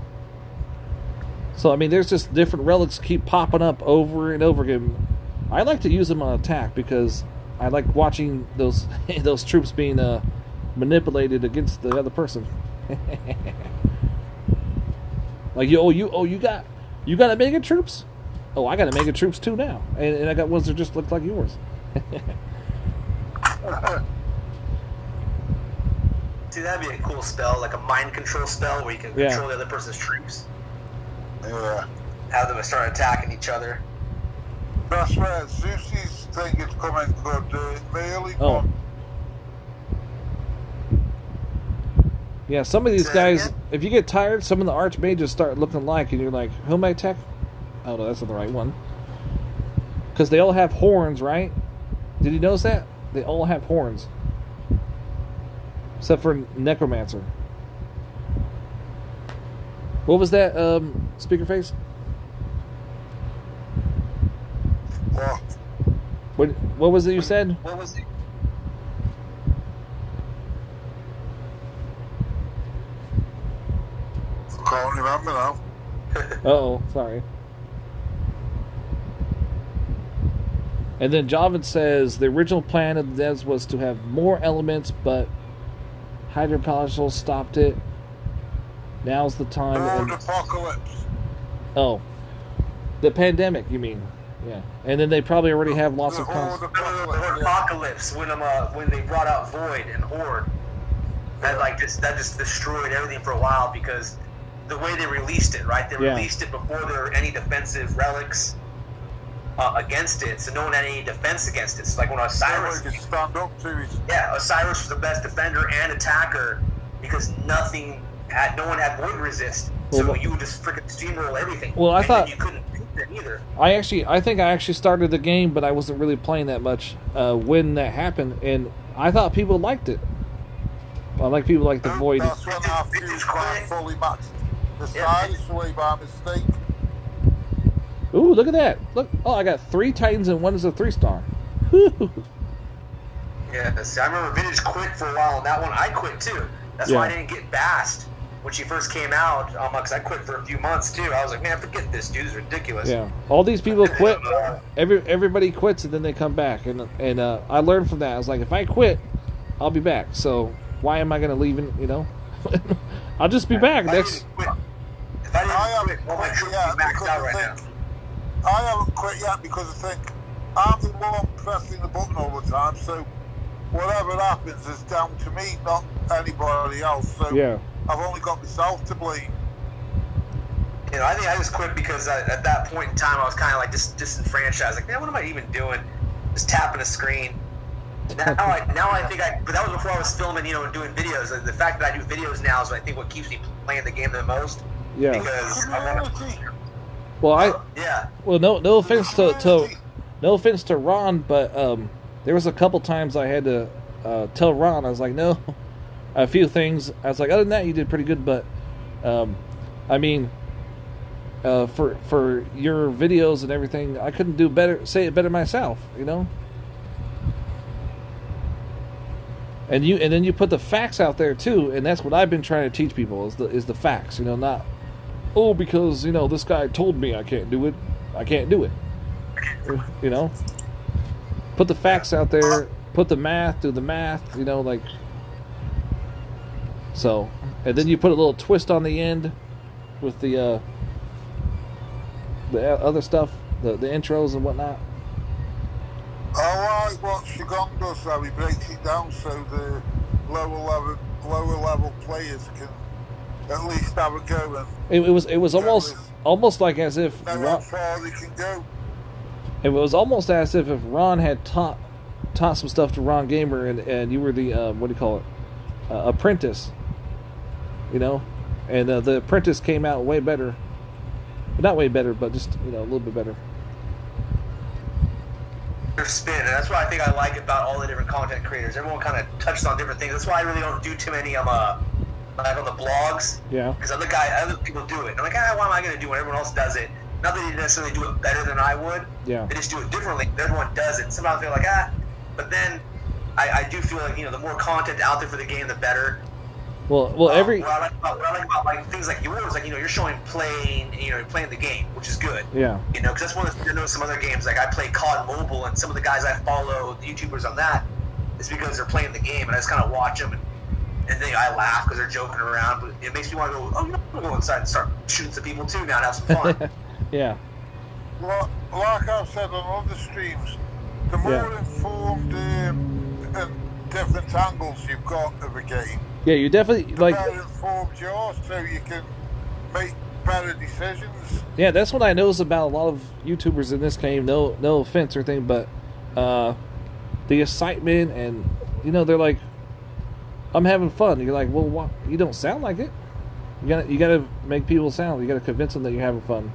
Speaker 1: So there's just different relics keep popping up over and over again. I like to use them on attack because I like watching those troops being manipulated against the other person. Like you got Omega troops? Oh, I got Omega troops too now, and I got ones that just look like yours.
Speaker 9: See, that'd be a cool spell, like a mind control spell where you can control the other person's troops.
Speaker 6: Yeah.
Speaker 9: Have them start attacking each other.
Speaker 6: That's where Zeus's thing is coming good. Really
Speaker 1: fun. Yeah, some of these guys, if you get tired, some of the archmages start looking like, and you're like, who am I attack? Oh, no, that's not the right one. Because they all have horns, right? Did you notice that? They all have horns. Except for Necromancer. What was that, speaker face? What was it you said?
Speaker 9: What was it?
Speaker 6: Can't remember now.
Speaker 1: Uh-oh, sorry. And then Javan says the original plan of the devs was to have more elements, but Hydropalatal stopped it. Now's the time.
Speaker 6: Apocalypse.
Speaker 1: Oh, the pandemic, you mean? Yeah. And then they probably already have lots of
Speaker 9: Apocalypse when they brought out Void and Horde. That just destroyed everything for a while because the way they released it, right? They released it before there were any defensive relics against it, so no one had any defense against it. So like when Osiris, Osiris was the best defender and attacker because no one had void resist, so you would just freaking steamroll everything.
Speaker 1: Well, I thought
Speaker 9: you couldn't beat them either.
Speaker 1: I think I actually started the game, but I wasn't really playing that much when that happened, and I thought people liked it. I like people like the void.
Speaker 6: That's when our fuse quite fully matched. The side is away by mistake.
Speaker 1: Ooh, look at that. Look. Oh, I got 3 Titans and one is a 3-star.
Speaker 9: Yeah, see, I remember Vintage quit for a while, and that one I quit too. That's why I didn't get Bast when she first came out, because I quit for a few months too. I was like, man, forget this, dude. It's ridiculous.
Speaker 1: Yeah, all these people quit. Everybody quits and then they come back, and I learned from that. I was like, if I quit, I'll be back. So why am I going to leave? I'll just be back. That's.
Speaker 9: If I haven't quit, my troops are maxed out right now.
Speaker 6: I haven't quit yet because I think I'm the one pressing the button all the time, so whatever happens is down to me, not anybody else. So I've only got myself to blame.
Speaker 9: I think I just quit because at that point in time I was kind of like disenfranchised. Like, man, what am I even doing? Just tapping a screen. Now I think but that was before I was filming, and doing videos. The fact that I do videos now is I think what keeps me playing the game the most.
Speaker 1: Yeah.
Speaker 9: Because I want to.
Speaker 1: Well, Well, no offense to Ron, but there was a couple times I had to tell Ron. I was like, no, a few things. I was like, other than that, you did pretty good. But I mean, for your videos and everything, I couldn't do better, say it better myself, you know. And then you put the facts out there too, and that's what I've been trying to teach people is the facts, you know, not because you know this guy told me I can't do it, you know. Put the facts out there, put the math, do the math, you know, like. So, and then you put a little twist on the end with the other stuff, the intros and whatnot.
Speaker 6: I like what Shigong does, how he breaks it down so the lower level players can at least have a go. And
Speaker 1: it was almost like as if
Speaker 6: how far they can go.
Speaker 1: It was almost as if Ron had taught some stuff to Ron Gamer, and you were the what do you call it, apprentice, you know, and the apprentice came out way better, not way better, but just, you know, a little bit better.
Speaker 9: Spin, and that's what I think I like about all the different content creators. Everyone kind of touches on different things. That's why I really don't do too many like on the blogs.
Speaker 1: Yeah.
Speaker 9: Because other people do it. I'm like, why am I going to do it when everyone else does it? Not that they necessarily do it better than I would.
Speaker 1: Yeah.
Speaker 9: They just do it differently. Everyone does it. Sometimes I feel like but then I do feel like, you know, the more content out there for the game, the better.
Speaker 1: Well,
Speaker 9: what I like about like things like yours, like, you know, you're showing playing the game, which is good.
Speaker 1: Yeah.
Speaker 9: You know, because that's one of the things I know some other games, like I play COD Mobile, and some of the guys I follow, the YouTubers on that, is because they're playing the game, and I just kind of watch them, and then I laugh because they're joking around, but it makes me want to go, I'm going to go inside and start shooting some people too now and have some fun.
Speaker 1: Yeah.
Speaker 6: Well, like I've said on other streams, the more informed and different angles you've got of a game,
Speaker 1: yeah, you definitely
Speaker 6: the
Speaker 1: like.
Speaker 6: better informed you are, so you can make better decisions.
Speaker 1: Yeah, that's what I notice about a lot of YouTubers in this game. No offense or anything, but the excitement, and you know, they're like, I'm having fun. You're like, well, what? You don't sound like it. You gotta make people sound. You gotta convince them that you're having fun.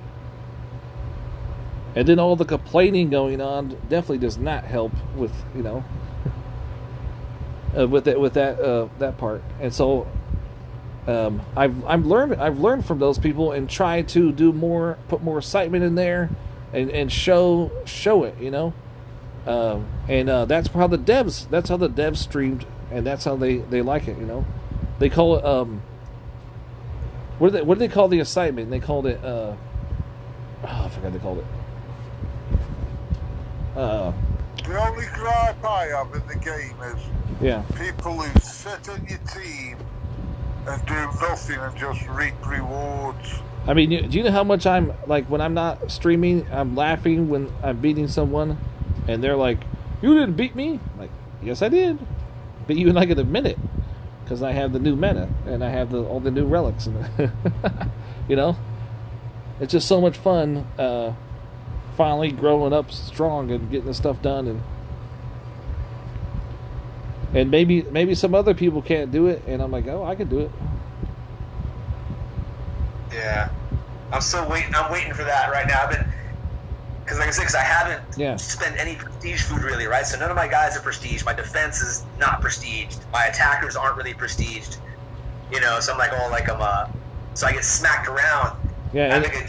Speaker 1: And then all the complaining going on definitely does not help with, you know, with that part. And so I've learned from those people and try to do more, put more excitement in there, and show it, you know. And that's how the devs streamed, and that's how they like it, you know. They call it what do they call the excitement? They called it I forgot what they called it.
Speaker 6: The only gripe I have in the game is people who sit in your team and do nothing and just reap rewards.
Speaker 1: I mean, do you know how much I'm, like, when I'm not streaming, I'm laughing when I'm beating someone, and they're like, you didn't beat me? I'm like, yes I did. Beat you in like a minute, because I have the new meta, and I have all the new relics, and you know? It's just so much fun, finally growing up strong and getting this stuff done, and maybe some other people can't do it, and I'm like, oh, I can do it.
Speaker 9: Yeah, I'm still waiting. I'm waiting for that right now. I've been, because like I said, I haven't spent any prestige food really, right? So none of my guys are prestige. My defense is not prestiged. My attackers aren't really prestiged. You know, so I'm like, so I get smacked around.
Speaker 1: Yeah,
Speaker 9: I make a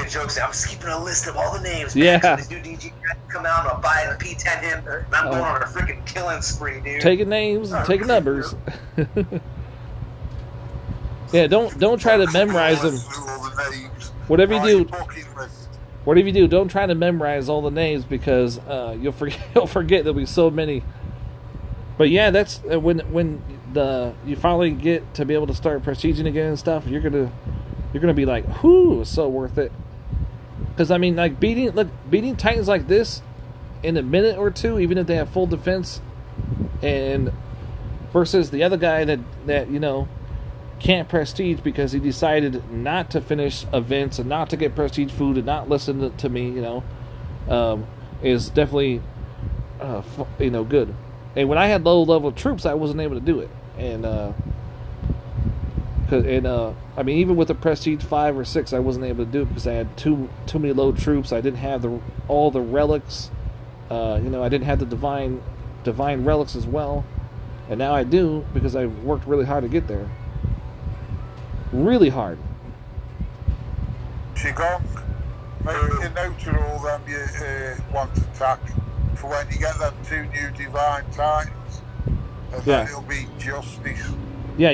Speaker 9: joke saying, I'm just keeping a list of all the names.
Speaker 1: Yeah.
Speaker 9: Man, these new DG guys come out, and I'll buy a P10 him, and I'm going on a freaking killing spree, dude.
Speaker 1: Taking names and taking numbers. Yeah, don't try to memorize them. Whatever you do, don't try to memorize all the names, because you'll forget there'll be so many. But yeah, that's when you finally get to be able to start prestiging again and stuff. You're gonna be like, whoo, it's so worth it. Because I mean, like beating Titans like this in a minute or two, even if they have full defense, and versus the other guy that you know can't prestige because he decided not to finish events and not to get prestige food and not listen to me, you know, is definitely you know, good. And when I had low level troops, I wasn't able to do it, and I mean, even with the prestige 5 or 6, I wasn't able to do it because I had too many low troops. I didn't have all the relics. You know, I didn't have the divine relics as well, and now I do because I worked really hard to get there. Really hard.
Speaker 6: Qigong. Make a note of all them you want to attack for when you get them 2 new divine titans. And then it'll be justice.
Speaker 1: Yeah,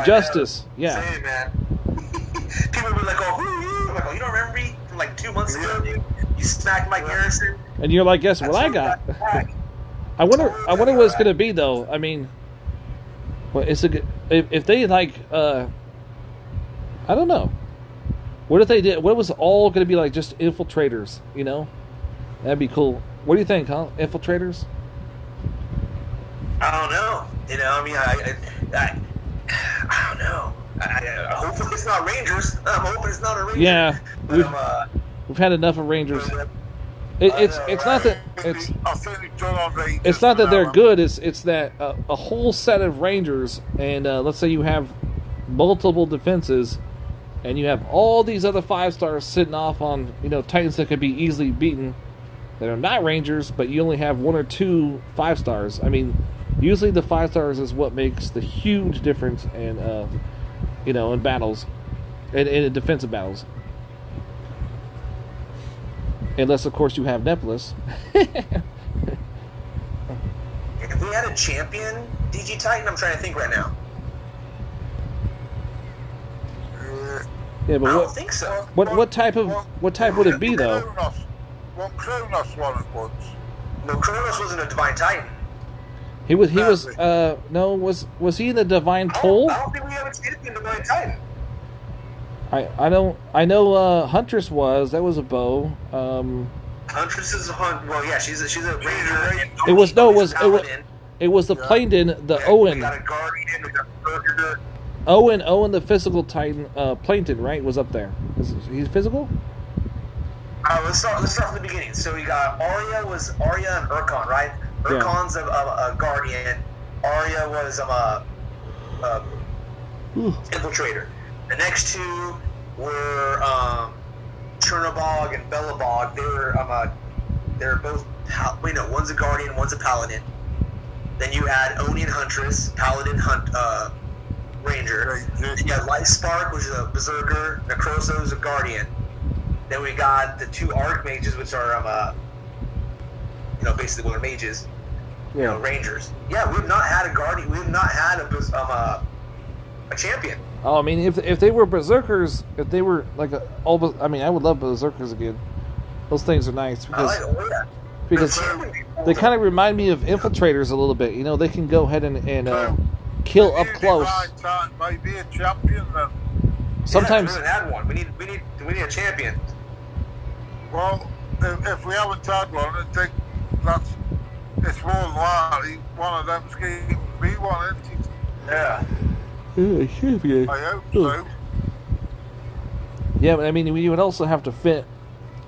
Speaker 1: justice. Yeah.
Speaker 9: Say it, man. People will be like, oh, who are you? I'm like, oh, you don't remember me from like 2 months ago, dude? You smacked my garrison.
Speaker 1: And you're like, guess what I got? I wonder what it's gonna be though. I mean, well, if they like, I don't know. What if they did? What was all gonna be like? Just infiltrators, you know? That'd be cool. What do you think, huh? Infiltrators?
Speaker 9: I don't know. You know, I mean, I don't know. Hopefully it's not Rangers. I'm hoping it's not a Ranger.
Speaker 1: Yeah,
Speaker 9: but,
Speaker 1: we've had enough of Rangers. It's not that it's not that they're good. It's that a whole set of Rangers, and let's say you have multiple defenses, and you have all these other 5-stars sitting off on Titans that could be easily beaten. That are not Rangers, but you only have 1 or 2 5-stars. I mean, usually the 5-stars is what makes the huge difference in in battles, in defensive battles. Unless, of course, you have Nephelinis.
Speaker 9: If we had a champion DG Titan, I'm trying to think right now.
Speaker 1: Yeah, but
Speaker 9: I don't think so.
Speaker 1: What type would it be though?
Speaker 6: What Kronos one it was?
Speaker 9: No, Kronos wasn't a divine Titan.
Speaker 1: He was he in the divine pole?
Speaker 9: I don't think we have a champion divine Titan.
Speaker 1: I know Huntress was. That was a bow.
Speaker 9: Huntress is a hunt. Well, yeah, she's a ranger.
Speaker 1: It was the Plainton, the Owen.
Speaker 9: We got a guardian. We got a burger.
Speaker 1: Owen, the physical Titan, Plainton, right, was up there. He's physical.
Speaker 9: Let's start from the beginning. So we got Arya and Urkon, right? Urkon's a guardian. Arya was a infiltrator. The next 2 were Chernobog and Belobog. They were both. One's a guardian, one's a paladin. Then you had Oni and Huntress, paladin, ranger. Then you had Lightspark, which is a berserker. Necroso is a guardian. Then we got the 2 archmages, which are basically what are mages. Rangers. Yeah, we've not had a guardian. We've not had a champion.
Speaker 1: Oh, I mean, if they were berserkers, if they were like I would love berserkers again. Those things are nice because they kind of remind me of infiltrators a little bit. They can go ahead and kill up close.
Speaker 6: Maybe a champion then.
Speaker 1: Sometimes
Speaker 9: we haven't had one. We need a champion.
Speaker 6: Well, if we haven't had one, I think it's more than likely one of them's going to be one, isn't it?
Speaker 9: Yeah.
Speaker 1: Champion.
Speaker 6: I hope so.
Speaker 1: Yeah, but I mean, you would also have to fit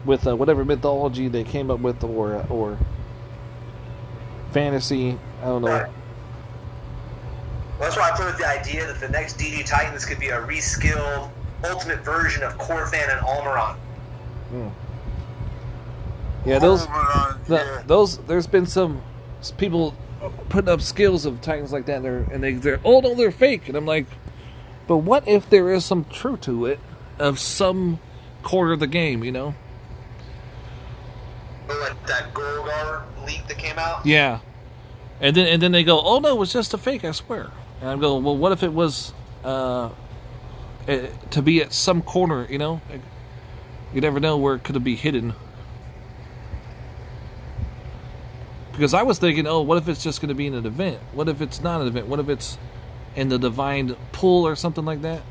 Speaker 1: with whatever mythology they came up with, or fantasy. I don't know.
Speaker 9: Right. Well, that's why I put with the idea that the next DG Titans could be a reskilled ultimate version of Corthan and Almiron.
Speaker 1: Yeah, those. There's been some people putting up skills of Titans like that, and they're oh no, they're fake, and I'm like, but what if there is some truth to it of some quarter of the game,
Speaker 9: Like that Gorgar leak that came out.
Speaker 1: Yeah, and then they go, oh no, it was just a fake, I swear. And I'm going, well, what if it was to be at some corner, You never know where it could be hidden. Because I was thinking, oh, what if it's just going to be in an event? What if it's not an event? What if it's in the divine pool or something like that?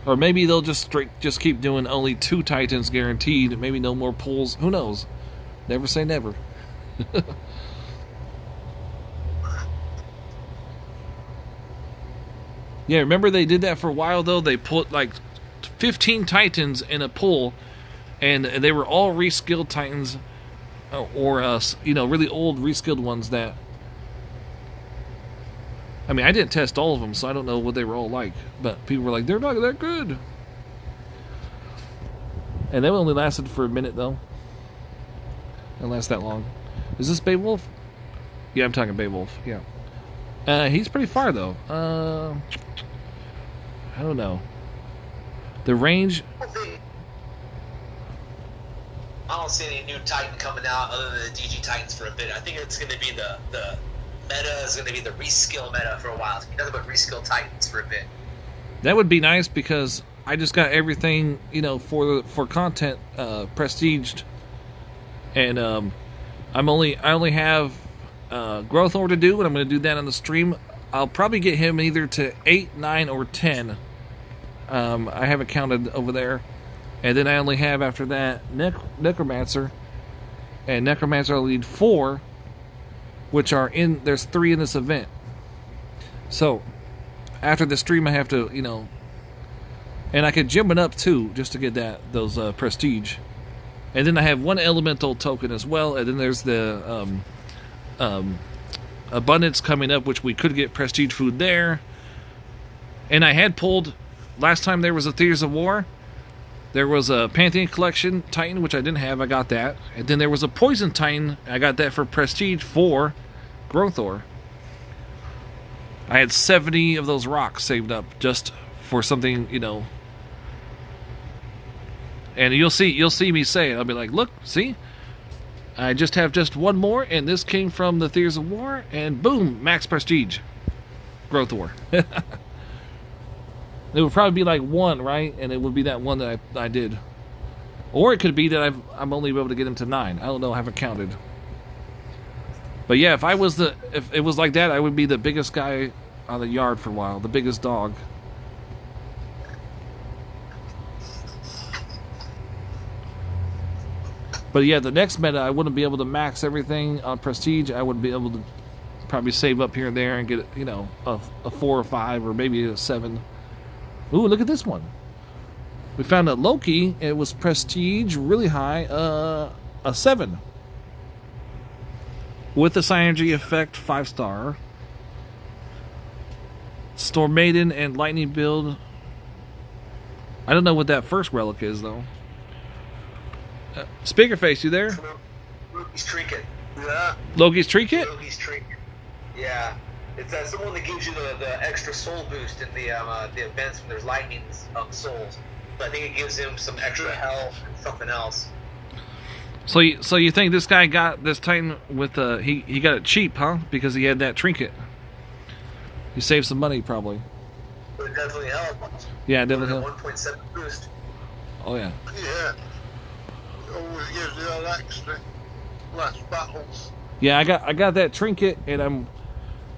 Speaker 1: Or maybe they'll just keep doing only 2 Titans guaranteed, maybe no more pools. Who knows? Never say never. Yeah, remember they did that for a while, though? They put like 15 Titans in a pool, and they were all reskilled Titans, or really old reskilled ones that... I mean, I didn't test all of them, so I don't know what they were all like, but people were like, they're not that good. And they only lasted for a minute, though. Didn't last that long. Is this Beowulf? Yeah, I'm talking Beowulf, yeah. He's pretty far, though. I don't know. The range.
Speaker 9: I don't see any new Titan coming out other than the DG Titans for a bit. I think it's going to be the meta is going to be the reskill meta for a while. It's nothing but reskill Titans for a bit.
Speaker 1: That would be nice because I just got everything, you know, for content prestiged, and I only have Growth Ore to do, and I'm going to do that on the stream. I'll probably get him either to 8, 9, or 10. I haven't counted over there. And then I only have, after that, Necromancer. And Necromancer I'll need 4, which are in... There's 3 in this event. So, after the stream I have to, you know... And I could gem it up, too, just to get those prestige. And then I have 1 elemental token as well. And then there's the abundance coming up, which we could get prestige food there. And I had pulled... Last time there was a Theaters of War... There was a Pantheon Collection Titan, which I didn't have. I got that. And then there was a Poison Titan. I got that for Prestige for Growth Ore. I had 70 of those rocks saved up just for something, you know. And you'll see me say it. I'll be like, look, see? I just have just 1 more, and this came from the Theaters of War, and boom, max Prestige. Growth Ore. It would probably be like 1, right? And it would be that 1 that I did. Or it could be that I'm only able to get him to 9. I don't know. I haven't counted. But yeah, if it was like that, I would be the biggest guy on the yard for a while. The biggest dog. But yeah, the next meta, I wouldn't be able to max everything on Prestige. I would be able to probably save up here and there and get, you know, a 4 or 5 or maybe a 7. Ooh, look at this one. We found a Loki. It was prestige, really high. A 7. With the synergy effect, 5-star. Storm Maiden and Lightning build. I don't know what that first relic is, though. Speakerface, you there?
Speaker 9: Loki's Trinket. Yeah.
Speaker 1: Loki's Trinket?
Speaker 9: Loki's Trinket. Yeah. It's the one that gives you the extra soul boost in the events when there's lightning souls. But I think it gives him some extra health and something else.
Speaker 1: So you think this guy got this Titan with he got it cheap, huh? Because he had that trinket. He saved some money probably.
Speaker 9: But it definitely helped.
Speaker 1: Yeah, it definitely helped.
Speaker 9: 1.7 boost.
Speaker 1: Oh yeah.
Speaker 6: Yeah. It always gives you that extra less battles.
Speaker 1: Yeah, I got that trinket, and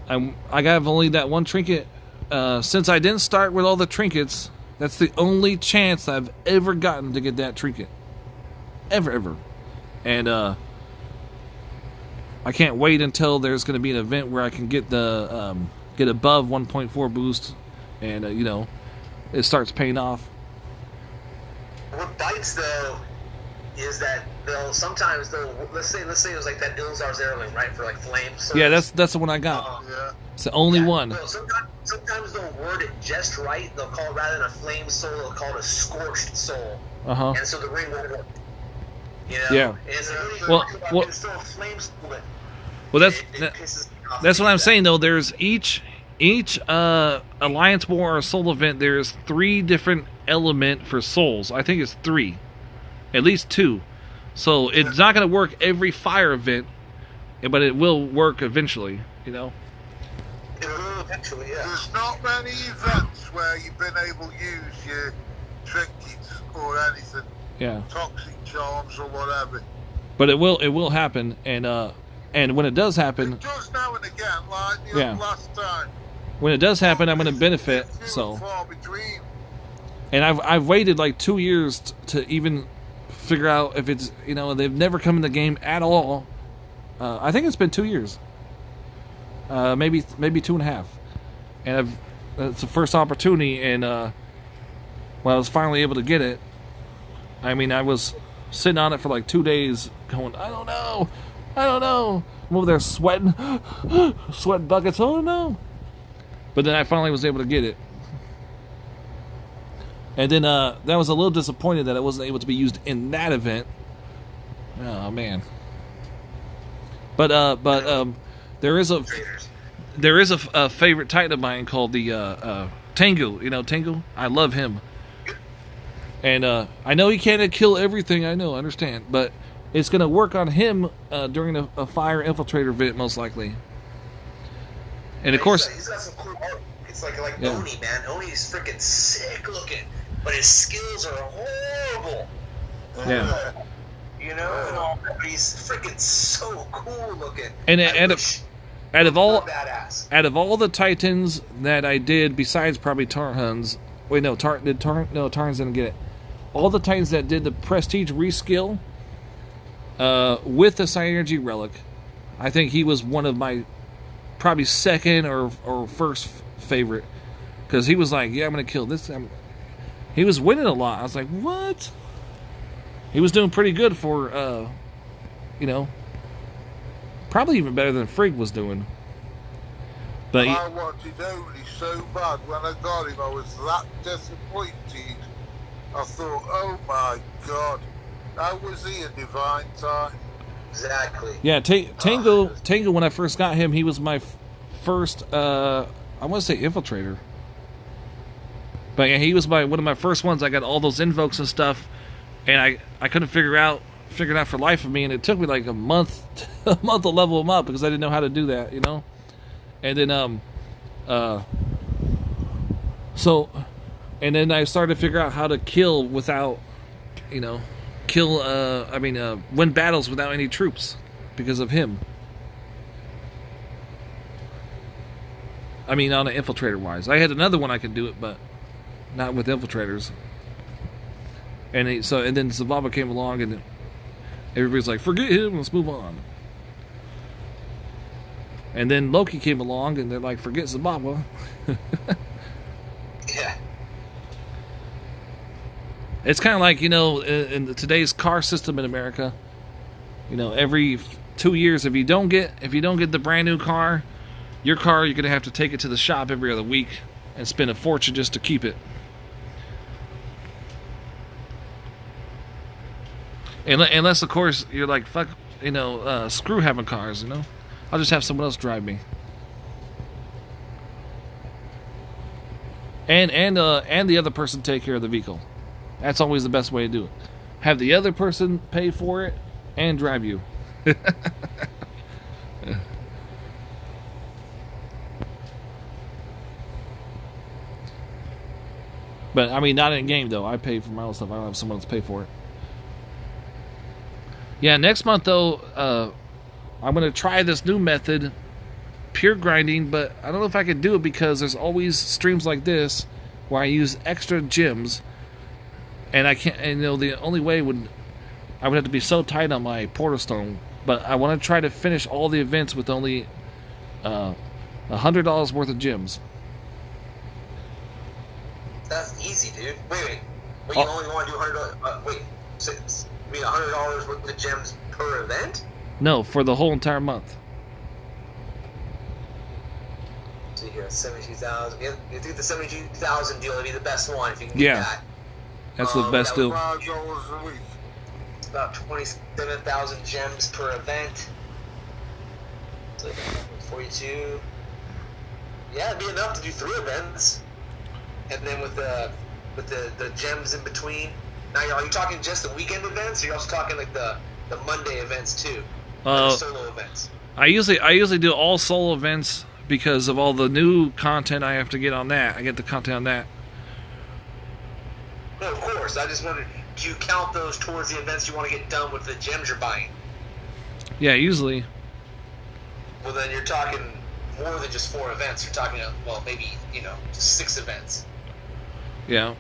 Speaker 1: I got only that 1 trinket. Since I didn't start with all the trinkets, that's the only chance I've ever gotten to get that trinket. Ever. And I can't wait until there's going to be an event where I can get the get above 1.4 boost, and you know, it starts paying off.
Speaker 9: What bites though is that sometimes let's say it was like that Ilzar's heirloom, right, for like flame. So
Speaker 1: yeah, that's the one I got.
Speaker 6: Yeah.
Speaker 1: It's the only one.
Speaker 9: Well, sometimes they'll word it just right. They'll call it, rather than a flame soul, they'll call it a scorched soul. And so the ring won't work. You know?
Speaker 1: Yeah.
Speaker 9: And it's really
Speaker 1: well,
Speaker 9: it's still a flame soul, but
Speaker 1: well, that's what I'm saying though. There's each Alliance War or Soul event. There's 3 different element for souls. I think it's 3, at least 2. So it's not going to work every fire event, but it will work eventually. You know.
Speaker 9: It will eventually, yeah.
Speaker 6: There's not many events where you've been able to use your trinkets or anything.
Speaker 1: Yeah.
Speaker 6: Toxic charms or whatever.
Speaker 1: But it will happen, and when it does happen,
Speaker 6: it does now and again, like the last time.
Speaker 1: When it does happen, I'm going to benefit. So.
Speaker 6: Far between.
Speaker 1: And I've waited like 2 years to even figure out if it's, you know, they've never come in the game at all. I think it's been 2 years. Maybe 2.5. And it's the first opportunity, and when I was finally able to get it, I mean, I was sitting on it for like 2 days going, I don't know. I'm over there sweating buckets, oh no. But then I finally was able to get it. And then that was a little disappointed that it wasn't able to be used in that event. Oh man. But there is a favorite Titan of mine called the Tengu. You know Tengu? I love him. And I know he can't kill everything. I know, I understand, but it's going to work on him during a fire infiltrator event, most likely. And of course,
Speaker 9: he's got some cool art. It's like Oni, man. Oni's freaking sick looking, but his skills are horrible.
Speaker 1: Yeah.
Speaker 9: You know, and all, but he's freaking so cool looking.
Speaker 1: And out of all the Titans that I did, besides probably Tarhuns, wait, no, Tarhuns didn't get it. All the Titans that did the Prestige reskill with the Synergy Relic, I think he was one of my probably second or first favorite, because he was like, yeah, I'm gonna kill this. He was winning a lot. I was like, what? He was doing pretty good for, you know, probably even better than Frigg was doing. But
Speaker 6: I wanted Oni so bad. When I got him, I was that disappointed. I thought, oh my god, how was he a divine Titan?
Speaker 9: Exactly.
Speaker 1: Yeah, Tango, when I first got him, he was my first, I want to say infiltrator. But yeah, he was one of my first ones. I got all those invokes and stuff, and I couldn't figure it out for life of me, and it took me like a month to level him up, because I didn't know how to do that, you know? And then, and then I started to figure out how to kill without, you know, win battles without any troops because of him. I mean, on an infiltrator wise. I had another one I could do it, but not with infiltrators. And then Zababa came along, and everybody's like, forget him, let's move on. And then Loki came along, and they're like, forget Zababa.
Speaker 9: Yeah.
Speaker 1: It's kind of like, you know, in today's car system in America, you know, every 2 years, if you don't get the brand new car, your car, you're gonna have to take it to the shop every other week and spend a fortune just to keep it. Unless, of course, you're like, fuck, you know, screw having cars, you know. I'll just have someone else drive me. And the other person take care of the vehicle. That's always the best way to do it. Have the other person pay for it and drive you. But, I mean, not in game, though. I pay for my own stuff. I don't have someone else pay for it. Yeah, next month, though, I'm going to try this new method, pure grinding, but I don't know if I can do it because there's always streams like this where I use extra gems, and I can't, and, you know, the only way I would have to be so tight on my portal stone, but I want to try to finish all the events with only $100 worth of gems.
Speaker 9: That's easy, dude. Wait. But you only want to do $100. Wait, so you mean $100 worth of gems per event?
Speaker 1: No, for the whole entire month.
Speaker 9: So you're at 72,000. You think the 72,000 deal would be the best one if you can get that?
Speaker 1: That's the best deal.
Speaker 9: It's about 27,000 gems per event. So 42. Yeah, it'd be enough to do 3 events. And then with the gems in between. Now, are you talking just the weekend events, or you're also talking like the Monday events too? Like the solo events.
Speaker 1: I usually do all solo events because of all the new content I have to get on that. I get the content on that.
Speaker 9: No, of course. I just wondered, do you count those towards the events you want to get done with the gems you're buying?
Speaker 1: Yeah, usually.
Speaker 9: Well, then you're talking more than just 4 events. You're talking, maybe, just 6 events.
Speaker 1: Yeah.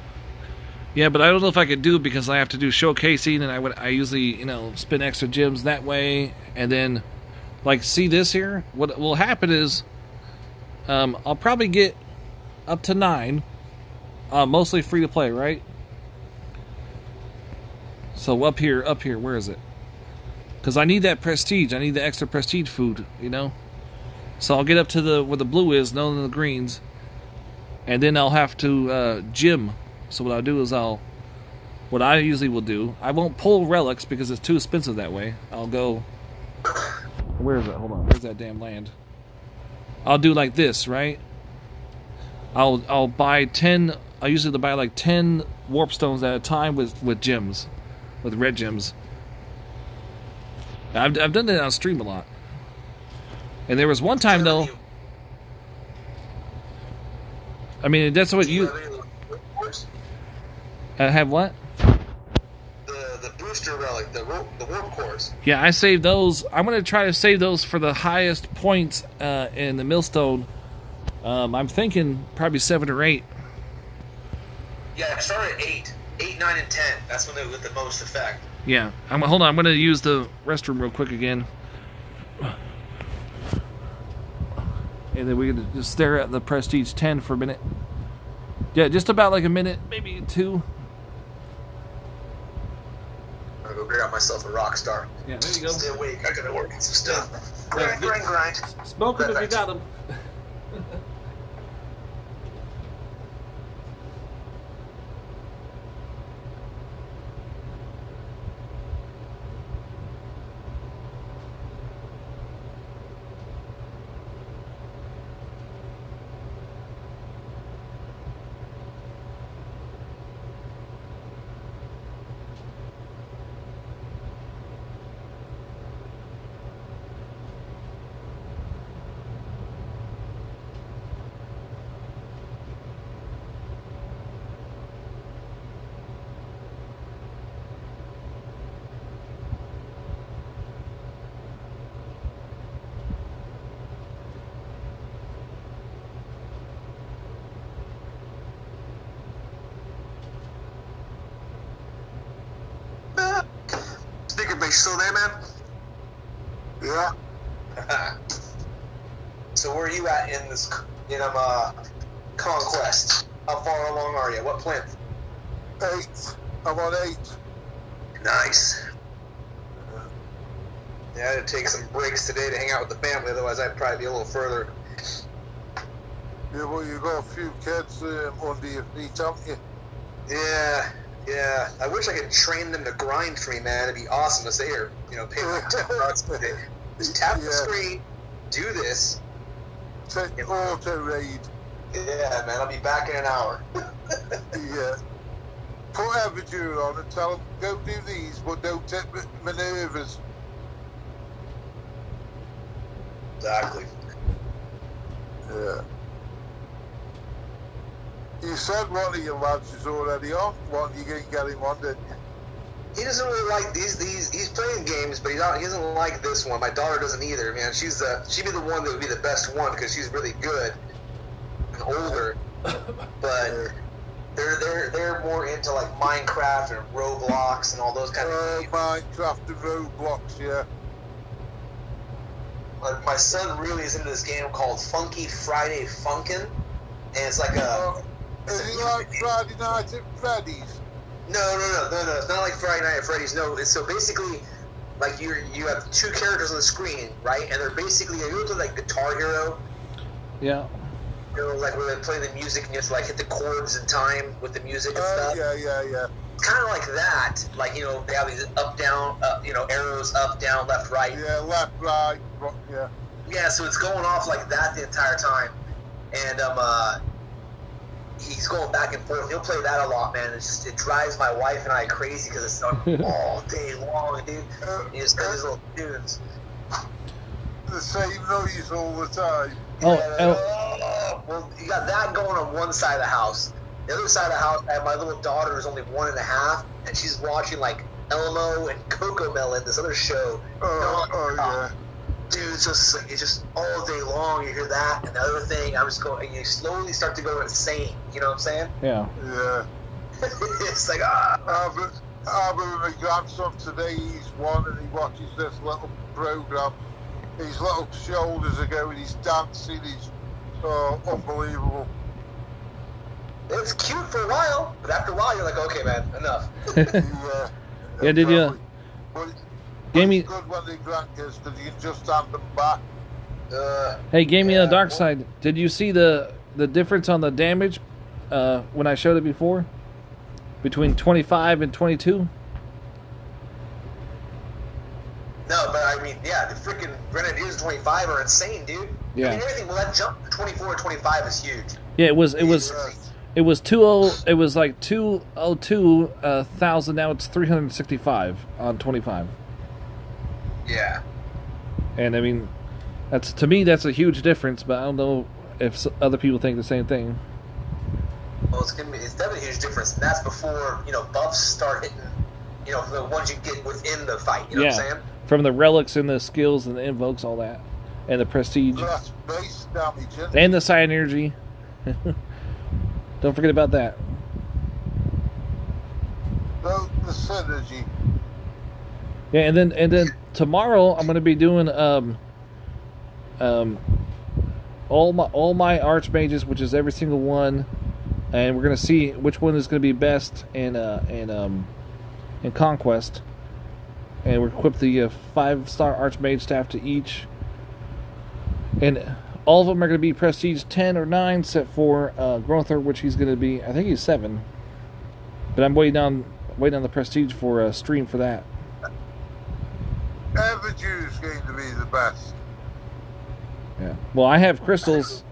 Speaker 1: Yeah, but I don't know if I could do it because I have to do showcasing, and I usually, spend extra gems that way, and then, see this here? What will happen is, I'll probably get up to 9, mostly free to play, right? So up here, where is it? Because I need that prestige, I need the extra prestige food, So I'll get up to where the blue is, none of the greens, and then I'll have to gym. So what I'll do is what I usually will do, I won't pull relics because it's too expensive that way. I'll go, where is it? Hold on, where's that damn land? I'll do like this, right? I'll buy 10. I usually buy like 10 warp stones at a time with gems, with red gems. I've done that on stream a lot. And there was one time though. I mean, that's what you. Have what?
Speaker 9: The booster relic, the warp cores.
Speaker 1: Yeah, I saved those. I'm gonna try to save those for the highest points in the millstone. I'm thinking probably 7 or 8.
Speaker 9: Yeah, start at 8, 9, and 10. That's when they get the most effect.
Speaker 1: Yeah, hold on. I'm gonna use the restroom real quick again, and then we can just stare at the Prestige 10 for a minute. Yeah, just about like a minute, maybe 2.
Speaker 9: I'm gonna go grab myself a rock star.
Speaker 1: Yeah, there you go.
Speaker 9: Stay awake. I gotta work on some stuff. Grind.
Speaker 1: Smoke them if you got them.
Speaker 9: Still there, man?
Speaker 6: Yeah.
Speaker 9: So where are you at in this conquest? How far along are you? What plinth?
Speaker 6: 8. I'm on 8.
Speaker 9: Nice. Yeah, I had to take some breaks today to hang out with the family, otherwise I'd probably be a little further.
Speaker 6: Yeah, well, you got a few kids under your feet, haven't you?
Speaker 9: Yeah. I wish I could train them to grind for me, man. It'd be awesome to say here, pay like $10 a day. Just tap the screen, do this.
Speaker 6: Take auto raid.
Speaker 9: Yeah, man, I'll be back in an hour.
Speaker 6: Yeah. Put Everdude on and tell them, go do these, but don't take maneuvers.
Speaker 9: Exactly.
Speaker 6: Yeah. You said one of your lads is already on. One, you can get him on, didn't you?
Speaker 9: He doesn't really like these. He's playing games, but he doesn't like this one. My daughter doesn't either, man. She'd be the one that would be the best one because she's really good and older. But they're more into like Minecraft and Roblox and all those kind of games.
Speaker 6: Minecraft and Roblox, yeah.
Speaker 9: My son really is into this game called Funky Friday Funkin', and it's like a.
Speaker 6: Is it like Friday Night at Freddy's?
Speaker 9: No. It's not like Friday Night at Freddy's. No, it's so basically like you have 2 characters on the screen, right? And they're basically you look like Guitar Hero.
Speaker 1: Yeah.
Speaker 9: Like where they play the music and you have to like hit the chords in time with the music and stuff.
Speaker 6: Yeah.
Speaker 9: It's kind of like that. Like they have these up, down, arrows up, down, left, right.
Speaker 6: Yeah, left, right, yeah.
Speaker 9: Yeah, so it's going off like that the entire time, and he's going back and forth. He'll play that a lot, man. It drives my wife and I crazy because it's all day long, dude. He just does his little tunes.
Speaker 6: The same noise all the time.
Speaker 9: Well, you got that going on one side of the house. The other side of the house, I have my little daughter who's only 1.5, and she's watching like Elmo and Cocomelon, this other show.
Speaker 6: Yeah.
Speaker 9: Dude, it's just all day long. You hear that and the other thing. I'm just going, and you slowly start to go insane. You know what I'm saying?
Speaker 1: Yeah.
Speaker 9: It's like
Speaker 6: my grandson today, he's 1 and he watches this little program. His little shoulders are going, he's dancing, he's unbelievable.
Speaker 9: It's cute for a while, but after a while you're like, okay, man, enough.
Speaker 1: Yeah, did you? Gave me.
Speaker 6: Good when they grandkids because you can just hand them back.
Speaker 1: Hey, gave me a dark side. Did you see the difference on the damage when I showed it before between 25 and 22?
Speaker 9: No, but I mean, yeah, the freaking Grenadiers 25 are insane, dude.
Speaker 1: Yeah.
Speaker 9: I mean, everything. Well, that jump to 24 and 25 is huge.
Speaker 1: Yeah, it was It was 20. It was like 202,000. Now it's 365 on 25.
Speaker 9: Yeah.
Speaker 1: And I mean, to me that's a huge difference. But I don't know if other people think the same thing.
Speaker 9: Well, it's definitely a huge difference, and that's before buffs start hitting. The ones you get within the fight. You know what I'm saying?
Speaker 1: From the relics and the skills and the invokes, all that, and the prestige,
Speaker 6: That's base damage, isn't
Speaker 1: and the synergy. Don't forget about that.
Speaker 6: the synergy.
Speaker 1: Yeah, and then tomorrow I'm going to be doing all my archmages, which is every single one, and we're going to see which one is going to be best in Conquest. And we're equipped the 5-star archmage staff to each, and all of them are going to be prestige 10 or 9, except for Grother, which he's going to be. I think he's 7, but I'm waiting on the prestige for a stream for that.
Speaker 6: Everdew is going to be the best.
Speaker 1: Yeah. Well, I have crystals.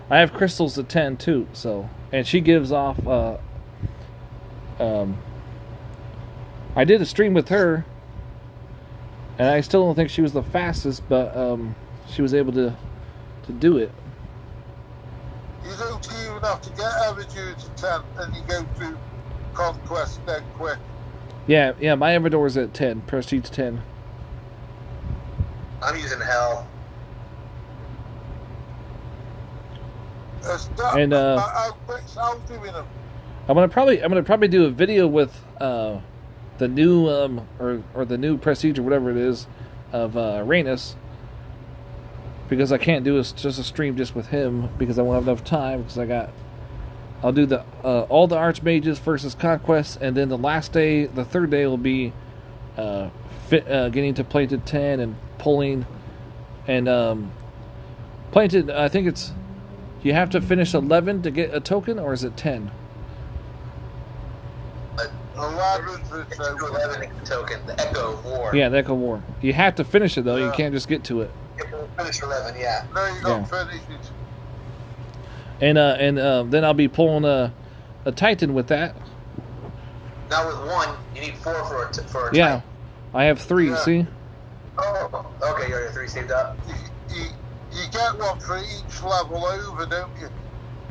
Speaker 1: I have crystals at 10 too. So, and she gives off. I did a stream with her, and I still don't think she was the fastest, but she was able to do it.
Speaker 6: You don't even have to get Everdew to 10, and you go through Conquest dead quick.
Speaker 1: Yeah, my Everdor's at 10, prestige 10.
Speaker 9: I'm using Hell.
Speaker 1: And
Speaker 6: how doing them?
Speaker 1: I'm gonna probably do a video with the new or the new prestige or whatever it is of Rhaenys, because I can't do just a stream just with him because I won't have enough time, because I'll do the all the archmages versus conquest, and then the last day, the third day, will be getting to plated 10 and pulling, and plated. I think it's you have to finish 11 to get a token, or is it 10?
Speaker 9: 11 token, the Echo War.
Speaker 1: Yeah, the Echo War. You have to finish it though. You can't just get to it.
Speaker 9: Finish 11, yeah.
Speaker 6: No, you got to finish it.
Speaker 1: And then I'll be pulling a Titan with that.
Speaker 9: Now with 1, you need 4 for a
Speaker 1: Yeah,
Speaker 9: Titan.
Speaker 1: I have 3.
Speaker 6: Yeah.
Speaker 1: See?
Speaker 9: Oh, okay, you got your 3 saved up.
Speaker 6: You get one for each level over, don't you?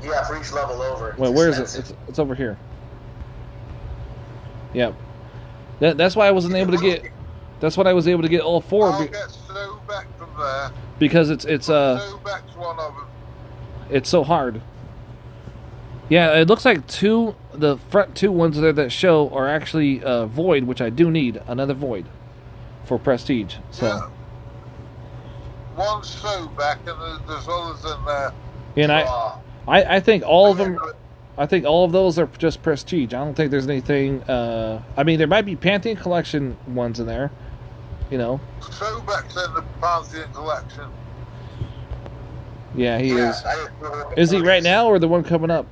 Speaker 9: Yeah, for each level over.
Speaker 1: Wait, where is it? It's over here. Yep. That's why I wasn't able to get. That's what I was able to get all 4.
Speaker 6: I'll get so back from there.
Speaker 1: Because it's
Speaker 6: so back to one of them.
Speaker 1: It's so hard. Yeah, it looks like the front 2 ones there that show are actually void, which I do need another void for prestige. So.
Speaker 6: Yeah. One's so back, and there's others in there.
Speaker 1: And I think all of them. I think all of those are just prestige. I don't think there's anything. I mean, there might be Pantheon Collection ones in there.
Speaker 6: So back's in the Pantheon Collection.
Speaker 1: Yeah, he is. Is he right now, or the one coming up?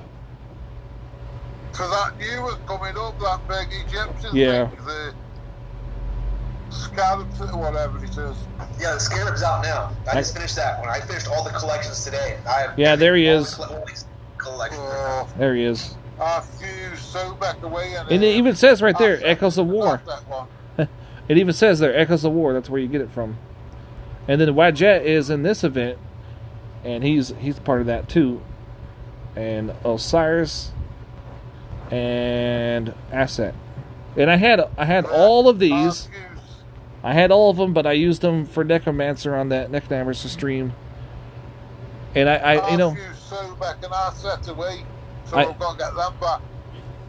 Speaker 6: So that new one coming up, that big Egyptian
Speaker 1: Yeah.
Speaker 6: thing, the Scarabs or whatever it is.
Speaker 9: Yeah, the Scarab's out now. I just finished that one. I finished all the collections today.
Speaker 1: Yeah, there he is. There he is.
Speaker 6: I fused so back away, and
Speaker 1: it even says right there, Echoes of War.
Speaker 6: That one.
Speaker 1: It even says there, Echoes of War. That's where you get it from. And then Wadjet is in this event, and he's part of that too. And Osiris and Asset. And I had all of these. I had all of them, but I used them for Necromancer on that Necromancer stream. And I
Speaker 6: fused so back and I set away, so I've got to get them back.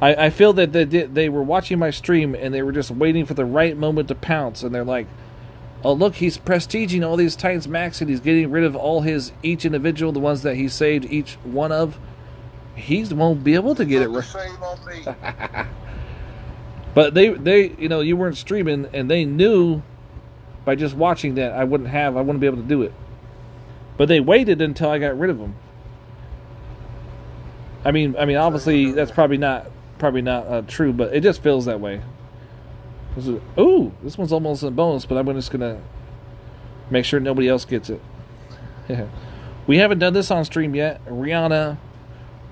Speaker 1: I feel that they were watching my stream and they were just waiting for the right moment to pounce, and they're like, oh look, he's prestiging all these Titans max and he's getting rid of all each individual, the ones that he saved each one of. He won't be able to get it right.
Speaker 6: Shame on me.
Speaker 1: But they you weren't streaming, and they knew by just watching that I wouldn't be able to do it. But they waited until I got rid of them. I mean obviously that's probably not true, but it just feels that way. Ooh, this one's almost a bonus, but I'm just gonna make sure nobody else gets it. We haven't done this on stream yet. Rihanna,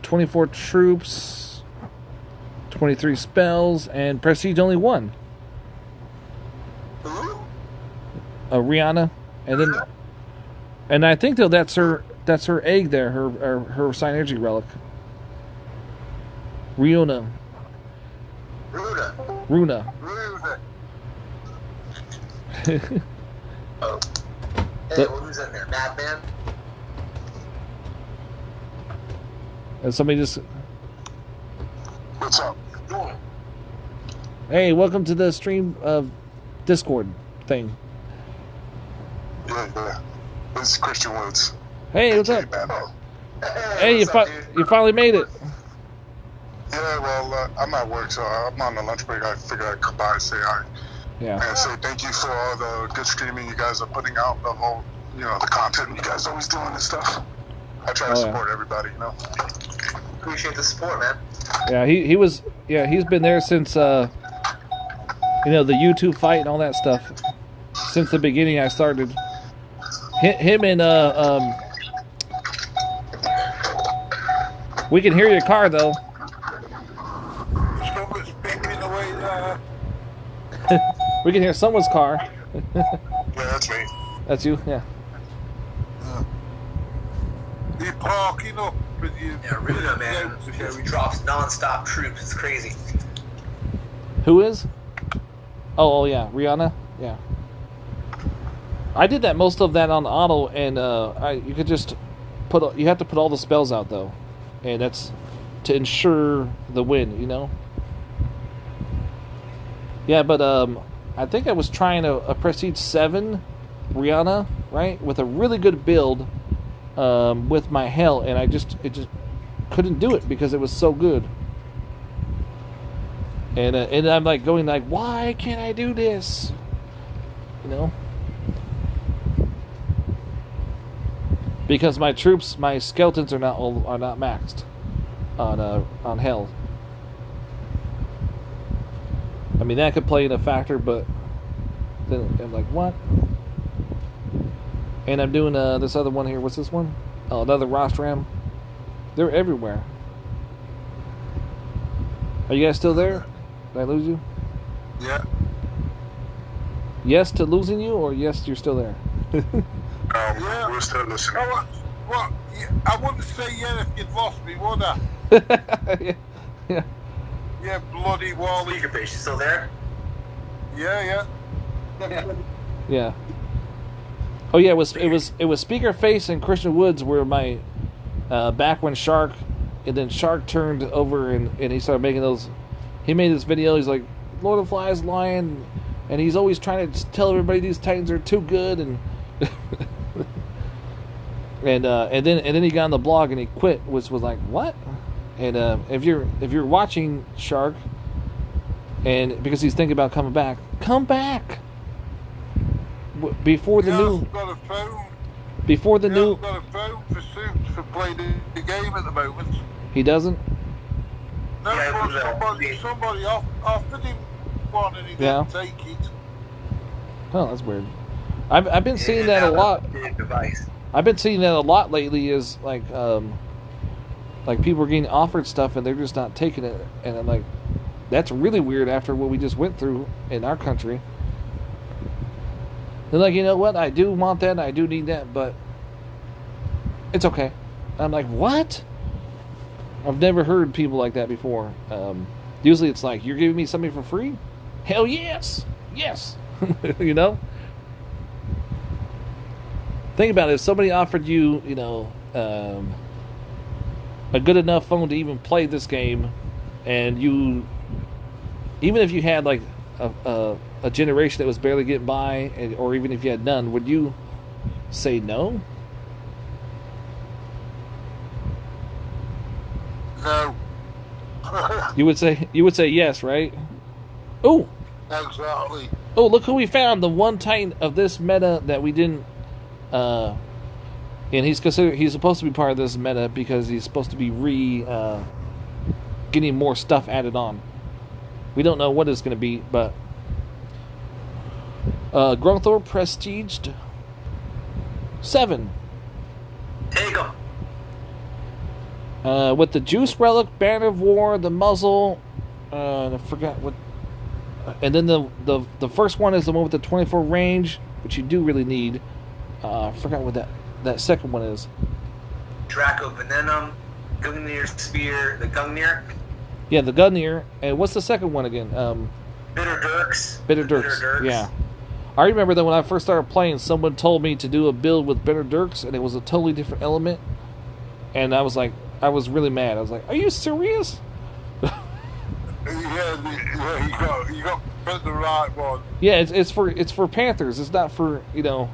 Speaker 1: 24 troops, 23 spells, and prestige only 1. Rihanna, and I think though that's her egg there, her synergy relic. Runa.
Speaker 9: Oh. Hey, who's in there? Madman?
Speaker 1: And somebody just...
Speaker 6: What's up?
Speaker 1: Hey, welcome to the stream of Discord thing.
Speaker 6: Yeah. This is Christian Woods.
Speaker 1: Hey, what's up? Hey, you finally made it.
Speaker 6: Yeah, well, I'm at work, so I'm on the lunch break. I figured I'd come by and say hi.
Speaker 1: Yeah.
Speaker 6: And say thank you for all the good streaming you guys are putting out, the whole, the content you guys always doing and stuff. I try to support everybody,
Speaker 9: Appreciate the support, man.
Speaker 1: Yeah, he's been there since, the YouTube fight and all that stuff. Since the beginning I started. Him and, we can hear your car, though.
Speaker 6: Someone's beeping away there.
Speaker 1: We can hear someone's car.
Speaker 6: Yeah, that's me.
Speaker 1: That's you? Yeah.
Speaker 6: You're parking up with you.
Speaker 9: Yeah, Runa, man. He drops non-stop troops. It's crazy.
Speaker 1: Who is? Oh, yeah. Rihanna? Yeah. I did that, most of that on auto, and you could just you have to put all the spells out, though. And that's to ensure the win, Yeah, but I think I was trying a Prestige 7 Rihanna, right? With a really good build with my Hell, and it just couldn't do it because it was so good. And I'm like going like, why can't I do this? Because my troops, my skeletons are not maxed on Hell. I mean, that could play in a factor, but then I'm like, what? And I'm doing this other one here. What's this one? Oh, another rostram. They're everywhere. Are you guys still there? Did I lose you?
Speaker 6: Yeah.
Speaker 1: Yes to losing you, or yes, you're still there?
Speaker 6: Yeah, we're still listening. What? I wouldn't say yeah if you'd lost me, would I?
Speaker 1: Yeah.
Speaker 6: Yeah, bloody Wally.
Speaker 9: Speakerface, you still there?
Speaker 6: Yeah.
Speaker 1: Yeah. Oh yeah, it was Speakerface and Christian Woods were my back when Shark, and then Shark turned over and he started making those. He made this video. He's like, Lord of the Flies lying, and he's always trying to tell everybody these Titans are too good, and and then he got on the blog and he quit, which was like, what? And if you're watching Shark, and because he's thinking about coming back, come back before the new.
Speaker 6: Got a phone.
Speaker 1: Before the new.
Speaker 6: Got a phone for playing the game at the moment.
Speaker 1: He doesn't.
Speaker 6: No, somebody offered him one and he didn't take it.
Speaker 1: Oh, that's weird. I've been seeing that a lot. I've been seeing that a lot lately. Is like people are getting offered stuff and they're just not taking it, and I'm like, that's really weird after what we just went through in our country. They're like, you know what? I do want that. I do need that, but it's okay. I'm like, what? I've never heard people like that before. Usually it's like, you're giving me something for free? Hell yes! Yes! You know? Think about it. If somebody offered you, a good enough phone to even play this game, and you, even if you had like a generation that was barely getting by, or even if you had none, would you say no?
Speaker 6: No.
Speaker 1: You would say yes, right? Oh.
Speaker 6: Exactly.
Speaker 1: Oh, look who we found! The one Titan of this meta that we didn't. And he's supposed to be part of this meta because he's supposed to be getting more stuff added on. We don't know what it's going to be, but Growthor prestiged 7.
Speaker 9: Take him.
Speaker 1: With the Juice Relic, Banner of War, the Muzzle, I forgot what... and then the first one is the one with the 24 range, which you do really need. I forgot what that second one is.
Speaker 9: Draco Venenum, Gungnir Spear, the Gungnir.
Speaker 1: Yeah, the Gungnir. And what's the second one again?
Speaker 9: Bitter Dirks.
Speaker 1: Bitter Dirks. Yeah. I remember that when I first started playing, someone told me to do a build with Bitter Dirks, and it was a totally different element. And I was like, I was really mad. I was like, "Are you serious?"
Speaker 6: Yeah, you got the right one.
Speaker 1: Yeah, it's for Panthers. It's not for, you know.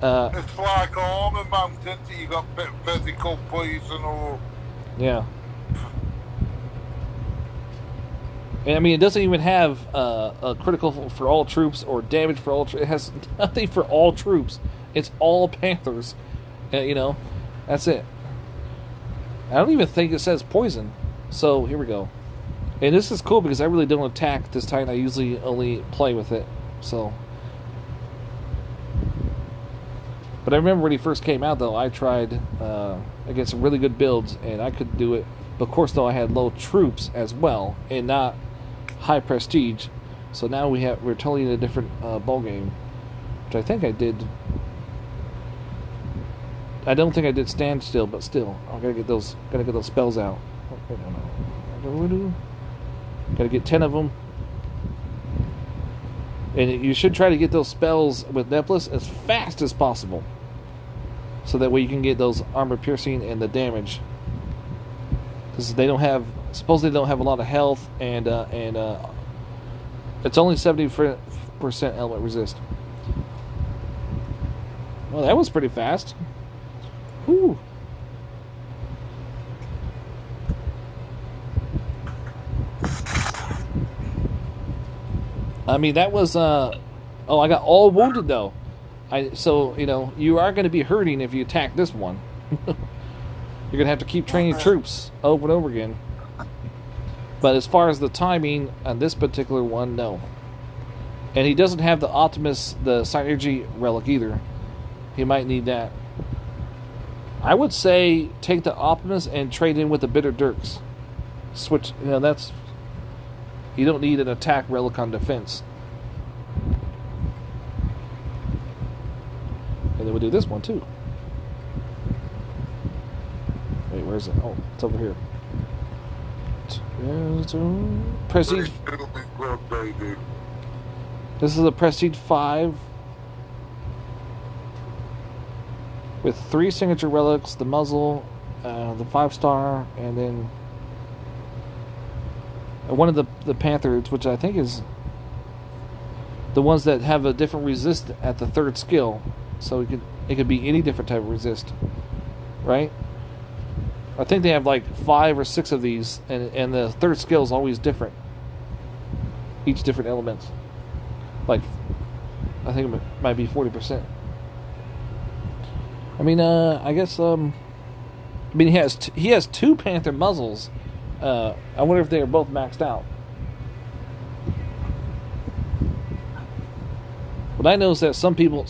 Speaker 6: It's like armor mounted. You got physical poison or.
Speaker 1: Yeah. And I mean, it doesn't even have a critical for all troops or damage for all troops. It has nothing for all troops. It's all Panthers. You know, that's it. I don't even think it says poison. So here we go. And this is cool because I really don't attack this Titan. I usually only play with it. So. But I remember when he first came out, though, I tried against some really good builds, and I could do it. But of course, though, I had low troops as well, and not high prestige. So now we're totally in a different ball game, which I think I did. I don't think I did standstill, but still, I gotta get those spells out. Gotta get 10 of them, and you should try to get those spells with Nephelinis as fast as possible, so that way you can get those armor piercing and the damage. Because supposedly they don't have a lot of health, and it's only 70% element resist. Well, that was pretty fast. Whew. I mean, that was oh, I got all wounded though. So you know, you are going to be hurting if you attack this one. You're going to have to keep training troops over and over again. But as far as the timing on this particular one, no. And he doesn't have the Optimus, the Synergy Relic either. He might need that. I would say take the Optimus and trade in with the Bitter Dirks. Switch, you know, that's... You don't need an attack relic on defense. And then we'll do this one too. Wait, where is it? Oh, it's over here. Prestige. This is a Prestige 5 with 3 signature relics, the muzzle, the 5-star, and then one of the Panthers, which I think is the ones that have a different resist at the 3rd skill. So it could be any different type of resist, right? I think they have like 5 or 6 of these, and the 3rd skill is always different. Each different elements. Like, I think it might be 40%. I mean, I guess, I mean, he has 2 Panther muzzles. I wonder if they are both maxed out. What I know is that some people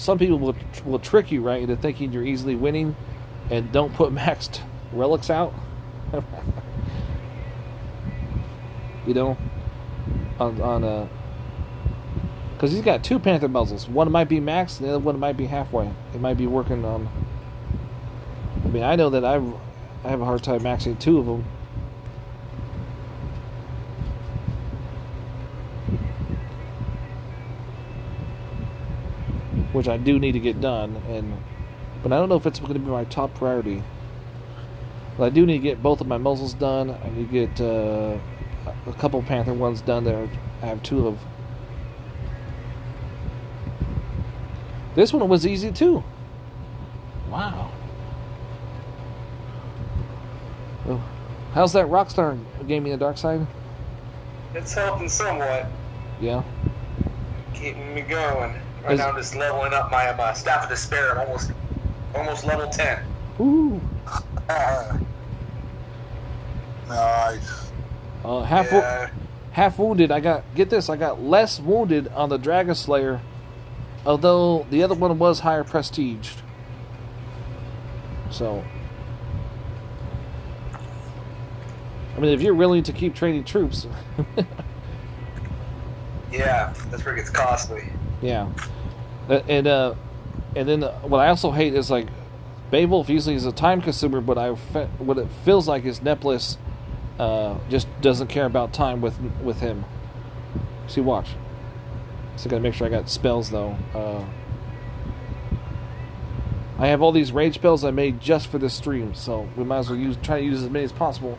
Speaker 1: will trick you, right, into thinking you're easily winning, and don't put maxed relics out. You know, on because he's got 2 Panther muzzles. One might be maxed, and the other one might be halfway. It might be working on. I mean, I know that I have a hard time maxing 2 of them. Which I do need to get done, but I don't know if it's going to be my top priority. But I do need to get both of my muzzles done. I need to get a couple Panther ones done there. I have 2 of. This one was easy too. Wow. Oh. How's that Rockstar game in the dark side?
Speaker 9: It's helping somewhat.
Speaker 1: Yeah.
Speaker 9: Keeping me going. Right now I'm just leveling up my Staff of Despair. I'm almost level 10.
Speaker 1: Ooh.
Speaker 6: Nice.
Speaker 1: Half wounded. I got less wounded on the Dragon Slayer, although the other one was higher prestiged. So I mean, if you're willing to keep training troops.
Speaker 9: Yeah, that's where it gets costly.
Speaker 1: Yeah. And then what I also hate is like Beowulf usually is a time consumer, but what it feels like is Nephelinis just doesn't care about time with him. See, watch. So I gotta make sure I got spells though. I have all these rage spells I made just for this stream, so we might as well try to use as many as possible.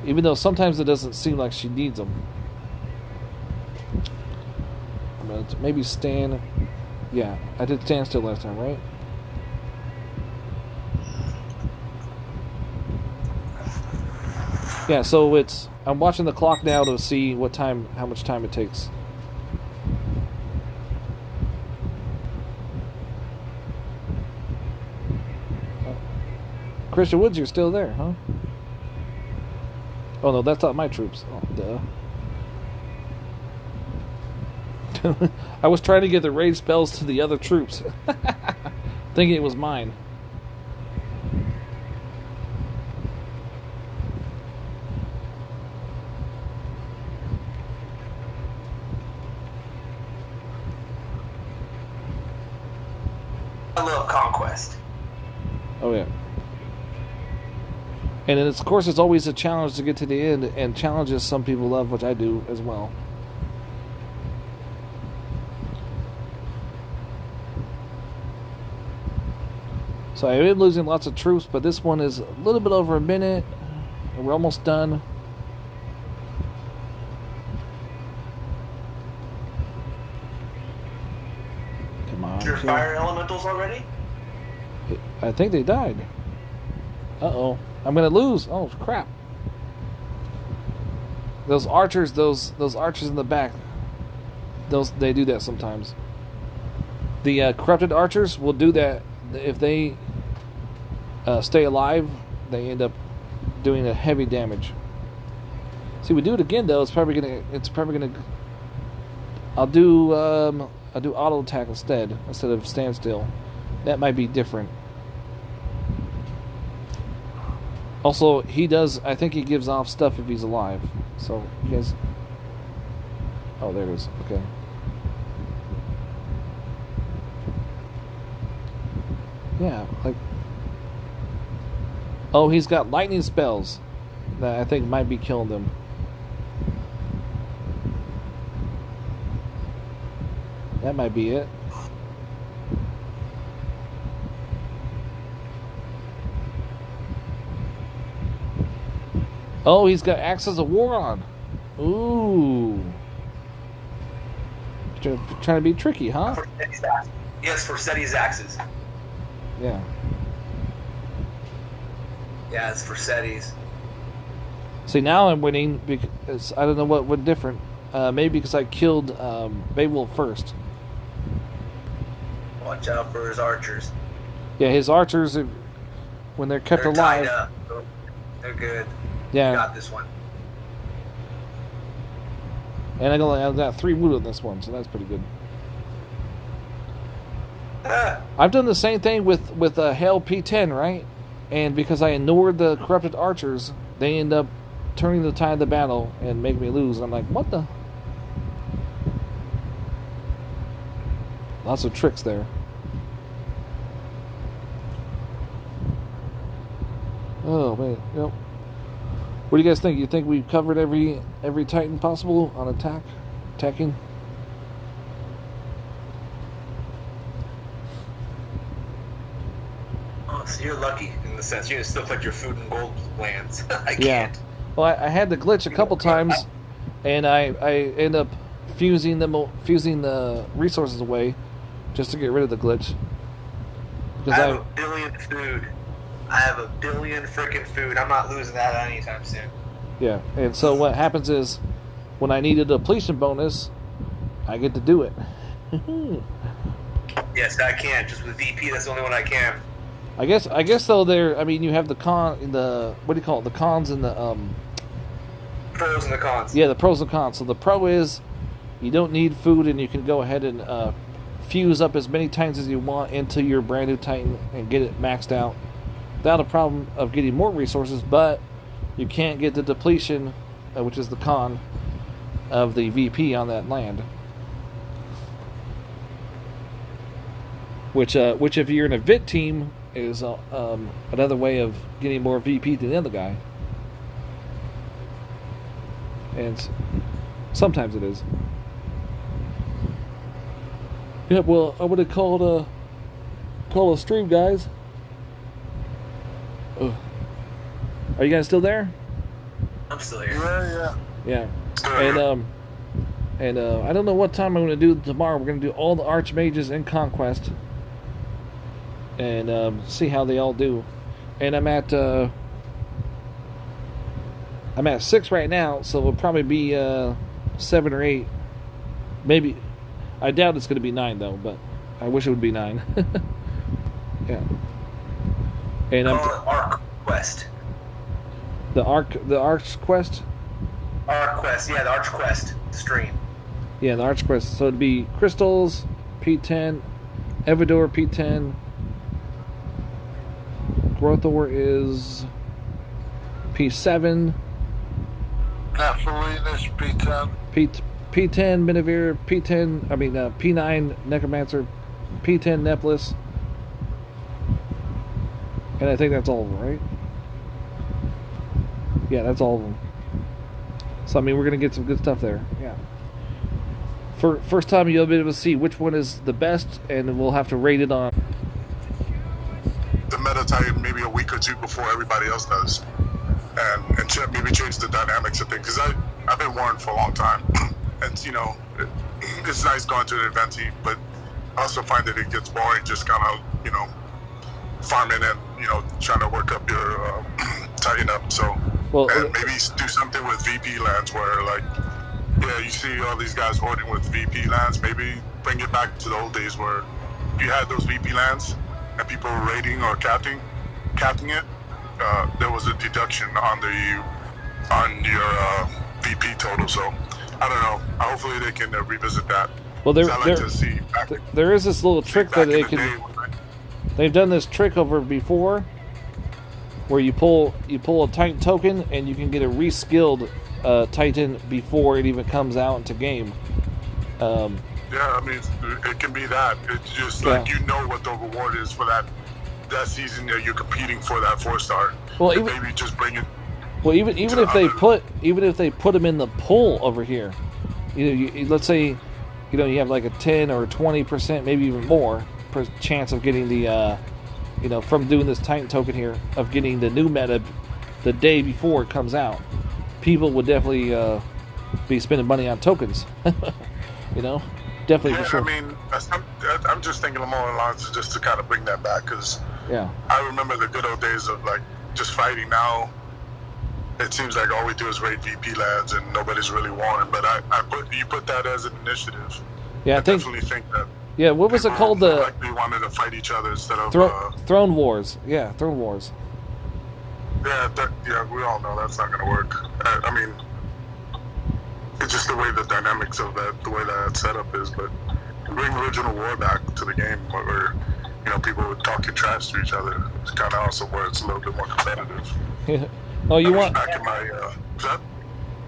Speaker 1: Even though sometimes it doesn't seem like she needs them. I'm gonna maybe stand. Yeah, I did stand still last time, right? Yeah, so I'm watching the clock now to see how much time it takes. Christian Woods, you're still there, huh? Oh no, that's not my troops. Oh, duh. I was trying to get the rage spells to the other troops. Thinking it was mine.
Speaker 9: I love conquest.
Speaker 1: Oh yeah. And then of course it's always a challenge to get to the end, and challenges some people love, which I do as well. So I am losing lots of troops, but this one is a little bit over a minute, and we're almost done. Come on.
Speaker 9: Your fire elementals already?
Speaker 1: I think they died. Uh-oh. I'm gonna lose. Oh crap. Those archers, those archers in the back, they do that sometimes. The corrupted archers will do that if they stay alive. They end up doing a heavy damage. See, we do it again though. It's probably gonna. I'll do auto attack instead of standstill. That might be different. Also, I think he gives off stuff if he's alive. So, you guys... Oh, there it is. Okay. Yeah, like... Oh, he's got lightning spells that I think might be killing them. That might be it. Oh, he's got Axes of War on. Ooh. Trying to be tricky, huh?
Speaker 9: Yes, for Seti's axes.
Speaker 1: Yeah.
Speaker 9: Yeah, it's for Seti's.
Speaker 1: See, now I'm winning because I don't know what went different. Maybe because I killed Beowulf first.
Speaker 9: Watch out for his archers.
Speaker 1: Yeah, his archers, when they're kept alive...
Speaker 9: Tied up, so they're good.
Speaker 1: Yeah.
Speaker 9: You got this one.
Speaker 1: And I got 3 wood on this one, so that's pretty good. I've done the same thing with Hail P10, right? And because I ignored the corrupted archers, they end up turning the tide of the battle and make me lose. I'm like, what the? Lots of tricks there. Oh man, yep. What do you guys think? You think we've covered every Titan possible on attacking?
Speaker 9: Oh, so you're lucky in the sense you can still collect your food and gold lands. I can't.
Speaker 1: Yeah. Well, I had the glitch a couple times, and I end up fusing the resources away just to get rid of the glitch.
Speaker 9: Because I have a billion food. I have a billion freaking food. I'm not losing that anytime soon.
Speaker 1: Yeah, and so what happens is, when I need a depletion bonus, I get to do it.
Speaker 9: Yes, I can. Just with VP, that's the only one I can.
Speaker 1: I guess though you have the what do you call it? The cons and the
Speaker 9: pros and the cons.
Speaker 1: Yeah, the pros and cons. So the pro is you don't need food and you can go ahead and fuse up as many Titans as you want into your brand new Titan and get it maxed out without a problem of getting more resources, but you can't get the depletion, which is the con of the VP on that land. Which if you're in a VIT team, is another way of getting more VP than the other guy. And sometimes it is. Yeah, well, I would have called a stream, guys. Ugh. Are you guys still there?
Speaker 9: I'm still here.
Speaker 6: Yeah.
Speaker 1: And I don't know what time I'm going to do tomorrow. We're going to do all the archmages in Conquest and see how they all do. And I'm at 6 right now, so it'll probably be 7 or 8. Maybe. I doubt it's going to be 9 though, but I wish it would be 9. Yeah. And
Speaker 9: Arc Quest.
Speaker 1: The Arch Quest?
Speaker 9: Arc Quest, yeah, the Arch Quest stream.
Speaker 1: Yeah, the Arch Quest. So it'd be Crystals, P10, Evador, P10. Grothor is P7.
Speaker 6: Nephelinis, P10.
Speaker 1: P10, Minivir, P9, Necromancer, P10, Nephelinis. And I think that's all of them, right? Yeah, that's all of them. So, I mean, we're going to get some good stuff there. Yeah. First time you'll be able to see which one is the best, and we'll have to rate it on
Speaker 6: The meta Titan maybe a week or two before everybody else does. And maybe change the dynamics of things. Because I've been warned for a long time. And, you know, it's nice going to an event team, but I also find that it gets boring just kind of, you know, farming and, you know, trying to work up your Titan up. So, and maybe do something with VP lands where, like, yeah, you see all these guys hoarding with VP lands. Maybe bring it back to the old days where you had those VP lands and people were raiding or capping it. There was a deduction on your VP total. So I don't know. Hopefully they can revisit that.
Speaker 1: Well, there is this little trick that they can. They've done this trick over before, where you pull a Titan token and you can get a reskilled Titan before it even comes out into game.
Speaker 6: Yeah, I mean, it can be that. It's just like you know what the reward is for that season that you're competing for that 4-star.
Speaker 1: Well,
Speaker 6: and maybe just bring it.
Speaker 1: Well, even if they put them in the pull over here, let's say, you have like a 10 or 20%, maybe even more chance of getting the, from doing this Titan token here, of getting the new meta the day before it comes out. People would definitely be spending money on tokens. Definitely for sure.
Speaker 6: I mean, I'm just thinking along the lines of just to kind of bring that back, because I remember the good old days of like just fighting. Now it seems like all we do is raid VP lands and nobody's really wanting. But you put that as an initiative.
Speaker 1: Yeah, I
Speaker 6: definitely think that.
Speaker 1: Yeah, what was it called?
Speaker 6: We wanted to fight each other instead of
Speaker 1: Throne Wars. Yeah, Throne Wars.
Speaker 6: Yeah, we all know that's not going to work. I mean, it's just the way the dynamics of the way that setup is. But bring original war back to the game, where people would talk trash to each other. It's kind of also where it's a little bit more competitive.
Speaker 1: Yeah. Oh, you want?
Speaker 6: Back in my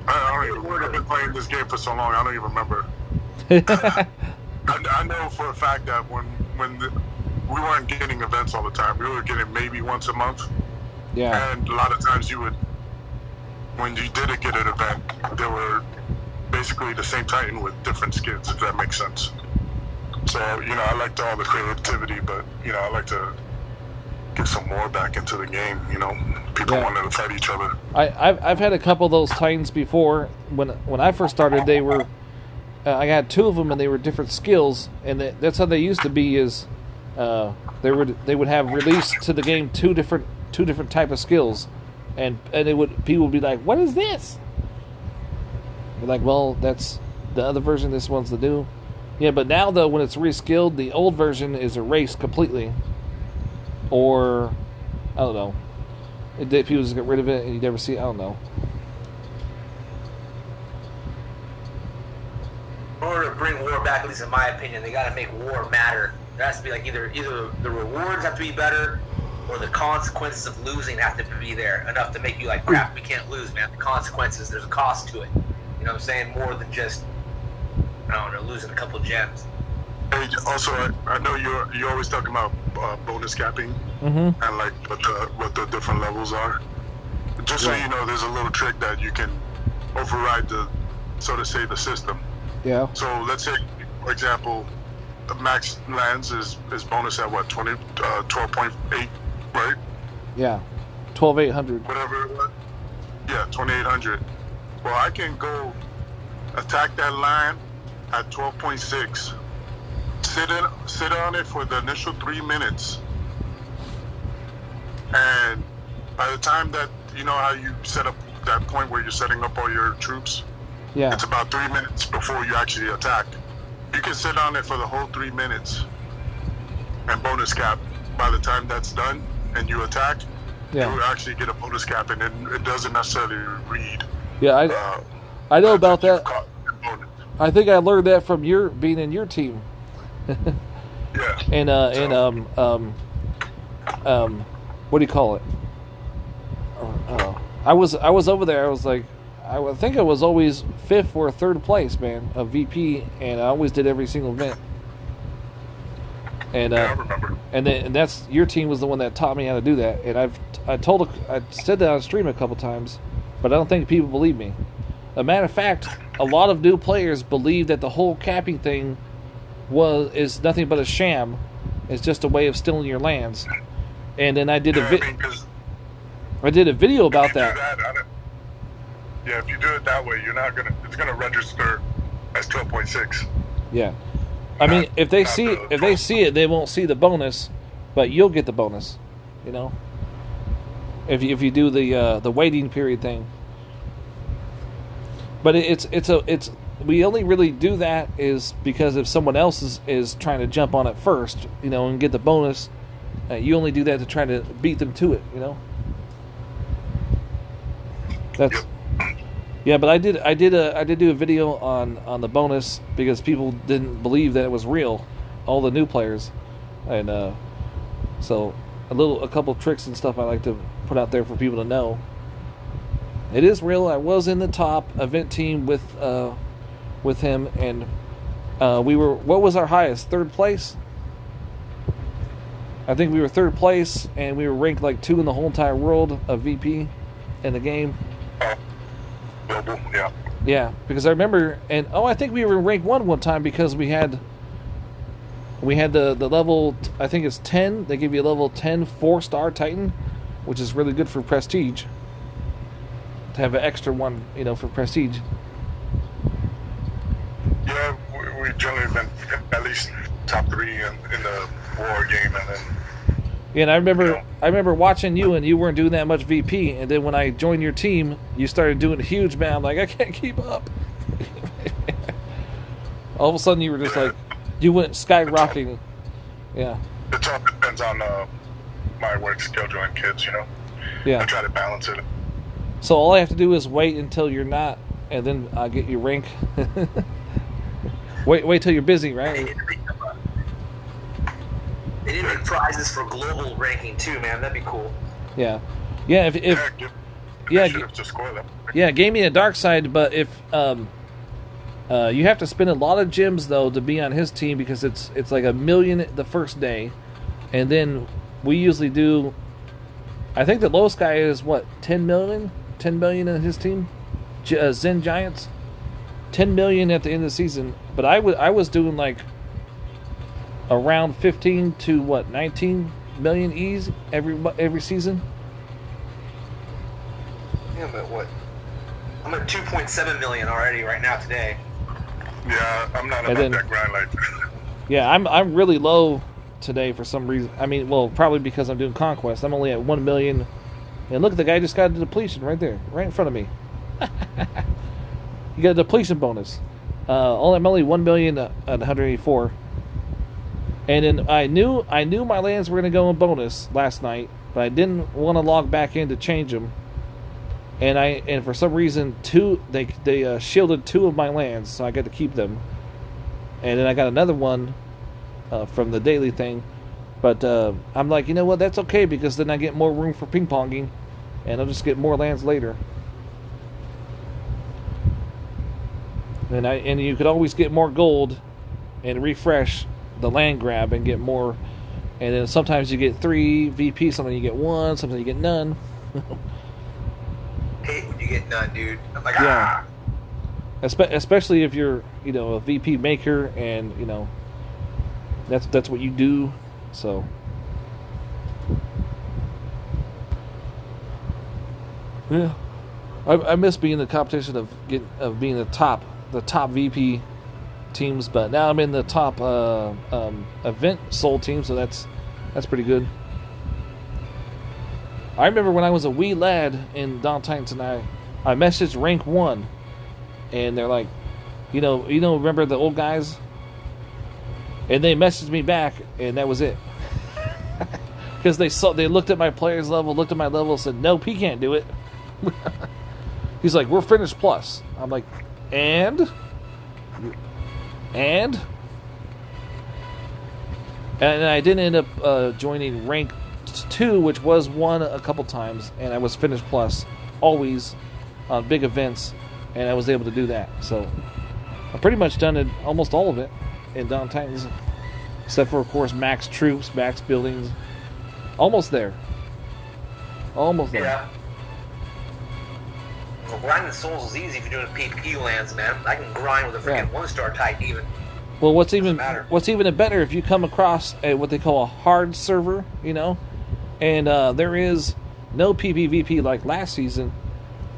Speaker 6: I don't even. I've been playing this game for so long. I don't even remember. I know for a fact that when we weren't getting events all the time, we were getting maybe once a month.
Speaker 1: Yeah.
Speaker 6: And a lot of times when you did get an event, they were basically the same Titan with different skins, if that makes sense. So, I liked all the creativity, but, I like to get some more back into the game, People wanted to fight each other.
Speaker 1: I've had a couple of those Titans before. When I first started, they were... I got 2 of them, and they were different skills, and that's how they used to be. Is they would have released to the game two different type of skills, and people would be like, "What is this?" They're like, "Well, that's the other version. This one's the new." Yeah, but now though, when it's reskilled, the old version is erased completely, or I don't know. People just get rid of it, and you never see it. I don't know.
Speaker 9: In order to bring war back, at least in my opinion, they got to make war matter. There has to be like either the rewards have to be better, or the consequences of losing have to be there enough to make you like, crap, we can't lose, man. The consequences, there's a cost to it. You know what I'm saying? More than just, I don't know, losing a couple gems.
Speaker 10: Hey, also, I know you're always talking about bonus capping and like what the different levels are. Just so you know, there's a little trick that you can override the, so to say, the system.
Speaker 1: Yeah.
Speaker 10: So let's say, for example, the max lands is bonus at what, 12.8, right?
Speaker 1: Yeah, 12,800.
Speaker 10: Whatever. Yeah, 2,800. Well, I can go attack that land at 12.6. Sit on it for the initial 3 minutes, and by the time that, you know how you set up that point where you're setting up all your troops, it's about 3 minutes before you actually attack. You can sit on it for the whole 3 minutes and bonus cap. By the time that's done and you attack, you actually get a bonus cap, and it doesn't necessarily read.
Speaker 1: Yeah, I know about that. I think I learned that from being in your team.
Speaker 10: Yeah.
Speaker 1: What do you call it? I was over there. I was like, I think I was always 5th or 3rd place, man, of VP, and I always did every single event. And
Speaker 10: I remember.
Speaker 1: And that's your team was the one that taught me how to do that. And I said that on stream a couple times, but I don't think people believe me. A matter of fact, a lot of new players believe that the whole capping thing is nothing but a sham. It's just a way of stealing your lands. And then I did I did a video about that.
Speaker 10: Yeah, if you do it that way, it's gonna register as 12.6.
Speaker 1: Yeah. I mean, if they see it, they won't see the bonus, but you'll get the bonus, you know. If you do the waiting period thing. But we only really do that is because if someone else is trying to jump on it first, you know, and get the bonus, you only do that to try to beat them to it, you know. That's yeah, but I did do a video on the bonus because people didn't believe that it was real, all the new players, and so a couple tricks and stuff I like to put out there for people to know. It is real. I was in the top event team with him, and we were. What was our highest? 3rd place. I think we were 3rd place, and we were ranked like 2 in the whole entire world of VP in the game.
Speaker 10: Yeah.
Speaker 1: Yeah, because I remember, and I think we were ranked 1 time because we had the level, I think it's 10. They give you a level 10 4-star Titan, which is really good for prestige. To have an extra one, you know, for prestige.
Speaker 10: Yeah, we generally been at least top 3 in the war game, and then.
Speaker 1: Yeah, and I remember watching you, and you weren't doing that much VP, and then when I joined your team, you started doing a huge man. I'm like, I can't keep up. All of a sudden, you were just like, you went skyrocketing. Yeah.
Speaker 10: It all depends on my work schedule and kids, you know.
Speaker 1: Yeah.
Speaker 10: I try to balance it.
Speaker 1: So all I have to do is wait until you're not, and then I'll get your rank. wait till you're busy, right?
Speaker 9: They need to make prizes for global ranking too, man. That'd be cool.
Speaker 1: Yeah, yeah. Gave me a dark side, but if you have to spend a lot of gems though to be on his team because it's like 1 million the first day, and then we usually do. I think the lowest guy is what 10 million in his team, Zen Giants, 10 million at the end of the season. But I was doing like around 15 to 19 million E's every season.
Speaker 9: Yeah, but what? I'm at 2.7 million already right now today.
Speaker 10: Yeah, I'm not about that grind like that.
Speaker 1: Yeah, I'm really low today for some reason. I mean, well, probably because I'm doing Conquest. I'm only at 1 million. And look, the guy just got a depletion right there, right in front of me. You got a depletion bonus. I'm only 1 million at 184. And then I knew my lands were going to go in bonus last night, but I didn't want to log back in to change them. And for some reason they shielded 2 of my lands, so I got to keep them. And then I got another one from the daily thing, But I'm like, you know what? That's okay because then I get more room for ping ponging, and I'll just get more lands later. And you could always get more gold, and refresh the land grab and get more. And then sometimes you get 3 VP, sometimes you get 1, sometimes you get none.
Speaker 9: Hate when you get none, dude. I'm like,
Speaker 1: yeah. Especially if you're, a VP maker, and that's what you do. So, yeah, I miss being in the competition of being the top VP teams, but now I'm in the top event soul team, so that's pretty good. I remember when I was a wee lad in Dawn Titans, and I messaged rank 1, and they're like, remember the old guys? And they messaged me back, and that was it. Because they looked at my player's level, looked at my level, and said, nope, he can't do it. He's like, we're finished plus. I'm like, and I didn't end up joining rank 2, which was 1 a couple times, and I was finished plus always on big events, and I was able to do that. So I've pretty much done it, almost all of it, in Dawn Titans, except for, of course, max troops, max buildings. Almost there.
Speaker 9: Yeah. Well, grinding souls is easy if you're doing PvP lands, man. I can grind with a freaking 1-star Titan even.
Speaker 1: Well, what's even better if you come across what they call a hard server, and there is no PvP like last season.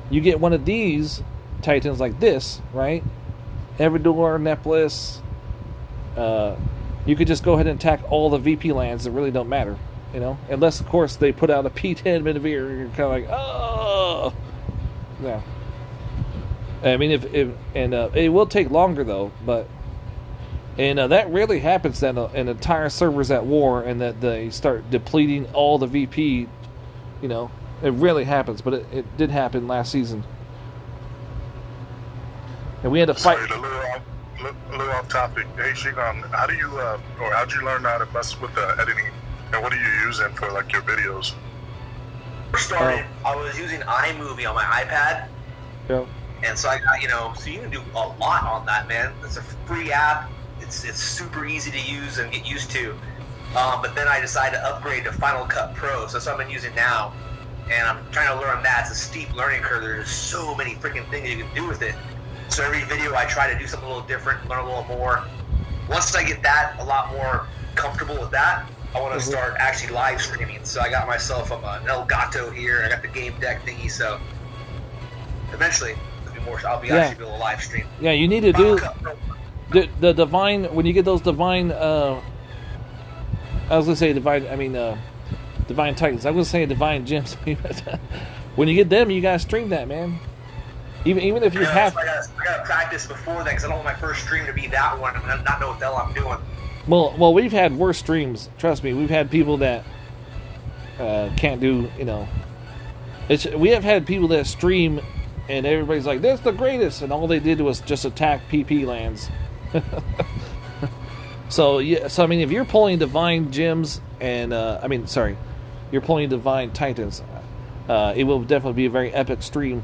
Speaker 1: You get one of these Titans like this, right? Everdor, Nephelinis. You could just go ahead and attack all the VP lands that really don't matter, unless of course they put out a P10 Minivere, and you're kind of like, oh, yeah. I mean, it will take longer though, but that rarely happens that an entire server's at war and that they start depleting all the VP. It rarely happens, but it did happen last season, and we had to fight.
Speaker 10: Sorry, a little off topic. Hey, Shigon, how do you or how did you learn how to mess with the editing, and what are you using for like your videos?
Speaker 9: First started, I was using iMovie on my iPad.
Speaker 1: Yep.
Speaker 9: And so I got, so you can do a lot on that, man. It's a free app. It's super easy to use and get used to. But then I decided to upgrade to Final Cut Pro, so that's what I've been using now. And I'm trying to learn that. It's a steep learning curve. There's so many freaking things you can do with it. So every video I try to do something a little different, learn a little more. Once I get that a lot more comfortable with that, I want to start actually live streaming. So I got myself an Elgato here, and I got the game deck thingy. So eventually, I'll be actually able to live stream.
Speaker 1: Yeah, you need to do the divine when you get those divine. I was gonna say divine. I mean, divine titans. I was gonna say divine gems. When you get them, you gotta stream that, man. Even if you have.
Speaker 9: I gotta practice before that because I don't want my first stream to be that one and not know what the hell I'm doing.
Speaker 1: Well, we've had worse streams. Trust me, we've had people that can't do. We have had people that stream, and everybody's like, "That's the greatest," and all they did was just attack PP lands. So I mean, if you're pulling divine gems and you're pulling divine titans, it will definitely be a very epic stream.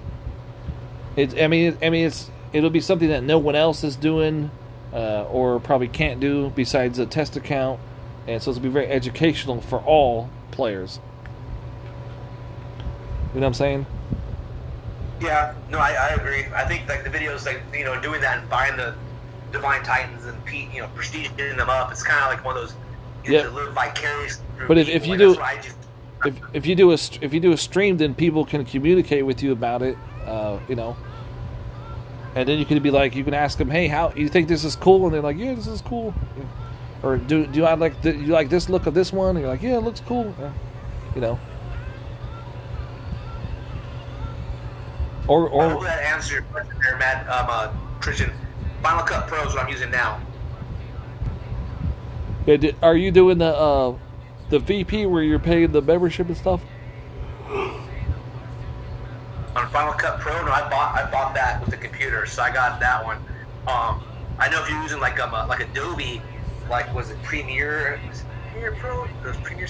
Speaker 1: It'll be something that no one else is doing, or probably can't do besides a test account, and so it'll be very educational for all players. You know what I'm saying?
Speaker 9: Yeah, no, I agree. I think like the videos, doing that and buying the divine titans and prestiging them up, it's kind of like one of those to live vicariously.
Speaker 1: But if you do a stream, then people can communicate with you about it, and then you can be like, you can ask them, hey, how you think this is cool? And they're like, yeah, this is cool. Or do I like you like this look of this one? And you're like, yeah, it looks cool. Or
Speaker 9: I hope that answers your question there, Matt. Christian, Final Cut Pro is what I'm using now.
Speaker 1: Yeah, are you doing the VP where you're paying the membership and stuff?
Speaker 9: On Final Cut Pro, no, I bought that with the computer, so I got that one. I know if you're using like Adobe, like was it Premiere, Premiere Pro, there's Premiere,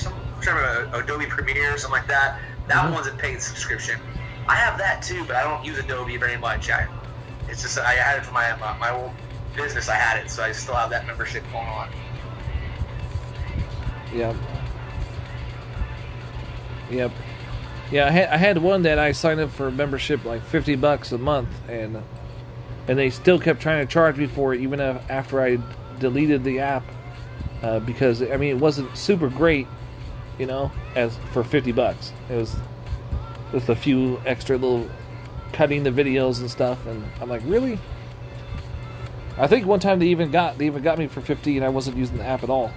Speaker 9: Adobe Premiere, something like that. That one's a paid subscription. I have that too, but I don't use Adobe very much. It's just I had it for my old business. I had it, so I still have that membership going on.
Speaker 1: Yep. Yep. Yeah, I had one that I signed up for membership like $50 a month, and they still kept trying to charge me for it even after I deleted the app, because I mean it wasn't super great, you know, as for $50. It was just a few extra little cutting the videos and stuff, and I'm like, really? I think one time they even got me for $50 and I wasn't using the app at all.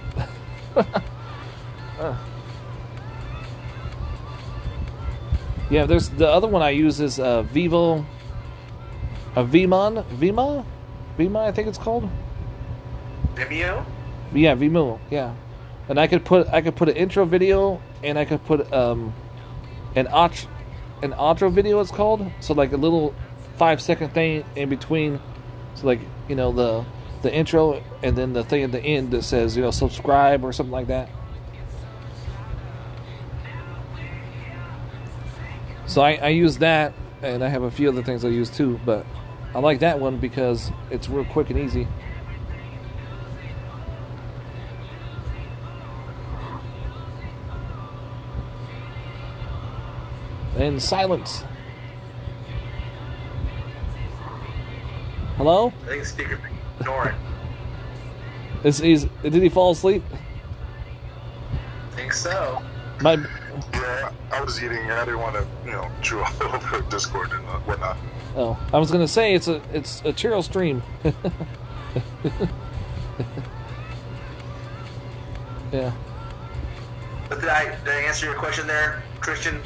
Speaker 1: Yeah, there's the other one I use is Vima, I think it's called.
Speaker 9: Vimeo?
Speaker 1: Yeah, Vimeo. Yeah, and I could put an intro video, and I could put an outro video. It's called, so like a little 5-second thing in between, so like, you know, the intro and then the thing at the end that says, you know, subscribe or something like that. So I use that, and I have a few other things I use too, but I like that one because it's real quick and easy. And silence. Hello?
Speaker 9: I think the speaker ignoring.
Speaker 1: Did he fall asleep?
Speaker 9: I think so.
Speaker 10: Yeah, I was eating. I didn't want to, chew all over Discord and whatnot.
Speaker 1: Oh, I was gonna say it's a chill stream. Yeah.
Speaker 9: But did I answer your question there, Christian?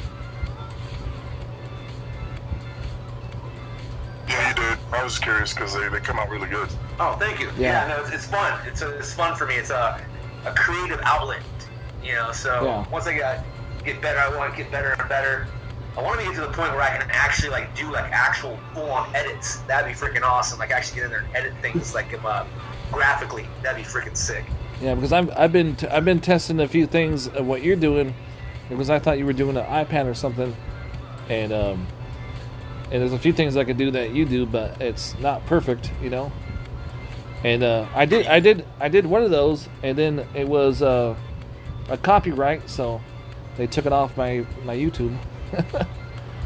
Speaker 10: Yeah, you did. I was curious because they come out really good.
Speaker 9: Oh, thank you. Yeah, no, it's fun. It's fun for me. It's a creative outlet, So once I get better, I want to get better and better. I want to get to the point where I can actually do actual full-on edits. That'd be freaking awesome. Actually get in there and edit things graphically. That'd be freaking sick.
Speaker 1: Yeah, because I've been testing a few things of what you're doing, because I thought you were doing an iPad or something, and there's a few things I could do that you do, but it's not perfect, And I did one of those, and then it was a copyright, so they took it off my YouTube.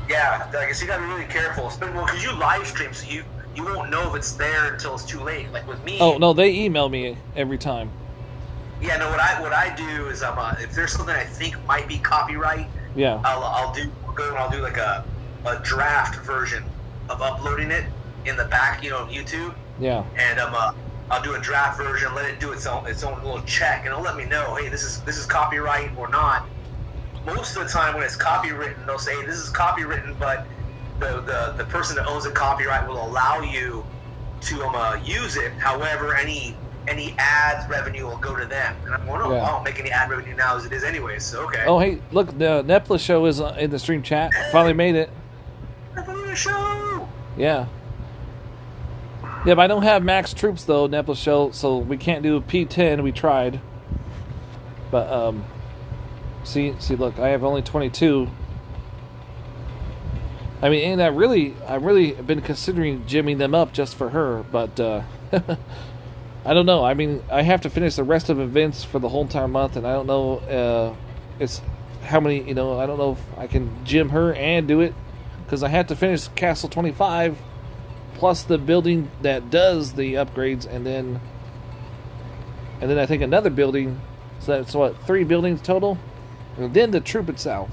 Speaker 9: Yeah, I guess you gotta be really careful. Because you live stream, so you won't know if it's there until it's too late. Like with me.
Speaker 1: Oh no, they email me every time.
Speaker 9: Yeah, no. What I do is if there's something I think might be copyright, I'll do like a draft version of uploading it in the back, of YouTube.
Speaker 1: Yeah.
Speaker 9: And I'll do a draft version, let it do its own little check, and it'll let me know, hey, this is copyright or not. Most of the time when it's copywritten, they'll say, hey, this is copywritten, but the person that owns the copyright will allow you to use it. However, any ad revenue will go to them. And I'm going, I don't make any ad revenue now as it is anyway, so okay.
Speaker 1: Oh, hey, look, the Nephelinis show is in the stream chat. Hey, finally made it.
Speaker 9: Nephelinis show!
Speaker 1: Yeah. Yeah, but I don't have max troops, though, Nephelinis show, so we can't do P10. We tried. But, see, look, I have only 22. I mean, and I really have been considering gymming them up just for her, but I don't know. I mean, I have to finish the rest of events for the whole entire month, and I don't know it's how many, I don't know if I can gym her and do it, because I have to finish Castle 25 plus the building that does the upgrades, and then I think another building. So that's what, 3 buildings total? And then the troop itself.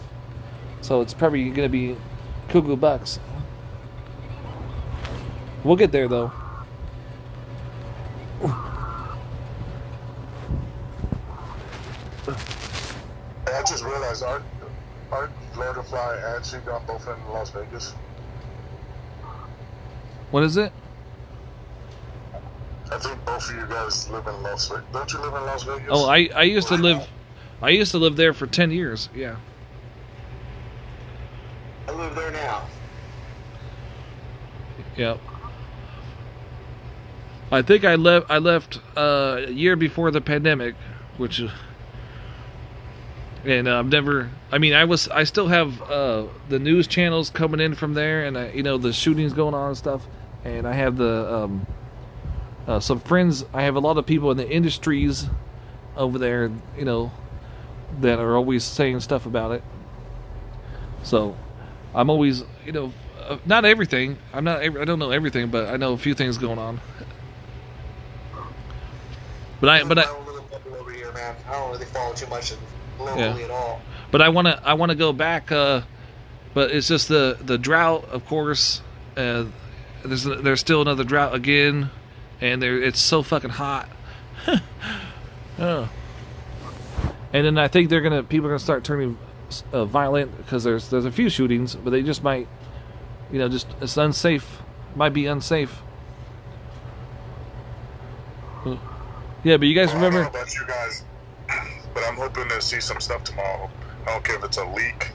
Speaker 1: So it's probably going to be cuckoo bucks. We'll get there, though.
Speaker 10: I just realized aren't Flutterfly and Seagun both in Las Vegas?
Speaker 1: What is it?
Speaker 10: I think both of you guys live in Las Vegas. Don't you live in Las Vegas?
Speaker 1: Oh, I used to live there for 10 years. Yeah.
Speaker 9: I live there now.
Speaker 1: Yep. I think I left a year before the pandemic, which And I've never. I mean, I still have the news channels coming in from there, and the shootings going on and stuff. And I have the some friends. I have a lot of people in the industries over there, that are always saying stuff about it. So I'm always, not everything. I don't know everything, but I know a few things going on. But I
Speaker 9: over here, man. I don't really follow too much locally at all.
Speaker 1: But I wanna go back. But it's just the drought, of course. There's still another drought again, and it's so fucking hot. Oh. And then I think people are gonna start turning violent because there's a few shootings, but they just might, it's unsafe. Might be unsafe. Yeah, but you guys remember?
Speaker 10: I don't know about you guys, but I'm hoping to see some stuff tomorrow. I don't care if it's a leak,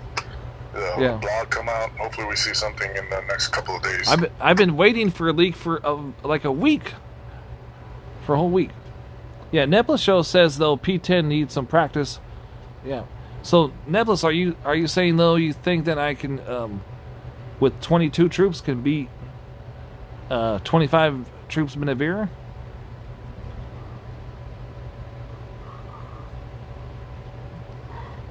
Speaker 10: a blog come out. Hopefully, we see something in the next couple of days.
Speaker 1: I've been waiting for a leak for like a week, for a whole week. Yeah, Nephelinis show says though P10 needs some practice. Yeah. So Nephelinis, are you saying though you think that I can, with 22 troops, can beat 25 troops Manavira?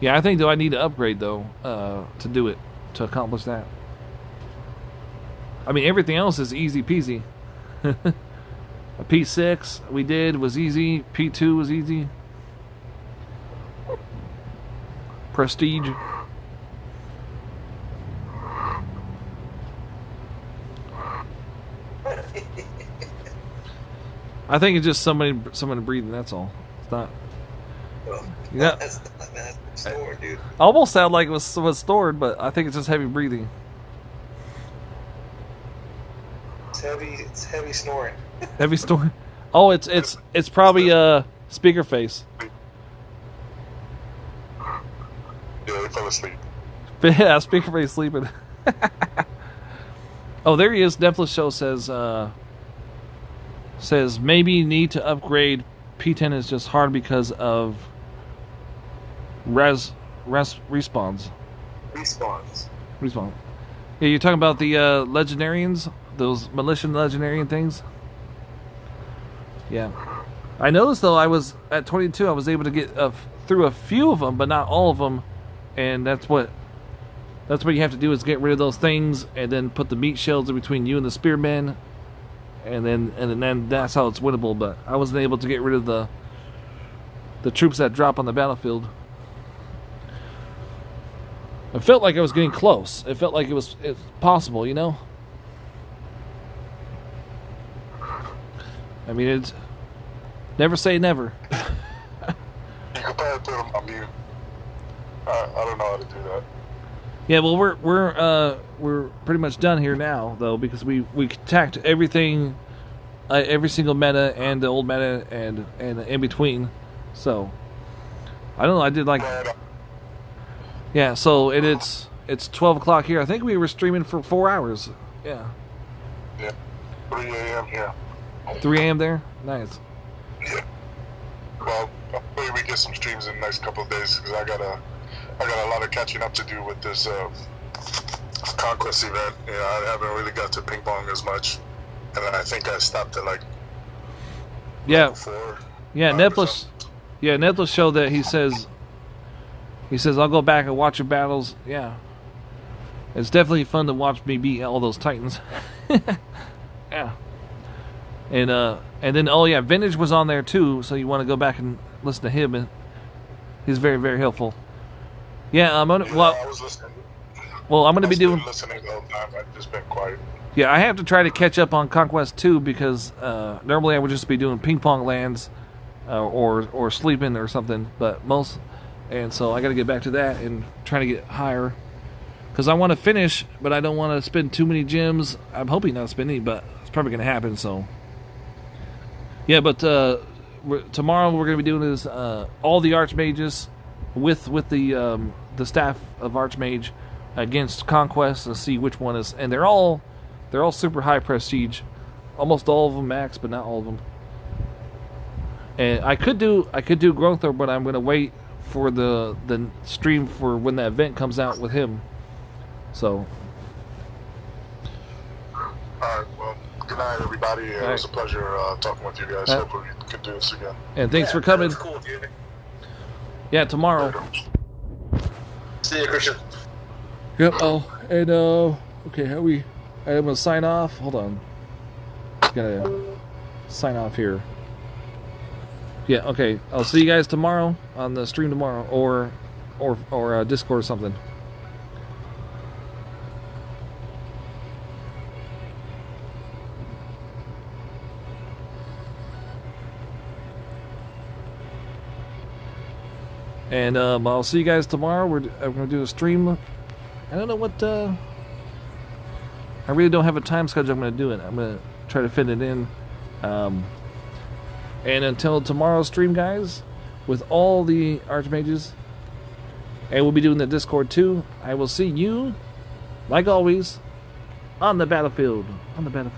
Speaker 1: Yeah, I think though I need to upgrade though to do it, to accomplish that. I mean, everything else is easy peasy. A P6 we did was easy. P2 was easy. Prestige. I think it's just somebody breathing. That's all. It's not. Yeah.
Speaker 9: That's stored, dude.
Speaker 1: Almost sound like it was stored, but I think it's just heavy breathing.
Speaker 9: It's heavy snoring.
Speaker 1: Heavy snoring. Oh, it's probably speaker face.
Speaker 10: Yeah, he fell asleep.
Speaker 1: Yeah, speaker face sleeping. Oh, there he is. Nephelinis show says maybe need to upgrade. P10 is just hard because of respawns. Respawn. Yeah, you're talking about the legendarians, those militia legendarian things. Yeah, I noticed though. I was at 22. I was able to get through a few of them, but not all of them. And that's what you have to do, is get rid of those things, and then put the meat shields in between you and the spearmen, and then that's how it's winnable. But I wasn't able to get rid of the troops that drop on the battlefield. It felt like I was getting close. It felt like it's possible, I mean, it's never say never.
Speaker 10: You could probably put them on mute. I don't know how to do that.
Speaker 1: Yeah, well, we're pretty much done here now, though, because we attacked everything, every single meta and the old meta and in between. So I don't know. I did like. Yeah, so it's 12 o'clock here. I think we were streaming for 4 hours. Yeah.
Speaker 10: Yeah. 3 a.m. here.
Speaker 1: 3 a.m. there? Nice.
Speaker 10: Yeah. Well, hopefully we get some streams in the next couple of days, because I got a lot of catching up to do with this conquest event. I haven't really got to ping pong as much, and I think I stopped at level 4.
Speaker 1: Yeah, Nephelinis. Yeah, Nephelinis showed that he says I'll go back and watch your battles. Yeah, it's definitely fun to watch me beat all those titans. Yeah. And then Vintage was on there too, so you want to go back and listen to him, and he's very, very helpful. Yeah, I was listening. Well, I'm gonna be doing
Speaker 10: listening the whole time. I've just been quiet.
Speaker 1: Yeah, I have to try to catch up on Conquest 2 because normally I would just be doing ping pong lands or sleeping or something, and so I got to get back to that and trying to get higher because I want to finish, but I don't want to spend too many gems. I'm hoping not to spend any, but it's probably gonna happen. So yeah, but tomorrow what we're gonna be doing is all the archmages with the staff of archmage against Conquest to see which one is, and they're all super high prestige, almost all of them max, but not all of them. And I could do Growther, but I'm gonna wait for the stream for when the event comes out with him. So.
Speaker 10: Alright, well, good night, everybody. It was a pleasure talking with you guys. Hope we can do this again.
Speaker 1: And thanks for coming.
Speaker 9: Cool, dude.
Speaker 1: Yeah, tomorrow.
Speaker 9: See you, Christian.
Speaker 1: Yep. Oh, and okay, how we? I'm gonna sign off. Hold on. Gotta sign off here. Yeah. Okay. I'll see you guys tomorrow on the stream tomorrow, or Discord or something. And I'll see you guys tomorrow. I'm going to do a stream. I don't know what... I really don't have a time schedule I'm going to do it. I'm going to try to fit it in. And until tomorrow's stream, guys, with all the archmages, and we'll be doing the Discord too, I will see you, like always, on the battlefield. On the battlefield.